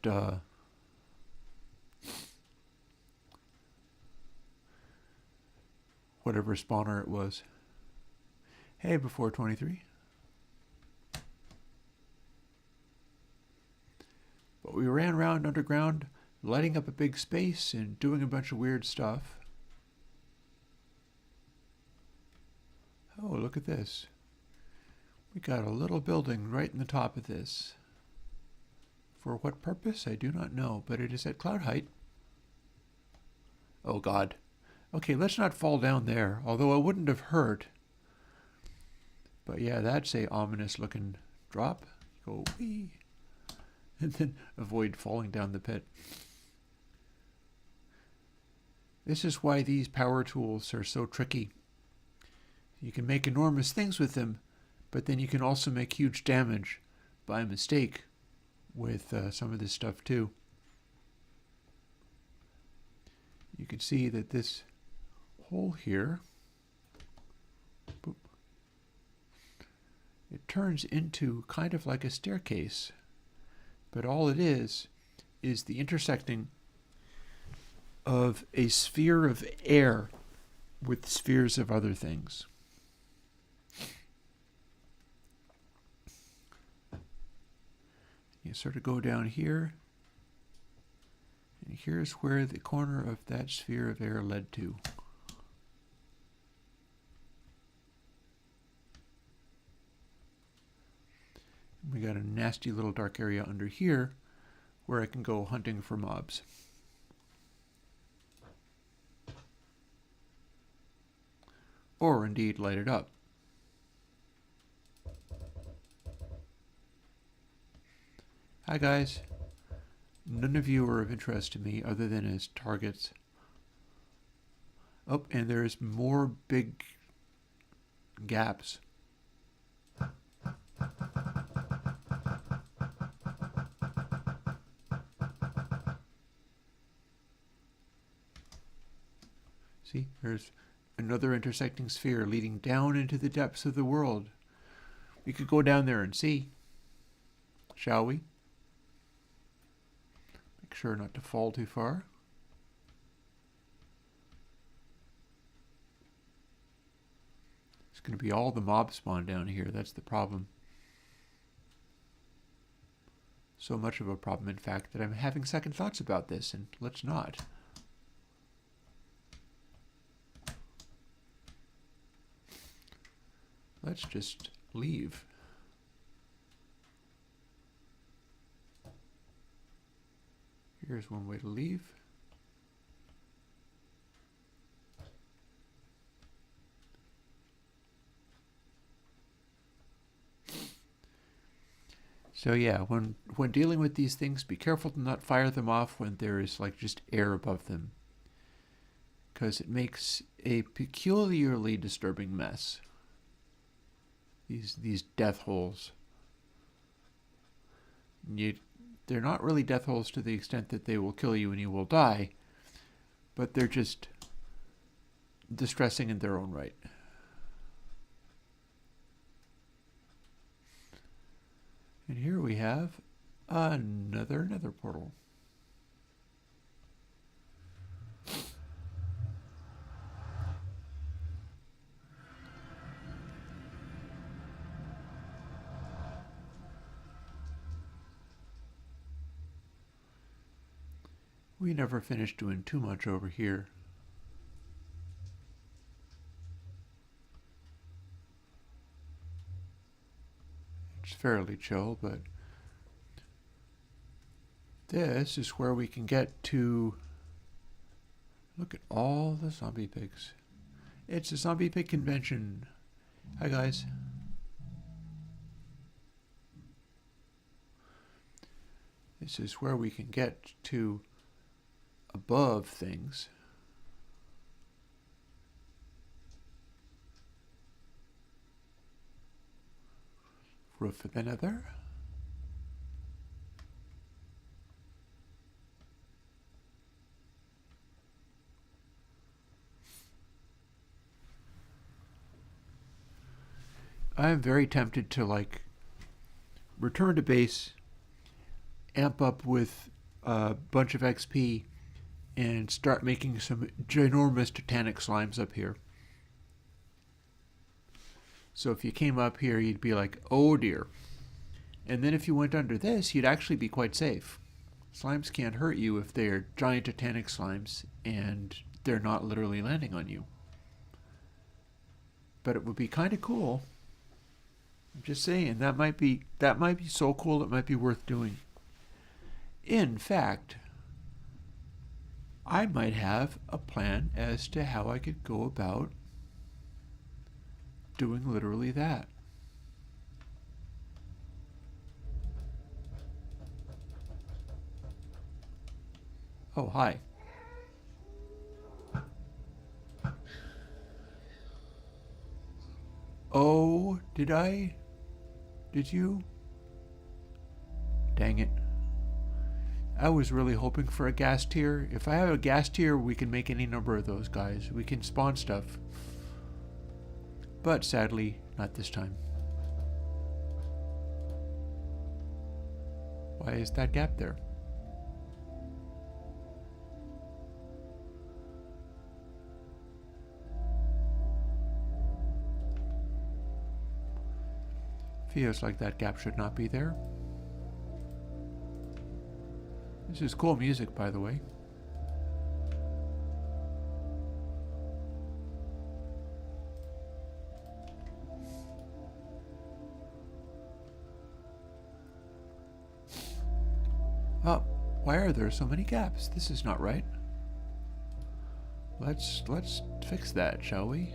whatever spawner it was. Hey, before 23. But we ran around underground, lighting up a big space and doing a bunch of weird stuff. Oh, look at this. We got a little building right in the top of this. For what purpose, I do not know, but it is at cloud height. Oh God. Okay, let's not fall down there, although it wouldn't have hurt. But yeah, that's a ominous looking drop. Go wee. And then avoid falling down the pit. This is why these power tools are so tricky. You can make enormous things with them, but then you can also make huge damage by mistake with some of this stuff too. You can see that this hole here, boop, it turns into kind of like a staircase, but all it is the intersecting of a sphere of air with spheres of other things. You sort of go down here, and here's where the corner of that sphere of air led to. And we got a nasty little dark area under here where I can go hunting for mobs. Or indeed light it up. Hi guys. None of you are of interest to me other than as targets. Oh, and there's more big gaps. See, there's another intersecting sphere leading down into the depths of the world. We could go down there and see, shall we? Make sure not to fall too far. It's going to be all the mob spawn down here. That's the problem. So much of a problem, in fact, that I'm having second thoughts about this, and let's not. Let's just leave. Here's one way to leave. So yeah, when dealing with these things, be careful to not fire them off when there is like just air above them, because it makes a peculiarly disturbing mess. These death holes. They're not really death holes to the extent that they will kill you and you will die, but they're just distressing in their own right. And here we have another nether portal. We never finished doing too much over here. It's fairly chill, but this is where we can get to look at all the zombie pigs. It's a zombie pig convention. Hi guys. This is where we can get to above things. Roof of the nether. I am very tempted to like return to base, amp up with a bunch of XP, and start making some ginormous titanic slimes up here. So if you came up here, you'd be like, oh dear. And then if you went under this, you'd actually be quite safe. Slimes can't hurt you if they're giant titanic slimes and they're not literally landing on you. But it would be kind of cool. I'm just saying, that might be so cool it might be worth doing. In fact, I might have a plan as to how I could go about doing literally that. Oh, hi. Oh, did I? Did you? Dang it. I was really hoping for a gas tier. If I have a gas tier, we can make any number of those guys. We can spawn stuff. But sadly, not this time. Why is that gap there? Feels like that gap should not be there. This is cool music, by the way. Oh, why are there so many gaps? This is not right. Let's fix that, shall we?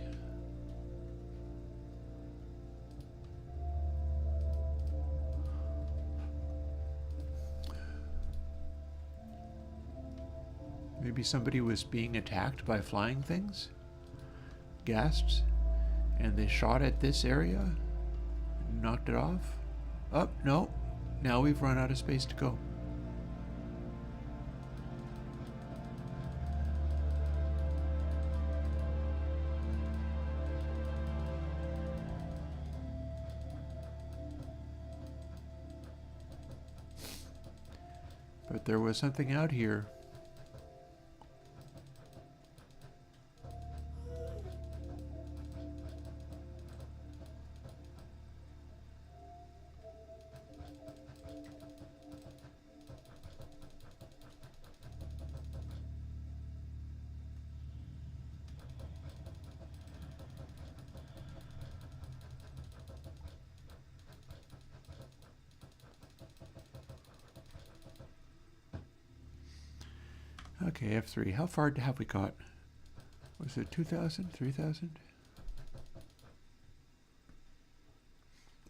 Maybe somebody was being attacked by flying things, ghasts, and they shot at this area and knocked it off. Oh, no. Now we've run out of space to go. But there was something out here. Okay, F3. How far have we got? Was it 2,000? 3,000?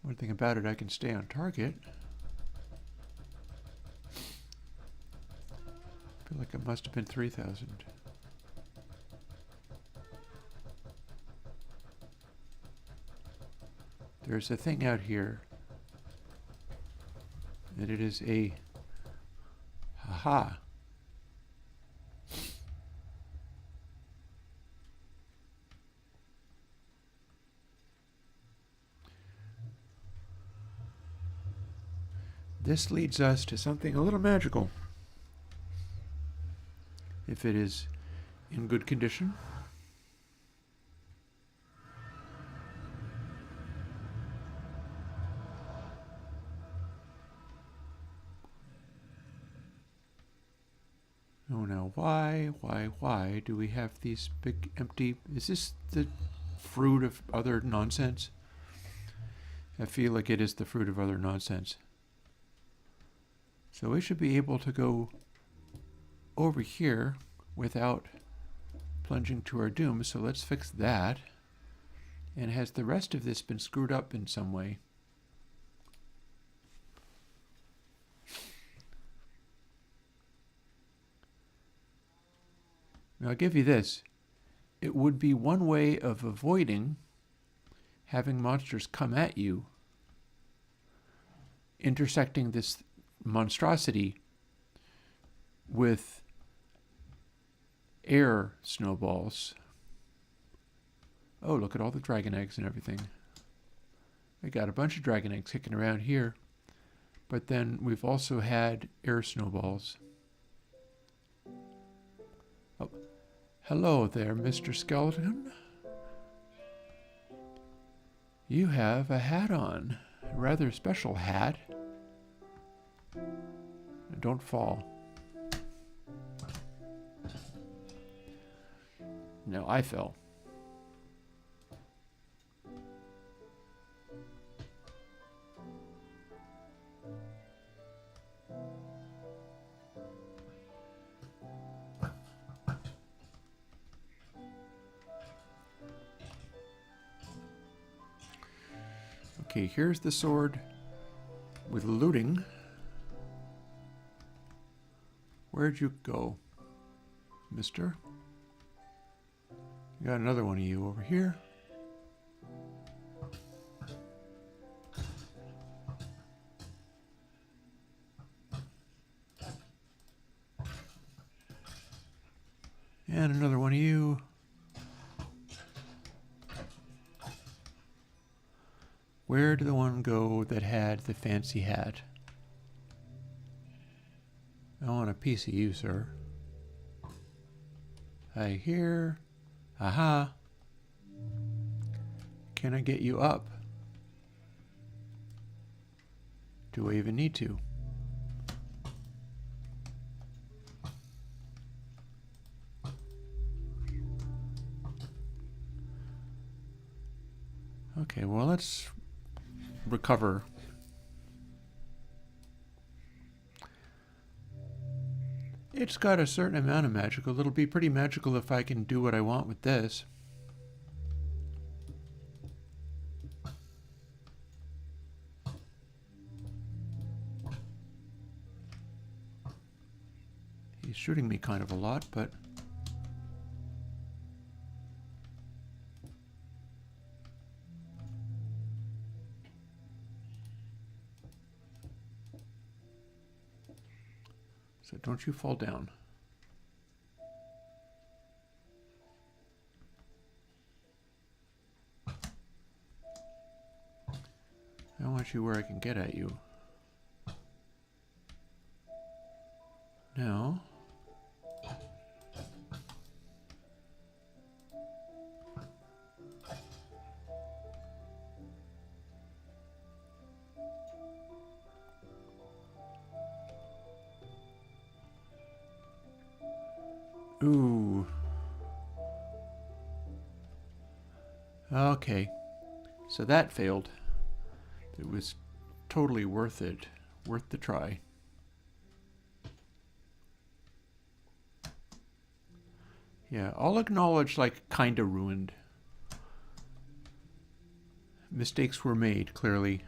One thing about it, I can stay on target. I feel like it must have been 3,000. There's a thing out here. And it is a... Aha! This leads us to something a little magical. If it is in good condition. Oh, now why do we have these big empty... Is this the fruit of other nonsense? I feel like it is the fruit of other nonsense. So we should be able to go over here without plunging to our doom. So let's fix that. And has the rest of this been screwed up in some way? Now I'll give you this. It would be one way of avoiding having monsters come at you, intersecting this monstrosity with air snowballs. Oh, look at all the dragon eggs and everything. We got a bunch of dragon eggs kicking around here, but then we've also had air snowballs. Oh, hello there, Mr. Skeleton. You have a hat on, a rather special hat. Don't fall. No, I fell. Okay, here's the sword with looting. Where'd you go, mister? Got another one of you over here. And another one of you. Where did the one go that had the fancy hat? I want a piece of you, sir. I hear. Aha. Can I get you up? Do I even need to? Okay, well, let's recover. It's got a certain amount of magical. It'll be pretty magical if I can do what I want with this. He's shooting me kind of a lot, but... So don't you fall down. I want you where I can get at you. Now... Ooh. Okay. So that failed. It was totally worth it. Worth the try. Yeah, I'll acknowledge, like, kinda ruined. Mistakes were made, clearly.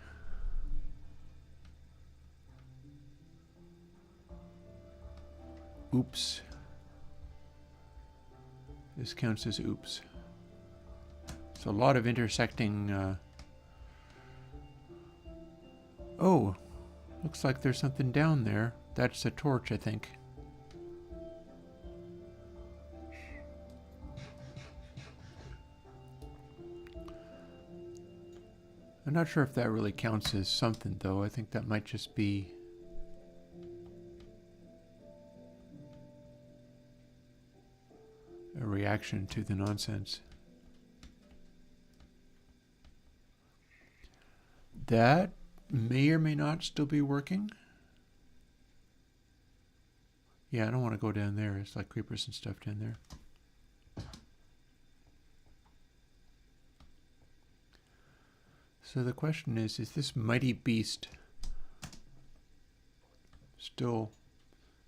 Oops. This counts as oops. So a lot of intersecting... Oh, looks like there's something down there. That's a torch, I think. I'm not sure if that really counts as something, though. I think that might just be... a reaction to the nonsense. That may or may not still be working. Yeah, I don't want to go down there. It's like creepers and stuff down there. So the question is this mighty beast still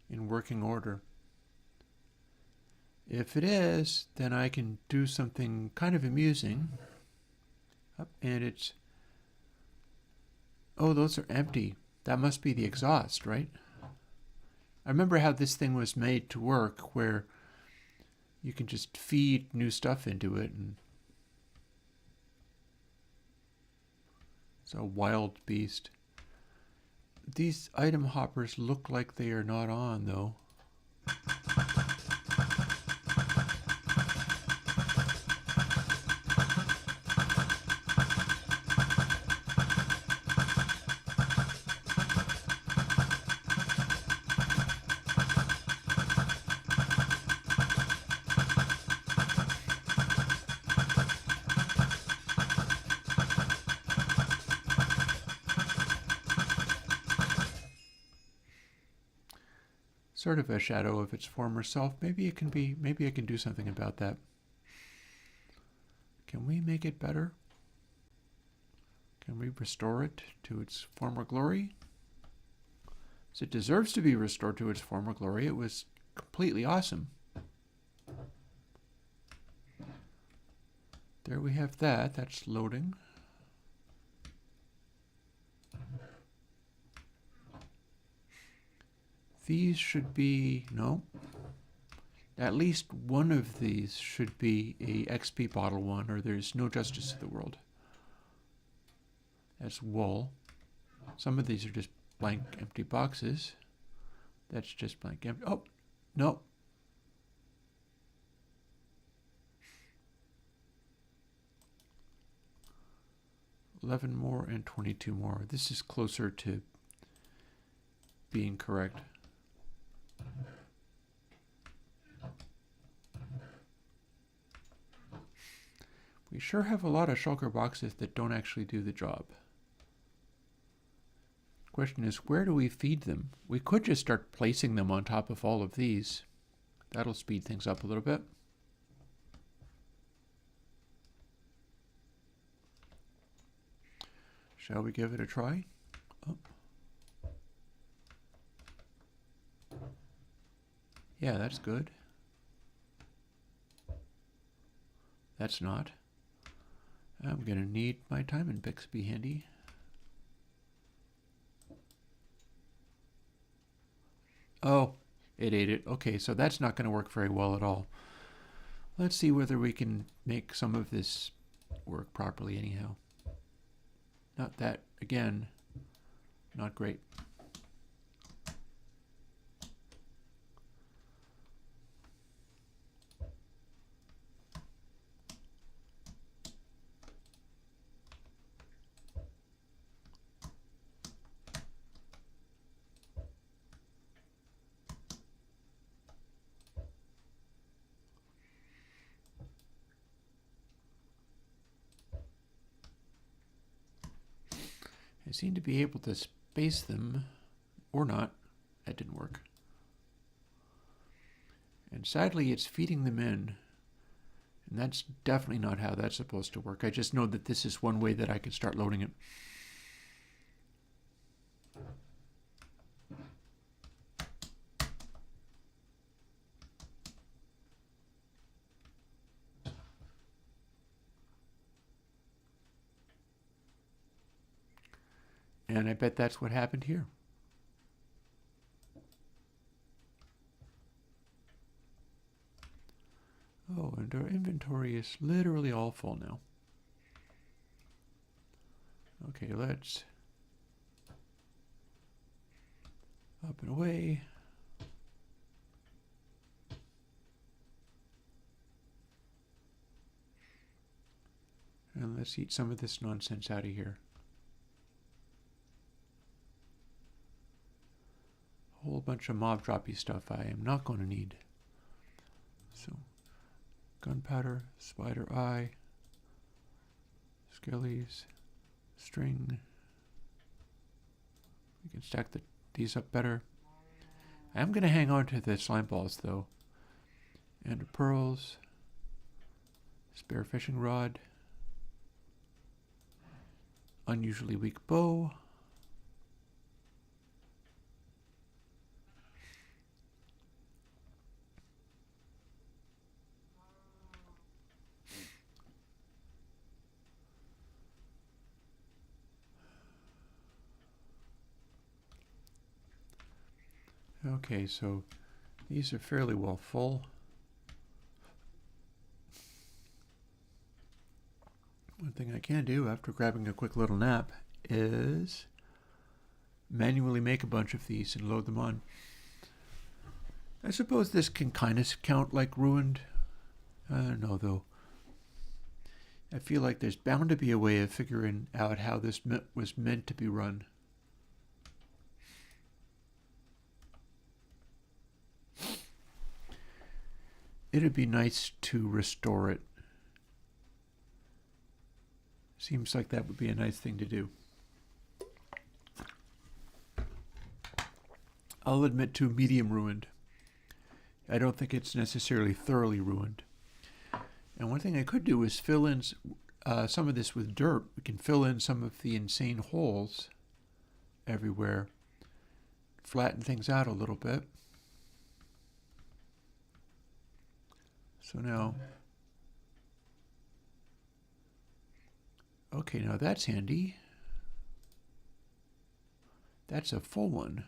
in working order? If it is, then I can do something kind of amusing. And it's... Oh, those are empty. That must be the exhaust, right? I remember how this thing was made to work, where you can just feed new stuff into it. And it's a wild beast. These item hoppers look like they are not on, though. Sort of a shadow of its former self. Maybe it can be, maybe I can do something about that. Can we make it better? Can we restore it to its former glory? So it deserves to be restored to its former glory. It was completely awesome. There we have that. That's loading. These should be, no. At least one of these should be a XP bottle one, or there's no justice to the world. That's wool. Some of these are just blank empty boxes. That's just blank empty. Oh, no. $11 more and 22 more. This is closer to being correct. We sure have a lot of shulker boxes that don't actually do the job. Question is, where do we feed them? We could just start placing them on top of all of these. That'll speed things up a little bit. Shall we give it a try? Oh. Yeah, that's good. That's not. I'm going to need my timing picks to be handy. Oh, it ate it. Okay, so that's not going to work very well at all. Let's see whether we can make some of this work properly anyhow. Not that, again, not great. I seem to be able to space them, or not. That didn't work. And sadly, it's feeding them in. And that's definitely not how that's supposed to work. I just know that this is one way that I can start loading it. And I bet that's what happened here. Oh, and our inventory is literally all full now. Okay, let's up and away. And let's eat some of this nonsense out of here. A whole bunch of mob droppy stuff I am not going to need. So, gunpowder, spider eye, skellies, string. We can stack these up better. I'm going to hang on to the slime balls though. And pearls, spare fishing rod, unusually weak bow. Okay, so these are fairly well full. One thing I can do after grabbing a quick little nap is manually make a bunch of these and load them on. I suppose this can kind of count like ruined. I don't know though. I feel like there's bound to be a way of figuring out how this was meant to be run. It'd be nice to restore it. Seems like that would be a nice thing to do. I'll admit to medium ruined. I don't think it's necessarily thoroughly ruined. And one thing I could do is fill in some of this with dirt. We can fill in some of the insane holes everywhere. Flatten things out a little bit. So now, okay, now that's handy. That's a full one.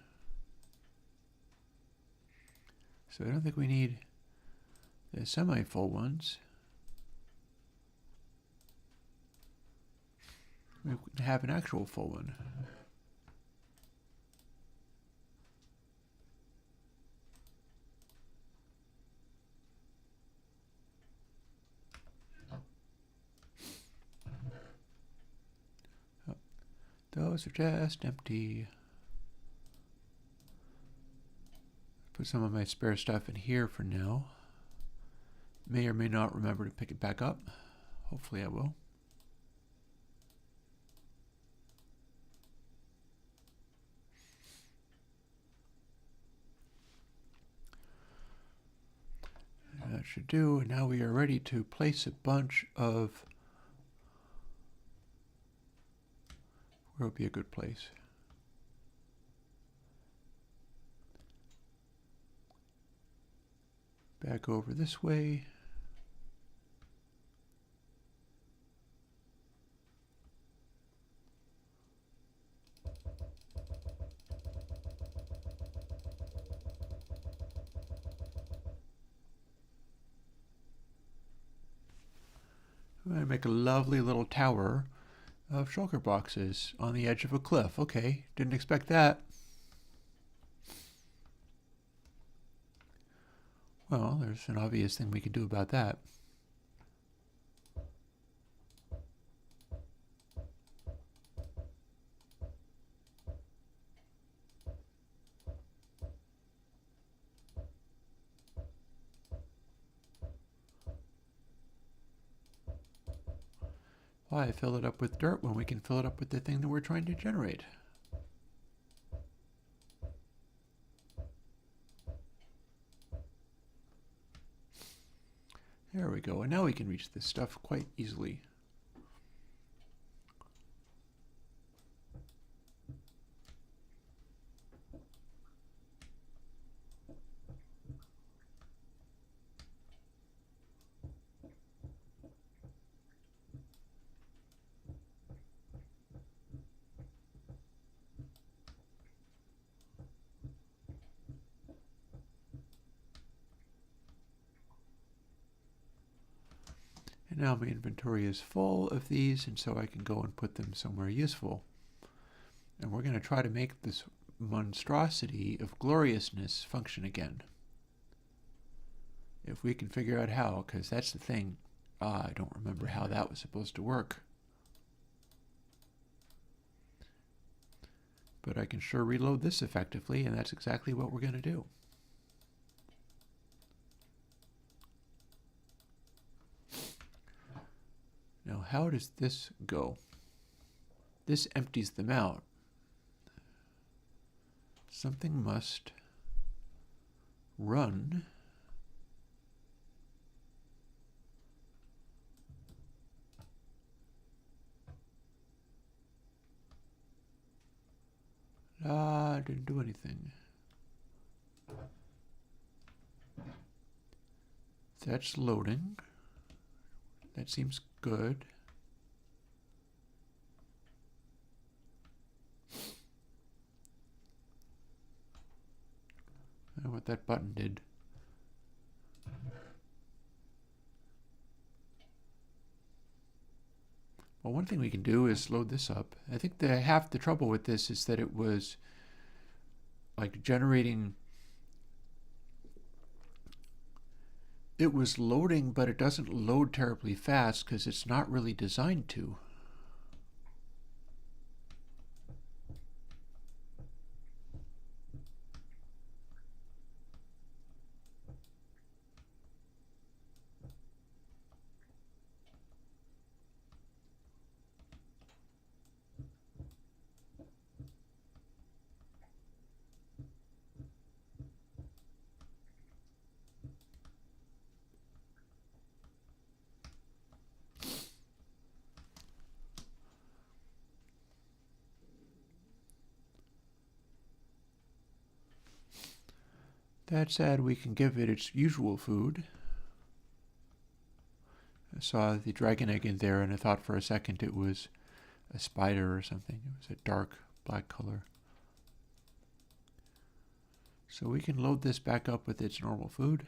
So I don't think we need the semi-full ones. We can have an actual full one. Those are just empty. Put some of my spare stuff in here for now. May or may not remember to pick it back up. Hopefully I will. That should do. Now we are ready to place a bunch of... Where would be a good place? Back over this way. I'm going to make a lovely little tower of shulker boxes on the edge of a cliff. Okay, didn't expect that. Well, there's an obvious thing we can do about that. Why fill it up with dirt when we can fill it up with the thing that we're trying to generate? There we go, and now we can reach this stuff quite easily. And now my inventory is full of these, and so I can go and put them somewhere useful. And we're going to try to make this monstrosity of gloriousness function again. If we can figure out how, because that's the thing. I don't remember how that was supposed to work. But I can sure reload this effectively, and that's exactly what we're going to do. Now, how does this go? This empties them out. Something must run. Didn't do anything. That's loading. That seems good. I don't know what that button did. Well, one thing we can do is load this up. I think that half the trouble with this is that it was like generating. It was loading, but it doesn't load terribly fast because it's not really designed to. That said, we can give it its usual food. I saw the dragon egg in there, and I thought for a second it was a spider or something. It was a dark black color. So we can load this back up with its normal food.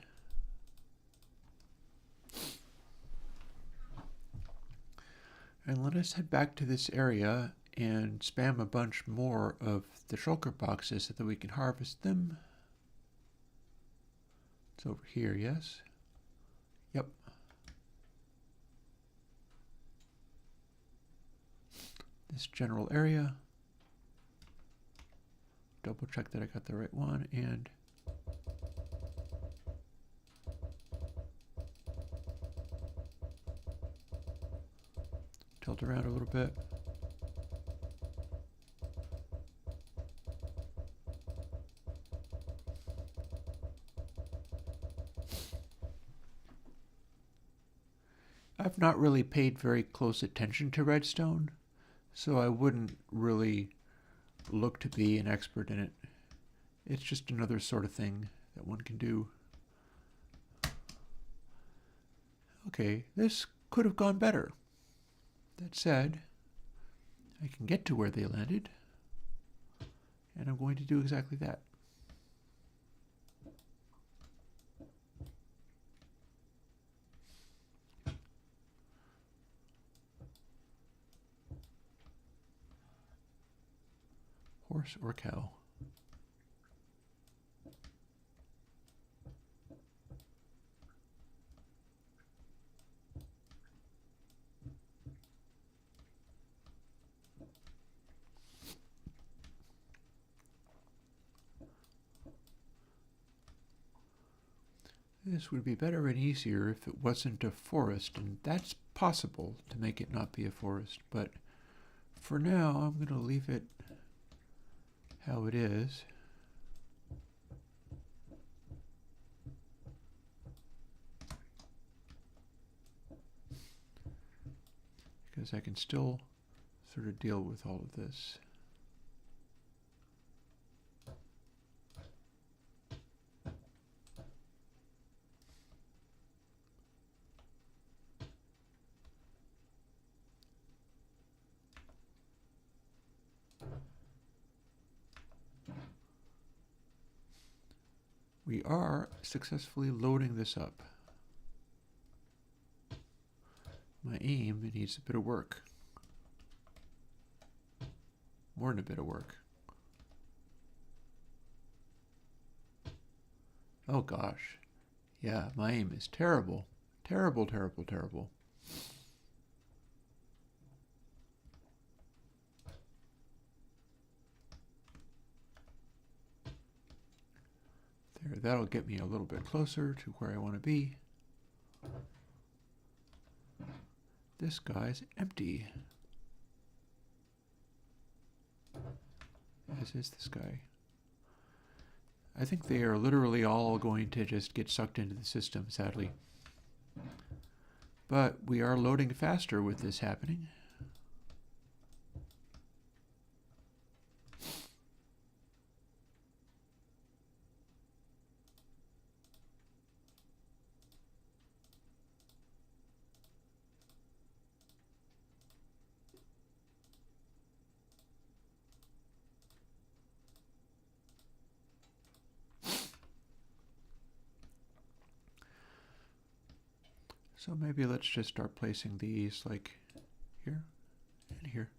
And let us head back to this area and spam a bunch more of the shulker boxes so that we can harvest them. It's over here, yes? Yep. This general area. Double check that I got the right one, and tilt around a little bit. I've not really paid very close attention to redstone, So I wouldn't really look to be an expert in it. It's just another sort of thing that one can do. Okay, this could have gone better. That said, I can get to where they landed, and I'm going to do exactly that. Horse or cow? This would be better and easier if it wasn't a forest, and that's possible to make it not be a forest, but for now I'm going to leave it how it is. Because I can still sort of deal with all of this. We are successfully loading this up. My aim needs a bit of work. More than a bit of work. Oh gosh. Yeah, my aim is terrible. Terrible, terrible, terrible. There, that'll get me a little bit closer to where I want to be. This guy's empty. As is this guy. I think they are literally all going to just get sucked into the system, sadly. But we are loading faster with this happening. So maybe let's just start placing these like here and here.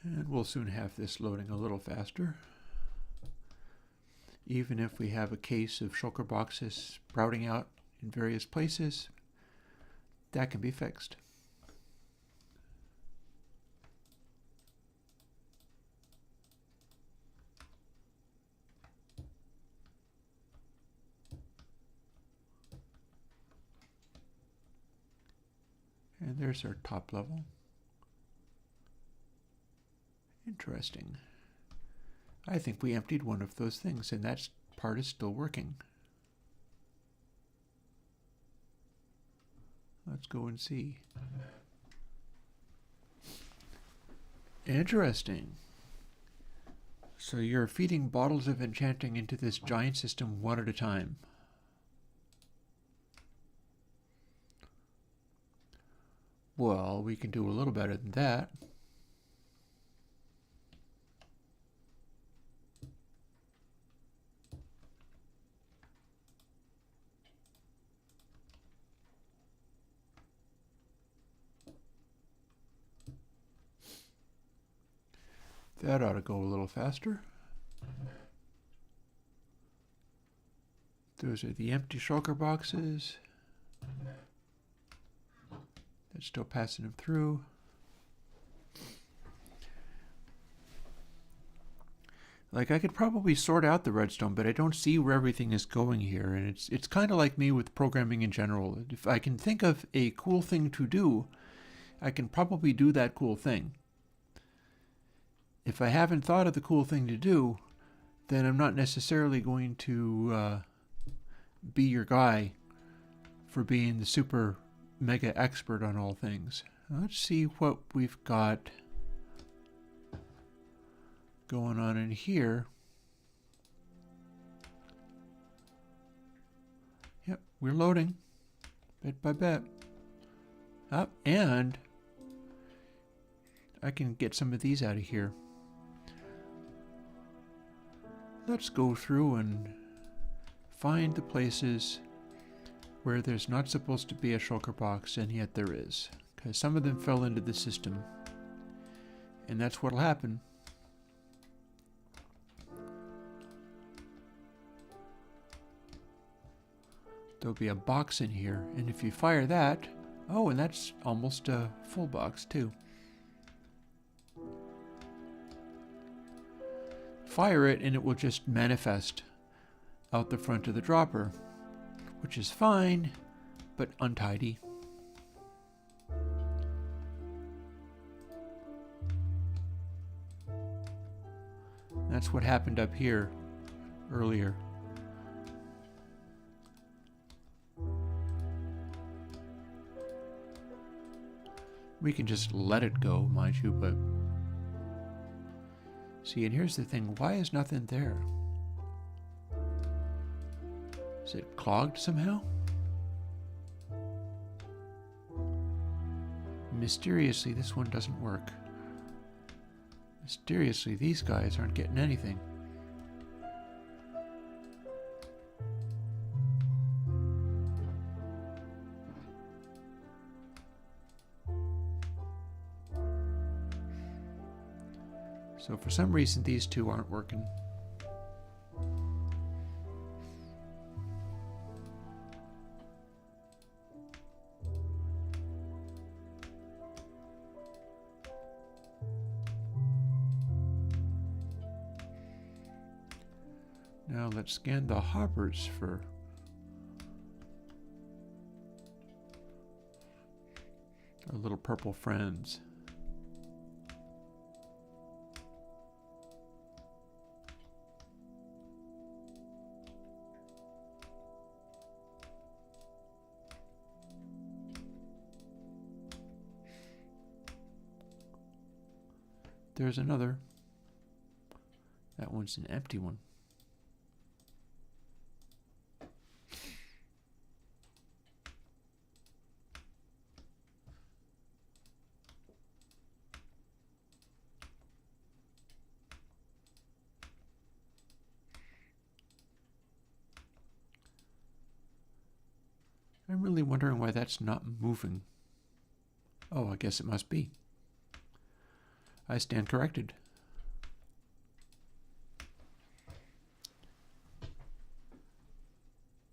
And we'll soon have this loading a little faster. Even if we have a case of shulker boxes sprouting out in various places, that can be fixed. And there's our top level. Interesting. I think we emptied one of those things, and that part is still working. Let's go and see. Interesting. So you're feeding bottles of enchanting into this giant system one at a time. Well, we can do a little better than that. That ought to go a little faster. Those are the empty shulker boxes. That's still passing them through. Like, I could probably sort out the redstone, but I don't see where everything is going here. And it's kind of like me with programming in general. If I can think of a cool thing to do, I can probably do that cool thing. If I haven't thought of the cool thing to do, then I'm not necessarily going to be your guy for being the super mega expert on all things. Let's see what we've got going on in here. Yep, we're loading bit by bit. Up, and I can get some of these out of here. Let's go through and find the places where there's not supposed to be a shulker box, and yet there is, because some of them fell into the system, and that's what'll happen. There'll be a box in here, and if you fire that, oh, and that's almost a full box too. Fire it and it will just manifest out the front of the dropper, which is fine, but untidy. That's what happened up here earlier. We can just let it go, mind you, but see, and here's the thing, why is nothing there? Is it clogged somehow? Mysteriously, this one doesn't work. Mysteriously, these guys aren't getting anything. So for some reason, these two aren't working. Now let's scan the hoppers for our little purple friends. There's another. That one's an empty one. I'm really wondering why that's not moving. Oh, I guess it must be. I stand corrected.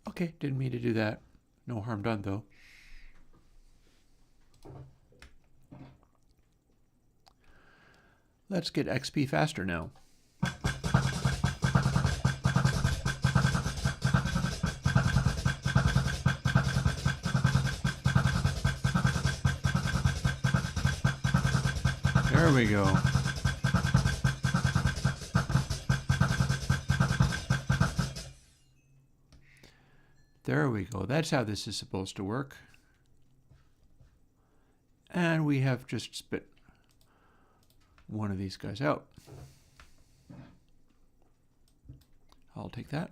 Okay, didn't mean to do that. No harm done, though. Let's get XP faster now. There we go. There we go. That's how this is supposed to work. And we have just spit one of these guys out. I'll take that.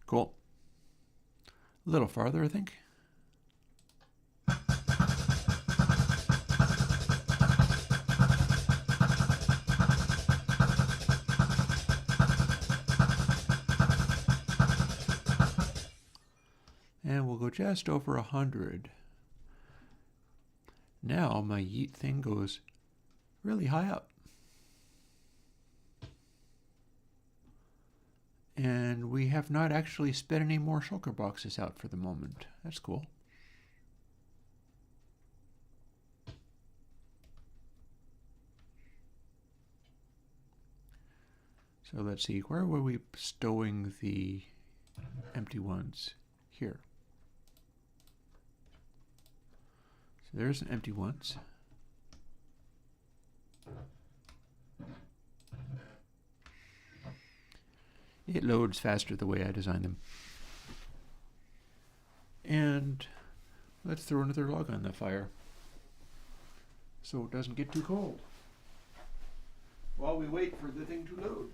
Cool. A little farther, I think. And we'll go just over 100. Now my yeet thing goes really high up. And we have not actually spit any more shulker boxes out for the moment. That's cool. So let's see, where were we stowing the empty ones? Here. So there's an empty ones. It loads faster the way I designed them. And let's throw another log on the fire so it doesn't get too cold while we wait for the thing to load.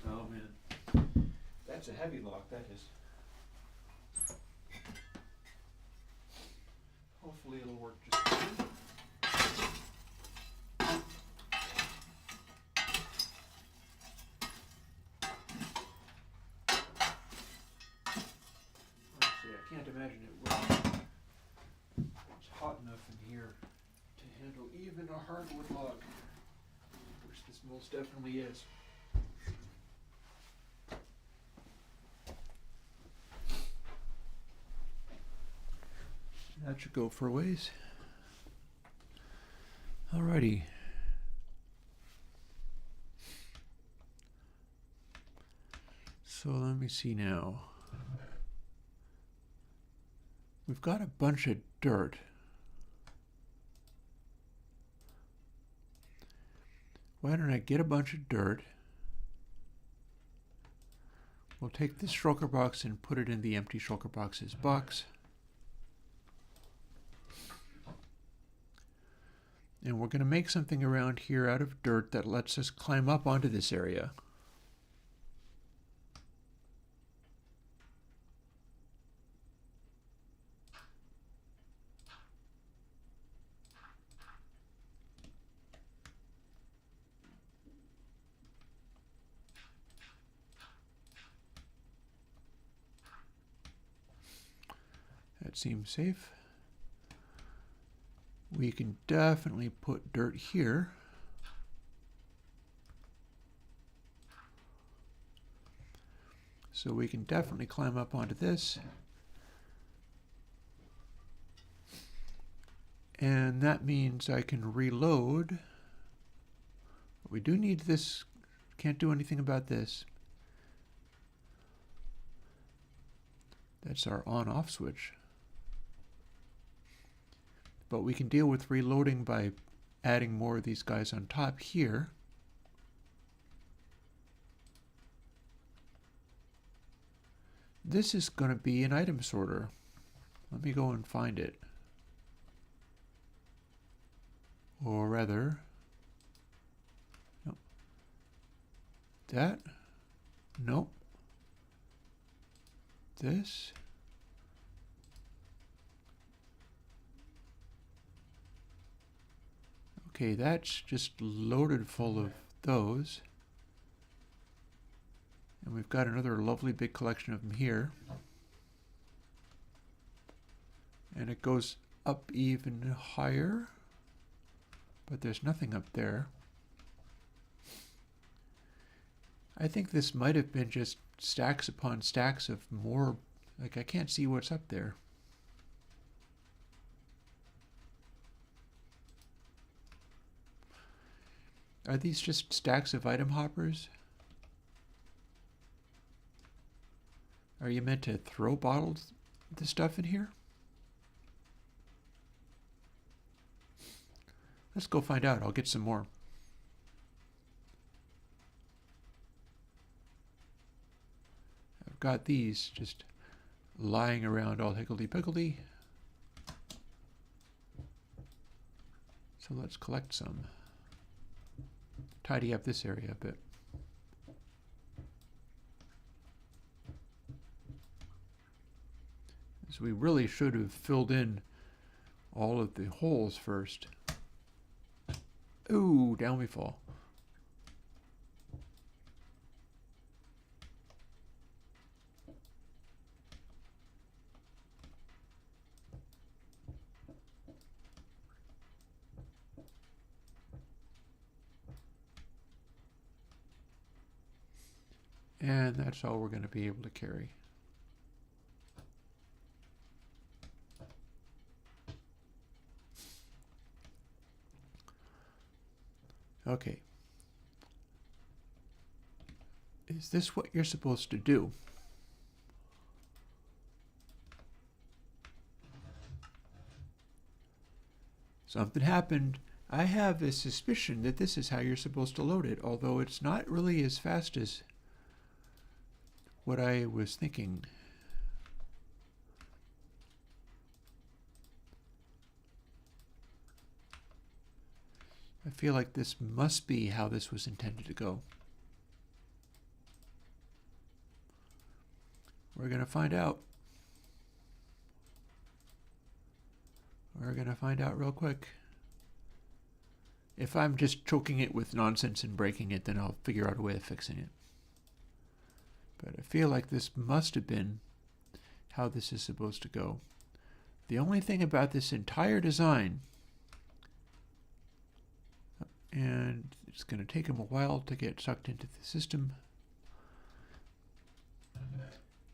Oh man, that's a heavy log, that is. Hopefully it'll work just fine. Honestly, I can't imagine it working. It's hot enough in here to handle even a hardwood log, which this most definitely is. That should go for a ways. Alrighty. So let me see now. We've got a bunch of dirt. Why don't I get a bunch of dirt? We'll take this shulker box and put it in the empty shulker boxes box. And we're going to make something around here out of dirt that lets us climb up onto this area. That seems safe. We can definitely put dirt here. So we can definitely climb up onto this. And that means I can reload. But we do need this. Can't do anything about this. That's our on-off switch. But we can deal with reloading by adding more of these guys on top here. This is going to be an item sorter. Let me go and find it. Or rather, nope. That, nope. This. Okay, that's just loaded full of those. And we've got another lovely big collection of them here. And it goes up even higher, but there's nothing up there. I think this might have been just stacks upon stacks of more, like I can't see what's up there. Are these just stacks of item hoppers? Are you meant to throw bottles of stuff in here? Let's go find out. I'll get some more. I've got these just lying around all higgledy-piggledy. So let's collect some. Tidy up this area a bit. So we really should have filled in all of the holes first. Ooh, down we fall. And that's all we're going to be able to carry. Okay. Is this what you're supposed to do? Something happened. I have a suspicion that this is how you're supposed to load it, although it's not really as fast as what I was thinking. I feel like this must be how this was intended to go. We're going to find out. We're going to find out real quick. If I'm just choking it with nonsense and breaking it, then I'll figure out a way of fixing it. But I feel like this must have been how this is supposed to go. The only thing about this entire design, and it's going to take them a while to get sucked into the system,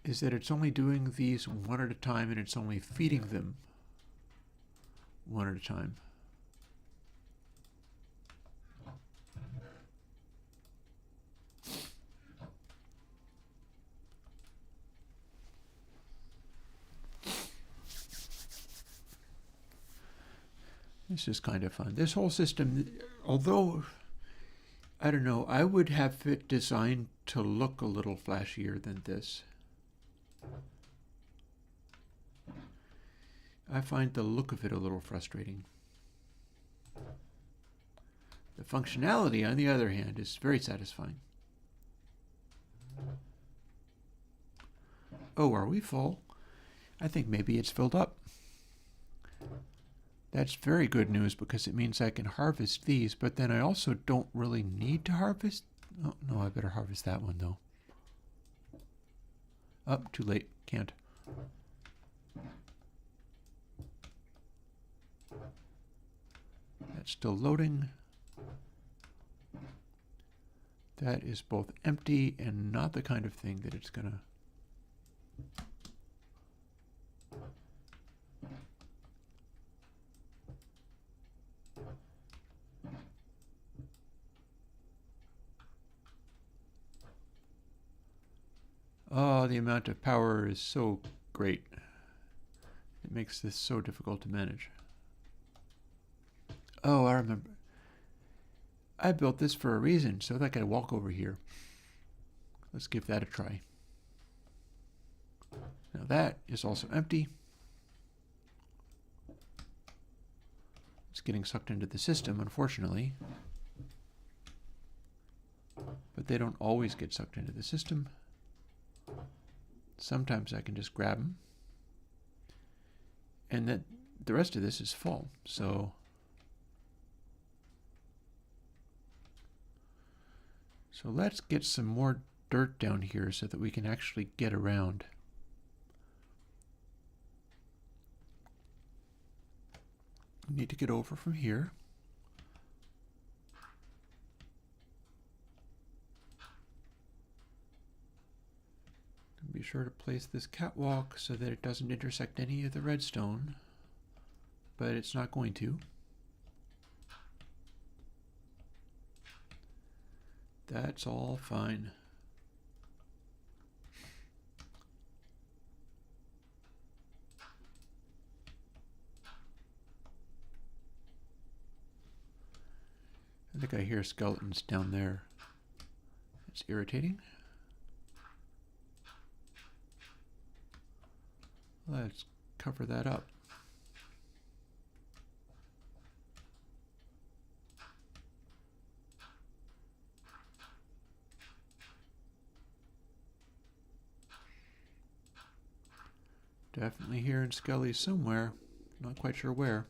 is that it's only doing these one at a time, and it's only feeding them one at a time. This is kind of fun. This whole system, although, I don't know, I would have it designed to look a little flashier than this. I find the look of it a little frustrating. The functionality, on the other hand, is very satisfying. Oh, are we full? I think maybe it's filled up. That's very good news because it means I can harvest these, but then I also don't really need to harvest. Oh, no, I better harvest that one though. Oh, too late. Can't. That's still loading. That is both empty and not the kind of thing that it's gonna. Oh, the amount of power is so great. It makes this so difficult to manage. Oh, I remember. I built this for a reason, so that I could walk over here. Let's give that a try. Now that is also empty. It's getting sucked into the system, unfortunately. But they don't always get sucked into the system. Sometimes I can just grab them. And then the rest of this is full. So let's get some more dirt down here so that we can actually get around. We need to get over from here. Be sure to place this catwalk so that it doesn't intersect any of the redstone, but it's not going to. That's all fine. I think I hear skeletons down there. It's irritating. Let's cover that up. Definitely hearing skellies somewhere. Not quite sure where.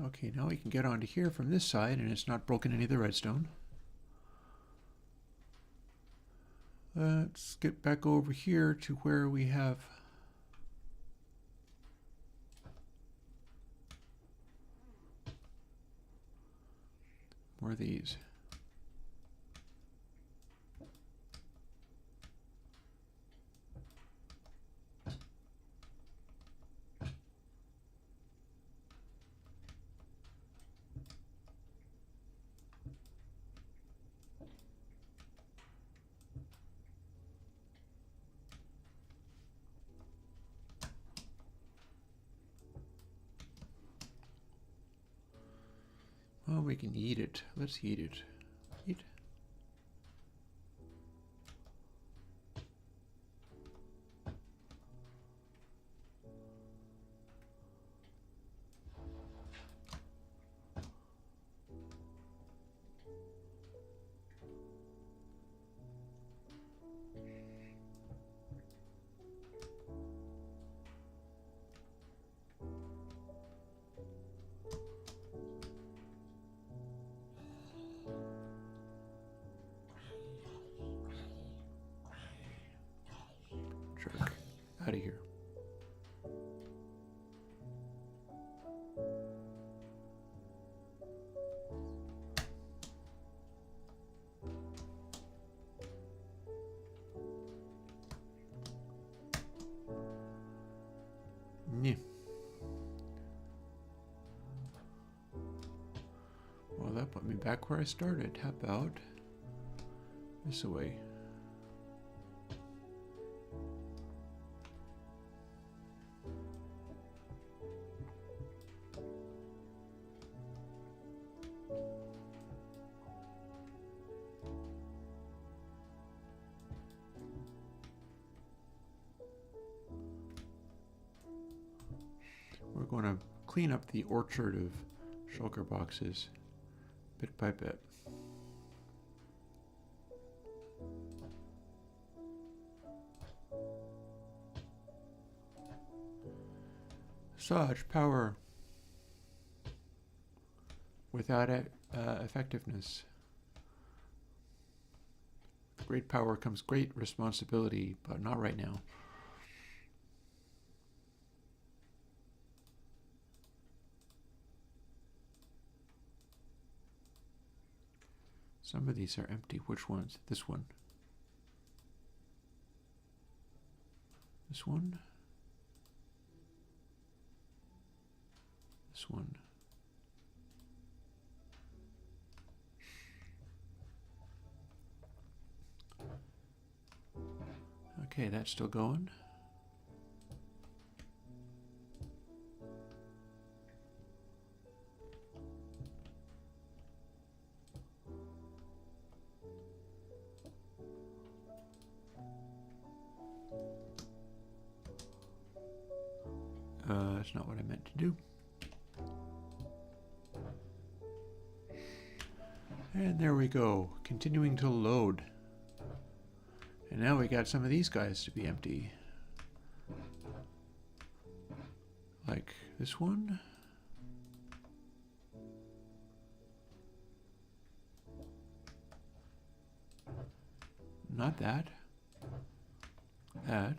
Okay, now we can get onto here from this side, and it's not broken any of the redstone. Let's get back over here to where we have more of these. Oh, we can eat it. Let's eat it. Eat. Jerk. Out of here. Yeah. Well, that put me back where I started. How about this away? We're going to clean up the orchard of shulker boxes bit by bit. Such power without effectiveness. With great power comes great responsibility, but not right now. Some of these are empty. Which ones? This one. This one. This one. Okay, that's still going. That's not what I meant to do. And there we go, continuing to load. And now we got some of these guys to be empty. Like this one. Not that. That.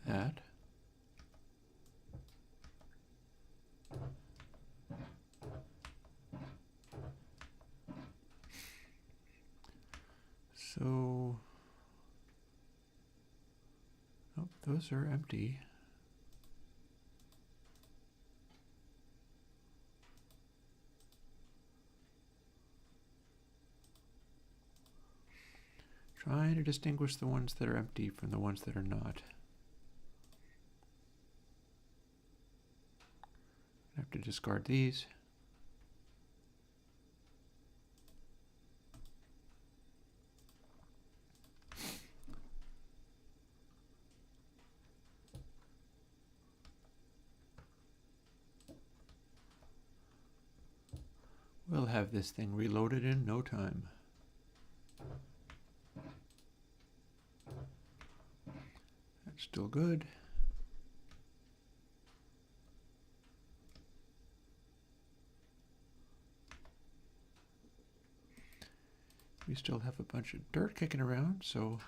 That. So, oh, those are empty. Trying to distinguish the ones that are empty from the ones that are not. I have to discard these. We'll have this thing reloaded in no time. Still good. We still have a bunch of dirt kicking around, so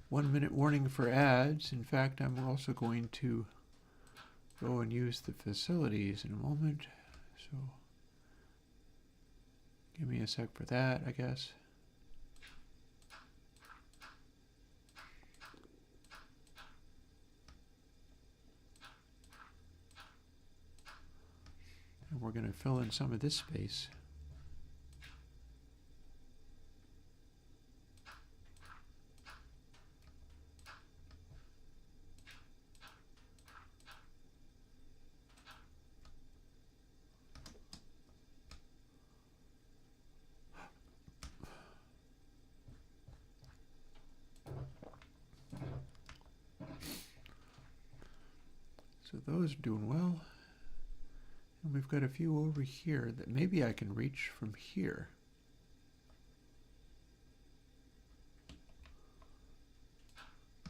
1 minute warning for ads. In fact, I'm also going to go and use the facilities in a moment. So give me a sec for that, I guess. And we're going to fill in some of this space. So those are doing well. And we've got a few over here that maybe I can reach from here.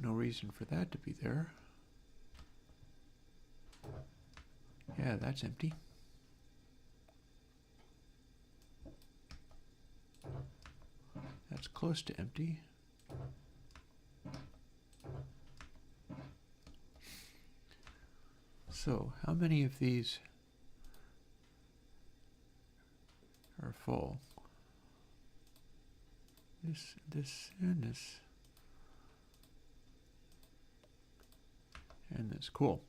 No reason for that to be there. Yeah, that's empty. That's close to empty. So, how many of these are full? This, and this. And this. Cool.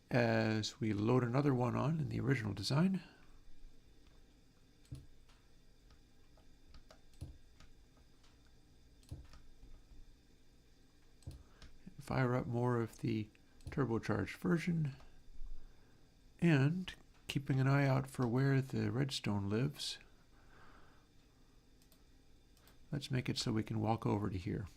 As we load another one on in the original design, fire up more of the turbocharged version, and keeping an eye out for where the redstone lives, let's make it so we can walk over to here.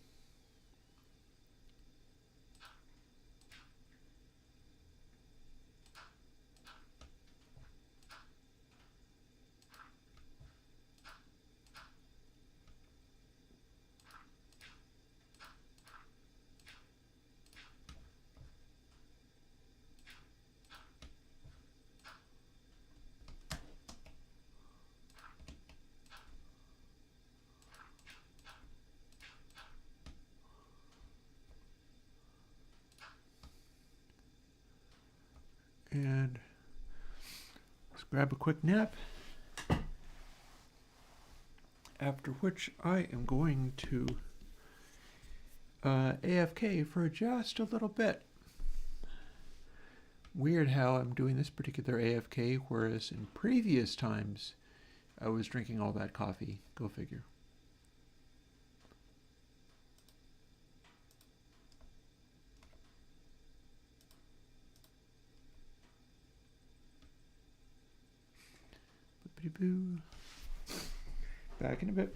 And let's grab a quick nap, after which I am going to AFK for just a little bit. Weird how I'm doing this particular AFK, whereas in previous times I was drinking all that coffee. Go figure. Boop-a-dee-boo. Back in a bit.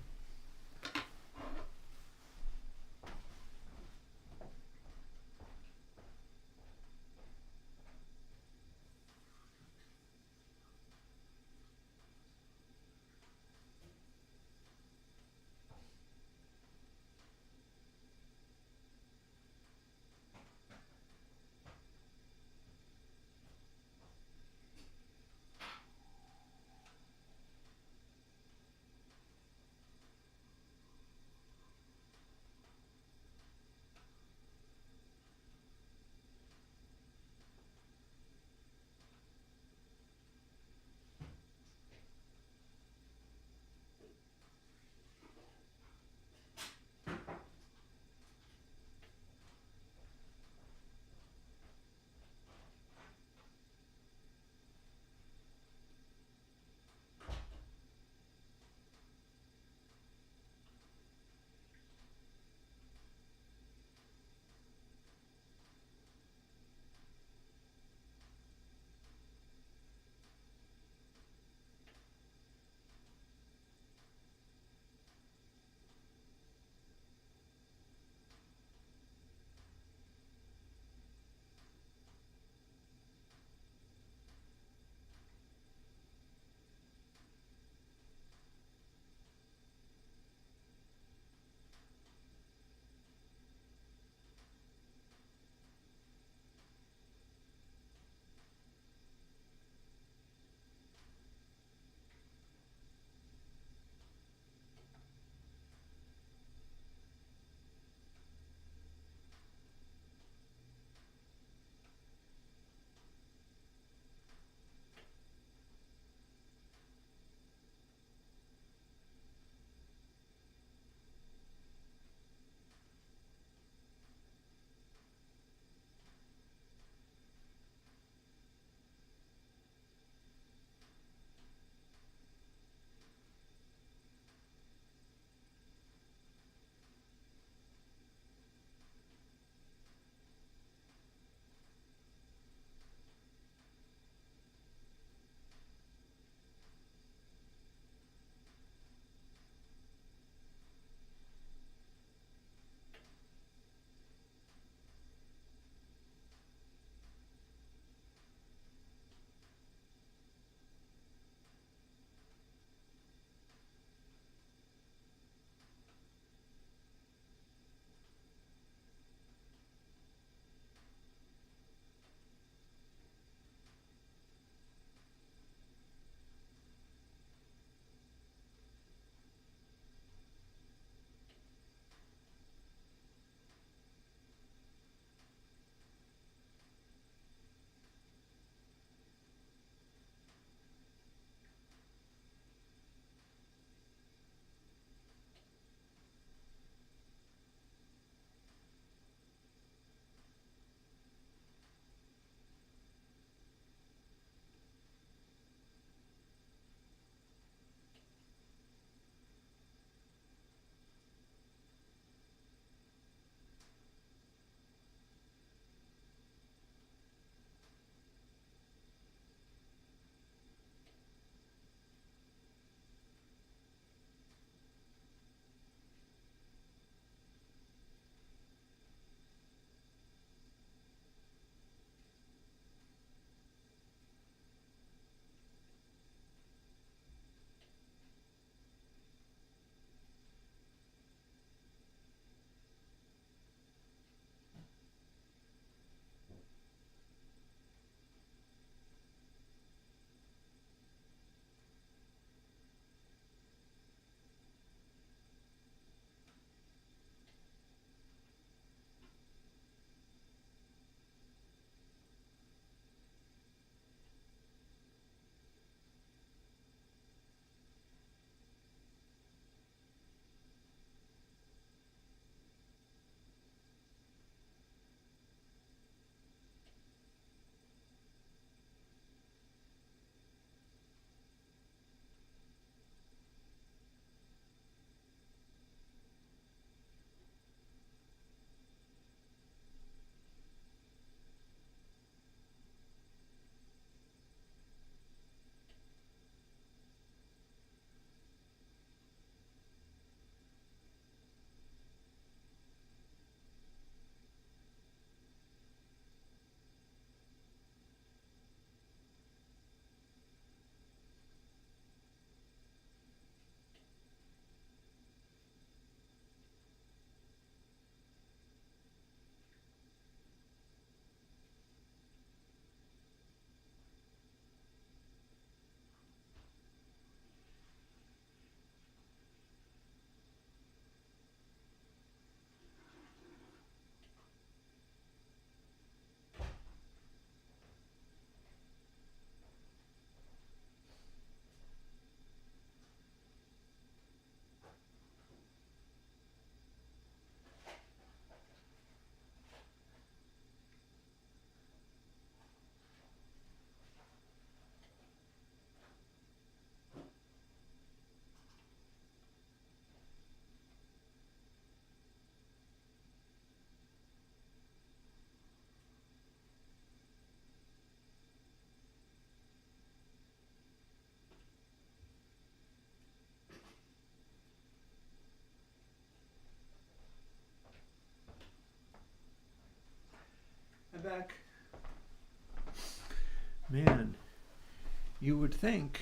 You would think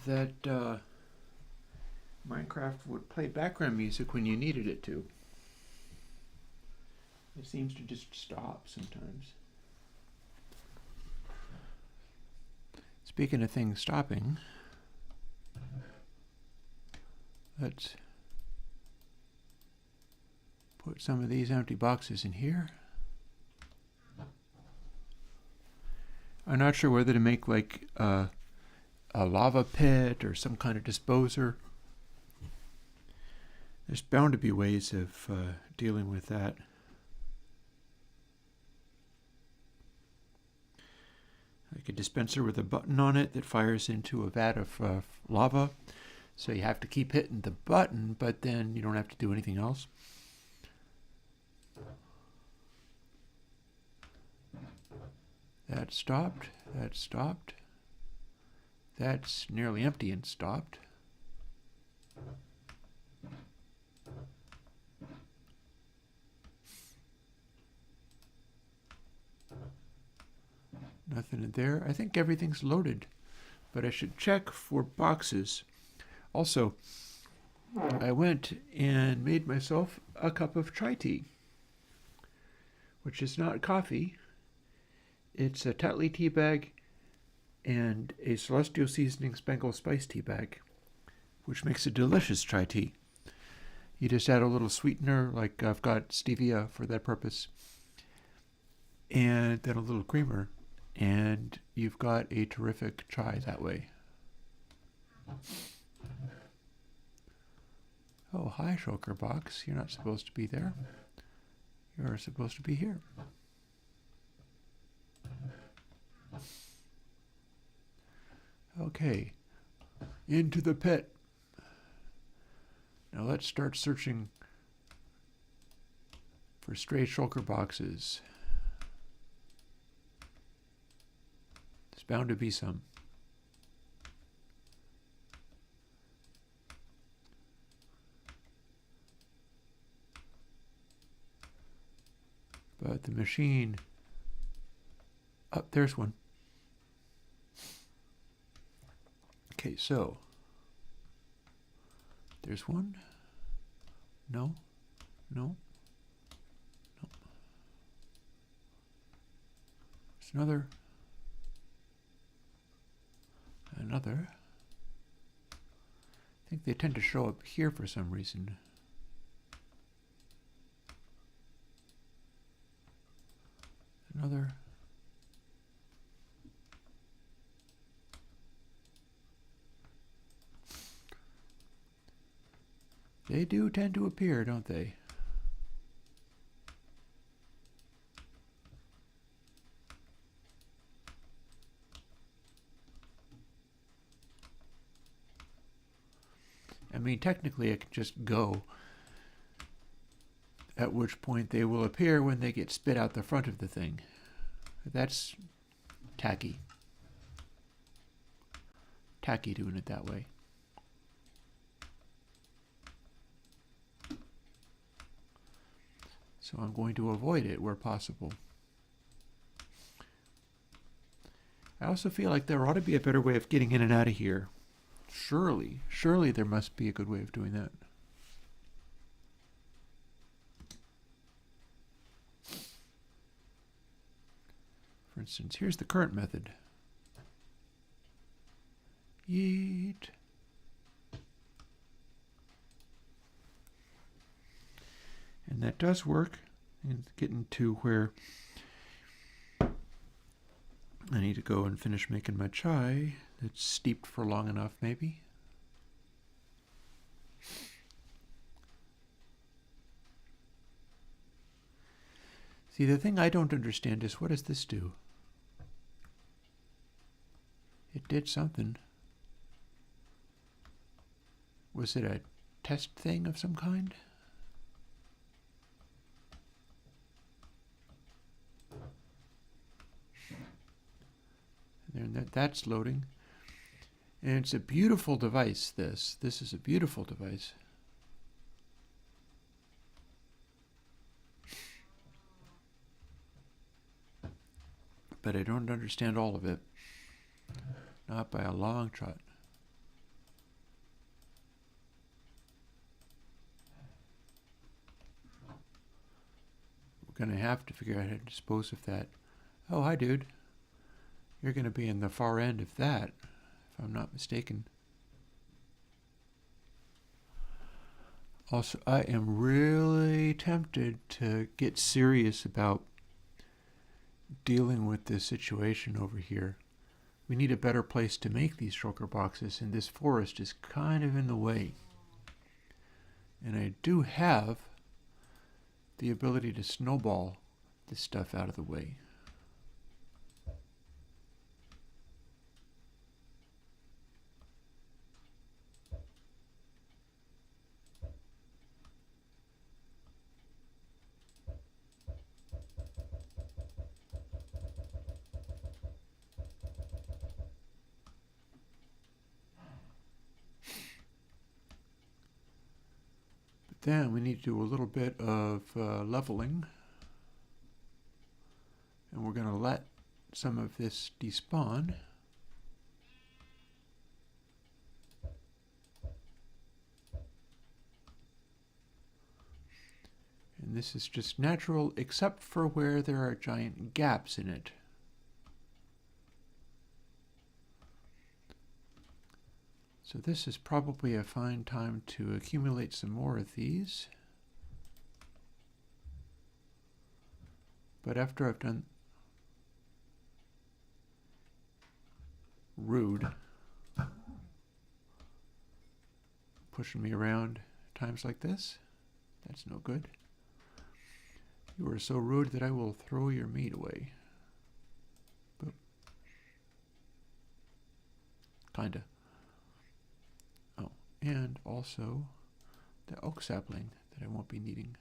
that Minecraft would play background music when you needed it to. It seems to just stop sometimes. Speaking of things stopping, let's put some of these empty boxes in here. I'm not sure whether to make like a lava pit or some kind of disposer. There's bound to be ways of dealing with that. Like a dispenser with a button on it that fires into a vat of lava. So you have to keep hitting the button, but then you don't have to do anything else. That stopped. That stopped. That's nearly empty and stopped. Nothing in there. I think everything's loaded, but I should check for boxes. Also, I went and made myself a cup of chai tea, which is not coffee. It's a Tetley tea bag and a Celestial Seasoning Spangle Spice tea bag, which makes a delicious chai tea. You just add a little sweetener, like I've got stevia for that purpose, and then a little creamer, and you've got a terrific chai that way. Oh, hi, Shulker Box. You're not supposed to be there. You're supposed to be here. Okay, into the pit. Now let's start searching for stray shulker boxes. There's bound to be some. But the machine... Oh, there's one. Okay, so there's one. No, no, no. There's another. Another. I think they tend to show up here for some reason. Another. They do tend to appear, don't they? I mean, technically I can just go, at which point they will appear when they get spit out the front of the thing. That's tacky. Tacky doing it that way. So I'm going to avoid it where possible. I also feel like there ought to be a better way of getting in and out of here. Surely there must be a good way of doing that. For instance, here's the current method. Yeet. And that does work. And getting to where I need to go and finish making my chai that's steeped for long enough, maybe. See, the thing I don't understand is, what does this do? It did something. Was it a test thing of some kind? And that's loading. And it's a beautiful device, this. This is a beautiful device. But I don't understand all of it. Not by a long shot. We're going to have to figure out how to dispose of that. Oh, hi, dude. You're going to be in the far end of that, if I'm not mistaken. Also, I am really tempted to get serious about dealing with this situation over here. We need a better place to make these shulker boxes, and this forest is kind of in the way. And I do have the ability to snowball this stuff out of the way. Then we need to do a little bit of leveling, and we're going to let some of this despawn. And this is just natural, except for where there are giant gaps in it. So this is probably a fine time to accumulate some more of these. But after I've done rude, pushing me around times like this, that's no good. You are so rude that I will throw your meat away. Boop. Kinda. Oh, and also the oak sapling that I won't be needing.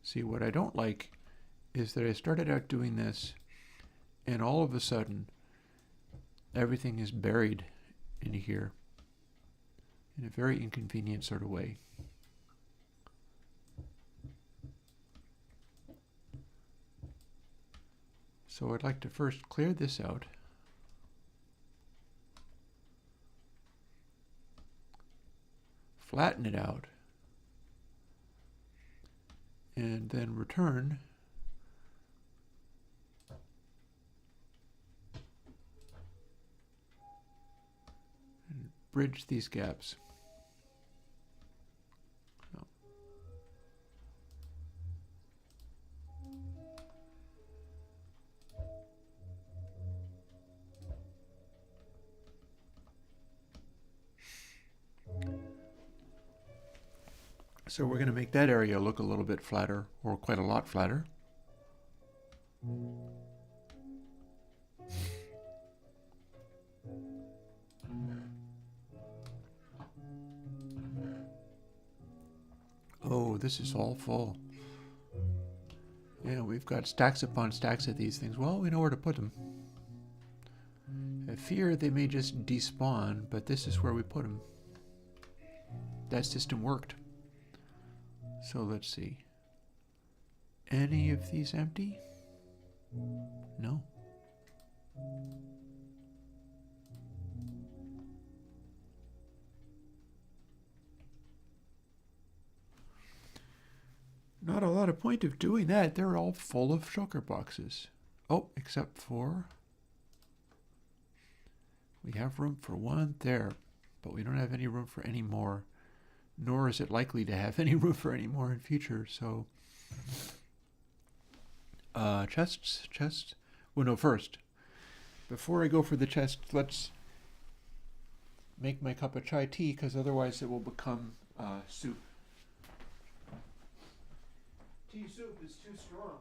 See, what I don't like is that I started out doing this, and all of a sudden, everything is buried in here in a very inconvenient sort of way. So I'd like to first clear this out. Flatten it out. And then return and bridge these gaps. Oh. So we're going to make that area look a little bit flatter, or quite a lot flatter. Oh, this is all full. Yeah, we've got stacks upon stacks of these things. Well, we know where to put them. I fear they may just despawn, but this is where we put them. That system worked. So let's see. Any of these empty? No. Not a lot of point of doing that. They're all full of shulker boxes. Oh, except for we have room for one there, but we don't have any room for any more. Nor is it likely to have any room for any more in future, so chests. Well, no, first, before I go for the chest, let's make my cup of chai tea, because otherwise it will become soup. Tea soup is too strong.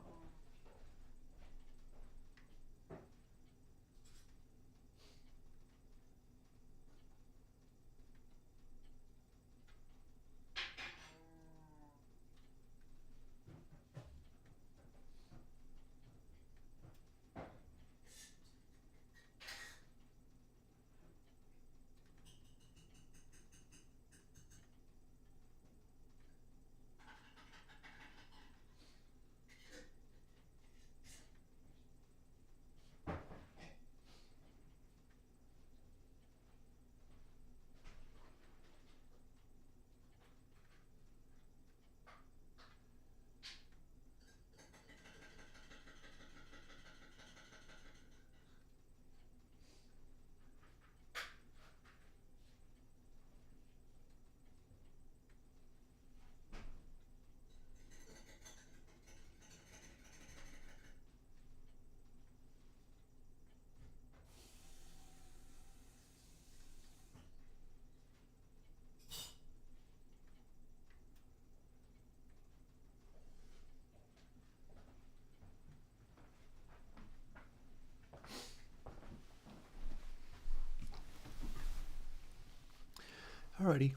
Alrighty.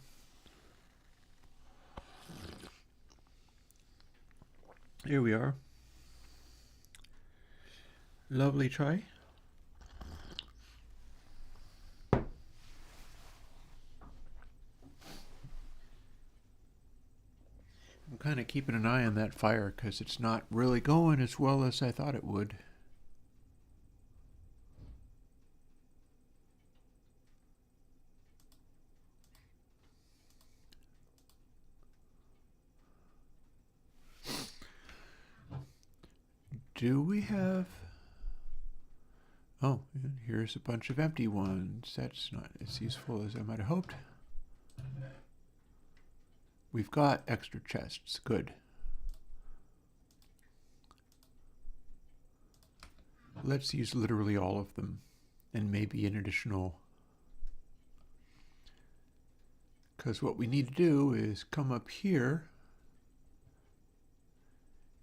Here we are. Lovely try. I'm kind of keeping an eye on that fire because it's not really going as well as I thought it would. Do we have... Oh, here's a bunch of empty ones. That's not as useful as I might have hoped. We've got extra chests. Good. Let's use literally all of them, and maybe an additional. Because what we need to do is come up here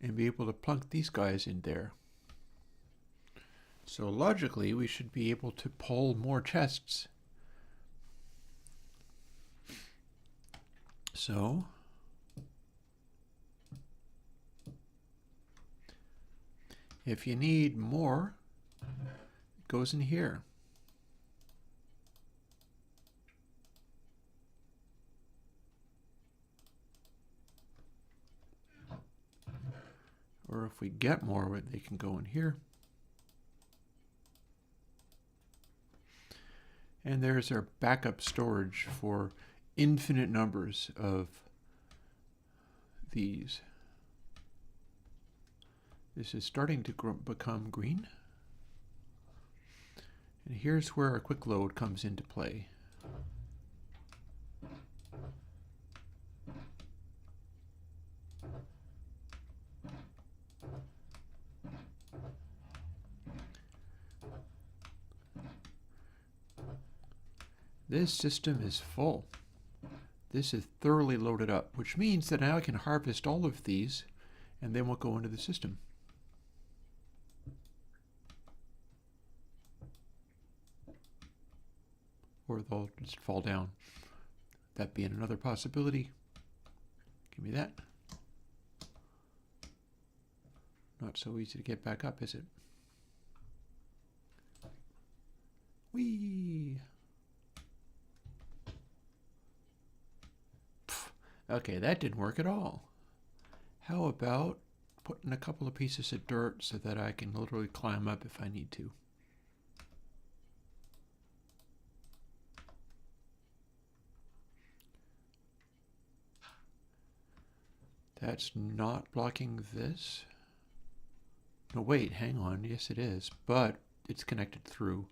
and be able to plunk these guys in there. So logically, we should be able to pull more chests. So if you need more, it goes in here. Or if we get more, they can go in here. And there's our backup storage for infinite numbers of these. This is starting to become green. And here's where our quick load comes into play. This system is full. This is thoroughly loaded up, which means that now I can harvest all of these and then we'll go into the system. Or they'll just fall down. That being another possibility. Give me that. Not so easy to get back up, is it? Whee! Okay, that didn't work at all. How about putting a couple of pieces of dirt so that I can literally climb up if I need to? That's not blocking this. No, wait, hang on. Yes, it is, but it's connected through.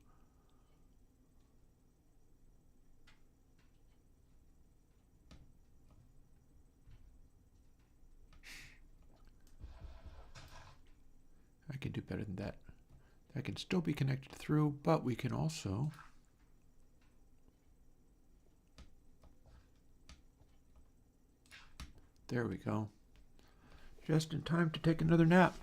I can do better than that. That can still be connected through, but we can also there we go. Just in time to take another nap.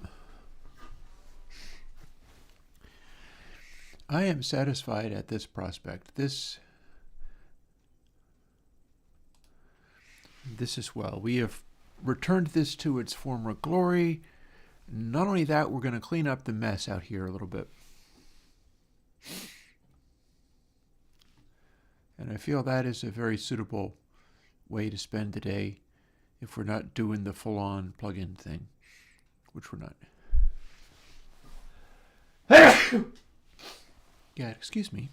I am satisfied at this prospect. This is well. We have returned this to its former glory. Not only that, we're going to clean up the mess out here a little bit. And I feel that is a very suitable way to spend the day if we're not doing the full-on plug-in thing, which we're not. Yeah, excuse me.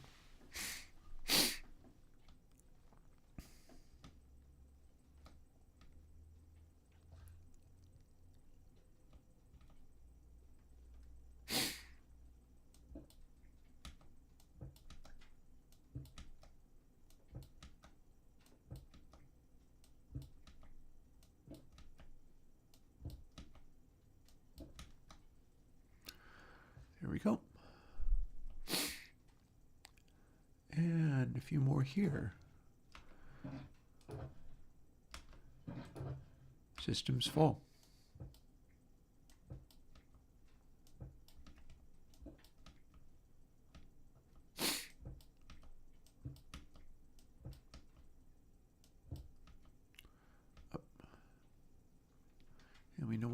There we go. And a few more here. System's full.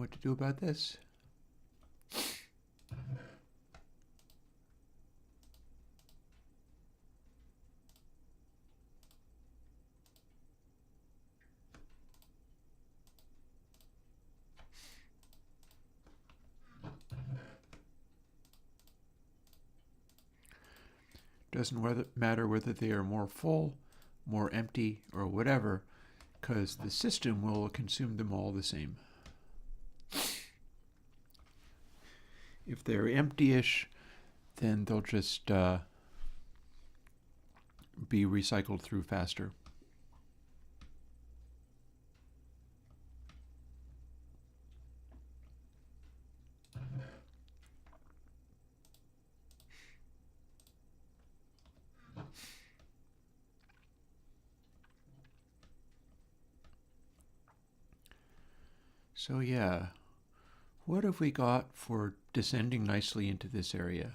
what to do about this. Doesn't matter whether they are more full, more empty, or whatever, because the system will consume them all the same. If they're empty-ish, then they'll just be recycled through faster. So yeah, what have we got for descending nicely into this area?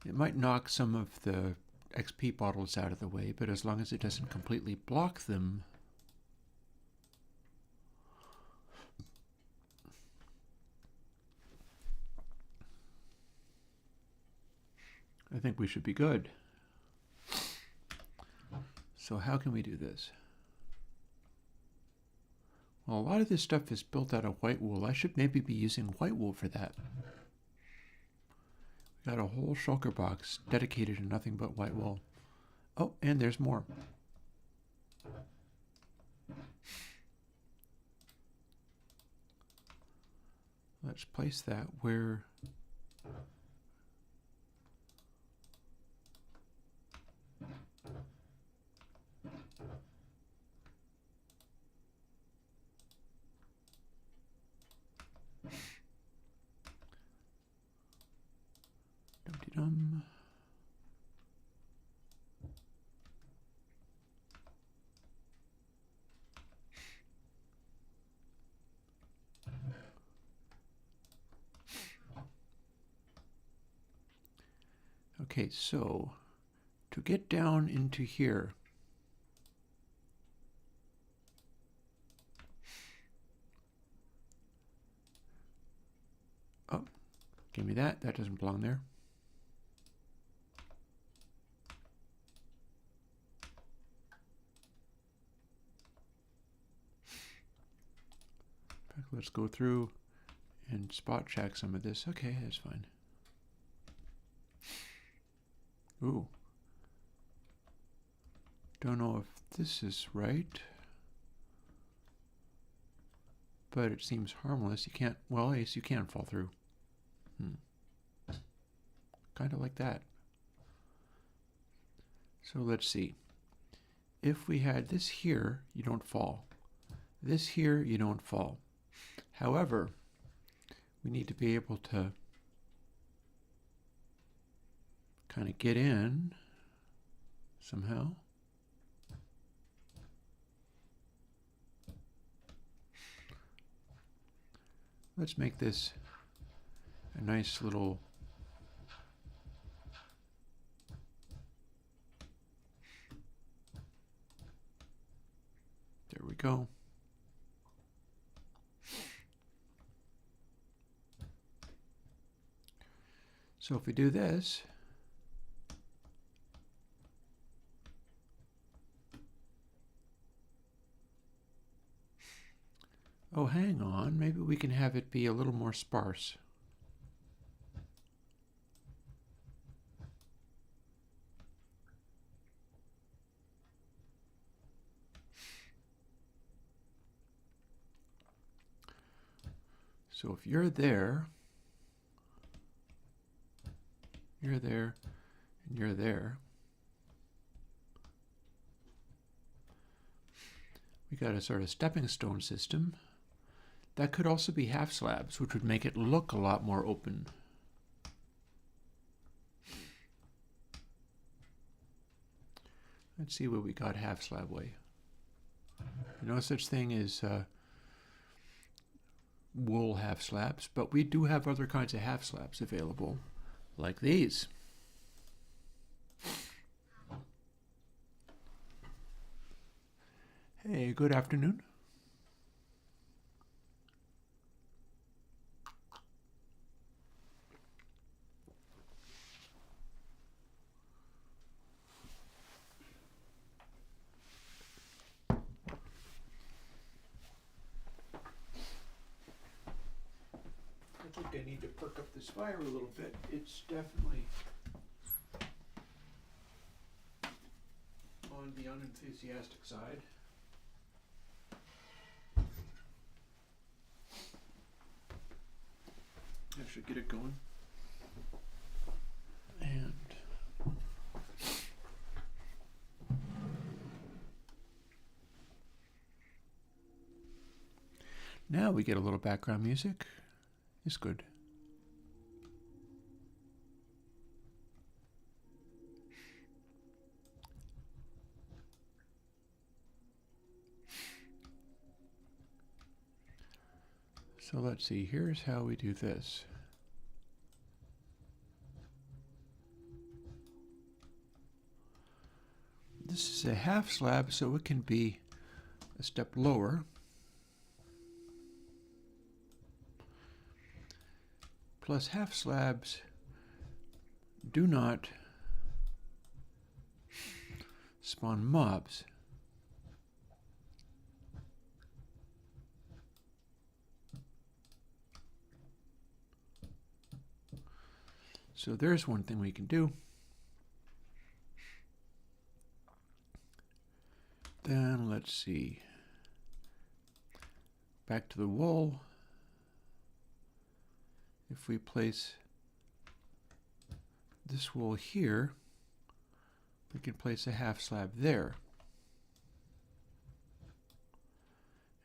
It might knock some of the XP bottles out of the way, but as long as it doesn't completely block them, I think we should be good. So how can we do this? Well, a lot of this stuff is built out of white wool. I should maybe be using white wool for that. We got a whole shulker box dedicated to nothing but white wool. Oh, and there's more. Let's place that where dum-de-dum. Okay, so to get down into here, oh, give me that. That doesn't belong there. In fact, let's go through and spot check some of this. Okay, that's fine. Ooh. Don't know if this is right, but it seems harmless. You can't, well, yes, you can fall through. Kind of like that. So let's see. If we had this here, you don't fall. This here, you don't fall. However, we need to be able to kind of get in somehow. Let's make this a nice little there we go. So if we do this, oh, hang on, maybe we can have it be a little more sparse. So if you're there, and you're there, we got a sort of stepping stone system. That could also be half slabs, which would make it look a lot more open. Let's see what we got half slab way. No such thing as wool half slabs, but we do have other kinds of half slabs available, like these. Hey, good afternoon. fire a little bit. It's definitely on the unenthusiastic side. I should get it going. And now we get a little background music. It's good. So let's see, here's how we do this. This is a half slab, so it can be a step lower. Plus, half slabs do not spawn mobs. So there's one thing we can do. Then let's see. Back to the wool. If we place this wool here, we can place a half slab there.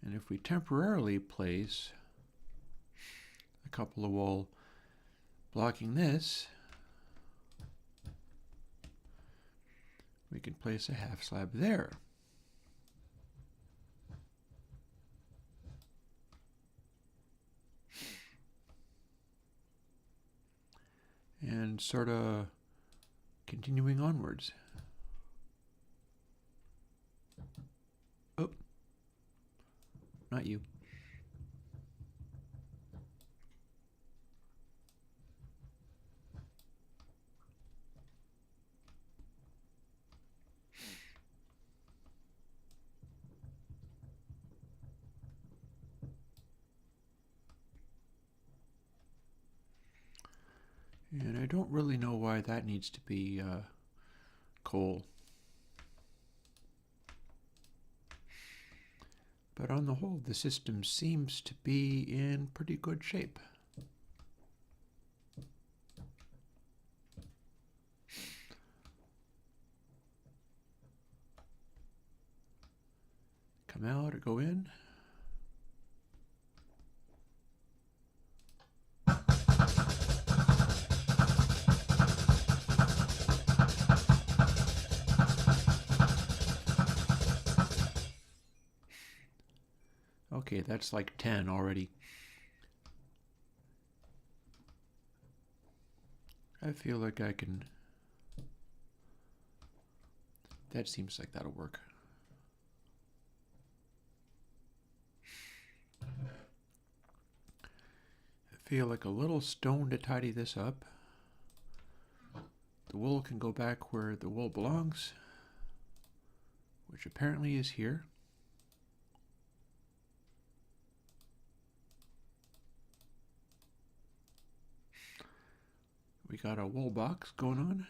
And if we temporarily place a couple of wool blocking this, we can place a half slab there. And sort of continuing onwards. Oh, not you. And I don't really know why that needs to be coal. But on the whole, the system seems to be in pretty good shape. Come out or go in. Okay, that's like 10 already. I feel like I can... That seems like that'll work. I feel like a little stone to tidy this up. The wool can go back where the wool belongs, which apparently is here. We got a wool box going on.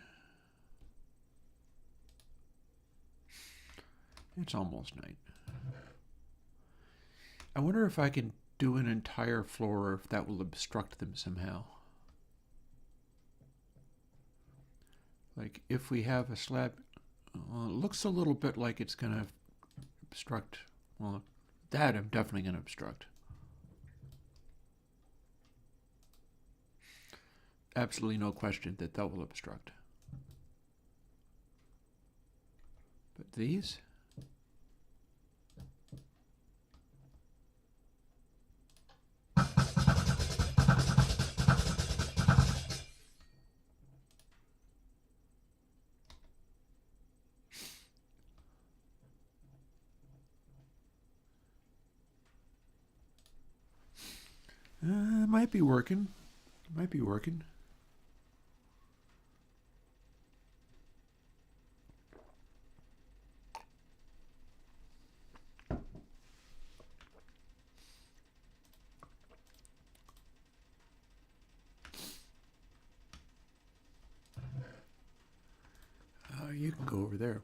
It's almost night. I wonder if I can do an entire floor or if that will obstruct them somehow. Like if we have a slab, it looks a little bit like it's going to obstruct. Well, that I'm definitely going to obstruct. Absolutely no question that that will obstruct. But these? Might be working. Might be working. over there.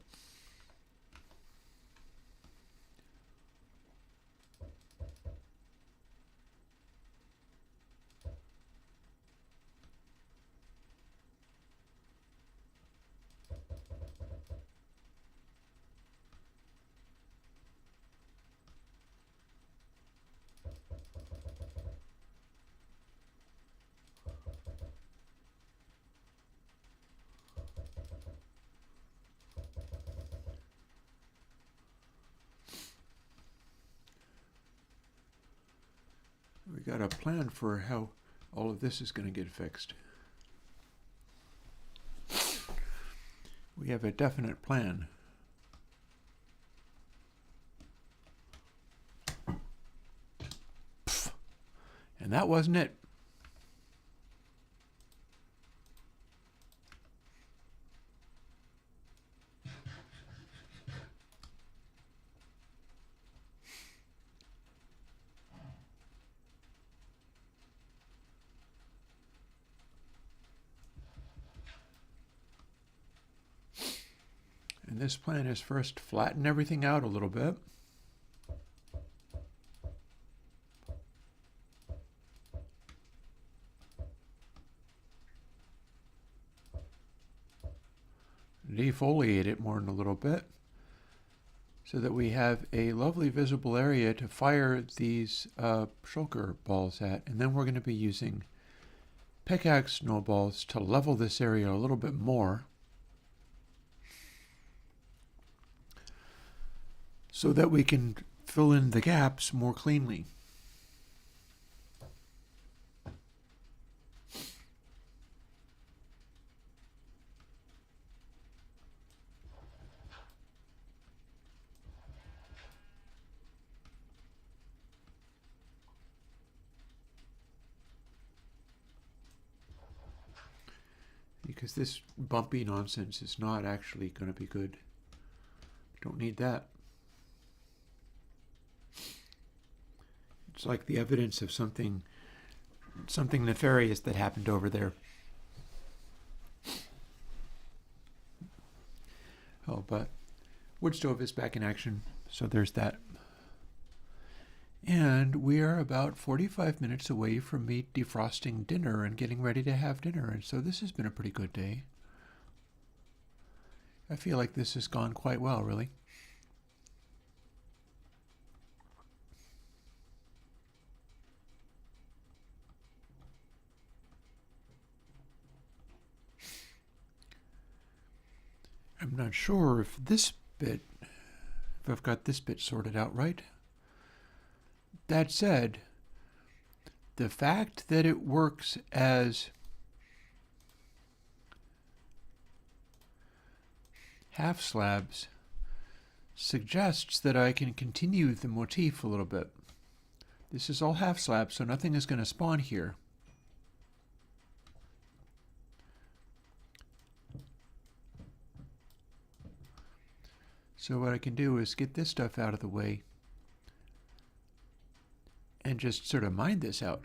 We got a plan for how all of this is going to get fixed. We have a definite plan. Pff, and that wasn't it. And this plan is first flatten everything out a little bit. Defoliate it more in a little bit so that we have a lovely visible area to fire these shulker balls at. And then we're going to be using pickaxe snowballs to level this area a little bit more, so that we can fill in the gaps more cleanly. Because this bumpy nonsense is not actually going to be good. Don't need that. It's like the evidence of something nefarious that happened over there. Oh, but wood stove is back in action, so there's that. And we are about 45 minutes away from me defrosting dinner and getting ready to have dinner, and so this has been a pretty good day. I feel like this has gone quite well, really. I'm not sure if I've got this bit sorted out right. That said, the fact that it works as half slabs suggests that I can continue the motif a little bit. This is all half slabs, so nothing is going to spawn here. So what I can do is get this stuff out of the way and just sort of mine this out.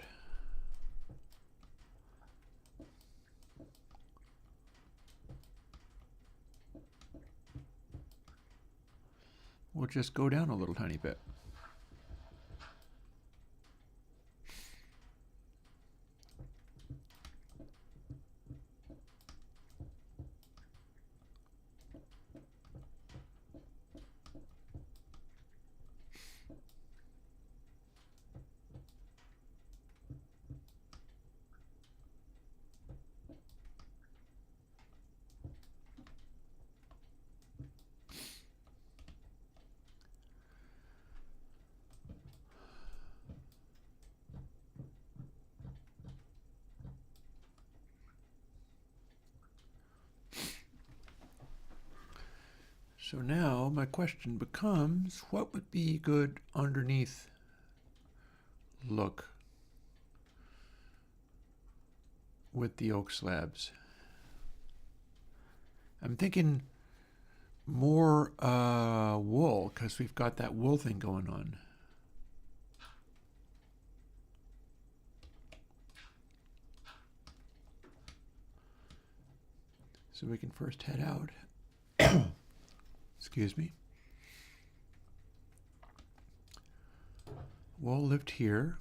We'll just go down a little tiny bit. So now my question becomes, what would be good underneath look with the oak slabs? I'm thinking more wool, because we've got that wool thing going on. So we can first head out. Excuse me. Wall lived here.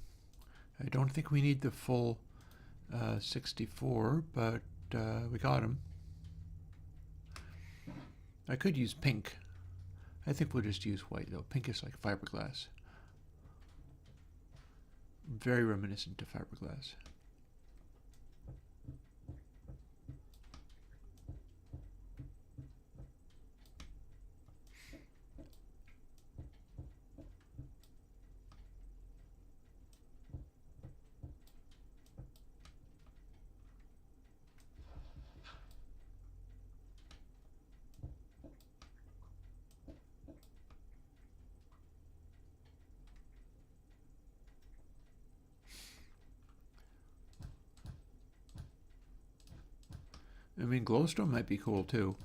I don't think we need the full 64, but we got him. I could use pink. I think we'll just use white though. Pink is like fiberglass. Very reminiscent of fiberglass. I mean, glowstone might be cool too.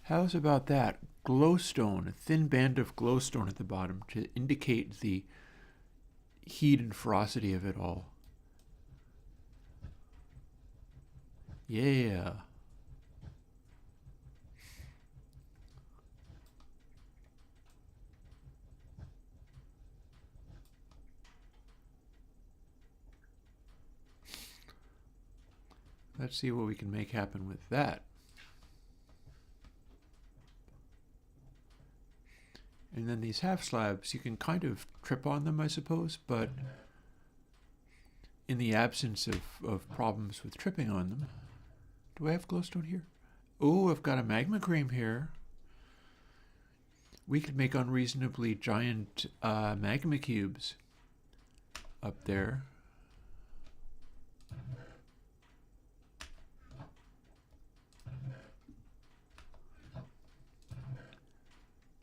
How's about that? Glowstone, a thin band of glowstone at the bottom to indicate the heat and ferocity of it all. Yeah. Let's see what we can make happen with that. And then these half slabs, you can kind of trip on them, I suppose, but in the absence of problems with tripping on them. Do I have glowstone here? Oh, I've got a magma cream here. We could make unreasonably giant magma cubes up there.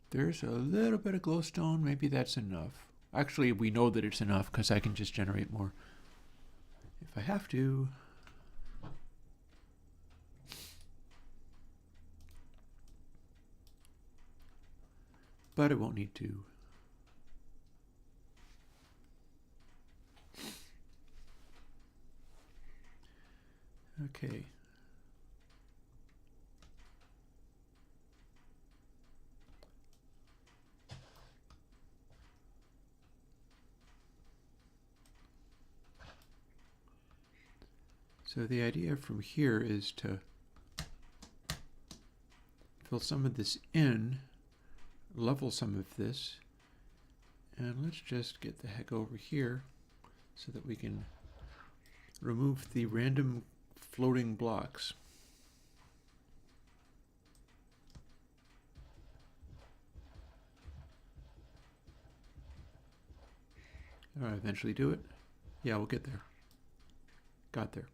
There's a little bit of glowstone. Maybe that's enough. Actually, we know that it's enough because I can just generate more if I have to. But it won't need to. Okay. So the idea from here is to fill some of this in, level some of this, and let's just get the heck over here so that we can remove the random floating blocks. I'll eventually do it. Yeah, we'll get there. Got there.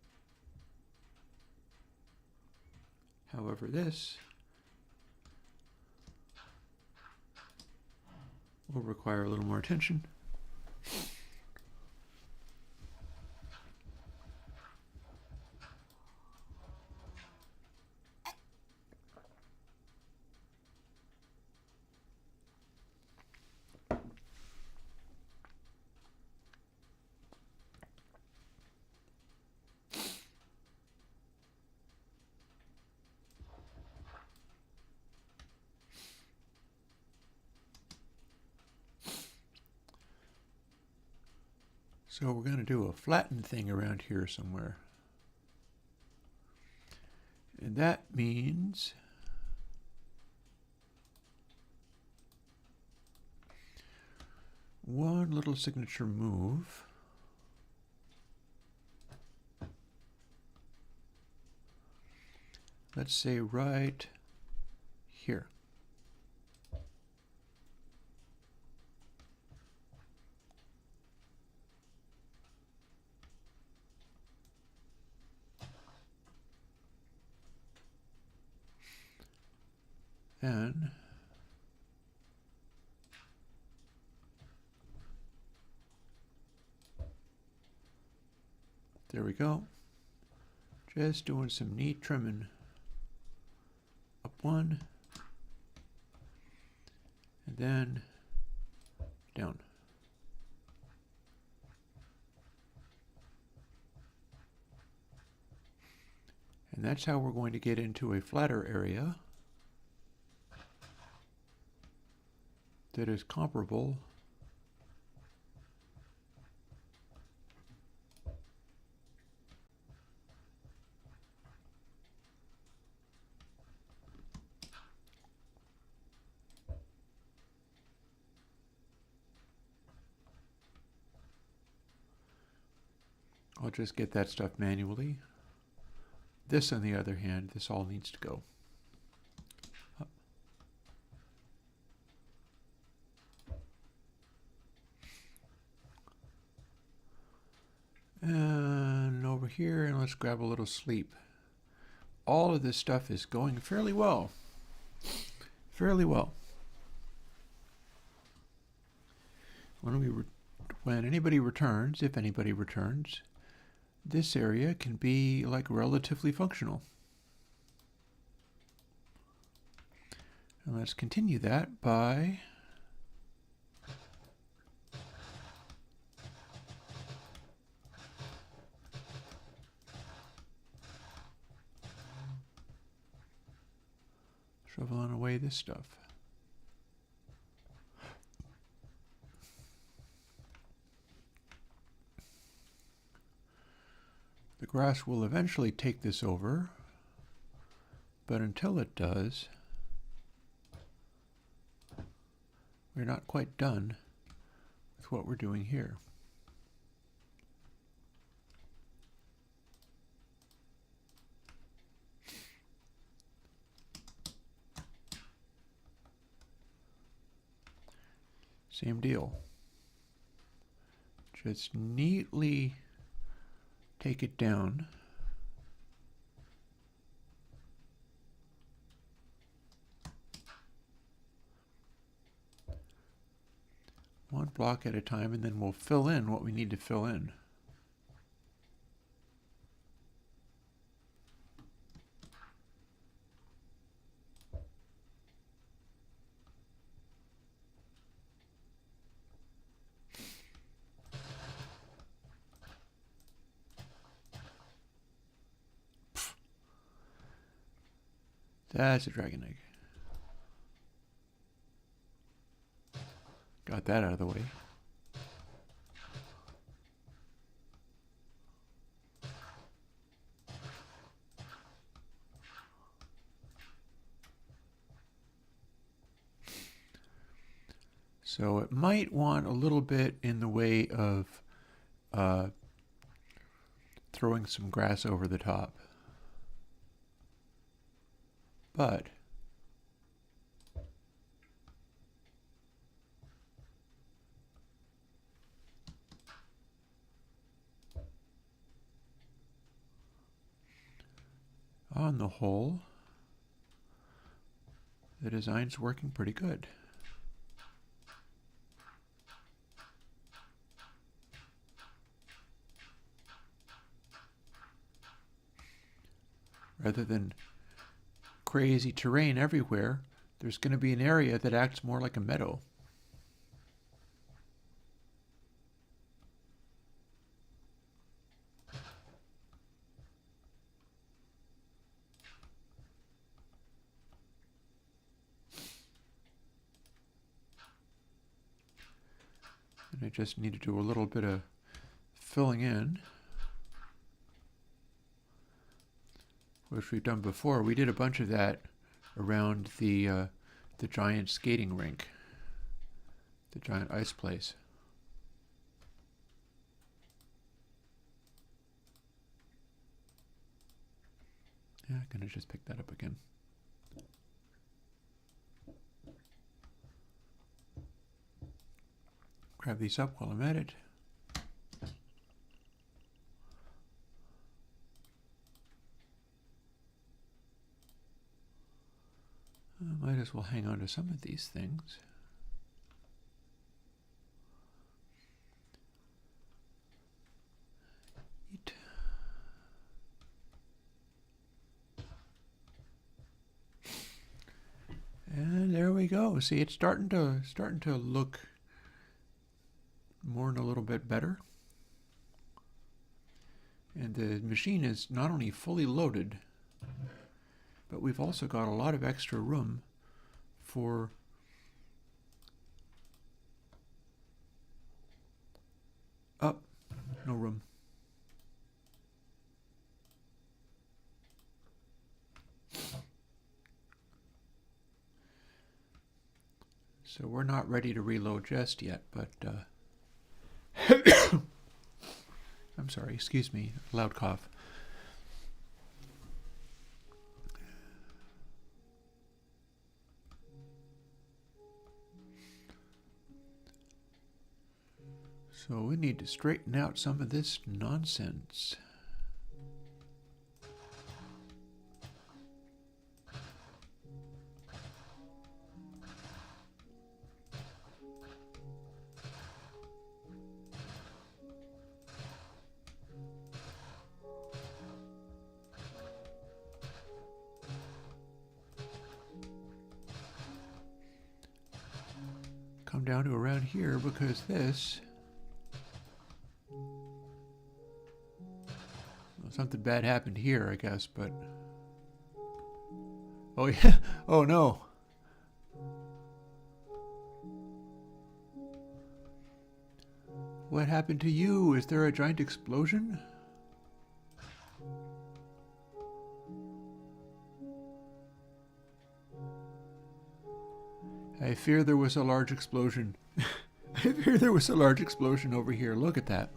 However, this will require a little more attention. So we're going to do a flattened thing around here somewhere. And that means one little signature move. Let's say right here. Then there we go. Just doing some neat trimming. Up one, and then down. And that's how we're going to get into a flatter area that is comparable I'll just get that stuff manually. This, on the other hand, this all needs to go. Up. And over here, and let's grab a little sleep. All of this stuff is going fairly well. Fairly well. When anybody returns, if anybody returns, this area can be like relatively functional. And let's continue that by shoveling away this stuff. The grass will eventually take this over, but until it does, we're not quite done with what we're doing here. Same deal. Just neatly take it down. One block at a time, and then we'll fill in what we need to fill in. That's a dragon egg. Got that out of the way. So it might want a little bit in the way of throwing some grass over the top. But on the whole, the design's working pretty good. Rather than crazy terrain everywhere, there's going to be an area that acts more like a meadow. And I just need to do a little bit of filling in, which we've done before. We did a bunch of that around the giant skating rink, the giant ice place. Yeah, I'm gonna just pick that up again. Grab these up while I'm at it. I might as well hang on to some of these things. Eat. And there we go. See, it's starting to look more and a little bit better. And the machine is not only fully loaded, But we've also got a lot of extra room for no room. So we're not ready to reload just yet, but I'm sorry, excuse me, loud cough. So we need to straighten out some of this nonsense. Come down to around here because this... Something bad happened here, I guess, but... Oh, yeah. Oh, no. What happened to you? Is there a giant explosion? I fear there was a large explosion. I fear there was a large explosion over here. Look at that.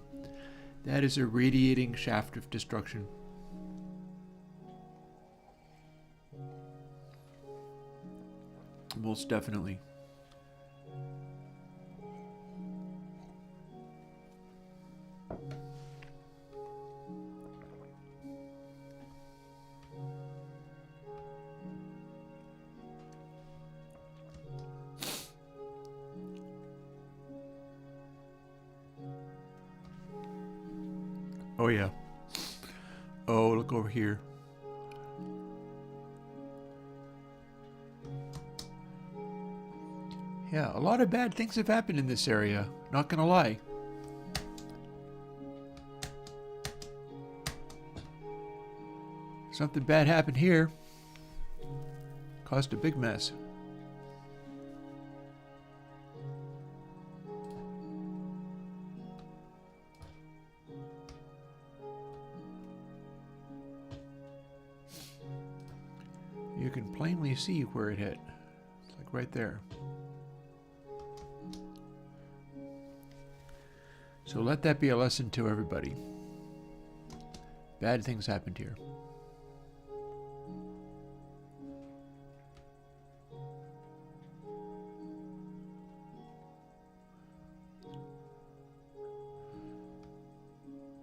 That is a radiating shaft of destruction. Most definitely. Oh yeah. Oh, look over here. Yeah, a lot of bad things have happened in this area, not gonna lie. Something bad happened here. Caused a big mess. You can plainly see where it hit. It's like right there. So let that be a lesson to everybody. Bad things happened here.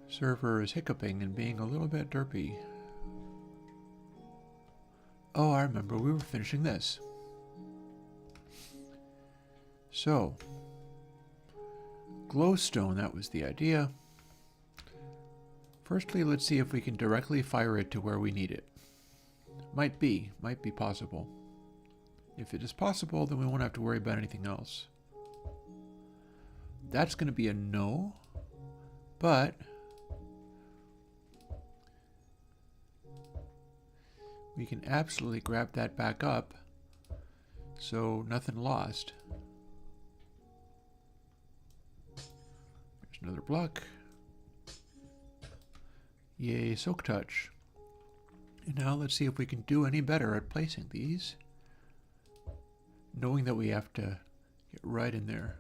Server is hiccuping and being a little bit derpy. Oh, I remember, we were finishing this. So, glowstone, that was the idea. Firstly, let's see if we can directly fire it to where we need it. Might be possible. If it is possible, then we won't have to worry about anything else. That's going to be a no, but we can absolutely grab that back up, so nothing lost. There's another block. Yay, Soak Touch. And now let's see if we can do any better at placing these, knowing that we have to get right in there.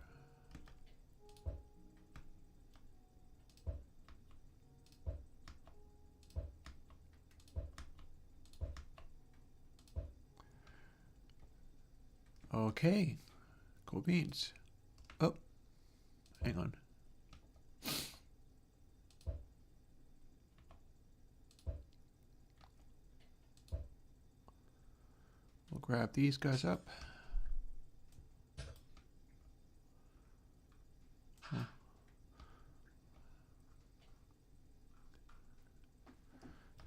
Okay, cool beans. Oh, hang on. We'll grab these guys up.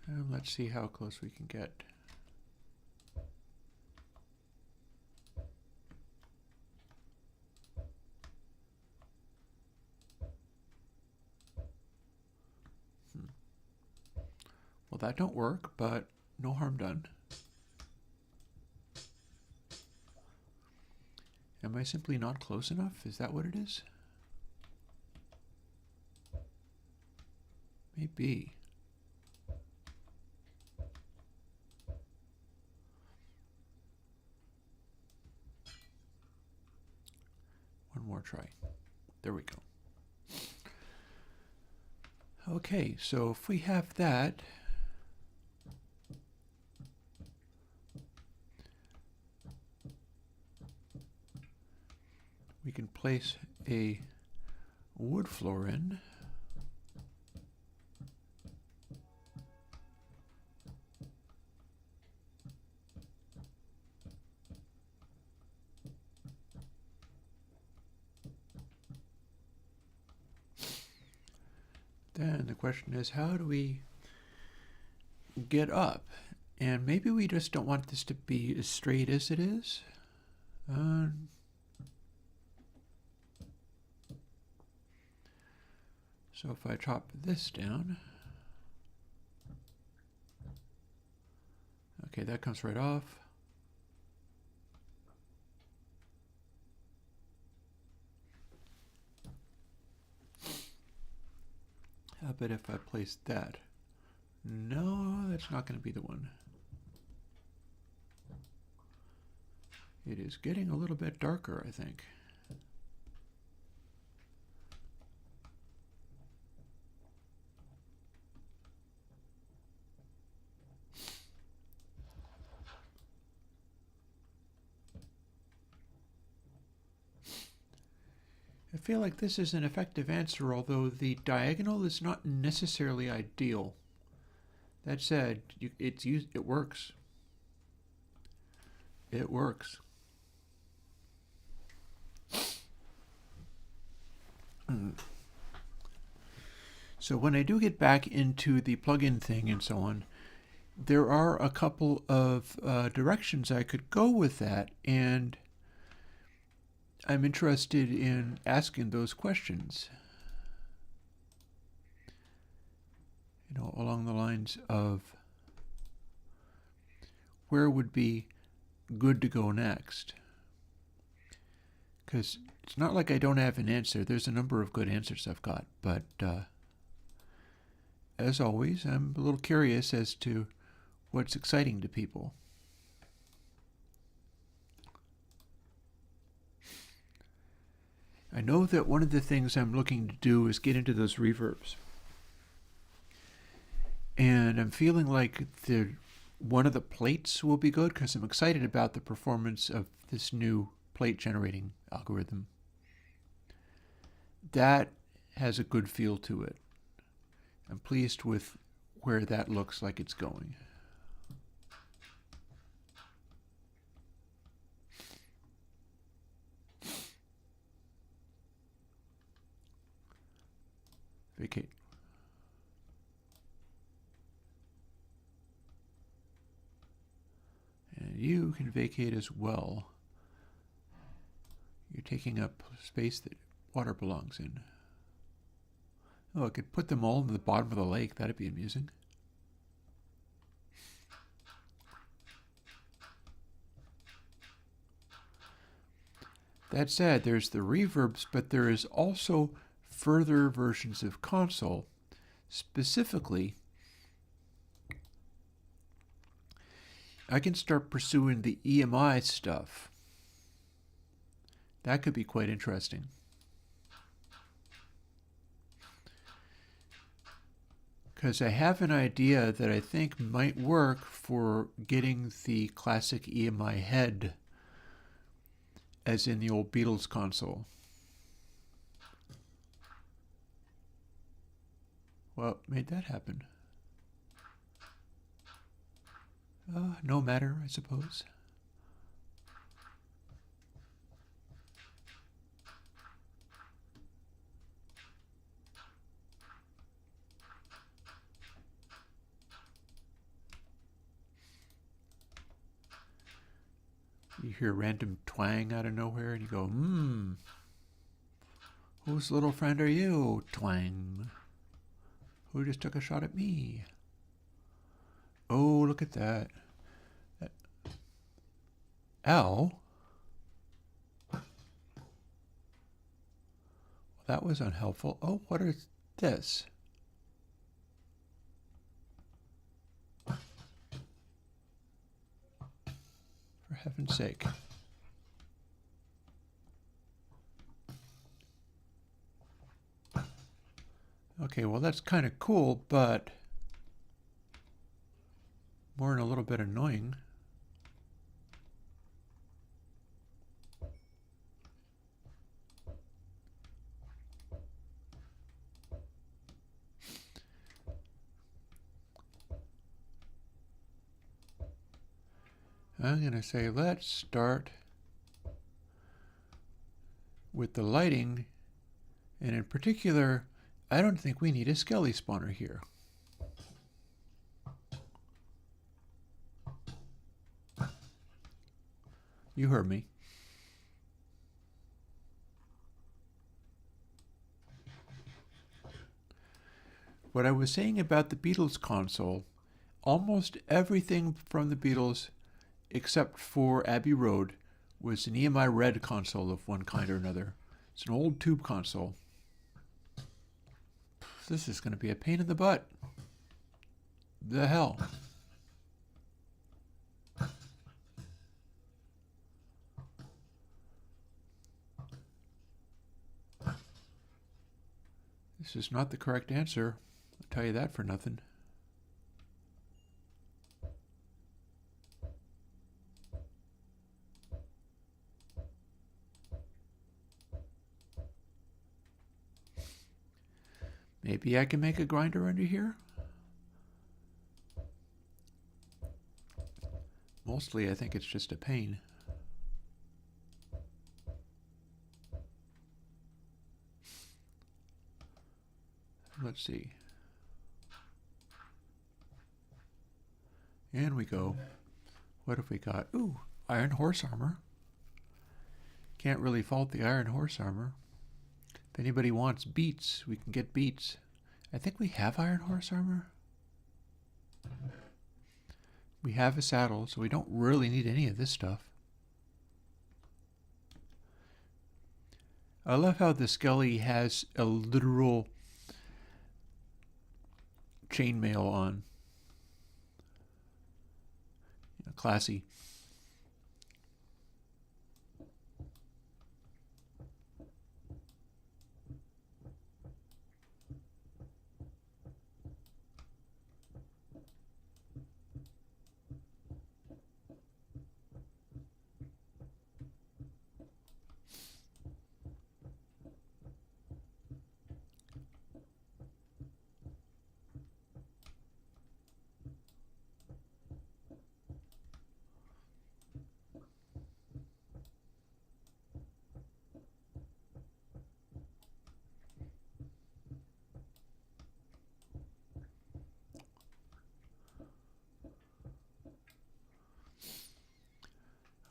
And let's see how close we can get. Well, that don't work, but no harm done. Am I simply not close enough? Is that what it is? Maybe. One more try. There we go. Okay, so if we have that, we can place a wood floor in. Then the question is, how do we get up? And maybe we just don't want this to be as straight as it is. So if I chop this down, okay, that comes right off. How about if I place that? No, that's not going to be the one. It is getting a little bit darker, I think. I feel like this is an effective answer, although the diagonal is not necessarily ideal. That said, it works. It works. So when I do get back into the plugin thing and so on, there are a couple of directions I could go with that, and I'm interested in asking those questions. You know, along the lines of where would be good to go next? Because it's not like I don't have an answer. There's a number of good answers I've got, but as always, I'm a little curious as to what's exciting to people. I know that one of the things I'm looking to do is get into those reverbs. And I'm feeling like one of the plates will be good because I'm excited about the performance of this new plate generating algorithm. That has a good feel to it. I'm pleased with where that looks like it's going. Vacate. And you can vacate as well. You're taking up space that water belongs in. Oh, I could put them all in the bottom of the lake. That'd be amusing. That said, there's the reverbs, but there is also further versions of console. Specifically, I can start pursuing the EMI stuff. That could be quite interesting. Because I have an idea that I think might work for getting the classic EMI head, as in the old Beatles console. What made that happen? No matter, I suppose. You hear random twang out of nowhere and you go, whose little friend are you? Twang. Who just took a shot at me? Oh, look at that. L. Well, that was unhelpful. Oh, what is this? For heaven's sake. Okay, well that's kind of cool, but more than a little bit annoying. I'm going to say let's start with the lighting, and in particular, I don't think we need a skelly spawner here. You heard me. What I was saying about the Beatles console, almost everything from the Beatles, except for Abbey Road, was an EMI Red console of one kind or another. It's an old tube console. This is going to be a pain in the butt. The hell. This is not the correct answer. I'll tell you that for nothing. Maybe I can make a grinder under here? Mostly I think it's just a pain. Let's see. And we go. What have we got? Ooh, iron horse armor. Can't really fault the iron horse armor. If anybody wants beets, we can get beets. I think we have iron horse armor. We have a saddle, so we don't really need any of this stuff. I love how the Skelly has a literal chainmail on. Classy.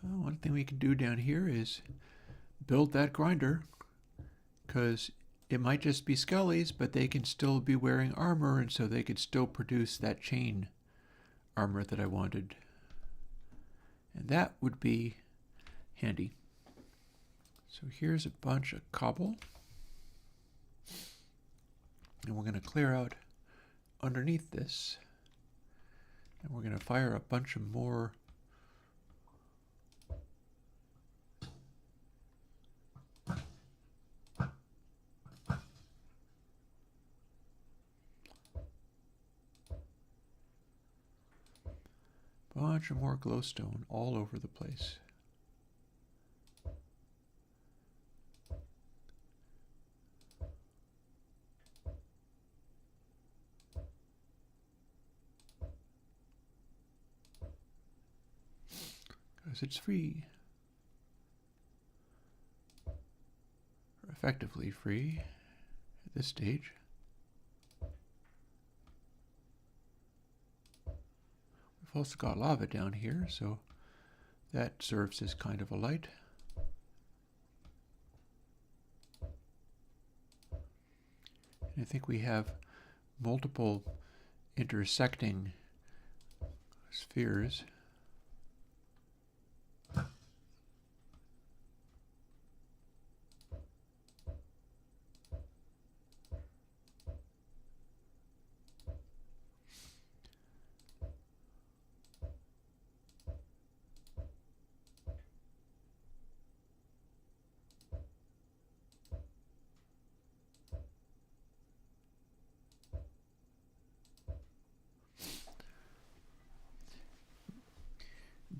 One thing we can do down here is build that grinder, because it might just be skellies, but they can still be wearing armor, and so they could still produce that chain armor that I wanted. And that would be handy. So here's a bunch of cobble. And we're going to clear out underneath this. And we're going to fire a bunch of more glowstone all over the place. Because it's free. Or effectively free at this stage. We've also got lava down here, so that serves as kind of a light. And I think we have multiple intersecting spheres.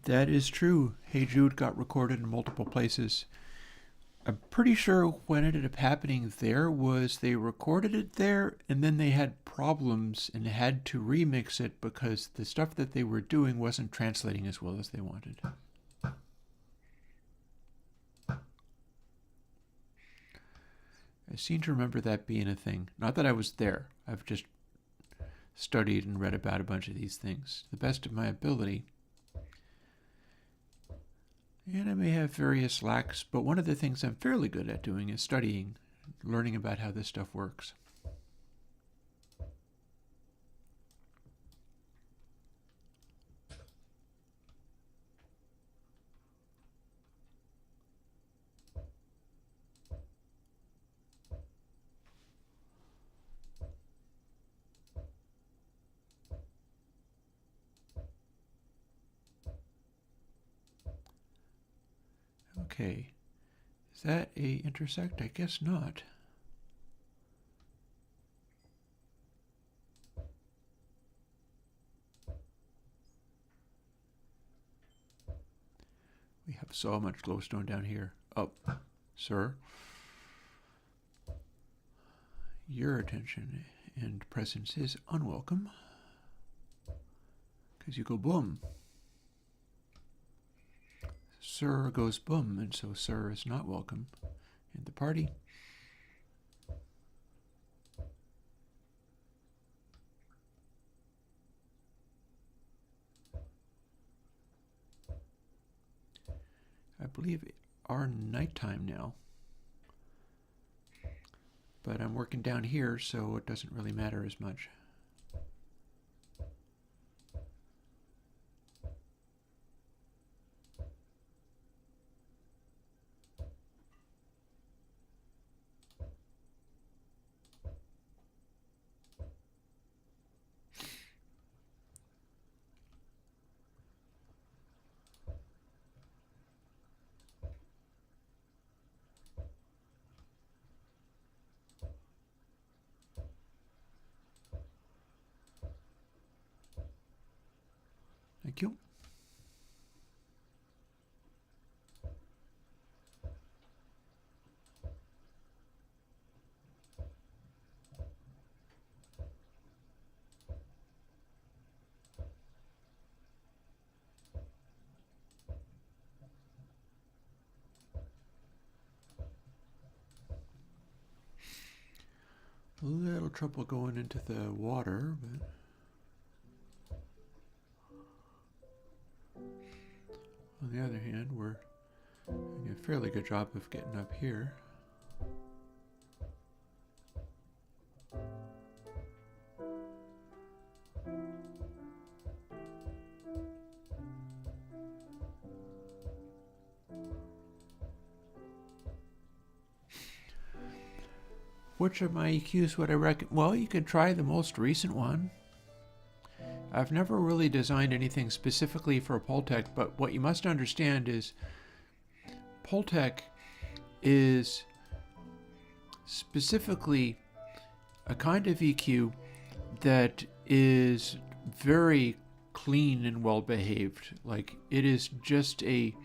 That is true. Hey Jude got recorded in multiple places. I'm pretty sure what ended up happening there was they recorded it there and then they had problems and had to remix it because the stuff that they were doing wasn't translating as well as they wanted. I seem to remember that being a thing. Not that I was there. I've just studied and read about a bunch of these things to the best of my ability. And I may have various lacks, but one of the things I'm fairly good at doing is studying, learning about how this stuff works. Okay, is that a intersect? I guess not. We have so much glowstone down here. Oh, sir. Your attention and presence is unwelcome. Because you go boom. Sir goes boom, and so sir is not welcome in the party. I believe our nighttime now. But I'm working down here, so it doesn't really matter as much. Thank you. A little trouble going into the water, but on the other hand, we're doing a fairly good job of getting up here. Which of my EQs would I recommend? Well, you could try the most recent one. I've never really designed anything specifically for Pultec, but what you must understand is Pultec is specifically a kind of EQ that is very clean and well behaved. Like, it is just a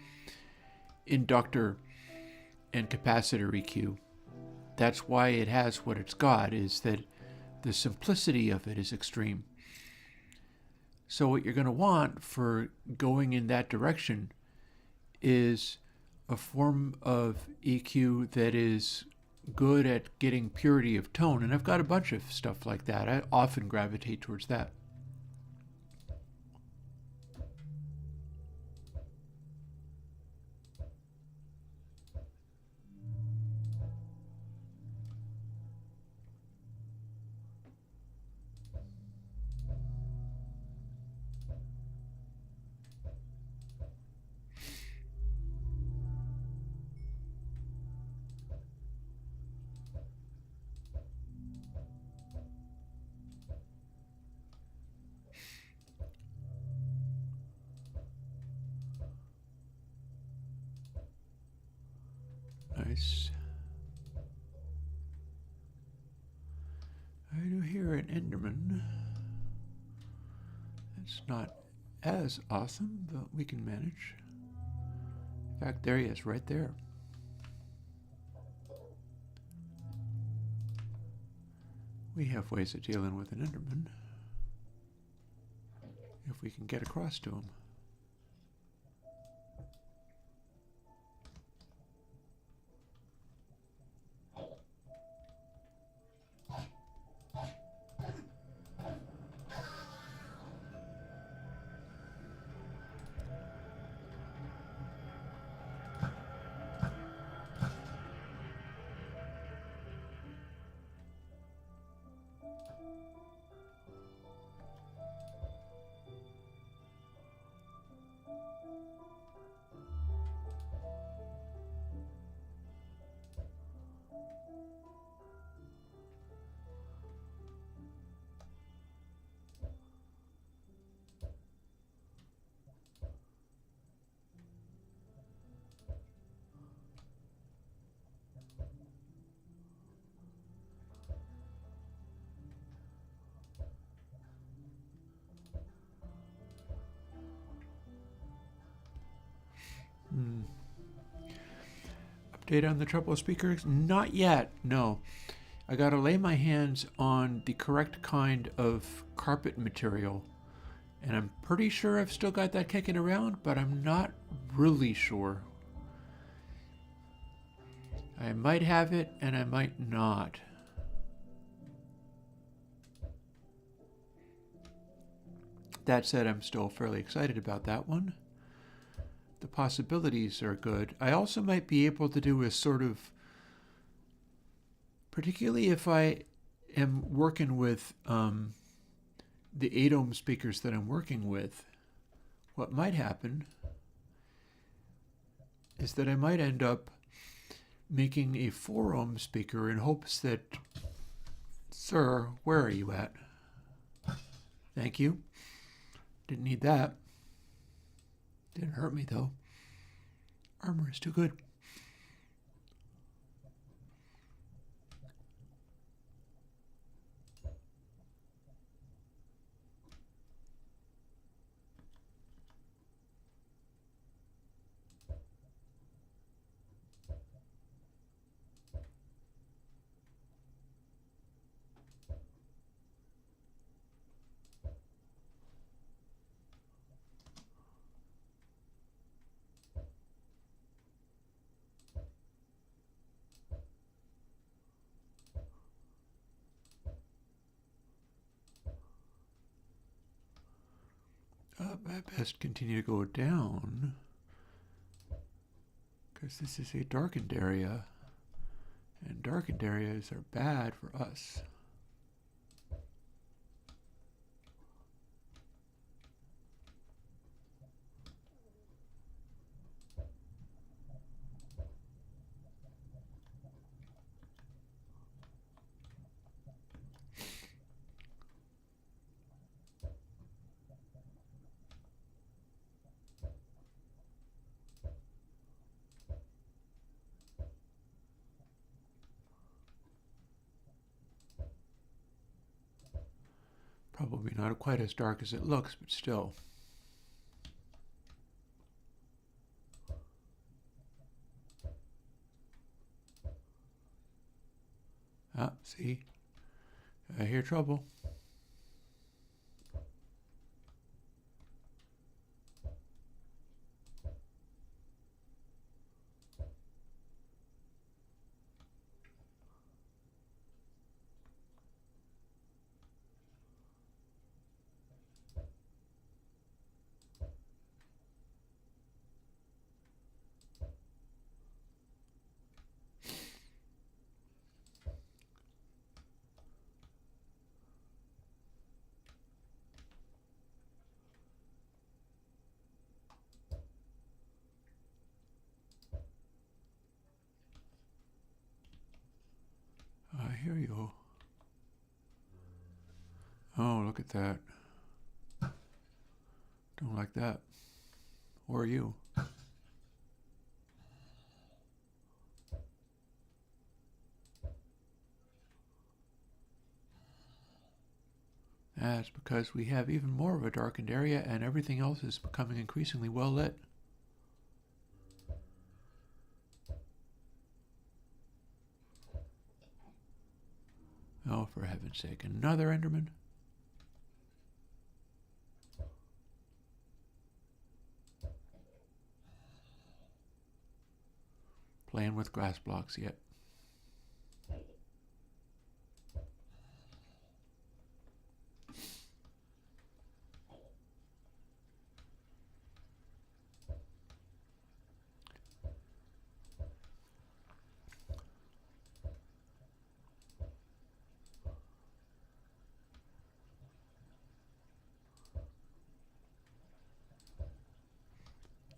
inductor and capacitor EQ. That's why it has what it's got, is that the simplicity of it is extreme. So what you're going to want for going in that direction is a form of EQ that is good at getting purity of tone. And I've got a bunch of stuff like that. I often gravitate towards that. nice. I do hear an Enderman. It's not as awesome, but we can manage. In fact, there he is, right there. We have ways of dealing with an Enderman if we can get across to him. Update on the treble speakers? Not yet, no. I gotta lay my hands on the correct kind of carpet material. And I'm pretty sure I've still got that kicking around, but I'm not really sure. I might have it and I might not. That said, I'm still fairly excited about that one. The possibilities are good. I also might be able to do a sort of, particularly if I am working with the 8 ohm speakers that I'm working with, what might happen is that I might end up making a 4 ohm speaker in hopes that, sir, where are you at? Thank you. Didn't need that. Didn't hurt me though. Armor is too good. I best continue to go down because this is a darkened area and darkened areas are bad for us. Probably not quite as dark as it looks, but still. Ah, see? I hear trouble. I hear you. Oh, look at that. Don't like that. Or you. That's because we have even more of a darkened area and everything else is becoming increasingly well lit. Oh, for heaven's sake, another Enderman? Playing with glass blocks yet.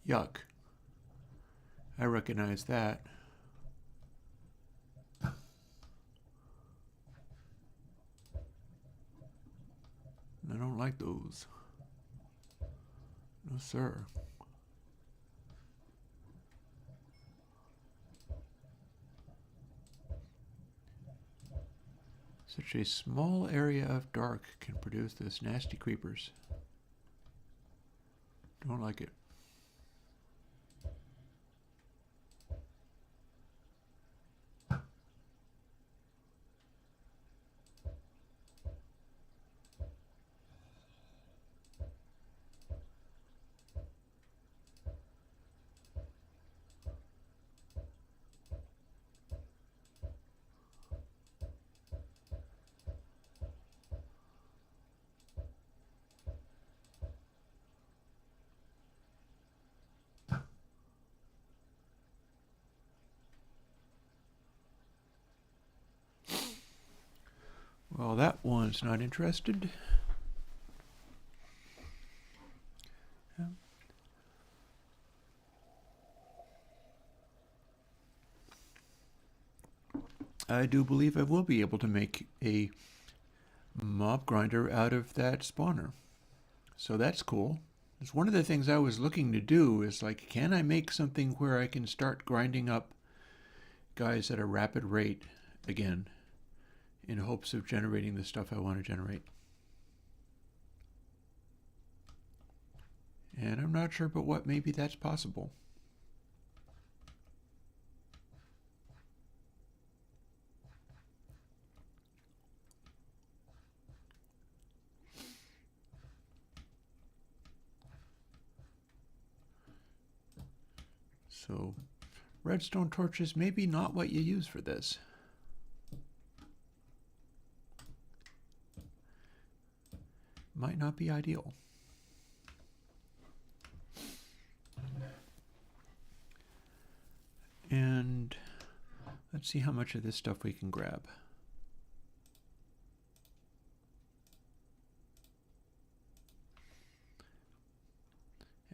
Yuck. I recognize that. I don't like those. No, sir. Such a small area of dark can produce those nasty creepers. Don't like it. Well, that one's not interested. Yeah. I do believe I will be able to make a mob grinder out of that spawner. So that's cool. It's one of the things I was looking to do is like, can I make something where I can start grinding up guys at a rapid rate again in hopes of generating the stuff I want to generate. And I'm not sure but what maybe that's possible. So redstone torches maybe not what you use for this. Might not be ideal. And let's see how much of this stuff we can grab.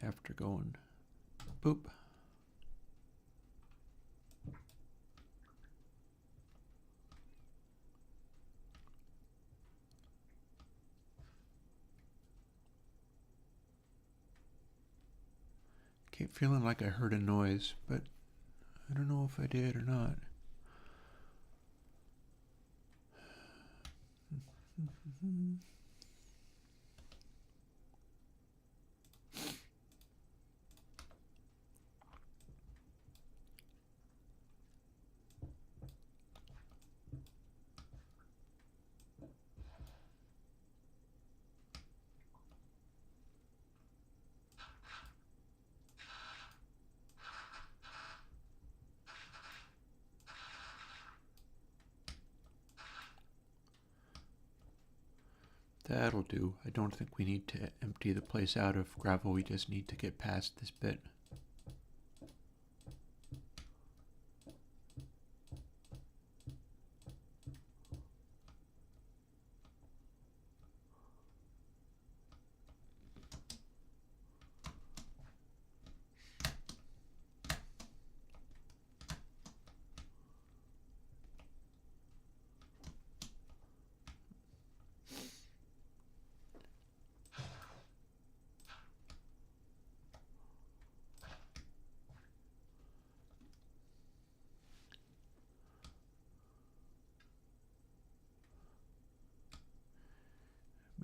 After going boop. Keep feeling like I heard a noise, but I don't know if I did or not. That'll do. I don't think we need to empty the place out of gravel. We just need to get past this bit.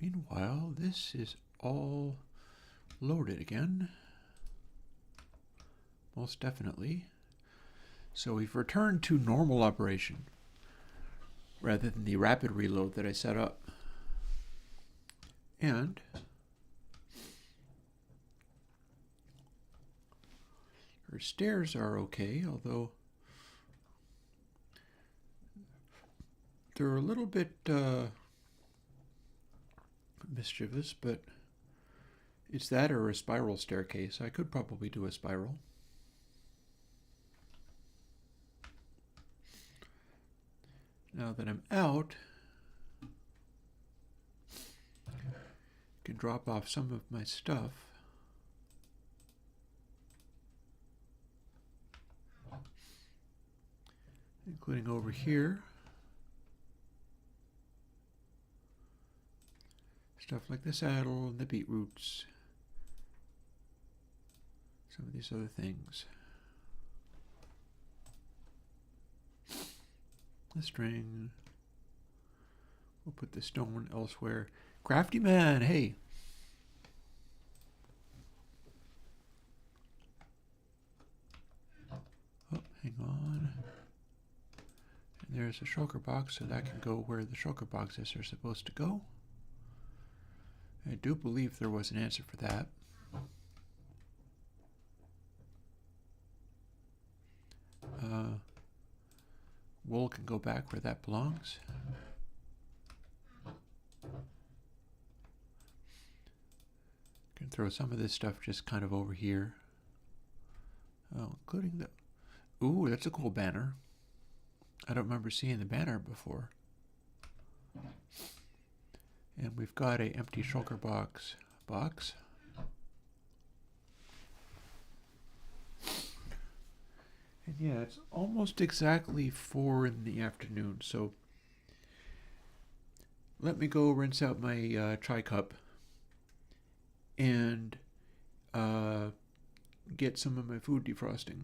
Meanwhile, this is all loaded again. Most definitely. So we've returned to normal operation rather than the rapid reload that I set up. And her stairs are okay, although they're a little bit mischievous, but it's that or a spiral staircase. I could probably do a spiral. Now that I'm out, I can drop off some of my stuff. Including over here. Stuff like the saddle and the beetroots. Some of these other things. The string. We'll put the stone elsewhere. Crafty man, hey. Oh, hang on. And there's a shulker box, so that can go where the shulker boxes are supposed to go. I do believe there was an answer for that. Wool can go back where that belongs. Can throw some of this stuff just kind of over here. Oh, including the... Ooh, that's a cool banner. I don't remember seeing the banner before. And we've got an empty shulker box. And yeah, it's almost exactly 4 in the afternoon, so let me go rinse out my chai cup and get some of my food defrosting.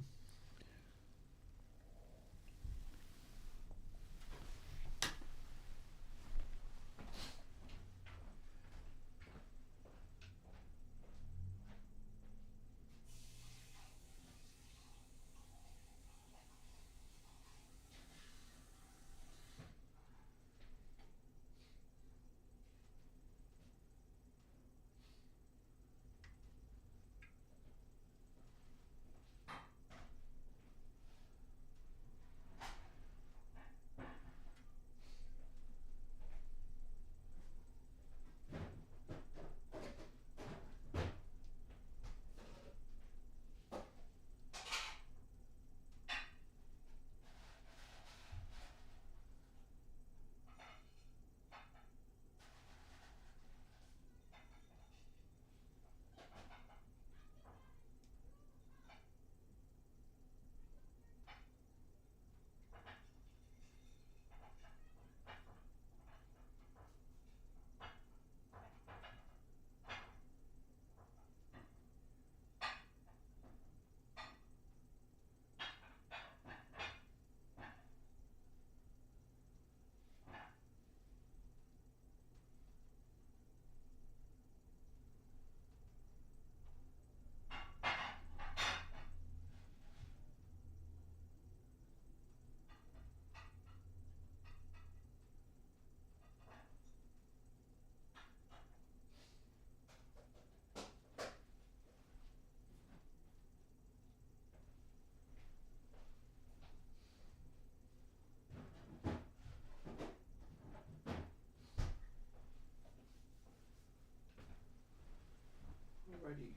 Alrighty.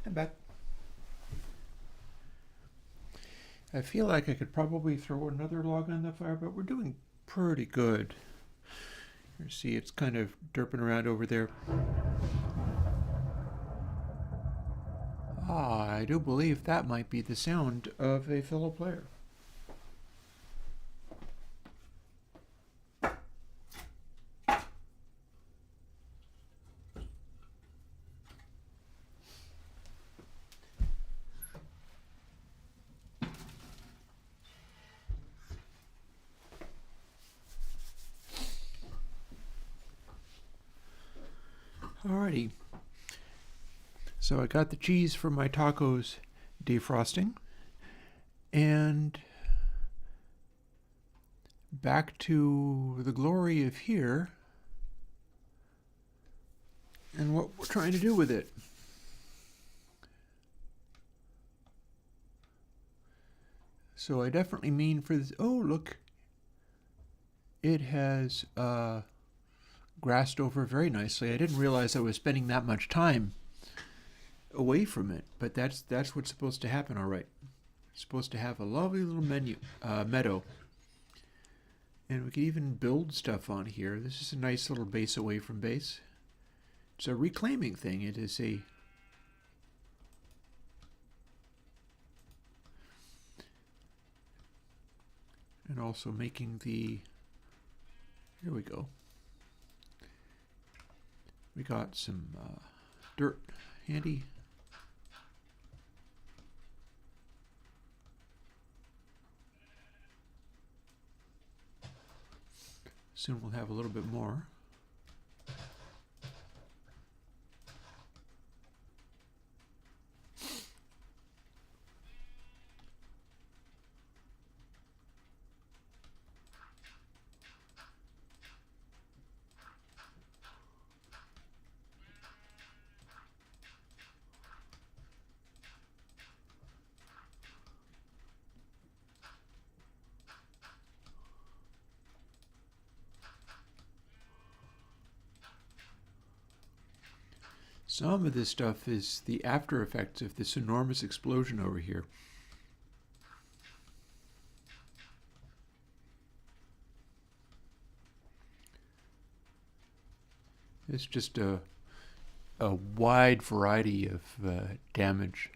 I'm back. I feel like I could probably throw another log on the fire, but we're doing pretty good. You see, it's kind of derping around over there. Ah, I do believe that might be the sound of a fellow player. Alrighty. So I got the cheese from my tacos defrosting. And back to the glory of here and what we're trying to do with it. So I definitely mean for this. Oh, look. It has grassed over very nicely. I didn't realize I was spending that much time away from it, but that's what's supposed to happen, all right. It's supposed to have a lovely little meadow. And we can even build stuff on here. This is a nice little base away from base. It's a reclaiming thing. It is a... And also making the... Here we go. We got some dirt handy. Soon we'll have a little bit more. Some of this stuff is the after effects of this enormous explosion over here. It's just a wide variety of damage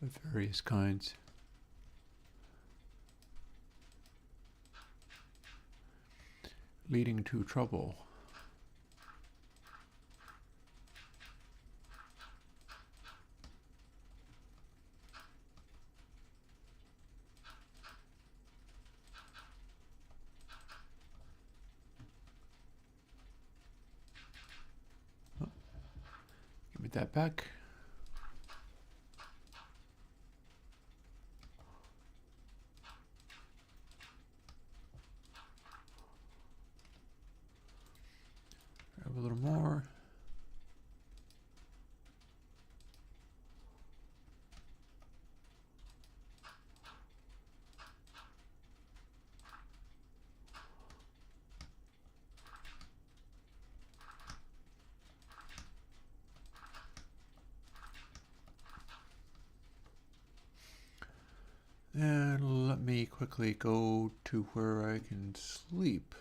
of various kinds. Leading to trouble. Give me that back. Grab a little more. And let me quickly go to where I can sleep.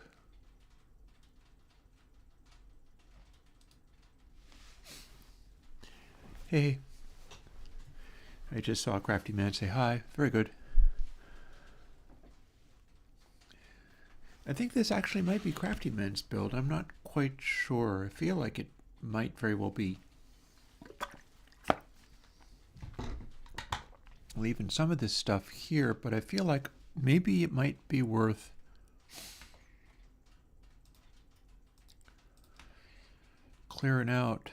Hey. I just saw a crafty man say hi. Very good. I think this actually might be Crafty Man's build. I'm not quite sure. I feel like it might very well be. Leaving some of this stuff here, but I feel like maybe it might be worth clearing out.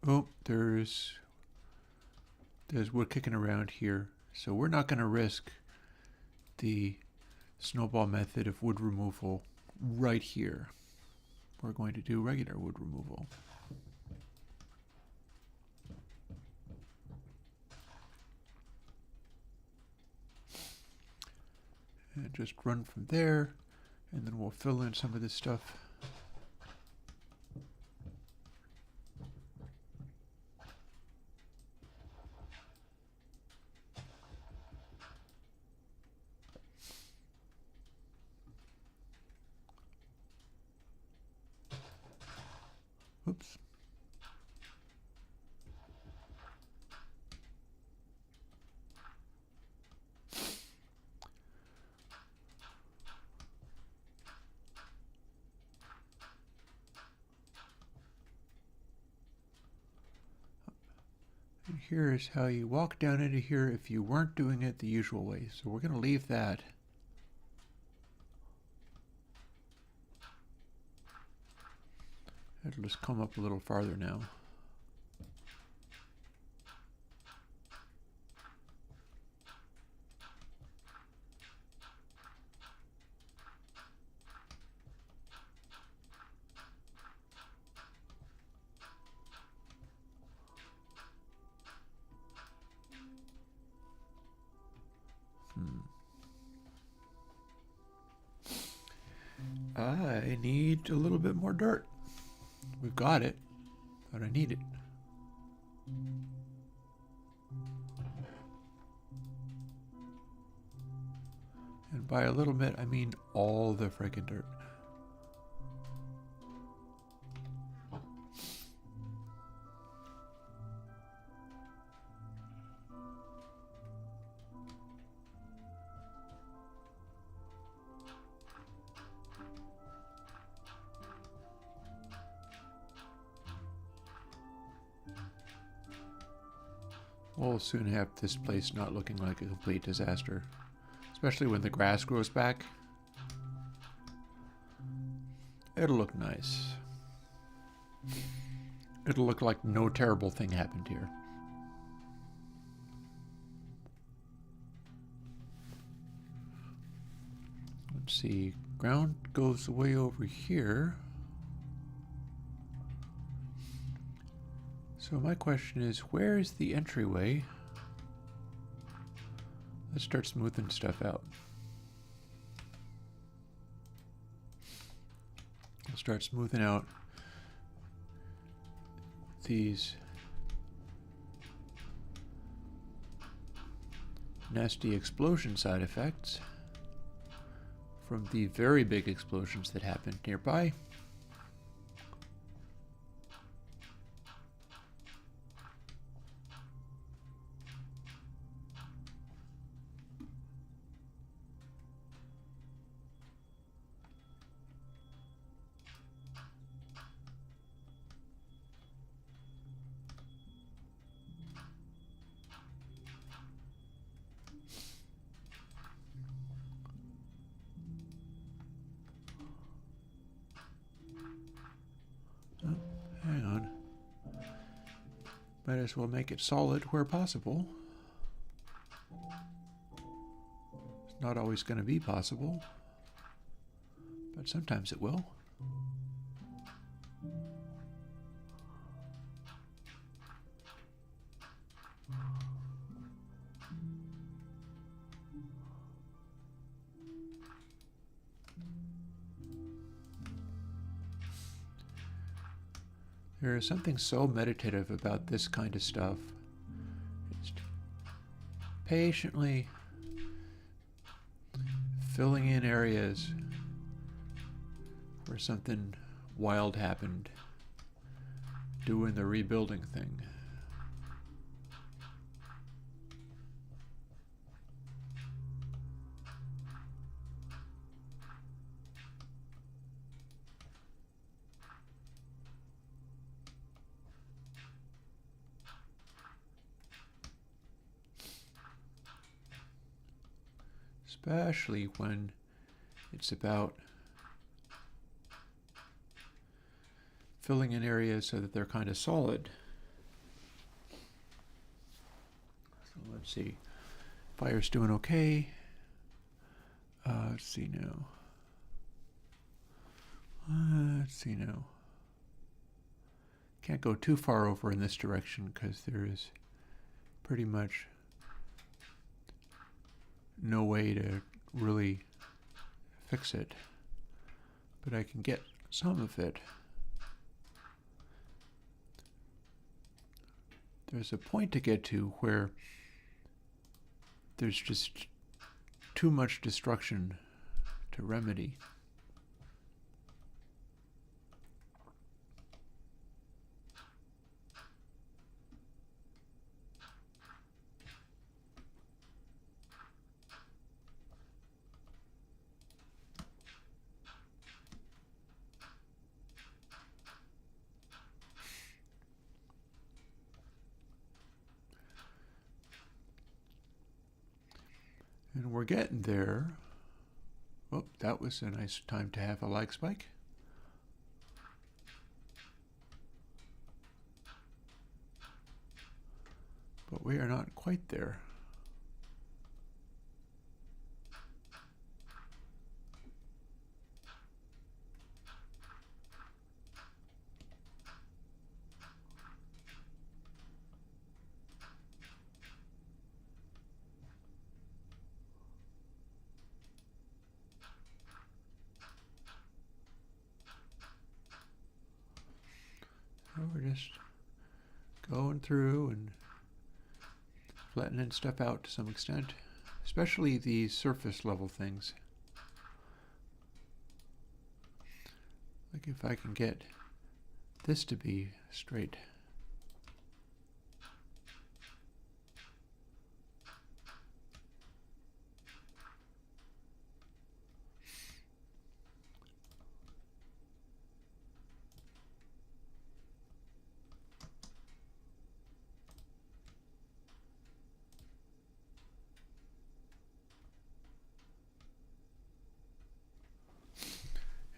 Oh, there's wood kicking around here, so we're not going to risk the snowball method of wood removal right here. We're going to do regular wood removal. And just run from there, and then we'll fill in some of this stuff. Oops. here is how you walk down into here if you weren't doing it the usual way. So we're going to leave that. It'll just come up a little farther now. I need a little bit more dirt. We've got it, but I need it. And by a little bit, I mean all the frickin' dirt. We'll soon have this place not looking like a complete disaster, especially when the grass grows back. It'll look nice. It'll look like no terrible thing happened here. Let's see, ground goes way over here. So my question is, where is the entryway? Let's start smoothing stuff out. We'll start smoothing out these nasty explosion side effects from the very big explosions that happened nearby. Hang on. Might as well make it solid where possible. It's not always going to be possible, but sometimes it will. There is something so meditative about this kind of stuff. It's patiently filling in areas where something wild happened, doing the rebuilding thing. Especially when it's about filling in areas so that they're kind of solid. So let's see. Fire's doing okay. Let's see now. Let's see now. Can't go too far over in this direction because there is pretty much no way to really fix it, but I can get some of it. There's a point to get to where there's just too much destruction to remedy. And we're getting there. Oh, that was a nice time to have a lag spike. But we are not quite there. So we're just going through and flattening stuff out to some extent, especially the surface level things. Like if I can get this to be straight.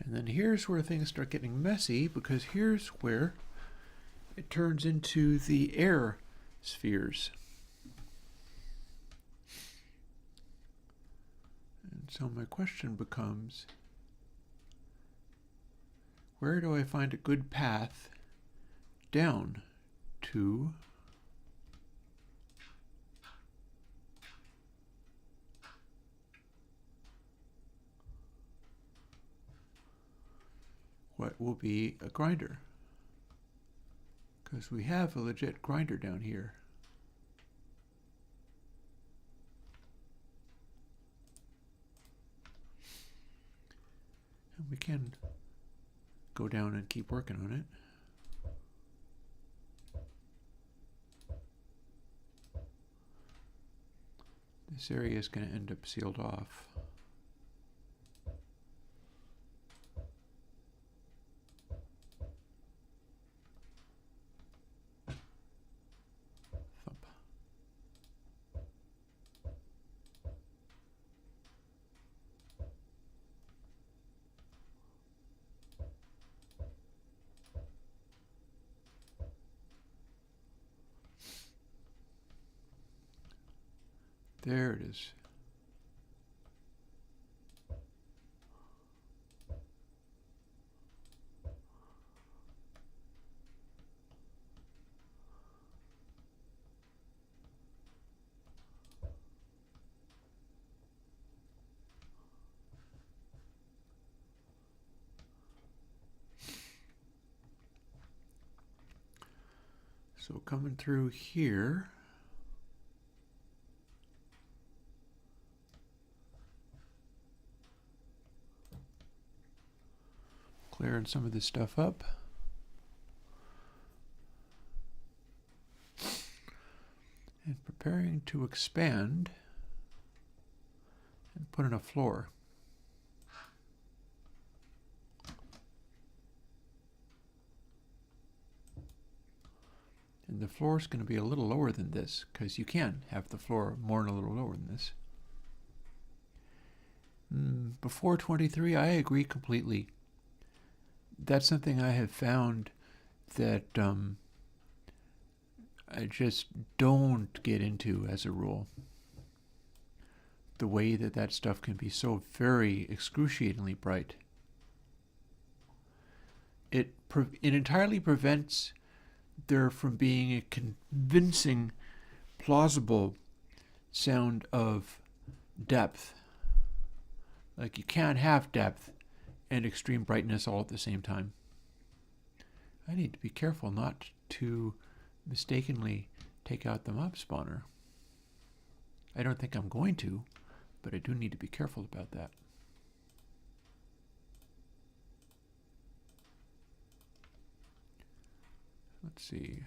And then here's where things start getting messy, because here's where it turns into the air spheres. And so my question becomes, where do I find a good path down to what will be a grinder? Because we have a legit grinder down here. And we can go down and keep working on it. This area is going to end up sealed off. Thump. There it is. So coming through here, clearing some of this stuff up. And preparing to expand and put in a floor. And the floor is going to be a little lower than this, because you can have the floor more and a little lower than this. Before 23, I agree completely. That's something I have found that I just don't get into as a rule. The way that that stuff can be so very excruciatingly bright. It entirely prevents there from being a convincing, plausible sound of depth. Like you can't have depth and extreme brightness all at the same time. I need to be careful not to mistakenly take out the mob spawner. I don't think I'm going to, but I do need to be careful about that. Let's see.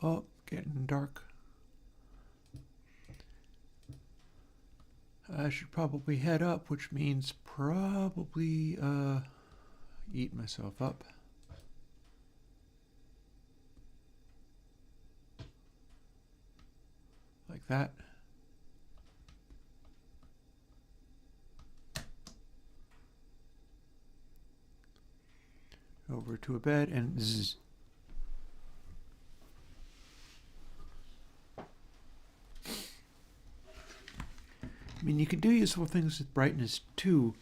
Oh, getting dark. I should probably head up, which means probably eat myself up. Like that. Over to a bed and zzz. I mean, you can do useful things with brightness too,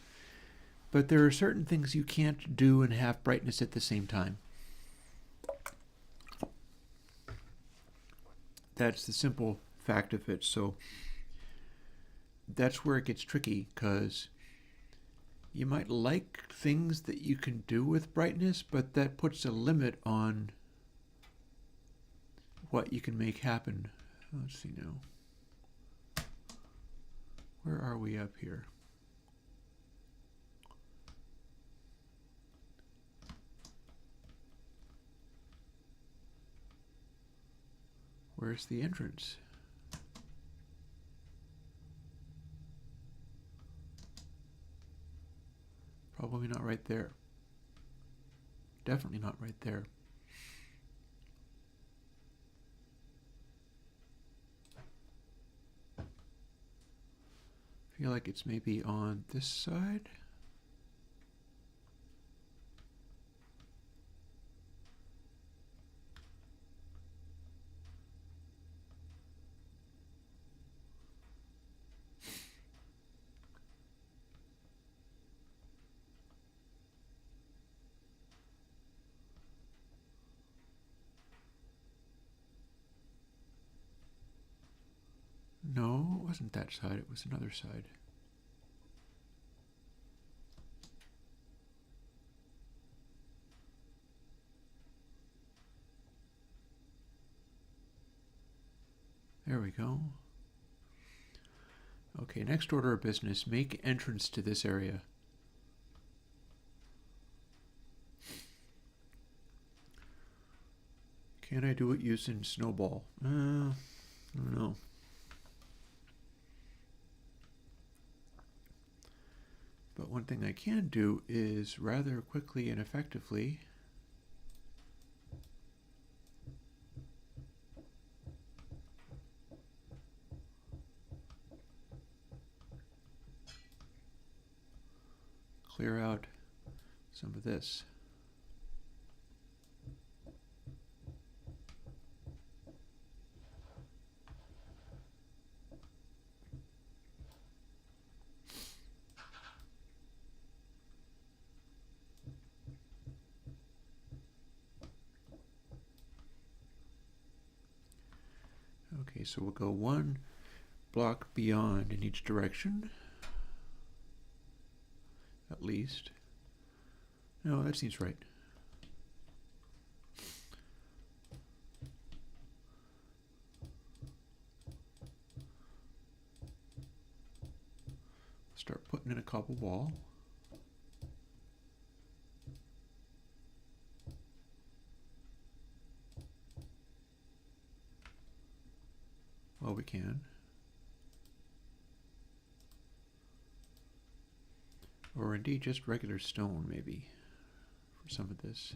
but there are certain things you can't do and have brightness at the same time. That's the simple fact of it. So that's where it gets tricky, because you might like things that you can do with brightness, but that puts a limit on what you can make happen. Let's see now. Where are we up here? Where's the entrance? Probably not right there. Definitely not right there. I feel like it's maybe on this side. No, it wasn't that side, it was another side. There we go. Okay, next order of business, make entrance to this area. Can I do it using snowball? I don't know. But one thing I can do is rather quickly and effectively clear out some of this. Okay, so we'll go one block beyond in each direction, at least. No, that seems right. Start putting in a cobble wall. Well, we can. Or indeed just regular stone, maybe, for some of this.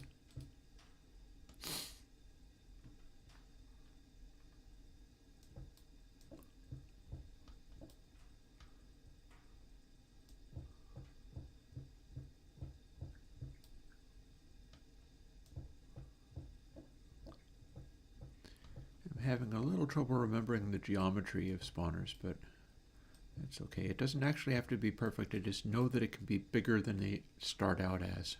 I'm having a little trouble remembering the geometry of spawners, but that's okay. It doesn't actually have to be perfect. I just know that it can be bigger than they start out as.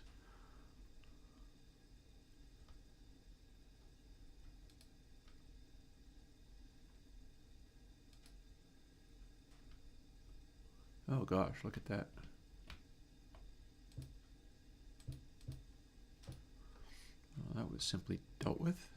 Oh gosh, look at that. Well, that was simply dealt with.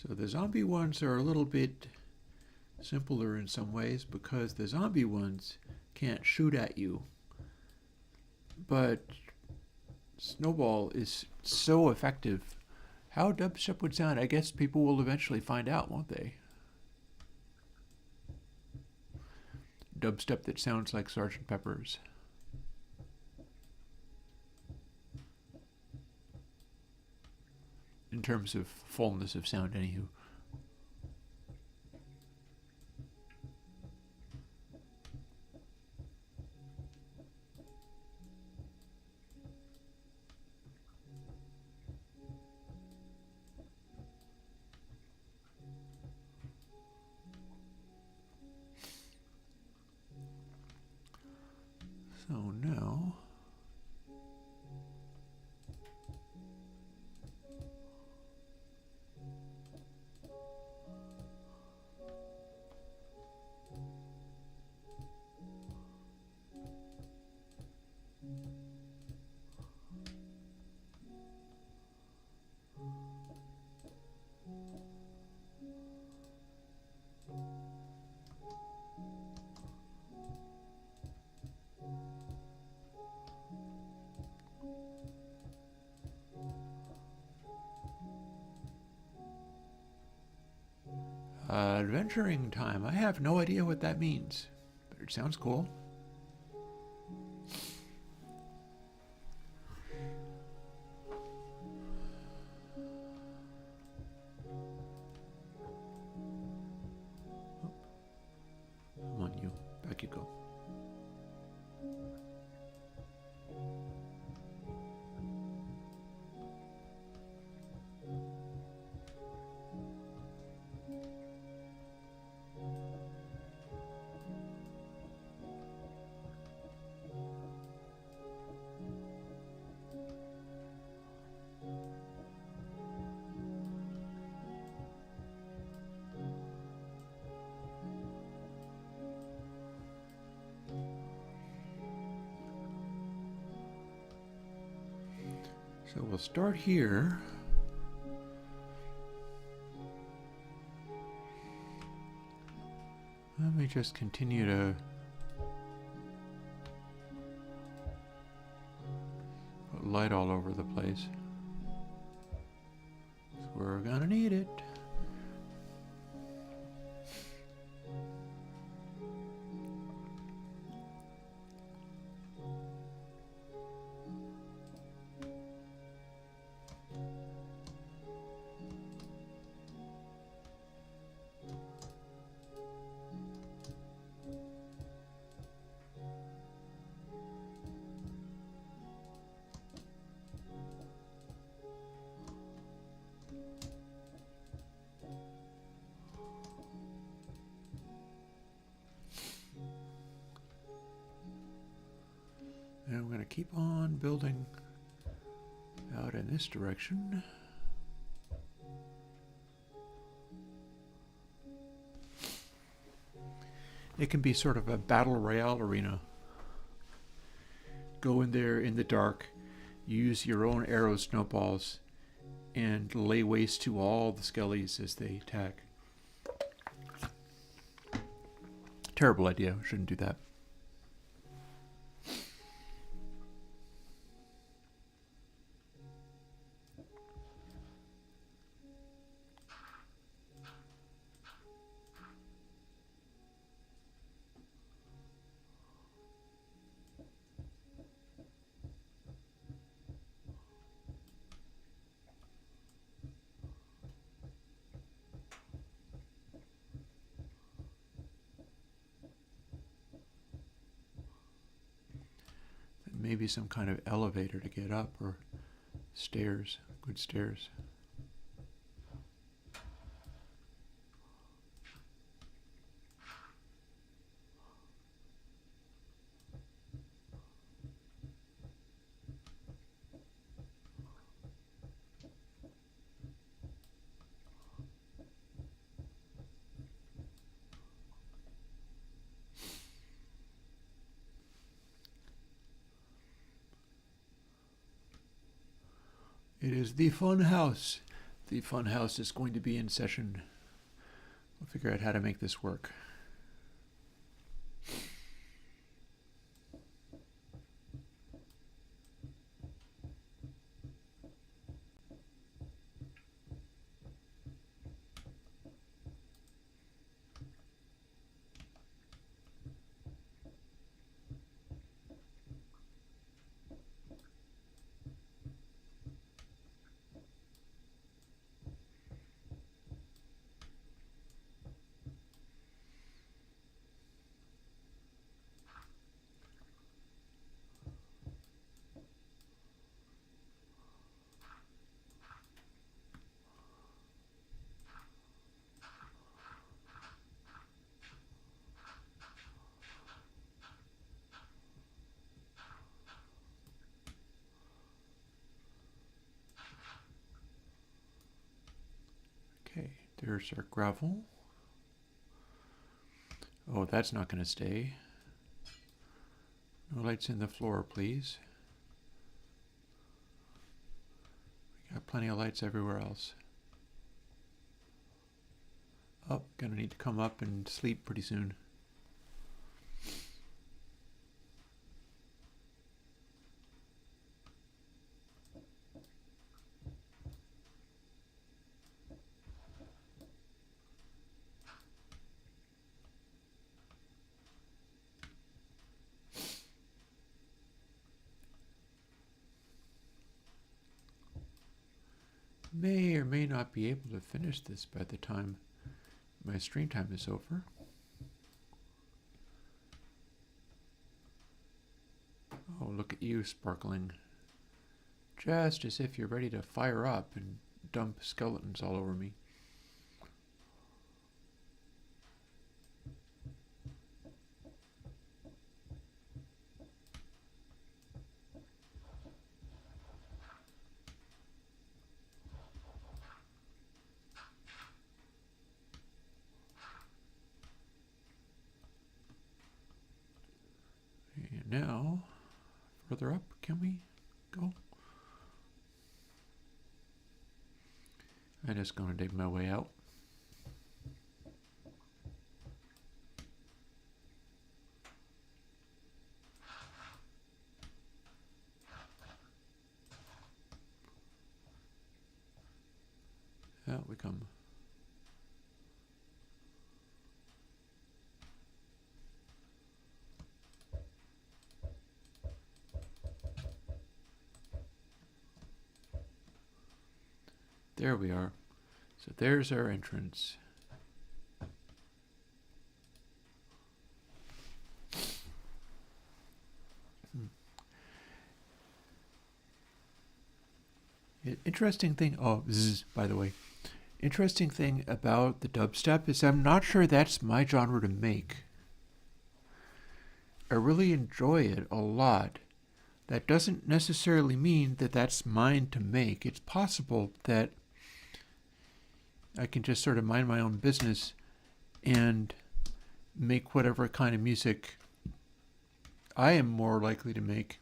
So the zombie ones are a little bit simpler in some ways because the zombie ones can't shoot at you. But Snowball is so effective. How dubstep would sound, I guess people will eventually find out, won't they? Dubstep that sounds like Sgt. Pepper's. In terms of fullness of sound, anywho. So now, adventuring time. I have no idea what that means, but it sounds cool. Come on, you. Back you go. So we'll start here. Let me just continue to put light all over the place. We're gonna need it. And I'm going to keep on building out in this direction. It can be sort of a battle royale arena. Go in there in the dark, use your own arrow snowballs, and lay waste to all the skellies as they attack. Terrible idea. Shouldn't do that. Maybe some kind of elevator to get up, or stairs, good stairs. It is the fun house, the fun house is going to be in session. We'll figure out how to make this work. Okay, there's our gravel. Oh, that's not going to stay. No lights in the floor, please. We got plenty of lights everywhere else. Oh, gonna need to come up and sleep pretty soon. May or may not be able to finish this by the time my stream time is over. Oh, look at you sparkling. Just as if you're ready to fire up and dump skeletons all over me. And now, further up, can we go? I'm just going to dig my way out. Out we come. There we are. So there's our entrance. Interesting thing, oh, by the way, interesting thing about the dubstep is I'm not sure that's my genre to make. I really enjoy it a lot. That doesn't necessarily mean that that's mine to make. It's possible that I can just sort of mind my own business and make whatever kind of music I am more likely to make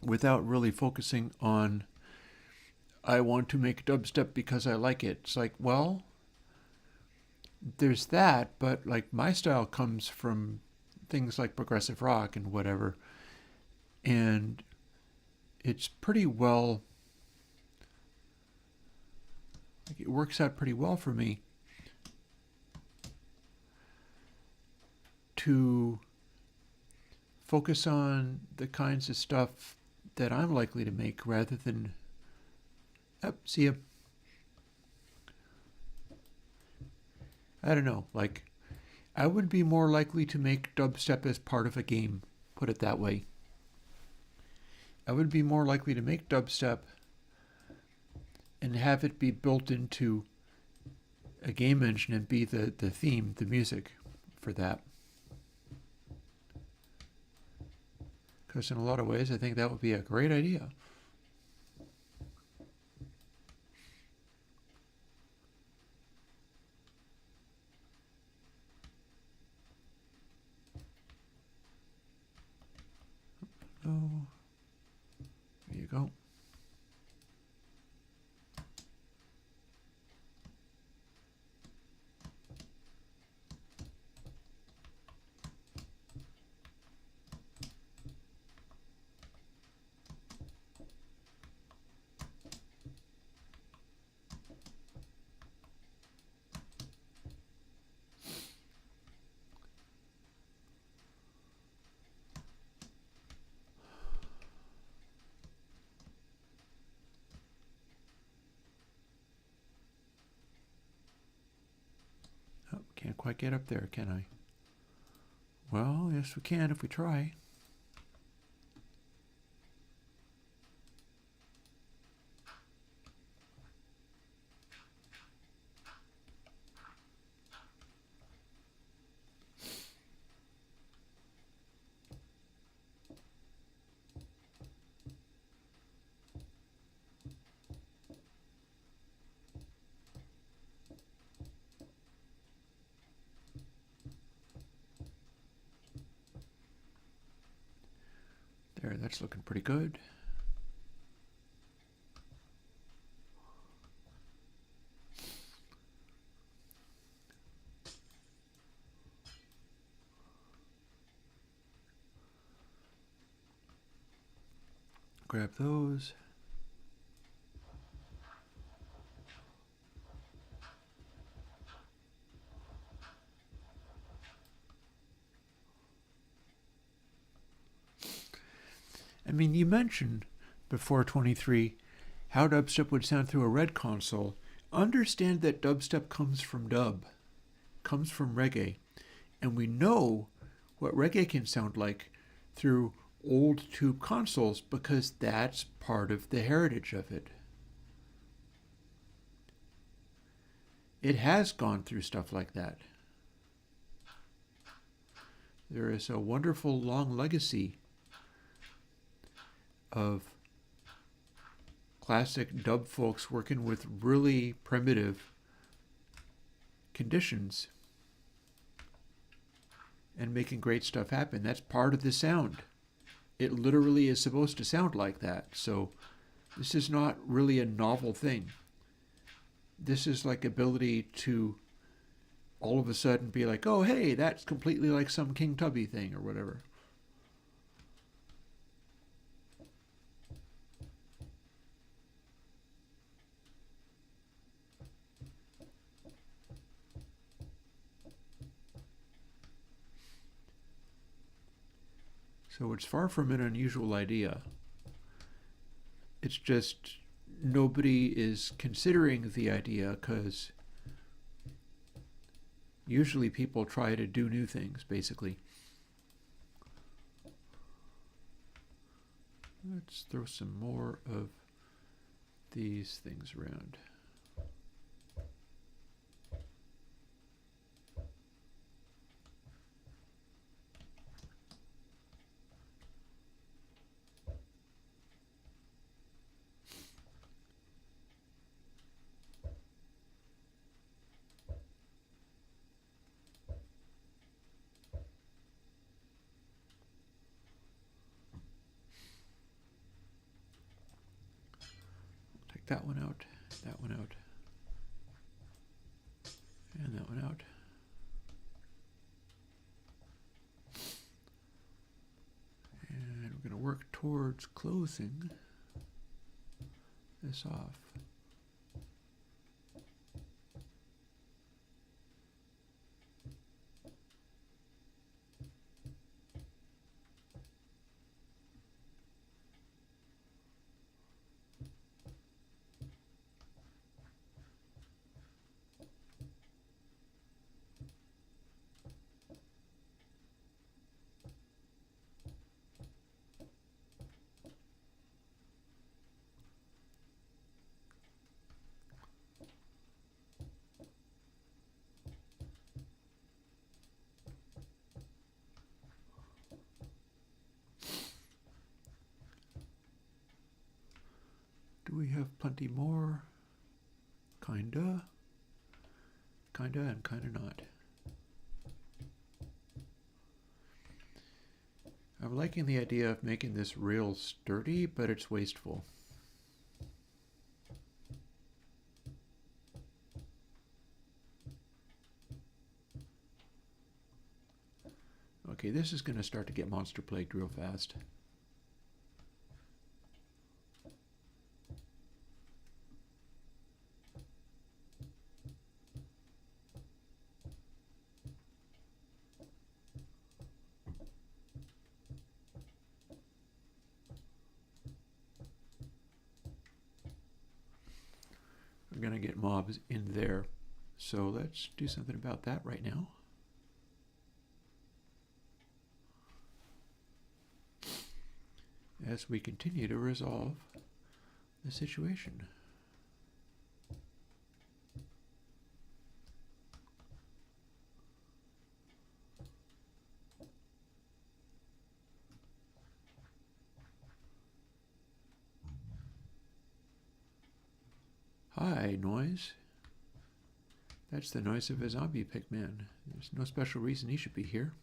without really focusing on I want to make dubstep because I like it. It's like, well, there's that, but like my style comes from things like progressive rock and whatever, and it's pretty well, like it works out pretty well for me to focus on the kinds of stuff that I'm likely to make rather than, see ya. I don't know, like I would be more likely to make dubstep as part of a game, put it that way. I would be more likely to make dubstep and have it be built into a game engine and be the theme, the music for that. Because in a lot of ways, I think that would be a great idea. Oh, there you go. Can't quite get up there, can I? Well, yes we can if we try. There, that's looking pretty good. Grab those. I mean, you mentioned before 23 how dubstep would sound through a red console. Understand that dubstep comes from comes from reggae. And we know what reggae can sound like through old tube consoles because that's part of the heritage of it. It has gone through stuff like that. There is a wonderful long legacy of classic dub folks working with really primitive conditions and making great stuff happen. That's part of the sound. It literally is supposed to sound like that. So this is not really a novel thing. This is like ability to all of a sudden be like, oh, hey, that's completely like some King Tubby thing or whatever. So it's far from an unusual idea. It's just nobody is considering the idea because usually people try to do new things, basically. Let's throw some more of these things around. That one out, that one out, and that one out. And we're going to work towards closing this off. Do we have plenty more? Kinda, and kinda not. I'm liking the idea of making this real sturdy, but it's wasteful. Okay, this is going to start to get monster plagued real fast. We're going to get mobs in there. So let's do something about that right now. As we continue to resolve the situation. Hi, noise. That's the noise of a zombie pigman. There's no special reason he should be here.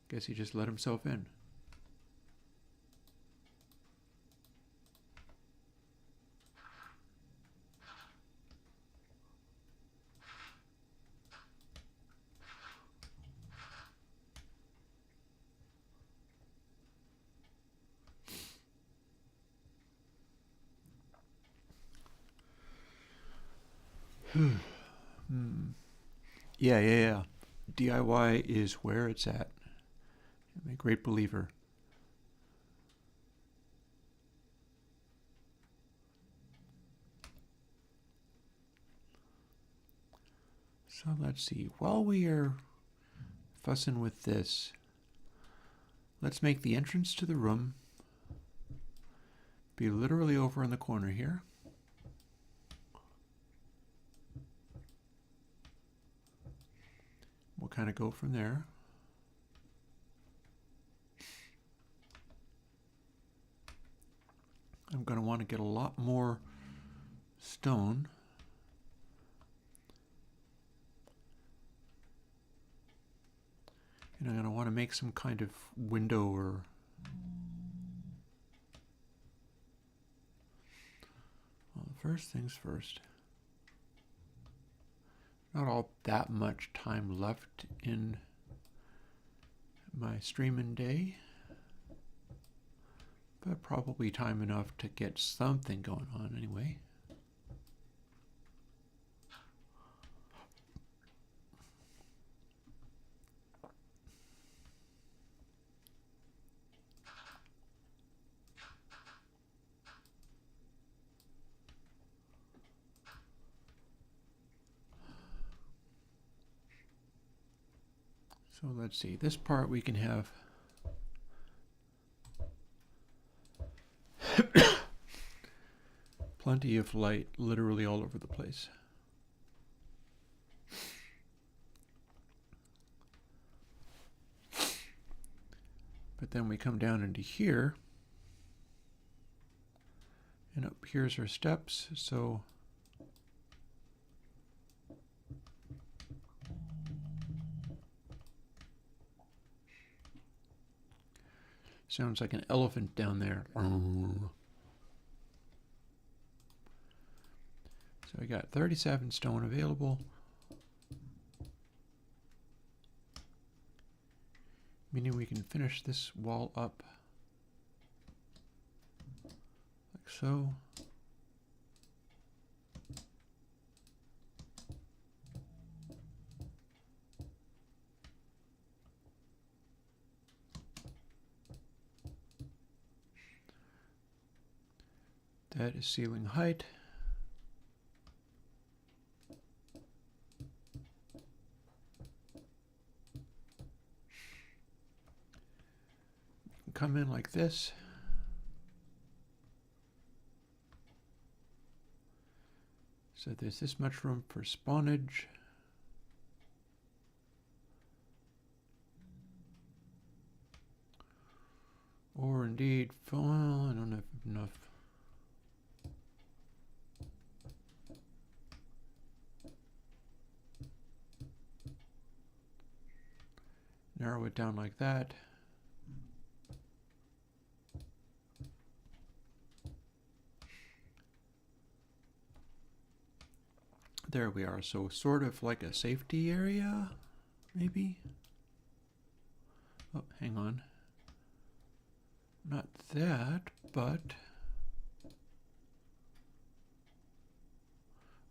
Guess he just let himself in. Yeah. DIY is where it's at. I'm a great believer. So let's see. While we are fussing with this, let's make the entrance to the room be literally over in the corner here. We'll kind of go from there. I'm going to want to get a lot more stone. And I'm going to want to make some kind of window or... Well, first things first. Not all that much time left in my streaming day, but probably time enough to get something going on anyway. So let's see, this part we can have plenty of light literally all over the place. But then we come down into here, and up here's our steps, so sounds like an elephant down there. So we got 37 stone available. Meaning we can finish this wall up like so. That is ceiling height. Come in like this. So there's this much room for spawnage. Or indeed, well, I don't have enough. Narrow it down like that. There we are. So sort of like a safety area, maybe? Oh, hang on. Not that, but... Oh,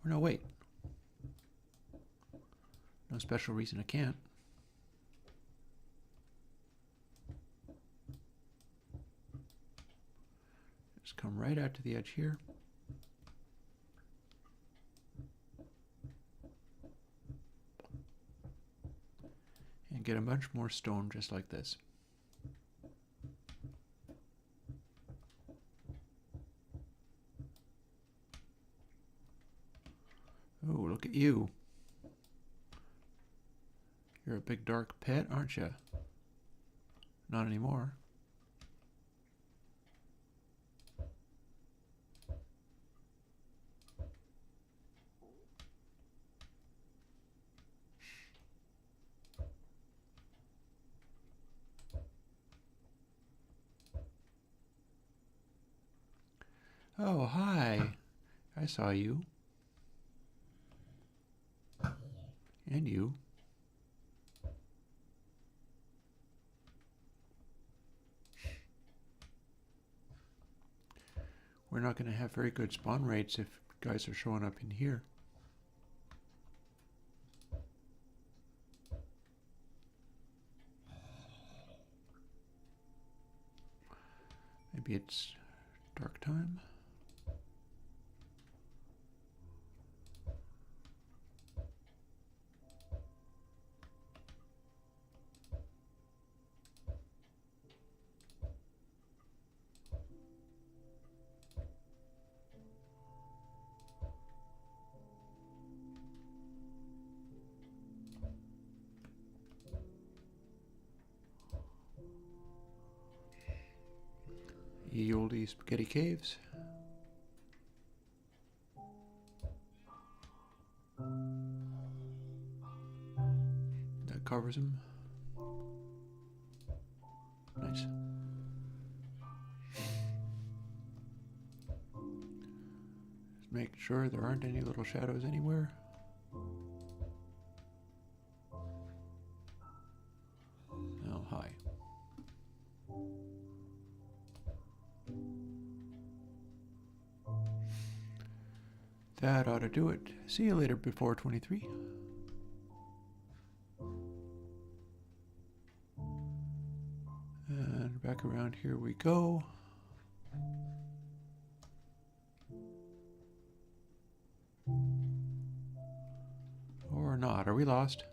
no, wait. No special reason I can't. Just come right out to the edge here. and get a bunch more stone just like this. Oh, look at you. You're a big dark pet, aren't you? Not anymore. Oh, hi. I saw you. And you. We're not going to have very good spawn rates if guys are showing up in here. Maybe it's dark time. Ye olde spaghetti caves. That covers him. Nice. Just make sure there aren't any little shadows anywhere. Oh, hi. That ought to do it. See you later before 23. And back around here we go. Or not. Are we lost?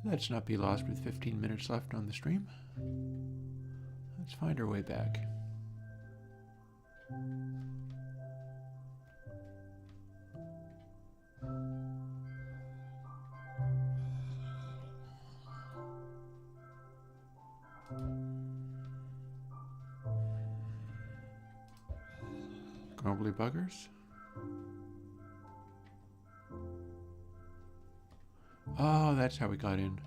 Let's not be lost with 15 minutes left on the stream. Let's find our way back. Grumbly buggers. Oh, that's how we got in.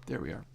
There we are.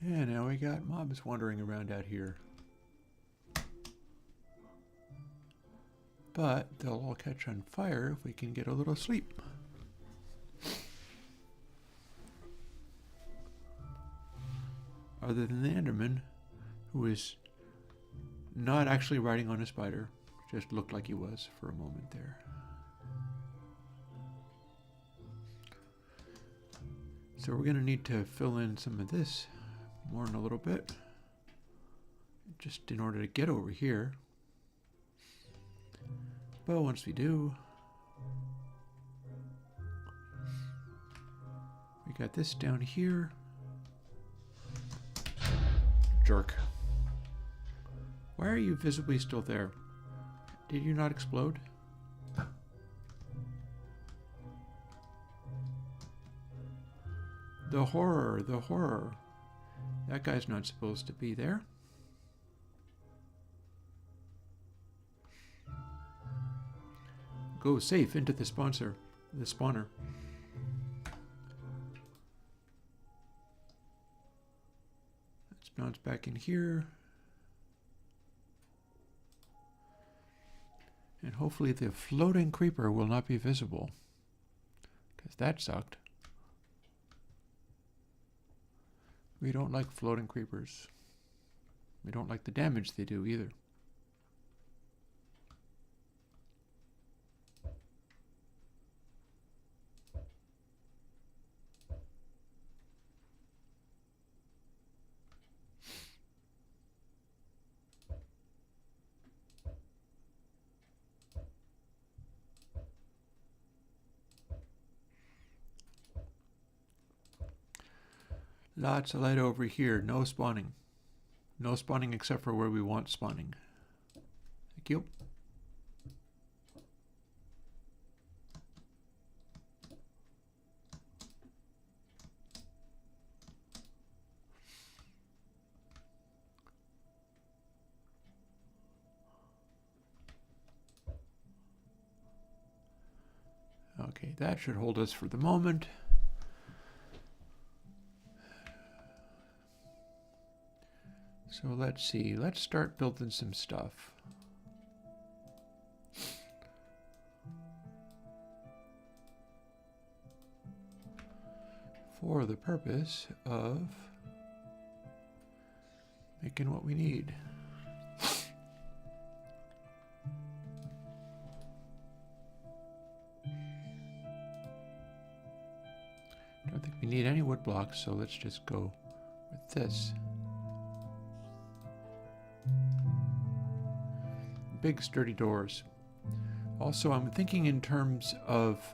And now we got mobs wandering around out here. But they'll all catch on fire if we can get a little sleep. Other than the Enderman, who is not actually riding on a spider, just looked like he was for a moment there. So we're going to need to fill in some of this more in a little bit, just in order to get over here. But once we do, we got this down here. Jerk. Why are you visibly still there? Did you not explode? The horror, the horror. That guy's not supposed to be there. Go safe into the spawner. Let's now it's back in here. And hopefully the floating creeper will not be visible, because that sucked. We don't like floating creepers. We don't like the damage they do either. Lots of light over here. No spawning. No spawning except for where we want spawning. Thank you. Okay, that should hold us for the moment. So let's see, let's start building some stuff. For the purpose of making what we need. Don't think we need any wood blocks, so let's just go with this. Big sturdy doors. Also, I'm thinking in terms of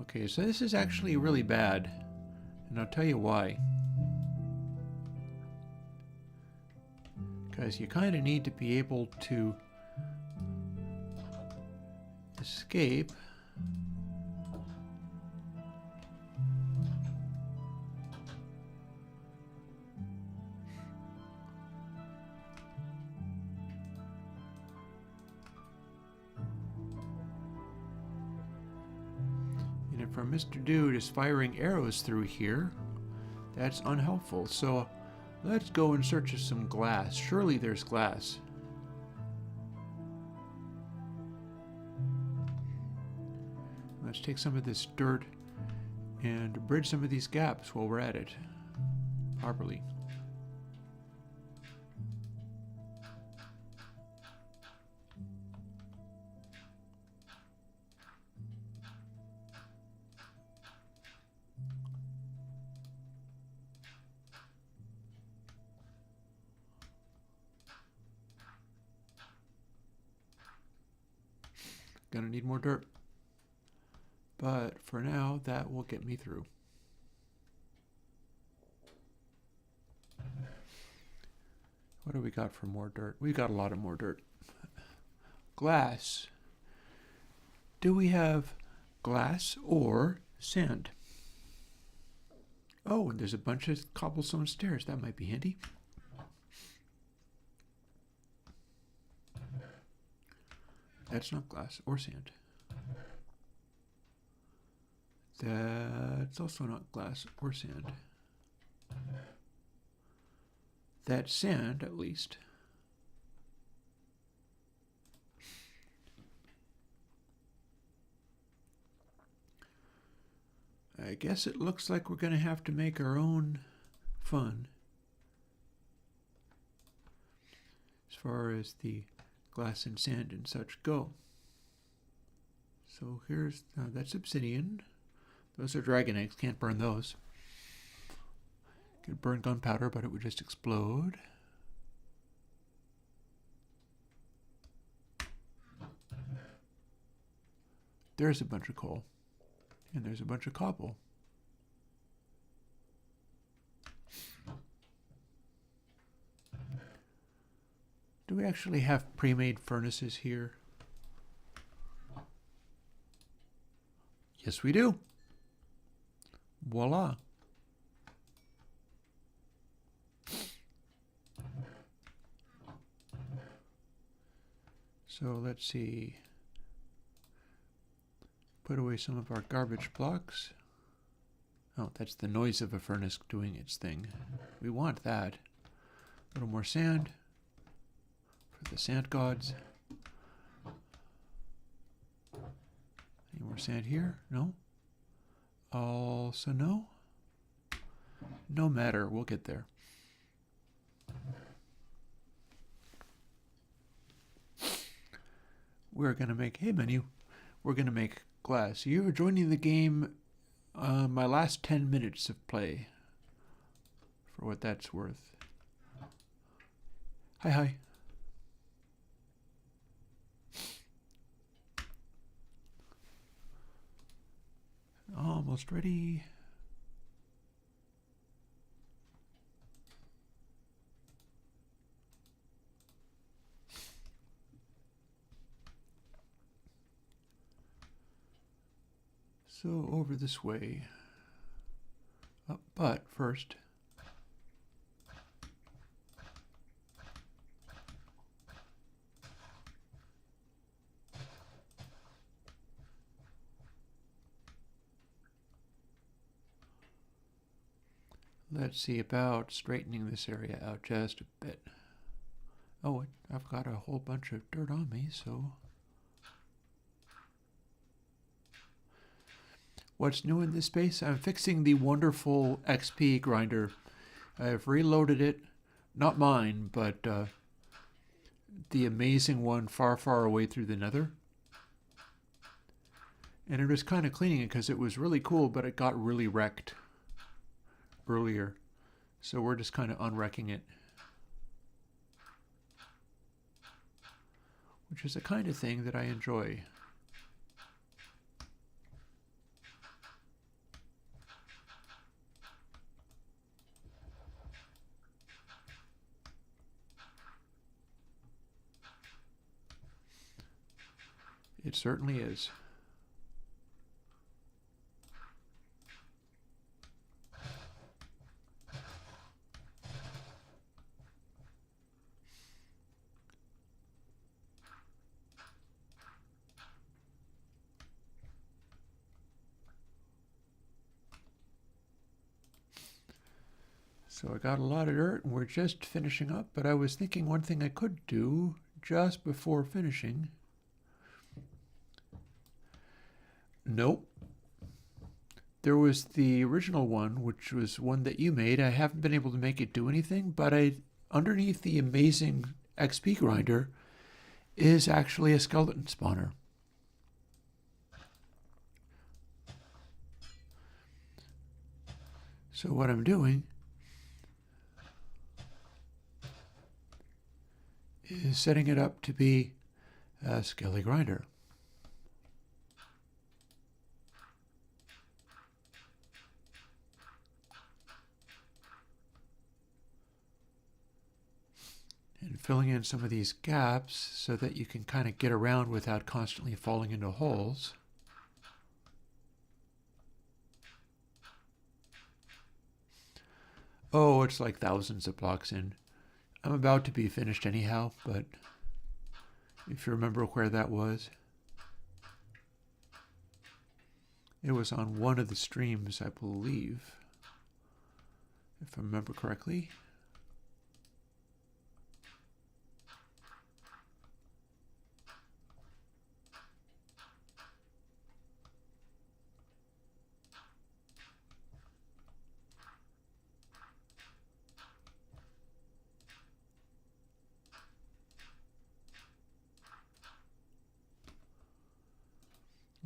okay, so this is actually really bad, and I'll tell you why. Because you kind of need to be able to escape and if our Mr. Dude is firing arrows through here, that's unhelpful. So let's go in search of some glass. Surely there's glass. Let's take some of this dirt and bridge some of these gaps while we're at it properly. Gonna need more dirt. But for now, that will get me through. What do we got for more dirt? We got a lot of more dirt. Glass. Do we have glass or sand? Oh, and there's a bunch of cobblestone stairs. That might be handy. That's not glass or sand. That's also not glass or sand. That's sand, at least. I guess it looks like we're going to have to make our own fun as far as the glass and sand and such go. So here's, that's obsidian. Those are dragon eggs, can't burn those. Could burn gunpowder, but it would just explode. There's a bunch of coal. And there's a bunch of cobble. Do we actually have pre-made furnaces here? Yes, we do. Voila. So let's see. Put away some of our garbage blocks. Oh, that's the noise of a furnace doing its thing. We want that. A little more sand for the sand gods. Any more sand here? No? Also no? No matter, we'll get there. We're going to make, hey menu, we're going to make glass. You are joining the game my last 10 minutes of play, for what that's worth. Hi. Almost ready. So over this way. But first, let's see about straightening this area out just a bit. Oh, I've got a whole bunch of dirt on me, so... What's new in this space? I'm fixing the wonderful XP grinder. I've reloaded it. Not mine, but the amazing one far, far away through the nether. And it was kind of cleaning it because it was really cool, but it got really wrecked earlier. So we're just kind of unwrecking it. Which is the kind of thing that I enjoy. It certainly is. So I got a lot of dirt and we're just finishing up, but I was thinking one thing I could do just before finishing. Nope. There was the original one, which was one that you made. I haven't been able to make it do anything, but underneath the amazing XP grinder is actually a skeleton spawner. So what I'm doing is setting it up to be a skelly grinder. And filling in some of these gaps so that you can kind of get around without constantly falling into holes. Oh, it's like thousands of blocks in. I'm about to be finished anyhow, but if you remember where that was, it was on one of the streams, I believe, if I remember correctly.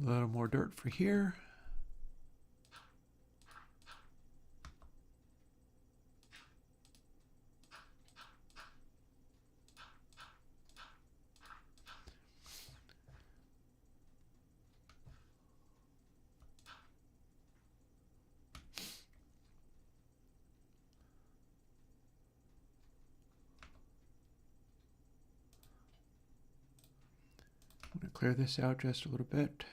A little more dirt for here. I'm going to clear this out just a little bit.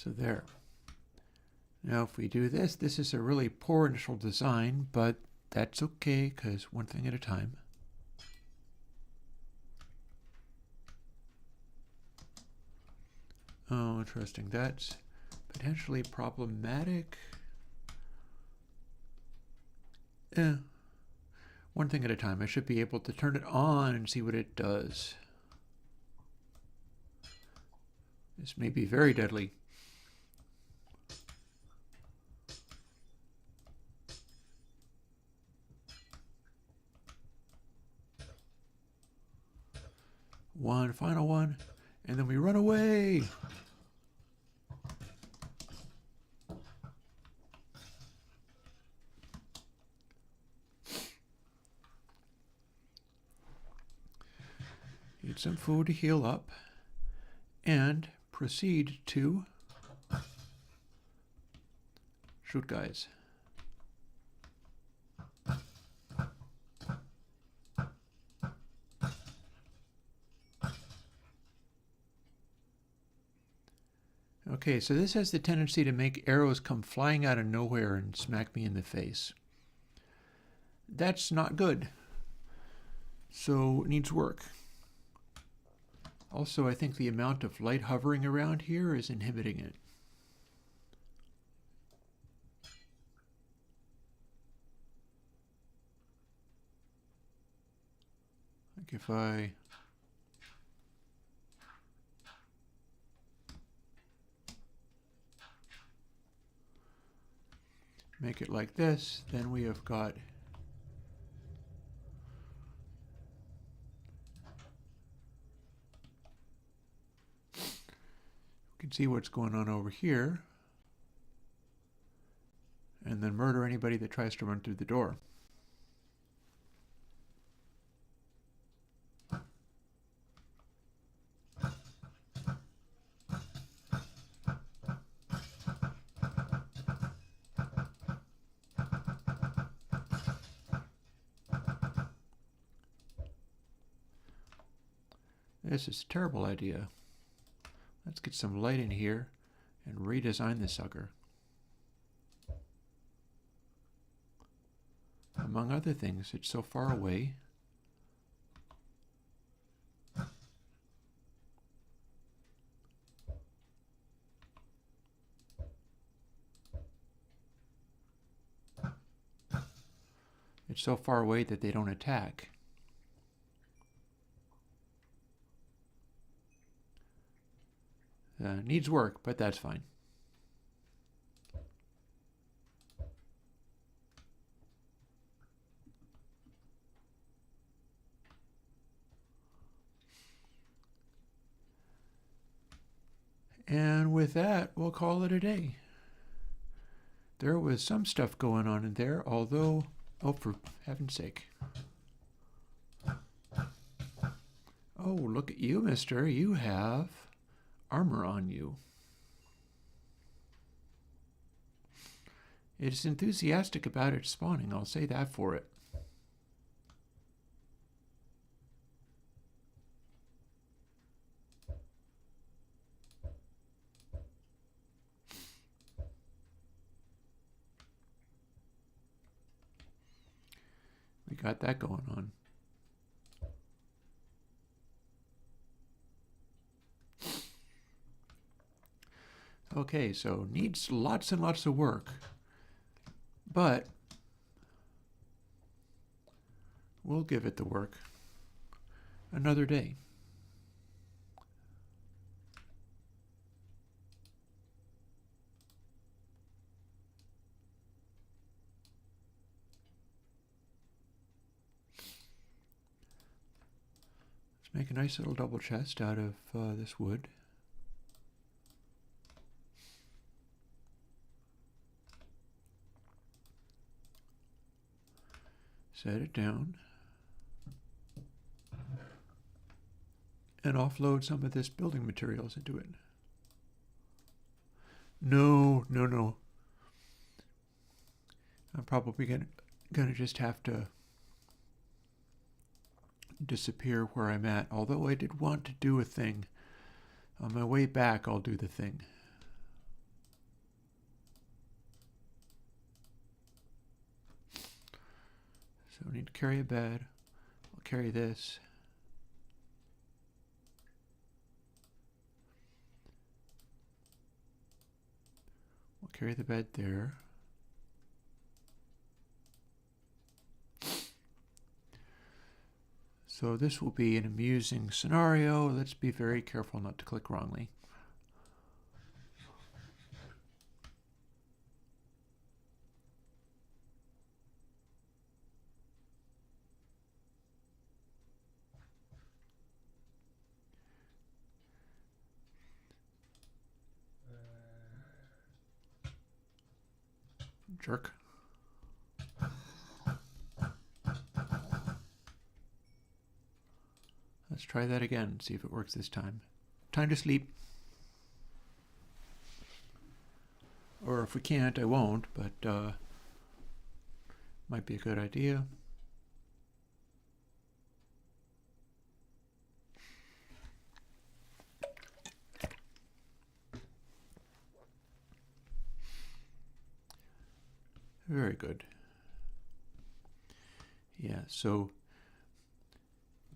So there. Now if we do this, this is a really poor initial design, but that's okay because one thing at a time. Oh, interesting. That's potentially problematic. One thing at a time. I should be able to turn it on and see what it does. This may be very deadly. One final one, and then we run away. Eat some food to heal up, and proceed to shoot guys. Okay, so this has the tendency to make arrows come flying out of nowhere and smack me in the face. That's not good. So it needs work. Also, I think the amount of light hovering around here is inhibiting it. Like if I make it like this, then we have got you can see what's going on over here, and then murder anybody that tries to run through the door. This is a terrible idea. Let's get some light in here and redesign the sucker. Among other things, it's so far away. It's so far away that they don't attack. Needs work, but that's fine. And with that, we'll call it a day. There was some stuff going on in there, although, oh, for heaven's sake. Oh, look at you, mister. You have armor on you. It's enthusiastic about its spawning, I'll say that for it. We got that going on. Okay, so needs lots and lots of work, but we'll give it the work another day. Let's make a nice little double chest out of this wood. Set it down and offload some of this building materials into it. No. I'm probably gonna just have to disappear where I'm at, although I did want to do a thing. On my way back, I'll do the thing. need to carry a bed. I'll carry this. We'll carry the bed there. So this will be an amusing scenario. Let's be very careful not to click wrongly. Jerk. Let's try that again, see if it works this time. Time to sleep. Or if we can't, I won't, but might be a good idea. Very good. Yeah, so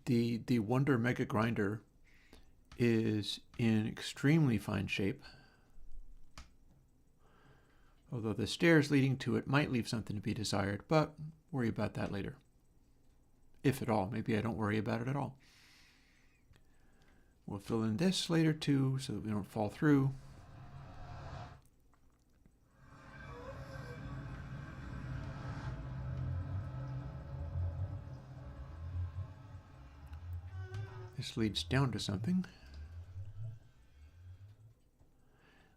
the Wonder Mega Grinder is in extremely fine shape. Although the stairs leading to it might leave something to be desired, but worry about that later. If at all. Maybe I don't worry about it at all. We'll fill in this later too, so that we don't fall through. This leads down to something.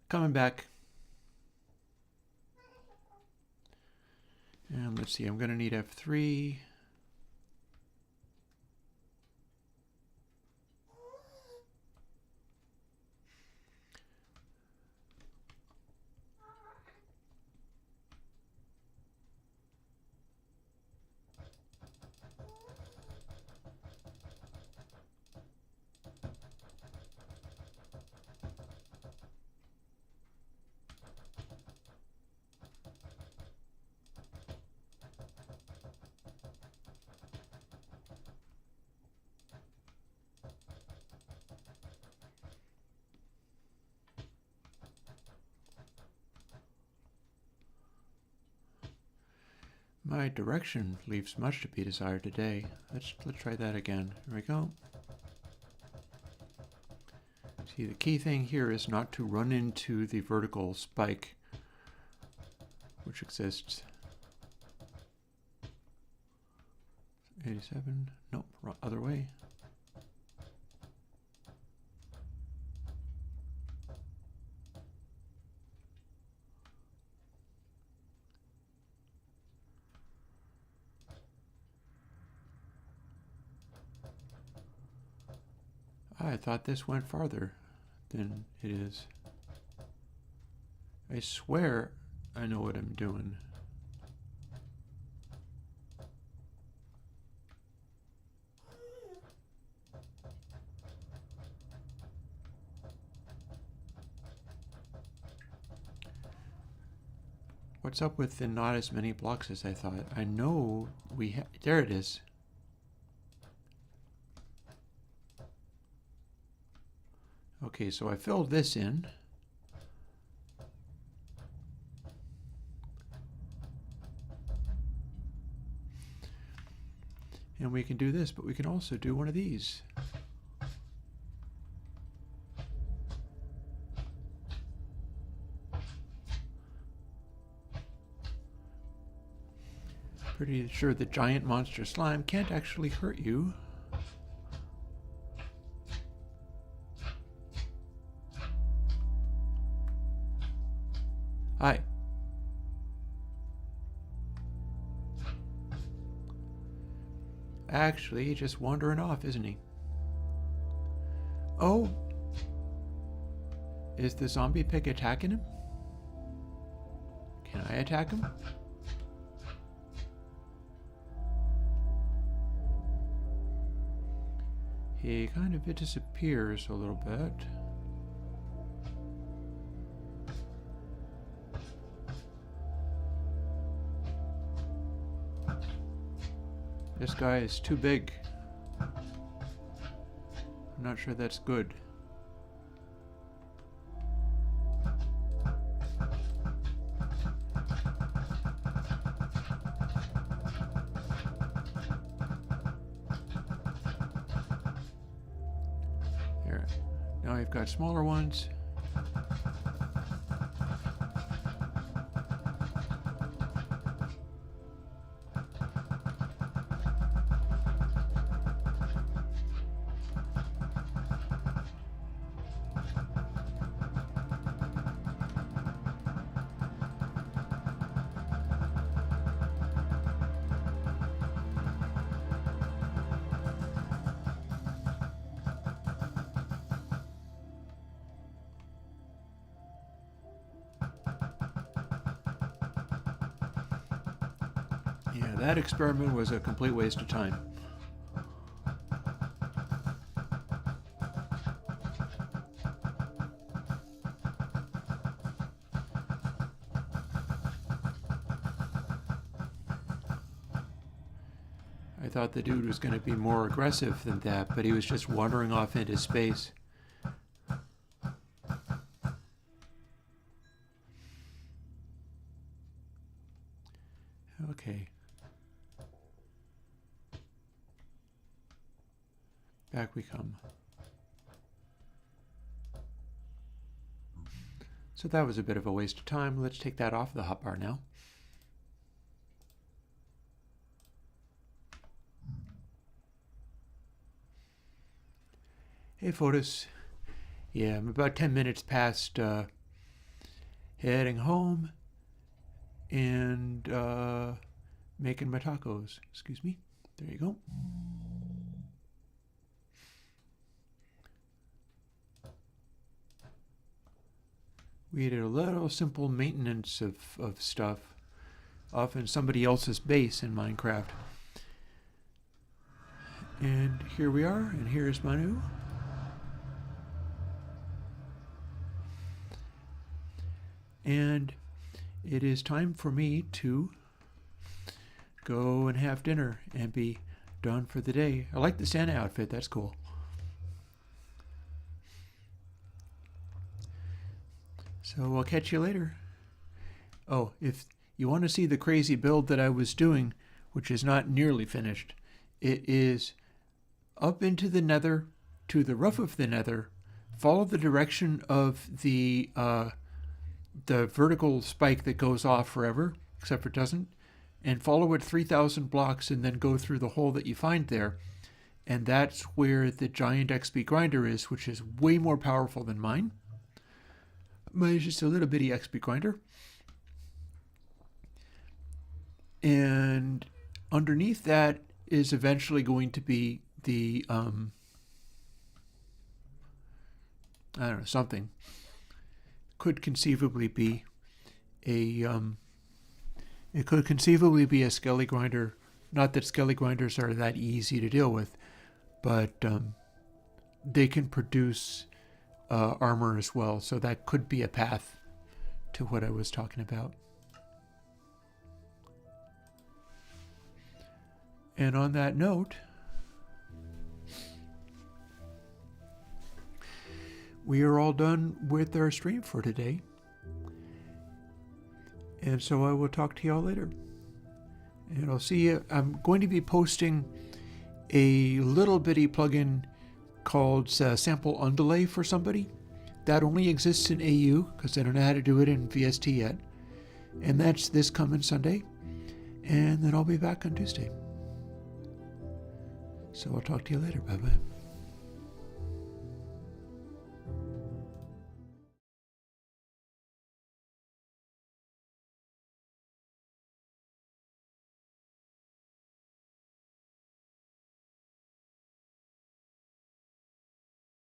Coming back. And let's see, I'm going to need F3. My direction leaves much to be desired today. Let's try that again. Here we go. See, the key thing here is not to run into the vertical spike which exists. 87. Nope, other way. I thought this went farther than it is. I swear I know what I'm doing. What's up with the not as many blocks as I thought? I know we have... There it is. Okay, so I filled this in. And we can do this, but we can also do one of these. Pretty sure the giant monster slime can't actually hurt you. Hi. Actually, just wandering off, isn't he? Oh! Is the zombie pig attacking him? Can I attack him? He kind of disappears a little bit. This guy is too big. I'm not sure that's good. There. Now we've got smaller ones. Yeah, that experiment was a complete waste of time. I thought the dude was going to be more aggressive than that, but he was just wandering off into space. Okay. Back we come. So that was a bit of a waste of time. Let's take that off the hotbar now. Hey, Fotis. Yeah, I'm about 10 minutes past heading home and making my tacos. Excuse me. There you go. We did a little simple maintenance of stuff off in somebody else's base in Minecraft. And here we are, and here's Manu. And it is time for me to go and have dinner and be done for the day. I like the Santa outfit, that's cool. So I'll catch you later. Oh, if you want to see the crazy build that I was doing, which is not nearly finished, it is up into the nether, to the roof of the nether, follow the direction of the vertical spike that goes off forever, except it doesn't, and follow it 3,000 blocks and then go through the hole that you find there. And that's where the giant XP grinder is, which is way more powerful than mine. Mine is just a little bitty XP grinder. And underneath that is eventually going to be the, I don't know, something. Could conceivably be a, it could conceivably be a skelly grinder. Not that skelly grinders are that easy to deal with, but they can produce armor as well, so that could be a path to what I was talking about. And on that note, we are all done with our stream for today. And so I will talk to y'all later. And I'll see you. I'm going to be posting a little bitty plugin called Sample Underlay for somebody. That only exists in AU because I don't know how to do it in VST yet. And that's this coming Sunday. And then I'll be back on Tuesday. So I'll talk to you later. Bye-bye.